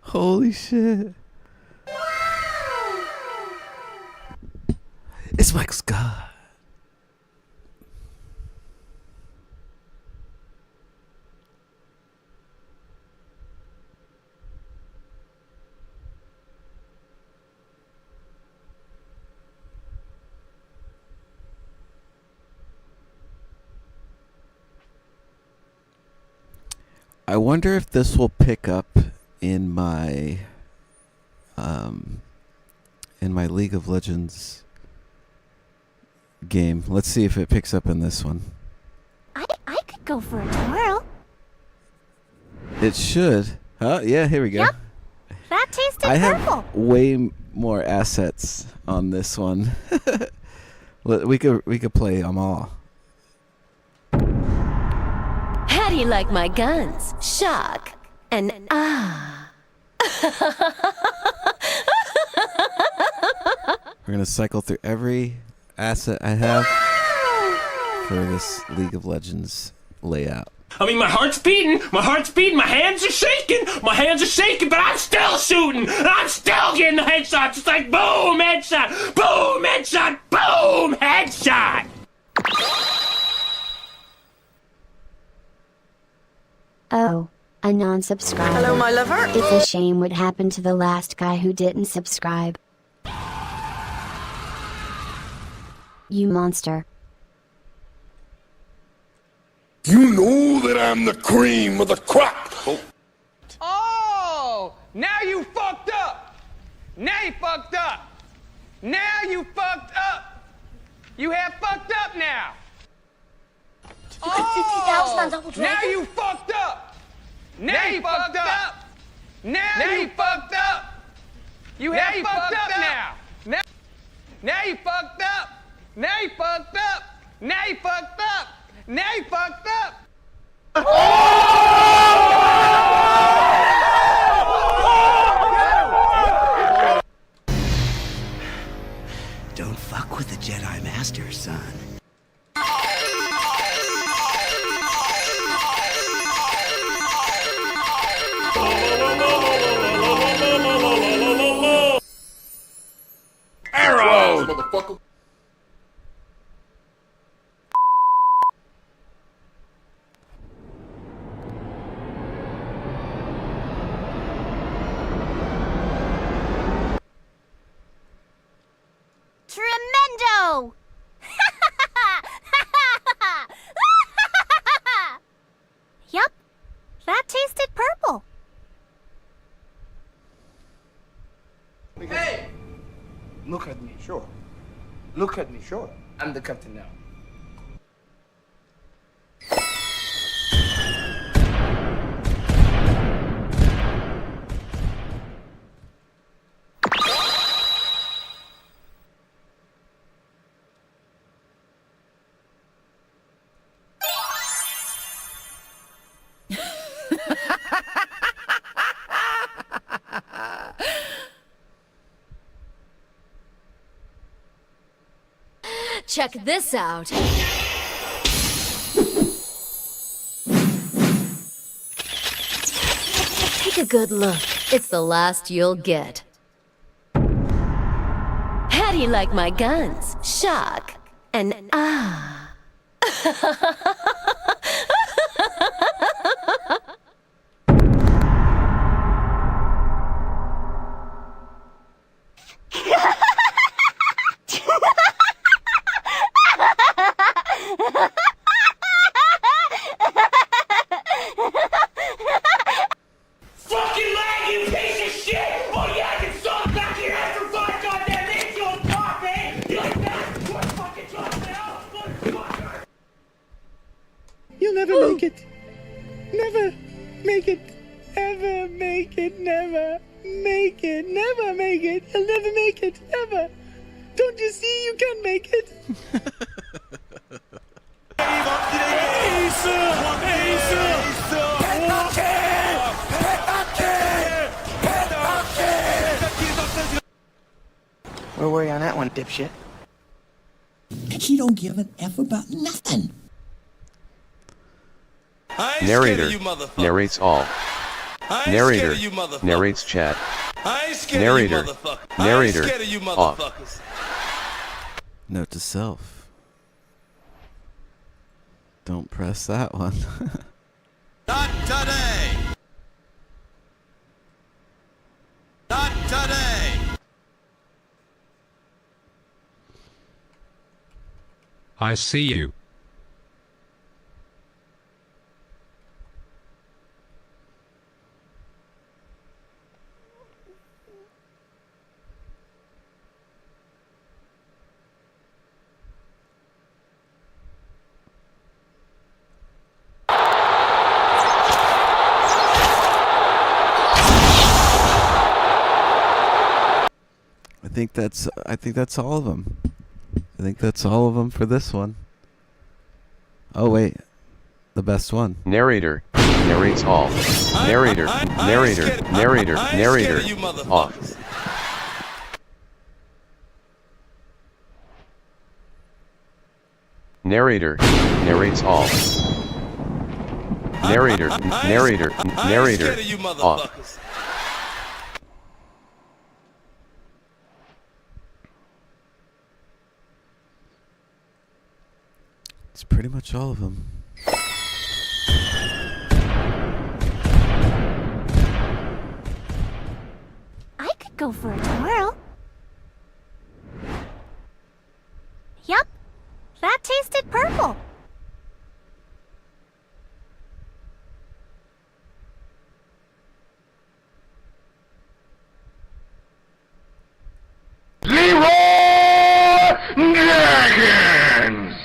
Holy shit. It's Michael Scott. I wonder if this will pick up in my League of Legends game. Let's see if it picks up in this one. I could go for a twirl. It should. Oh, yeah, here we go. Yep. That tasted I purple. have way more assets on this one. We could play them all. How do you like my guns? Shock and ah. We're gonna cycle through every asset I have for this League of Legends layout. I mean, my heart's beating, my hands are shaking, but I'm still shooting, and I'm still getting the headshots. It's like boom, headshot, boom, headshot, boom, headshot. Oh, a non-subscriber. Hello, my lover. It's a shame what happened to the last guy who didn't subscribe. You monster. You know that I'm the cream of the crop. Oh, now you fucked up. Now you fucked up. Now you fucked up. You have fucked up now. Oh, now you fucked up. Now you fucked up. Now you fucked up. You have fucked up now. Now you fucked up. Now you fucked up. Now you fucked up. Now you fucked up. Don't fuck with the Jedi Master, son. Arrows, motherfucker. Tremendo! Look at me, sure. Look at me, sure. I'm the captain now. Check this out. Take a good look. It's the last you'll get. How do you like my guns? Shock and ah. Fucking lag, you piece of shit! Oh yeah, I can saw it back here after 5 goddamn minutes, you old fuck, eh? You like that? What fucking talk now? Motherfucker! You'll never make it. Never make it. Ever make it. Never make it. Never make it. You'll never make it. Ever. Don't you see you can make it? Where were you on that one, dipshit? He don't give an F about nothing. Narrator narrates all. Narrator narrates chat. Narrator narrator off. Note to self. Don't press that one. Not today! Not today! I see you. I think that's all of them. I think that's all of them for this one. Oh wait, the best one. Narrator narrates all. Narrator narrator narrator narrator off. Narrator narrates all. Narrator narrator narrator off. It's pretty much all of them. I could go for a twirl. Yup, that tasted purple. Dragons!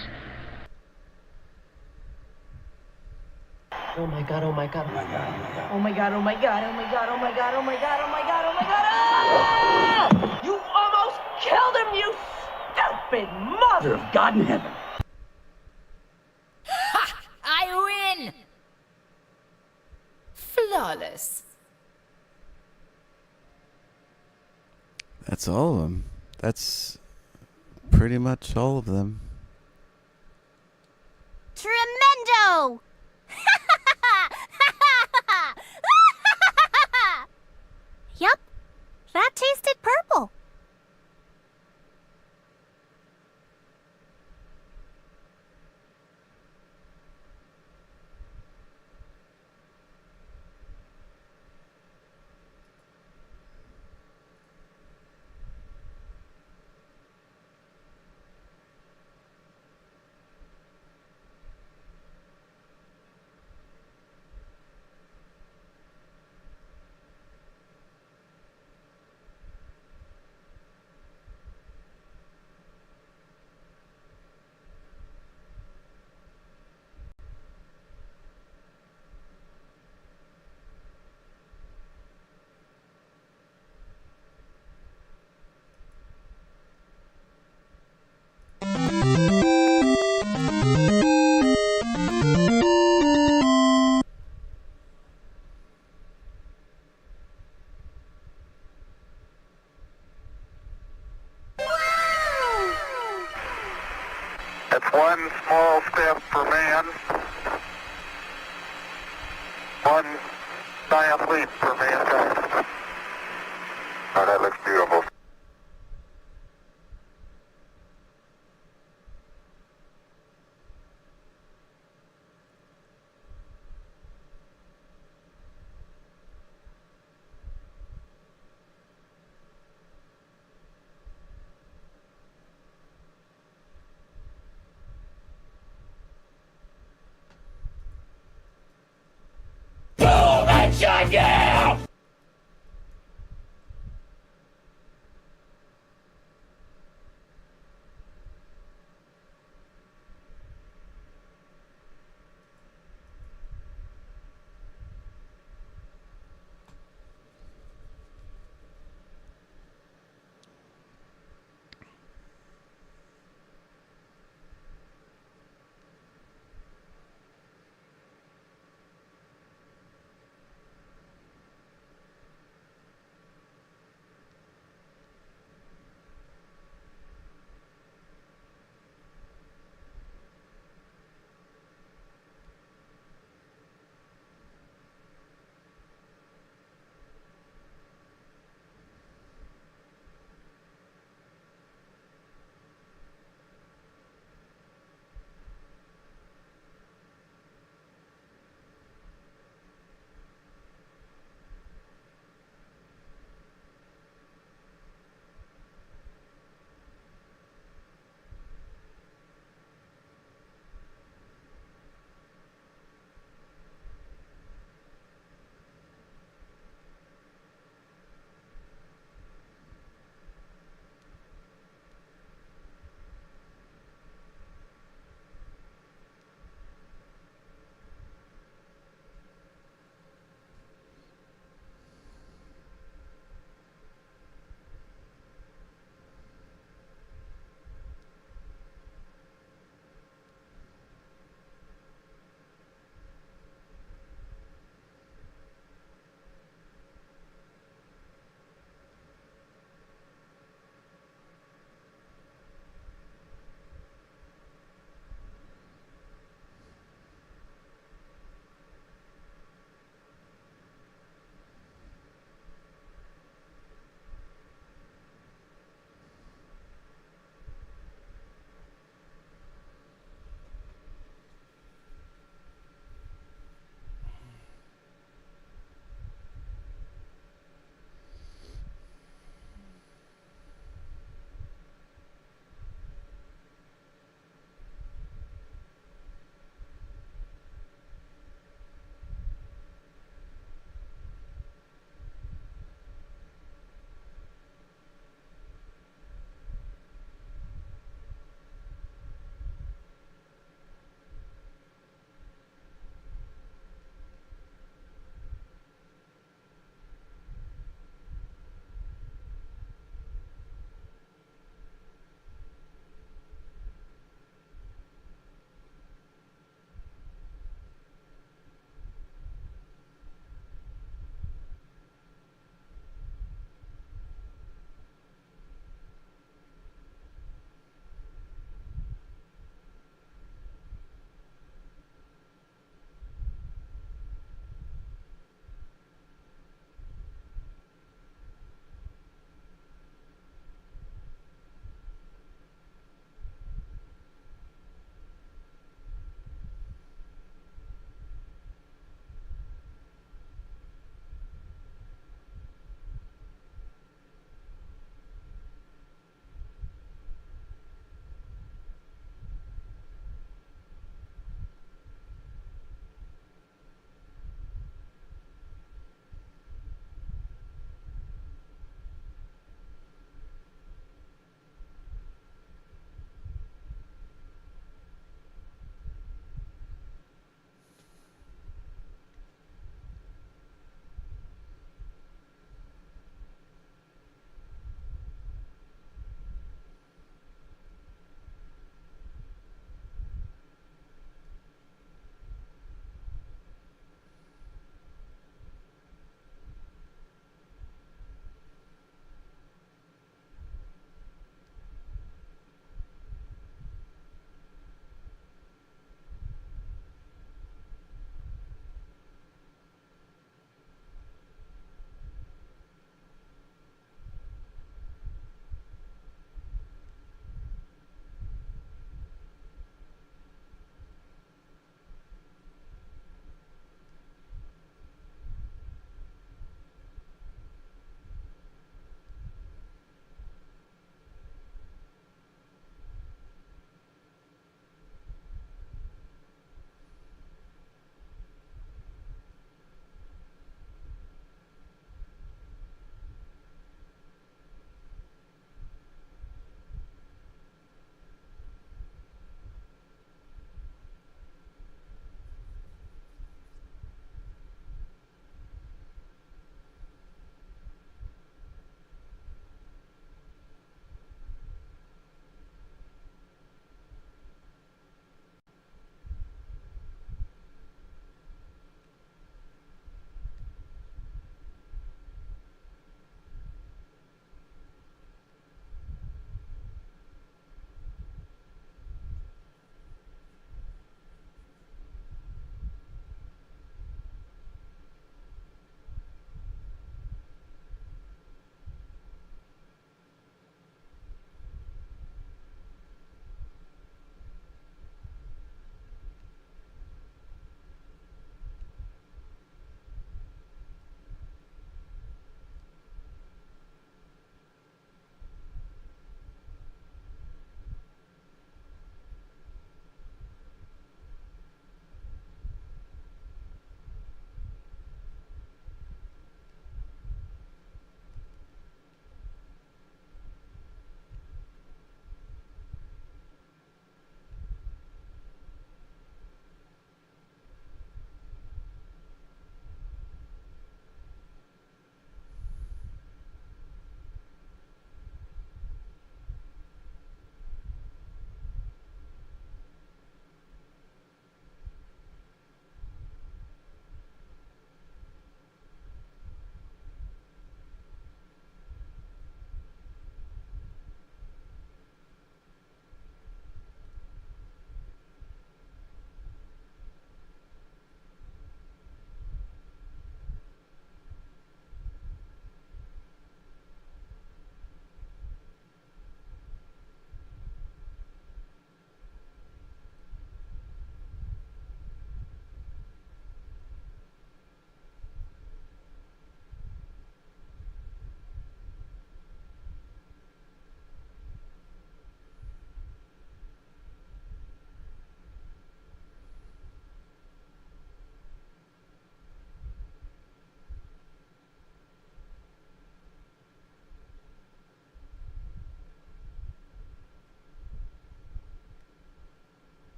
Oh my god, oh my god, oh my god, oh my god, oh my god, oh my god, oh my god, oh my god, oh my god, oh my god, ah! You almost killed him, you stupid mother of God in heaven! Ha! I win! Flawless. That's all of them. That's pretty much all of them. Tremendo! Yup, that tasted purple. one small step for man, one giant leap for mankind. Oh, that looks beautiful. Boom! Headshot, yeah!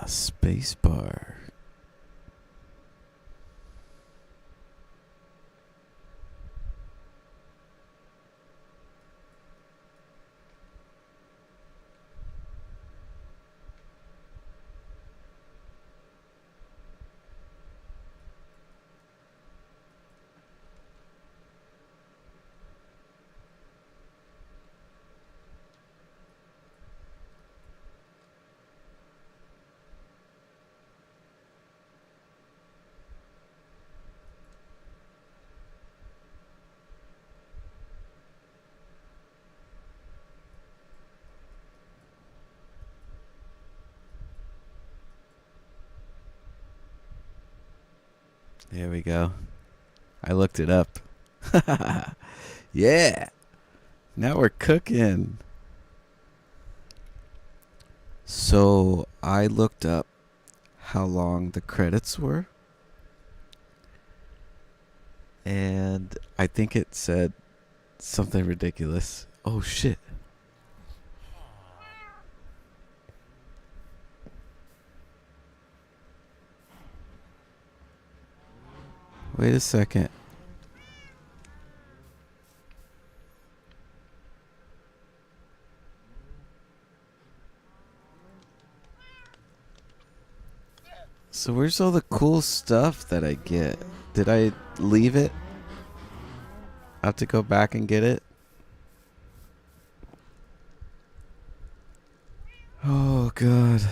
Space bar. There we go. I looked it up. Yeah. Now we're cooking. So I looked up how long the credits were. And I think it said something ridiculous. Oh shit. Wait a second. So where's all the cool stuff that I get? Did I leave it? I have to go back and get it? Oh, God.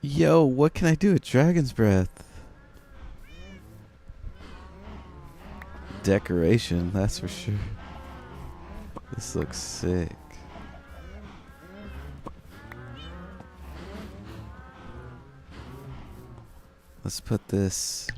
Yo, what can I do with Dragon's Breath? Decoration, that's for sure. This looks sick. Let's put this...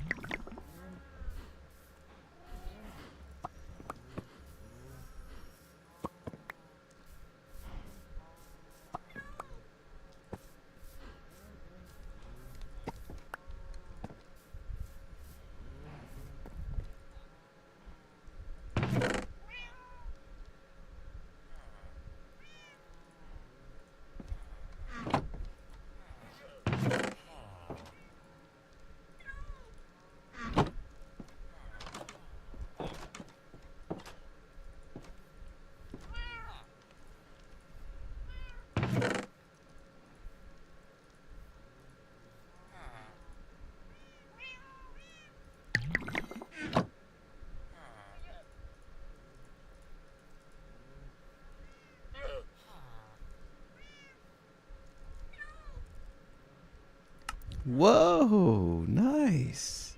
Whoa, nice.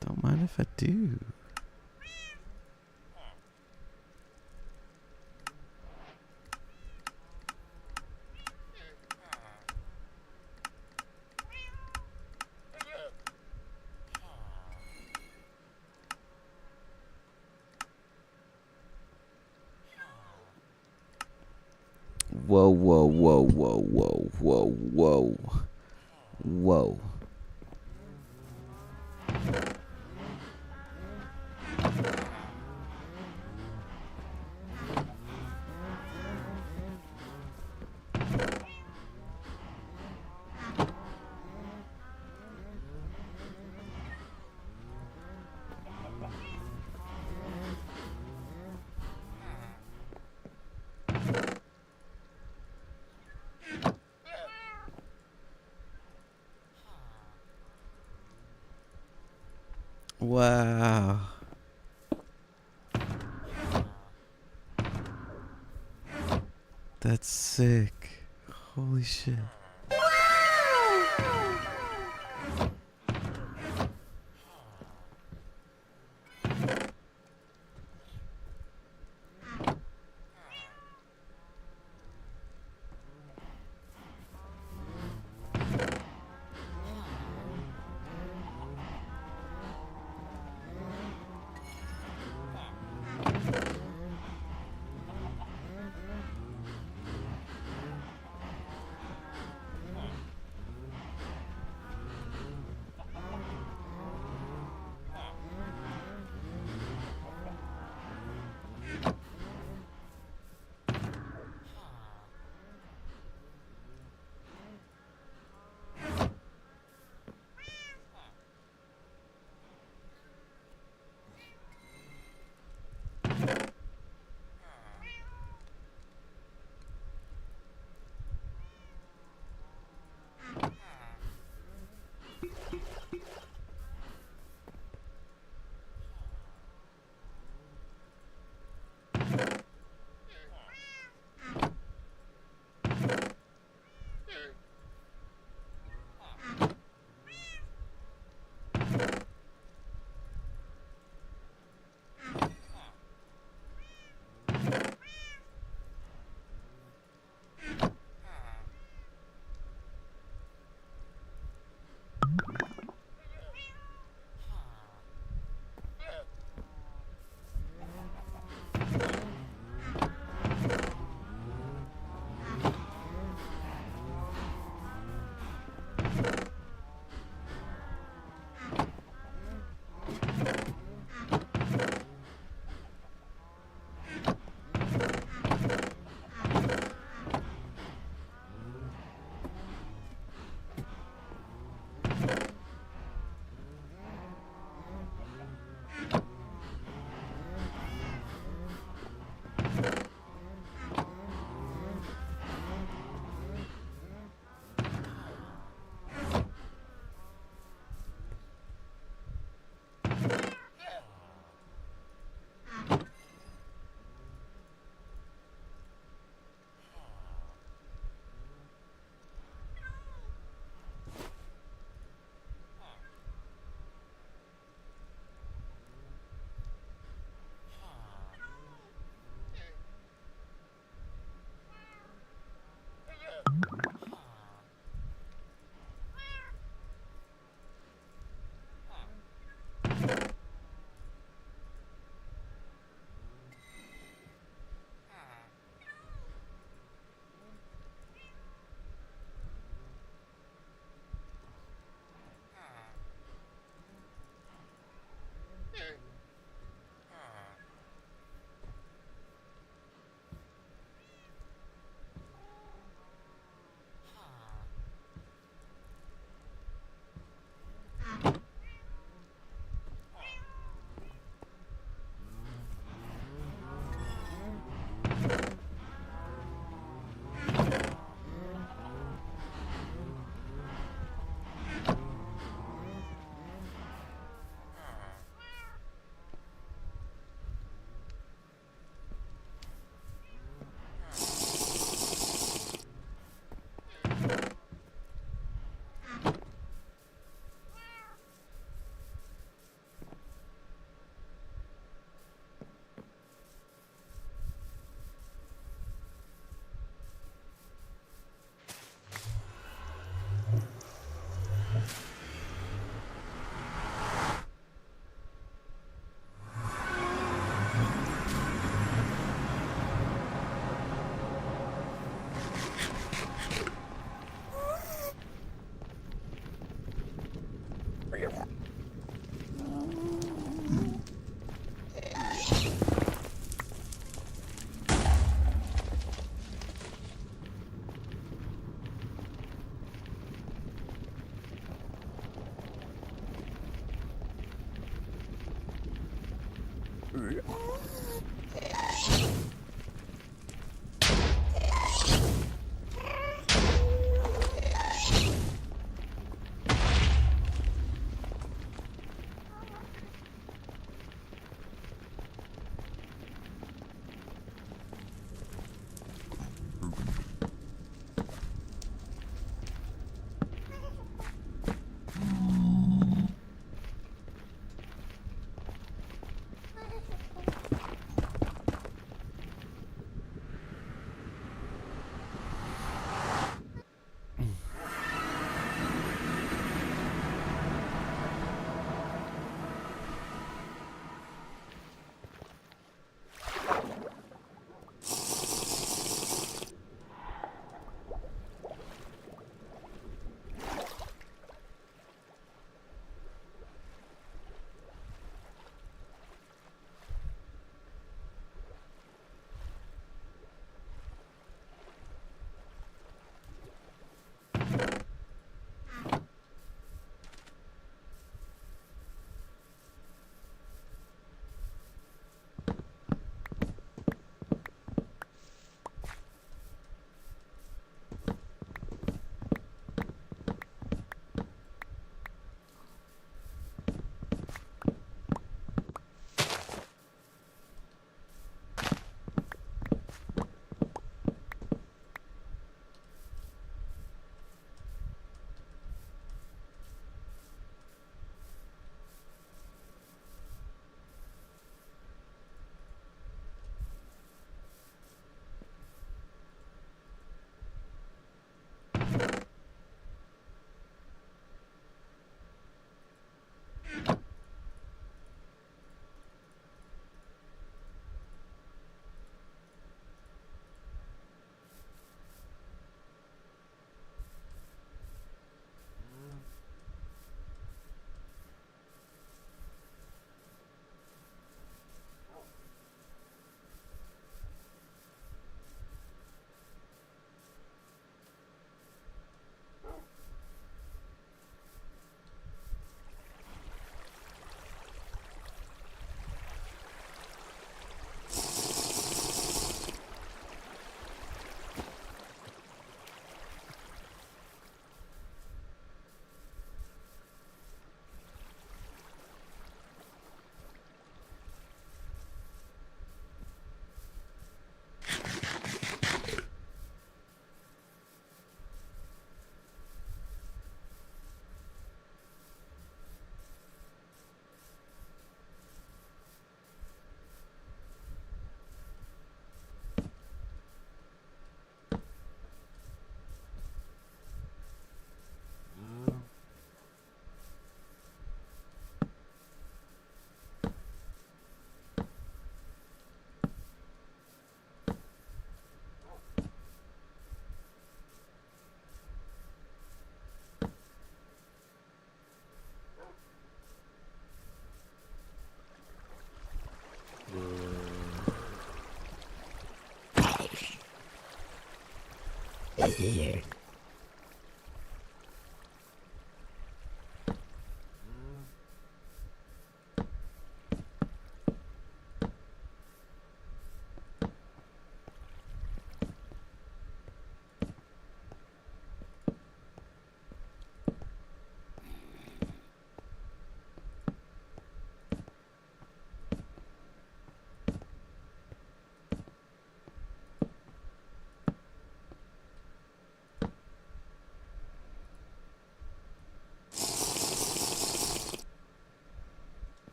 Don't mind if I do. Whoa, whoa, whoa, whoa, whoa, whoa, whoa. Whoa. Wow. That's sick. Holy shit.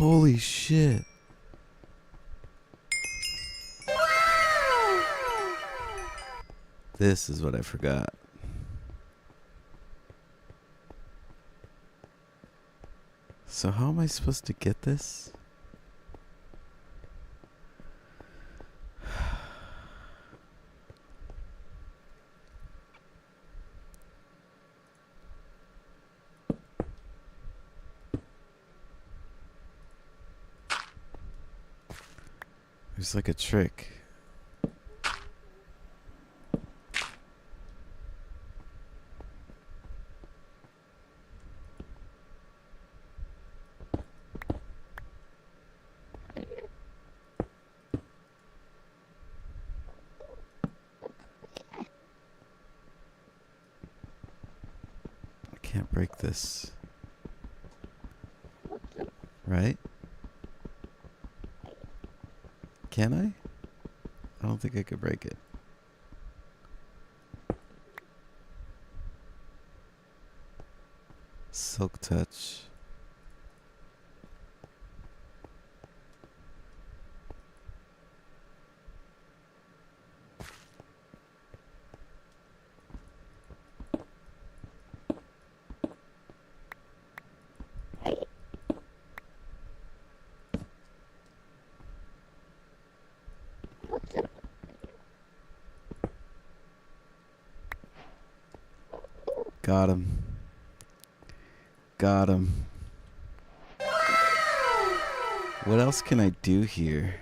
Holy shit. This is what I forgot. So how am I supposed to get this? There's like a trick. I can't break this. Right? Can I? I don't think I could break it. Silk touch. Got him. Got him. What else can I do here?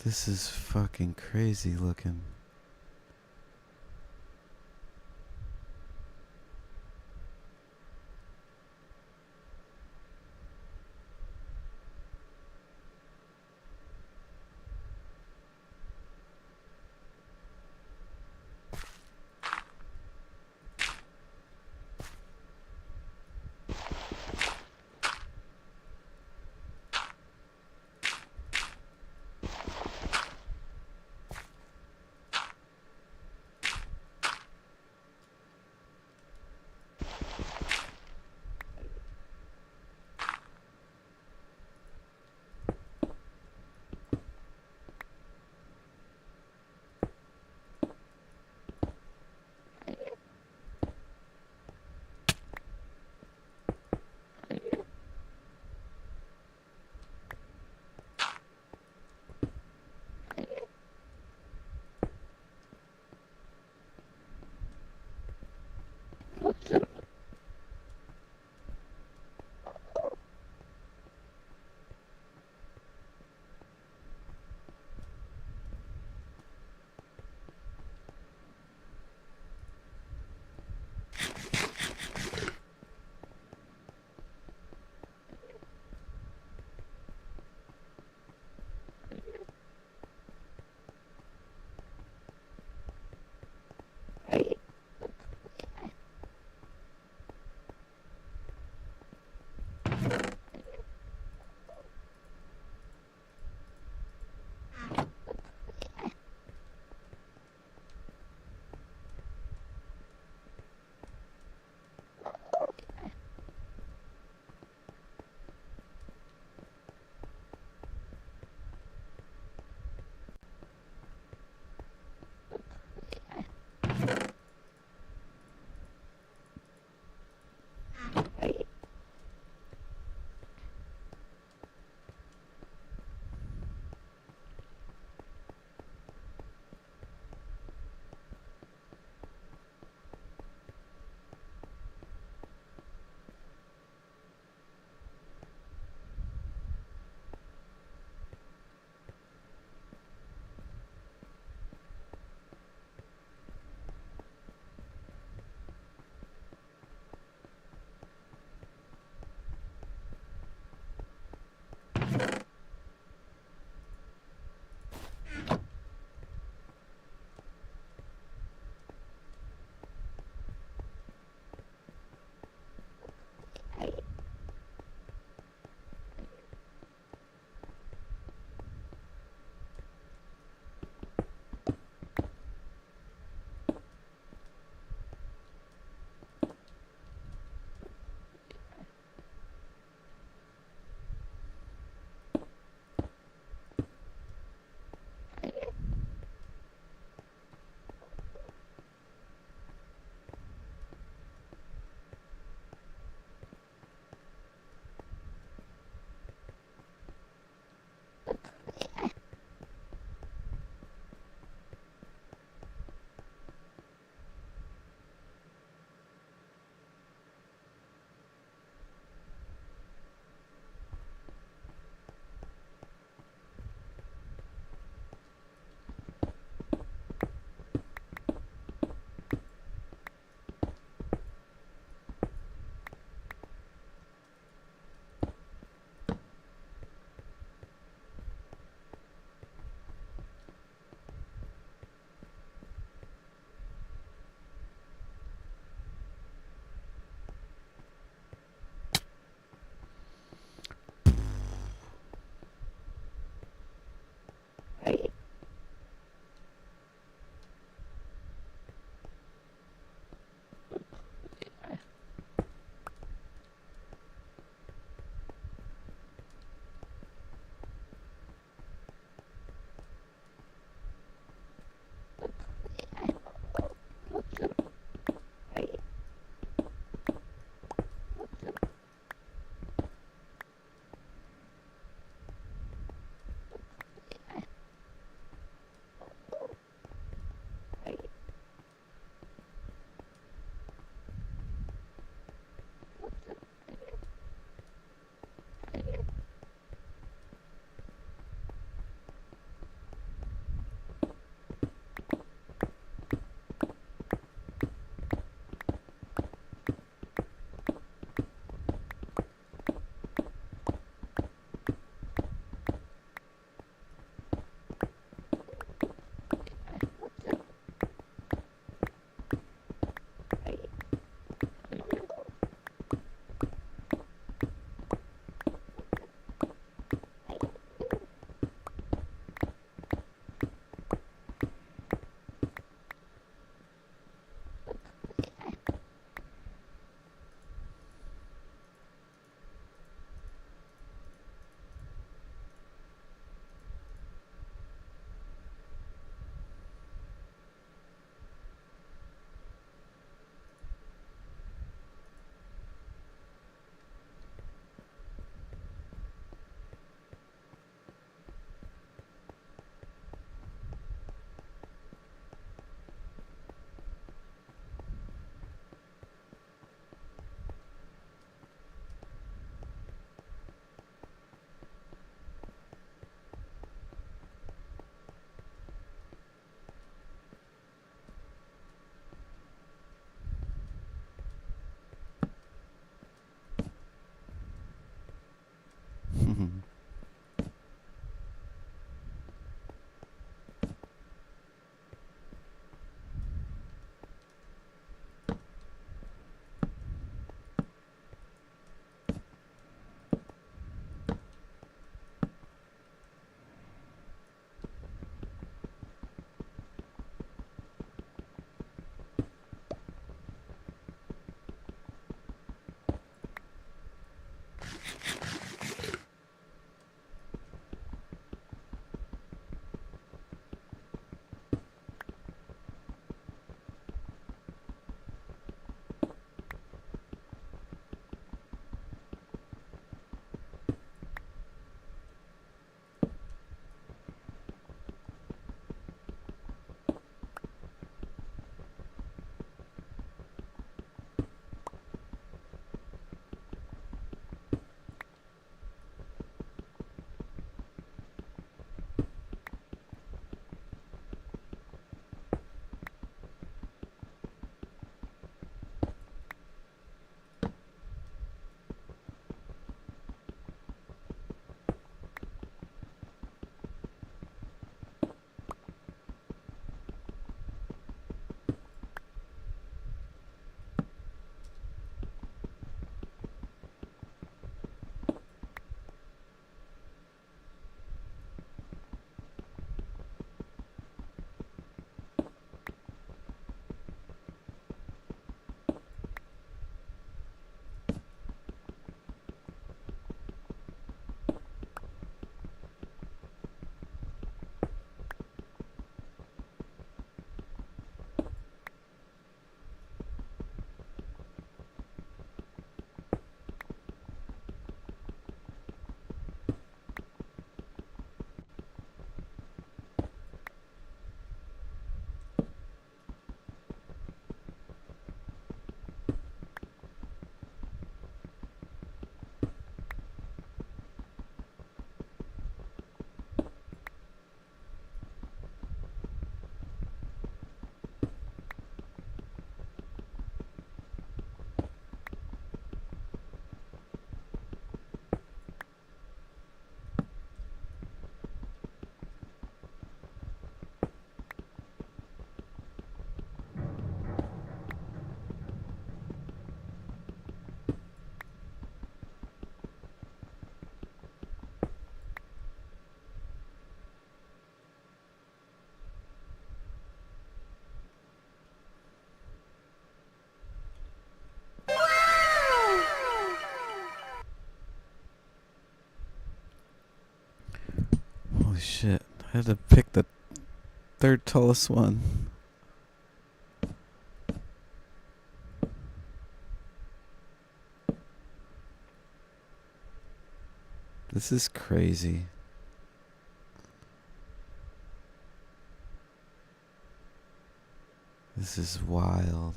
This is fucking crazy looking. I had to pick the third tallest one. This is crazy. This is wild.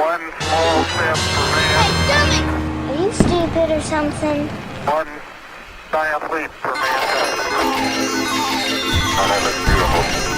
One small step for man. Are you stupid or something? One giant leap for mankind. Oh, that looks beautiful.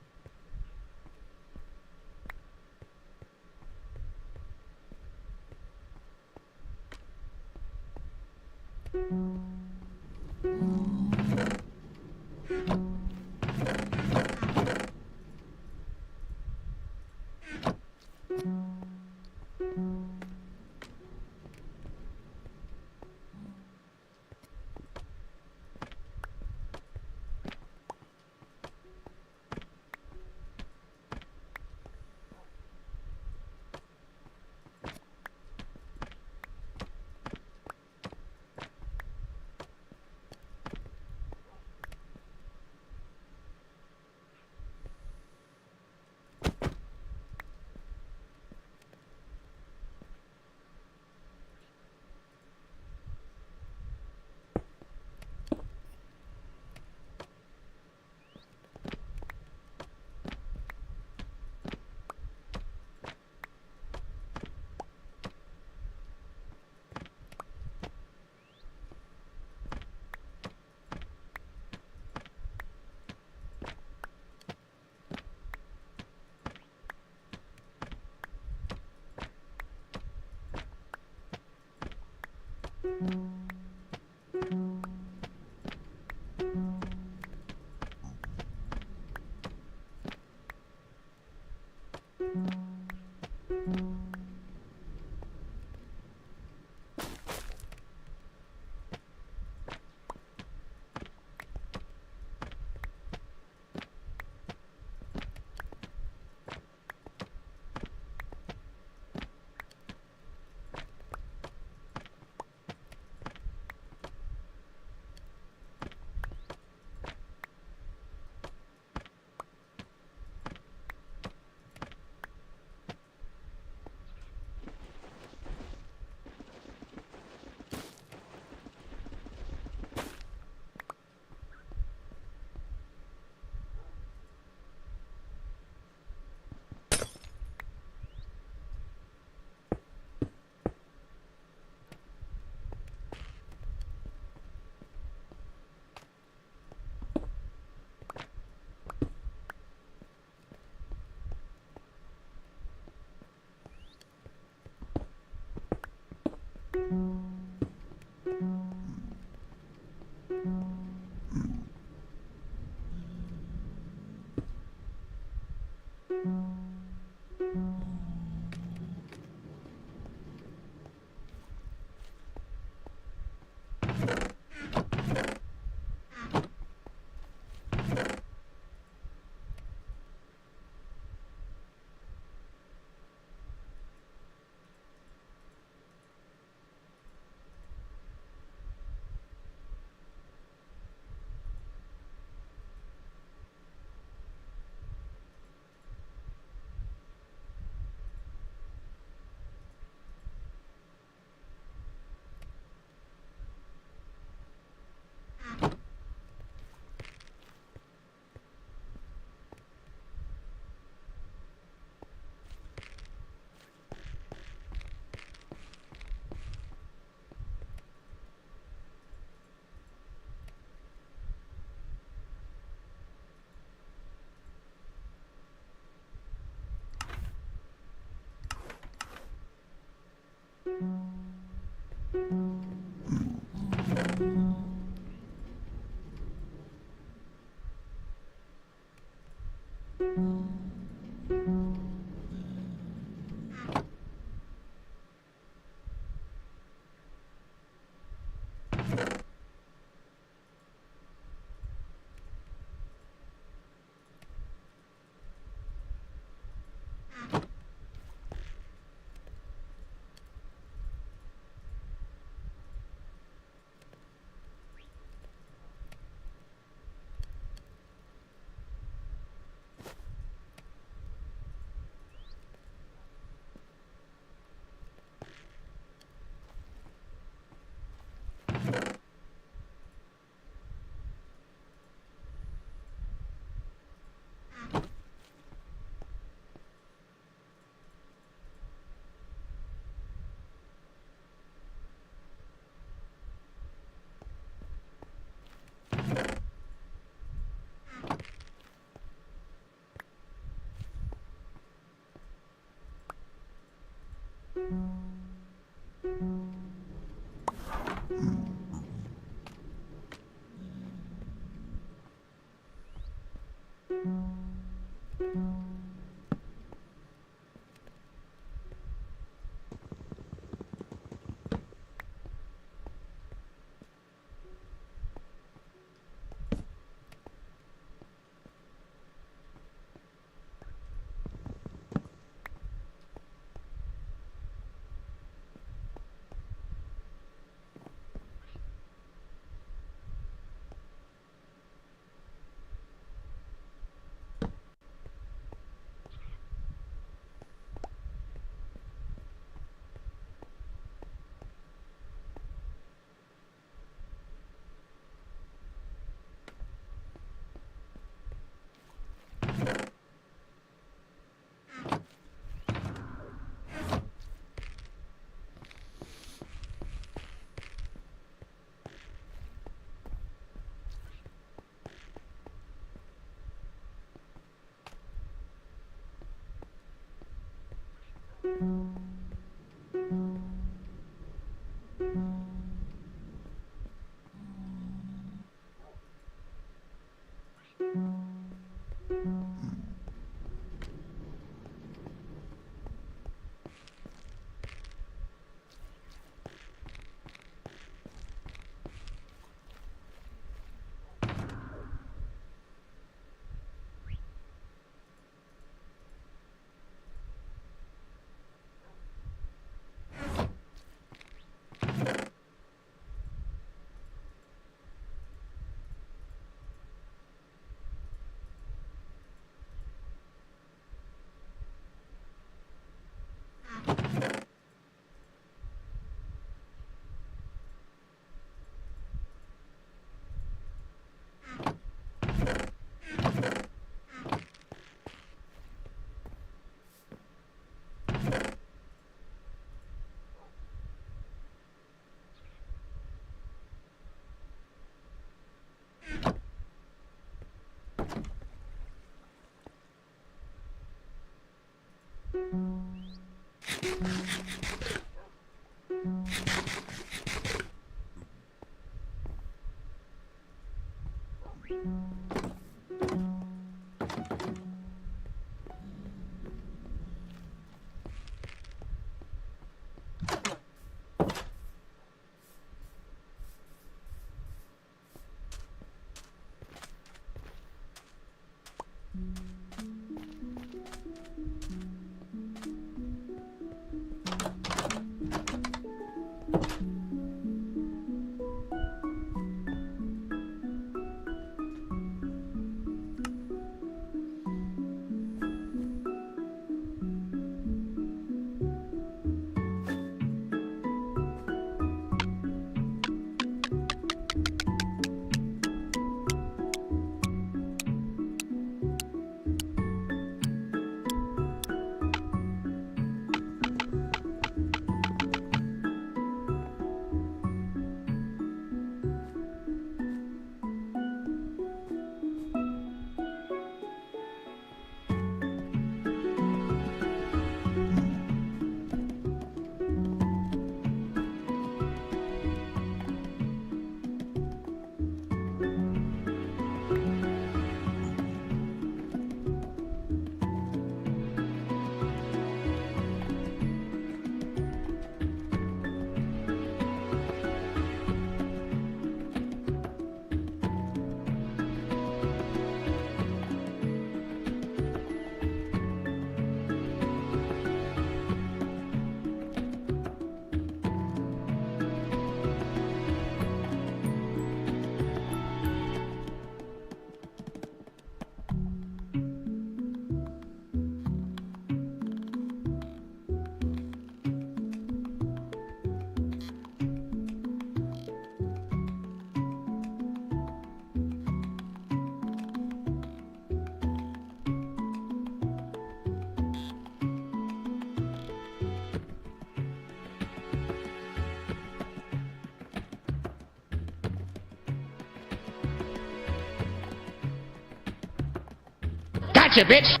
Gotcha, bitch!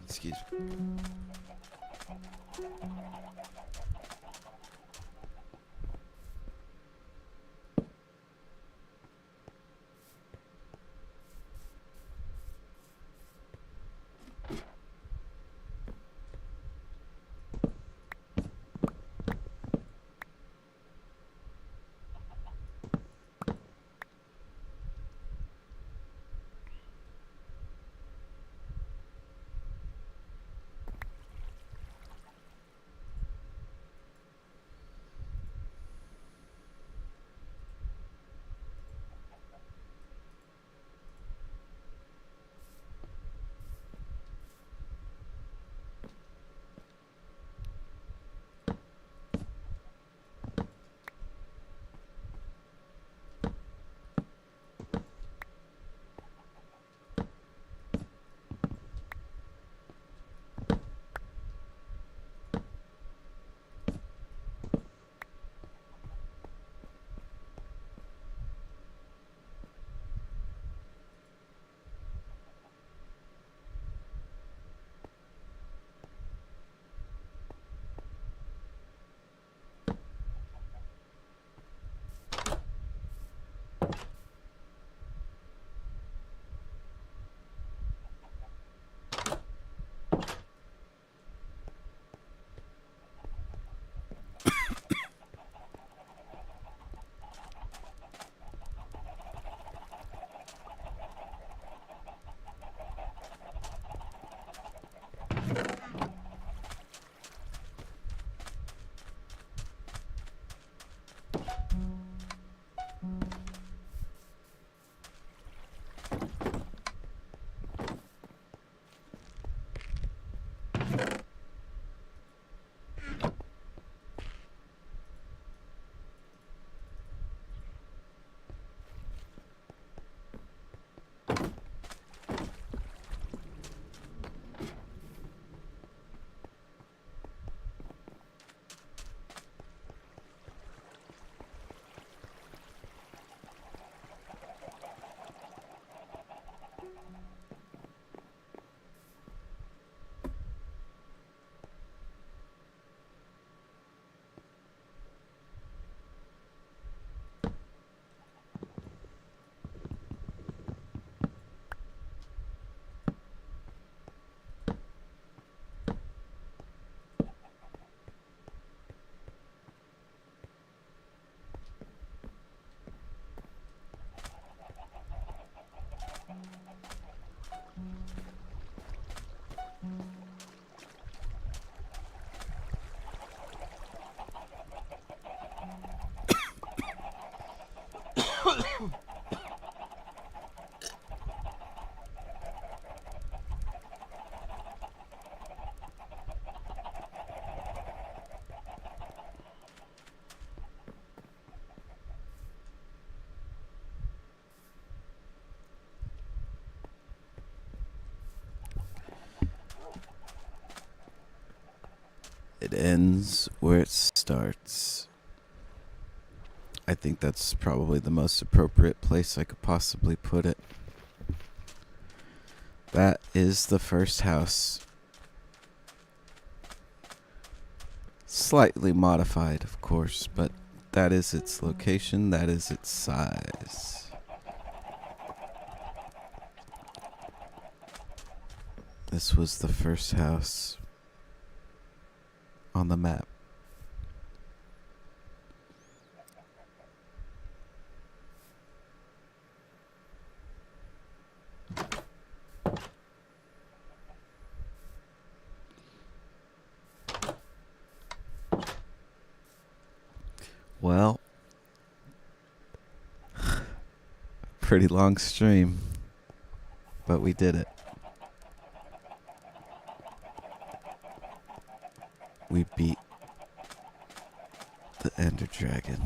Excuse me. It ends where it starts. I think that's probably the most appropriate place I could possibly put it. That is the first house. Slightly modified, of course, but that is its location, that is its size. This was the first house on the map. Well, pretty long stream, but we did it. We beat the Ender Dragon.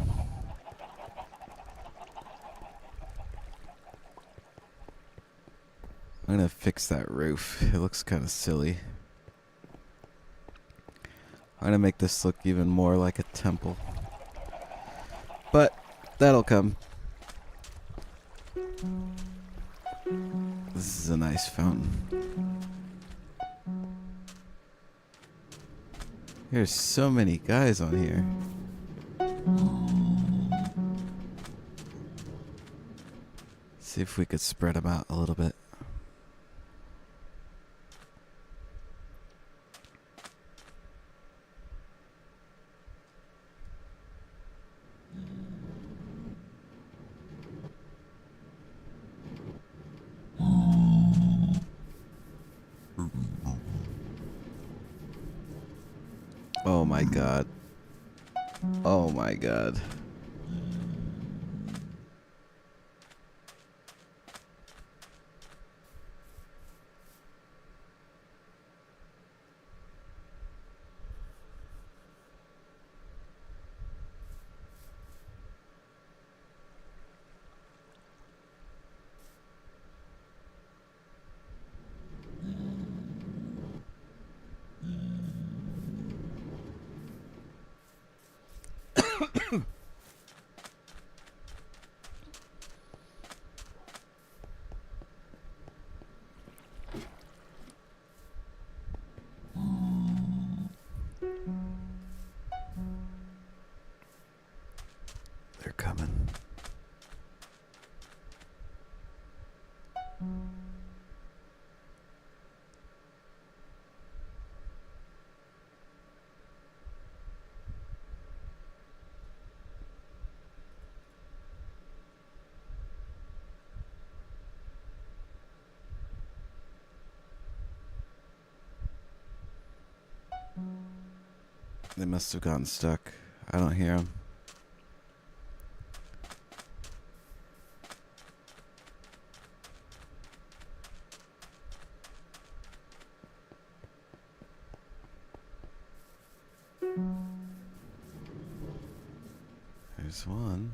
I'm gonna fix that roof. It looks kind of silly. I'm gonna make this look even more like a temple. But that'll come. This is a nice fountain. There's so many guys on here. See if we could spread them out a little bit. Oh my god. Oh my god. They're coming. They must have gotten stuck. I don't hear them. There's one.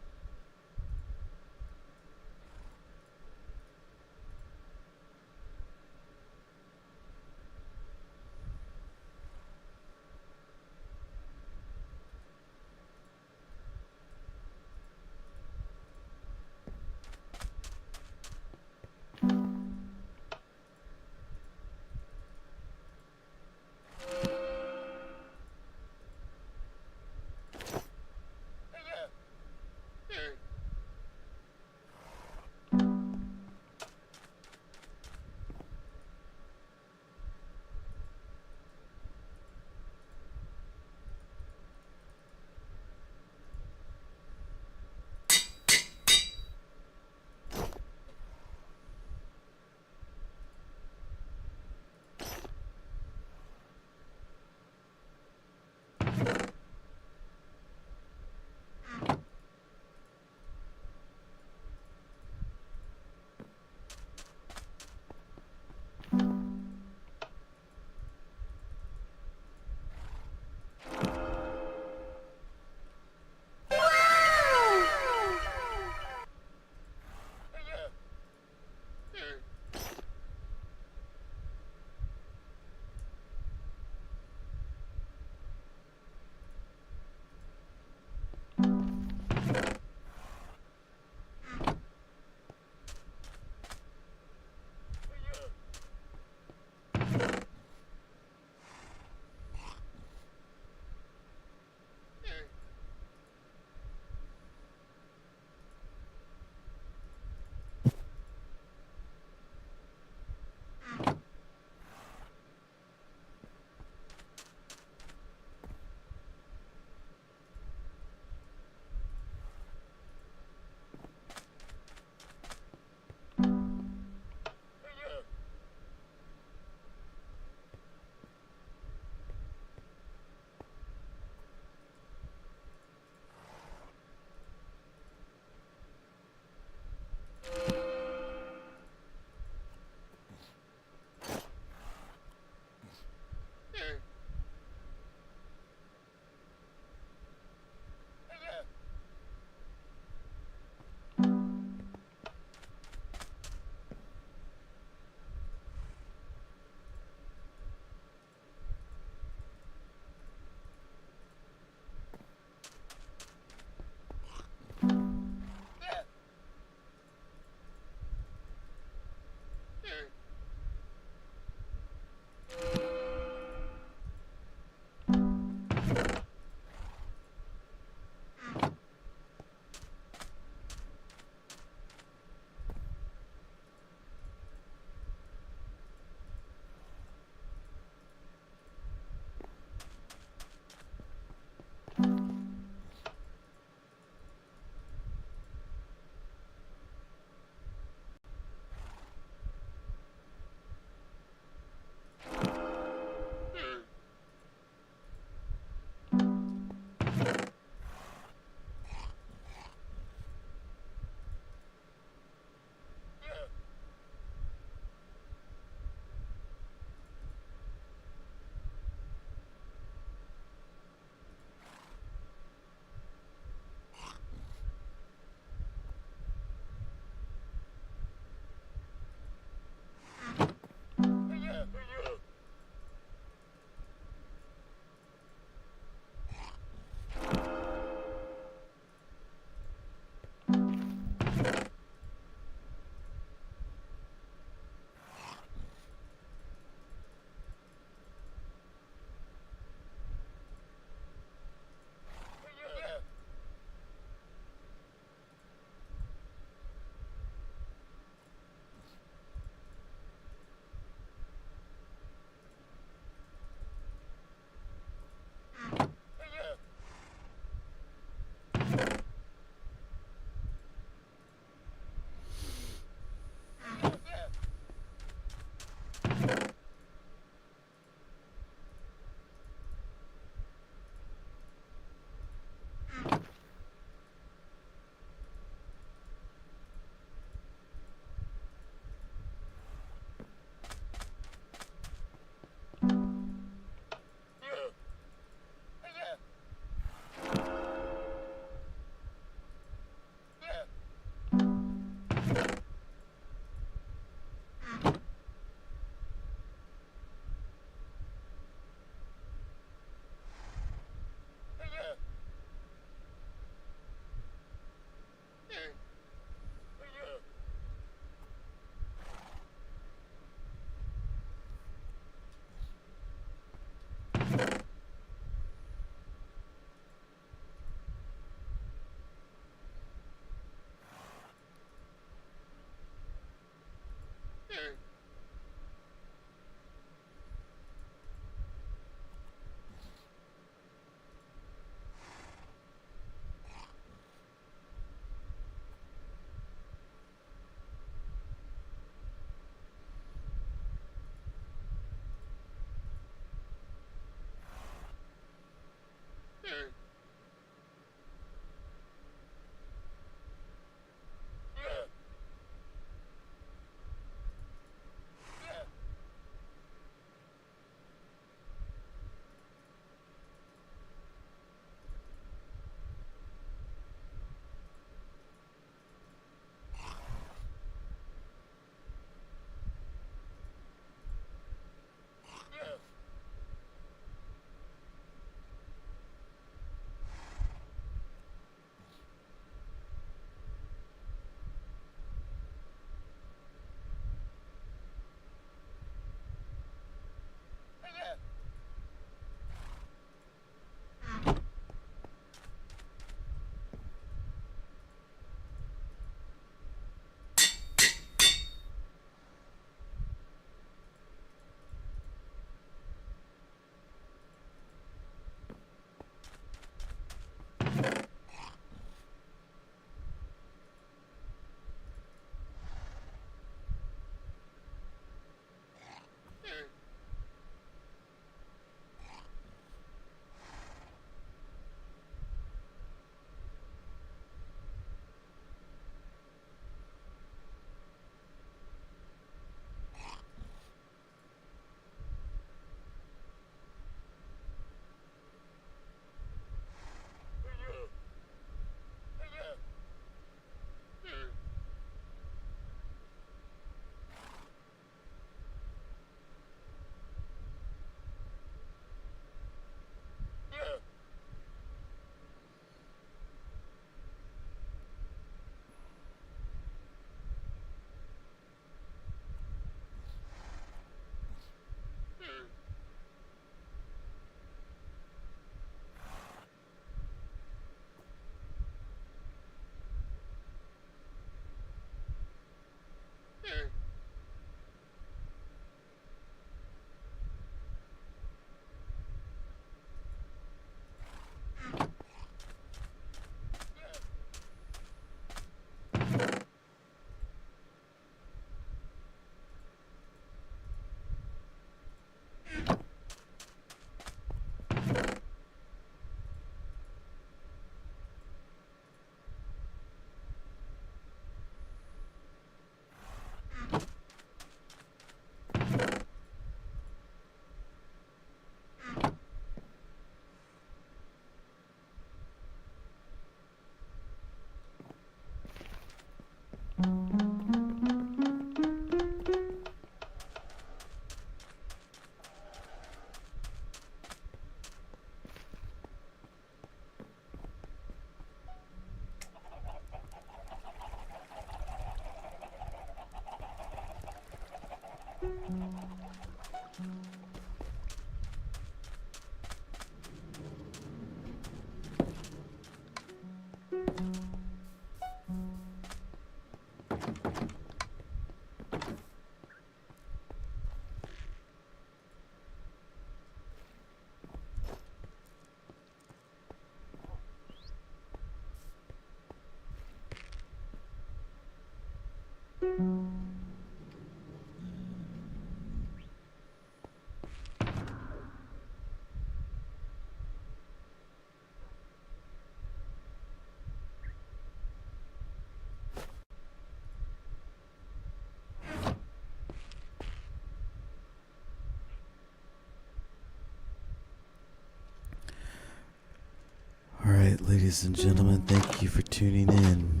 Ladies and gentlemen, thank you for tuning in.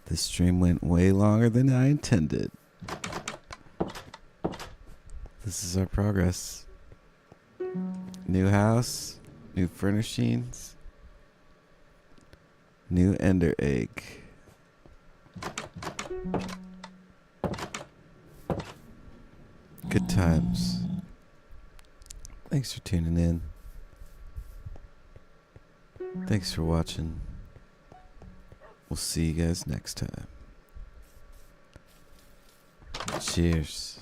This stream went way longer than I intended. This is our progress. New house, new furnishings, new ender egg. Good times. Thanks for tuning in. Thanks for watching. We'll see you guys next time. Cheers.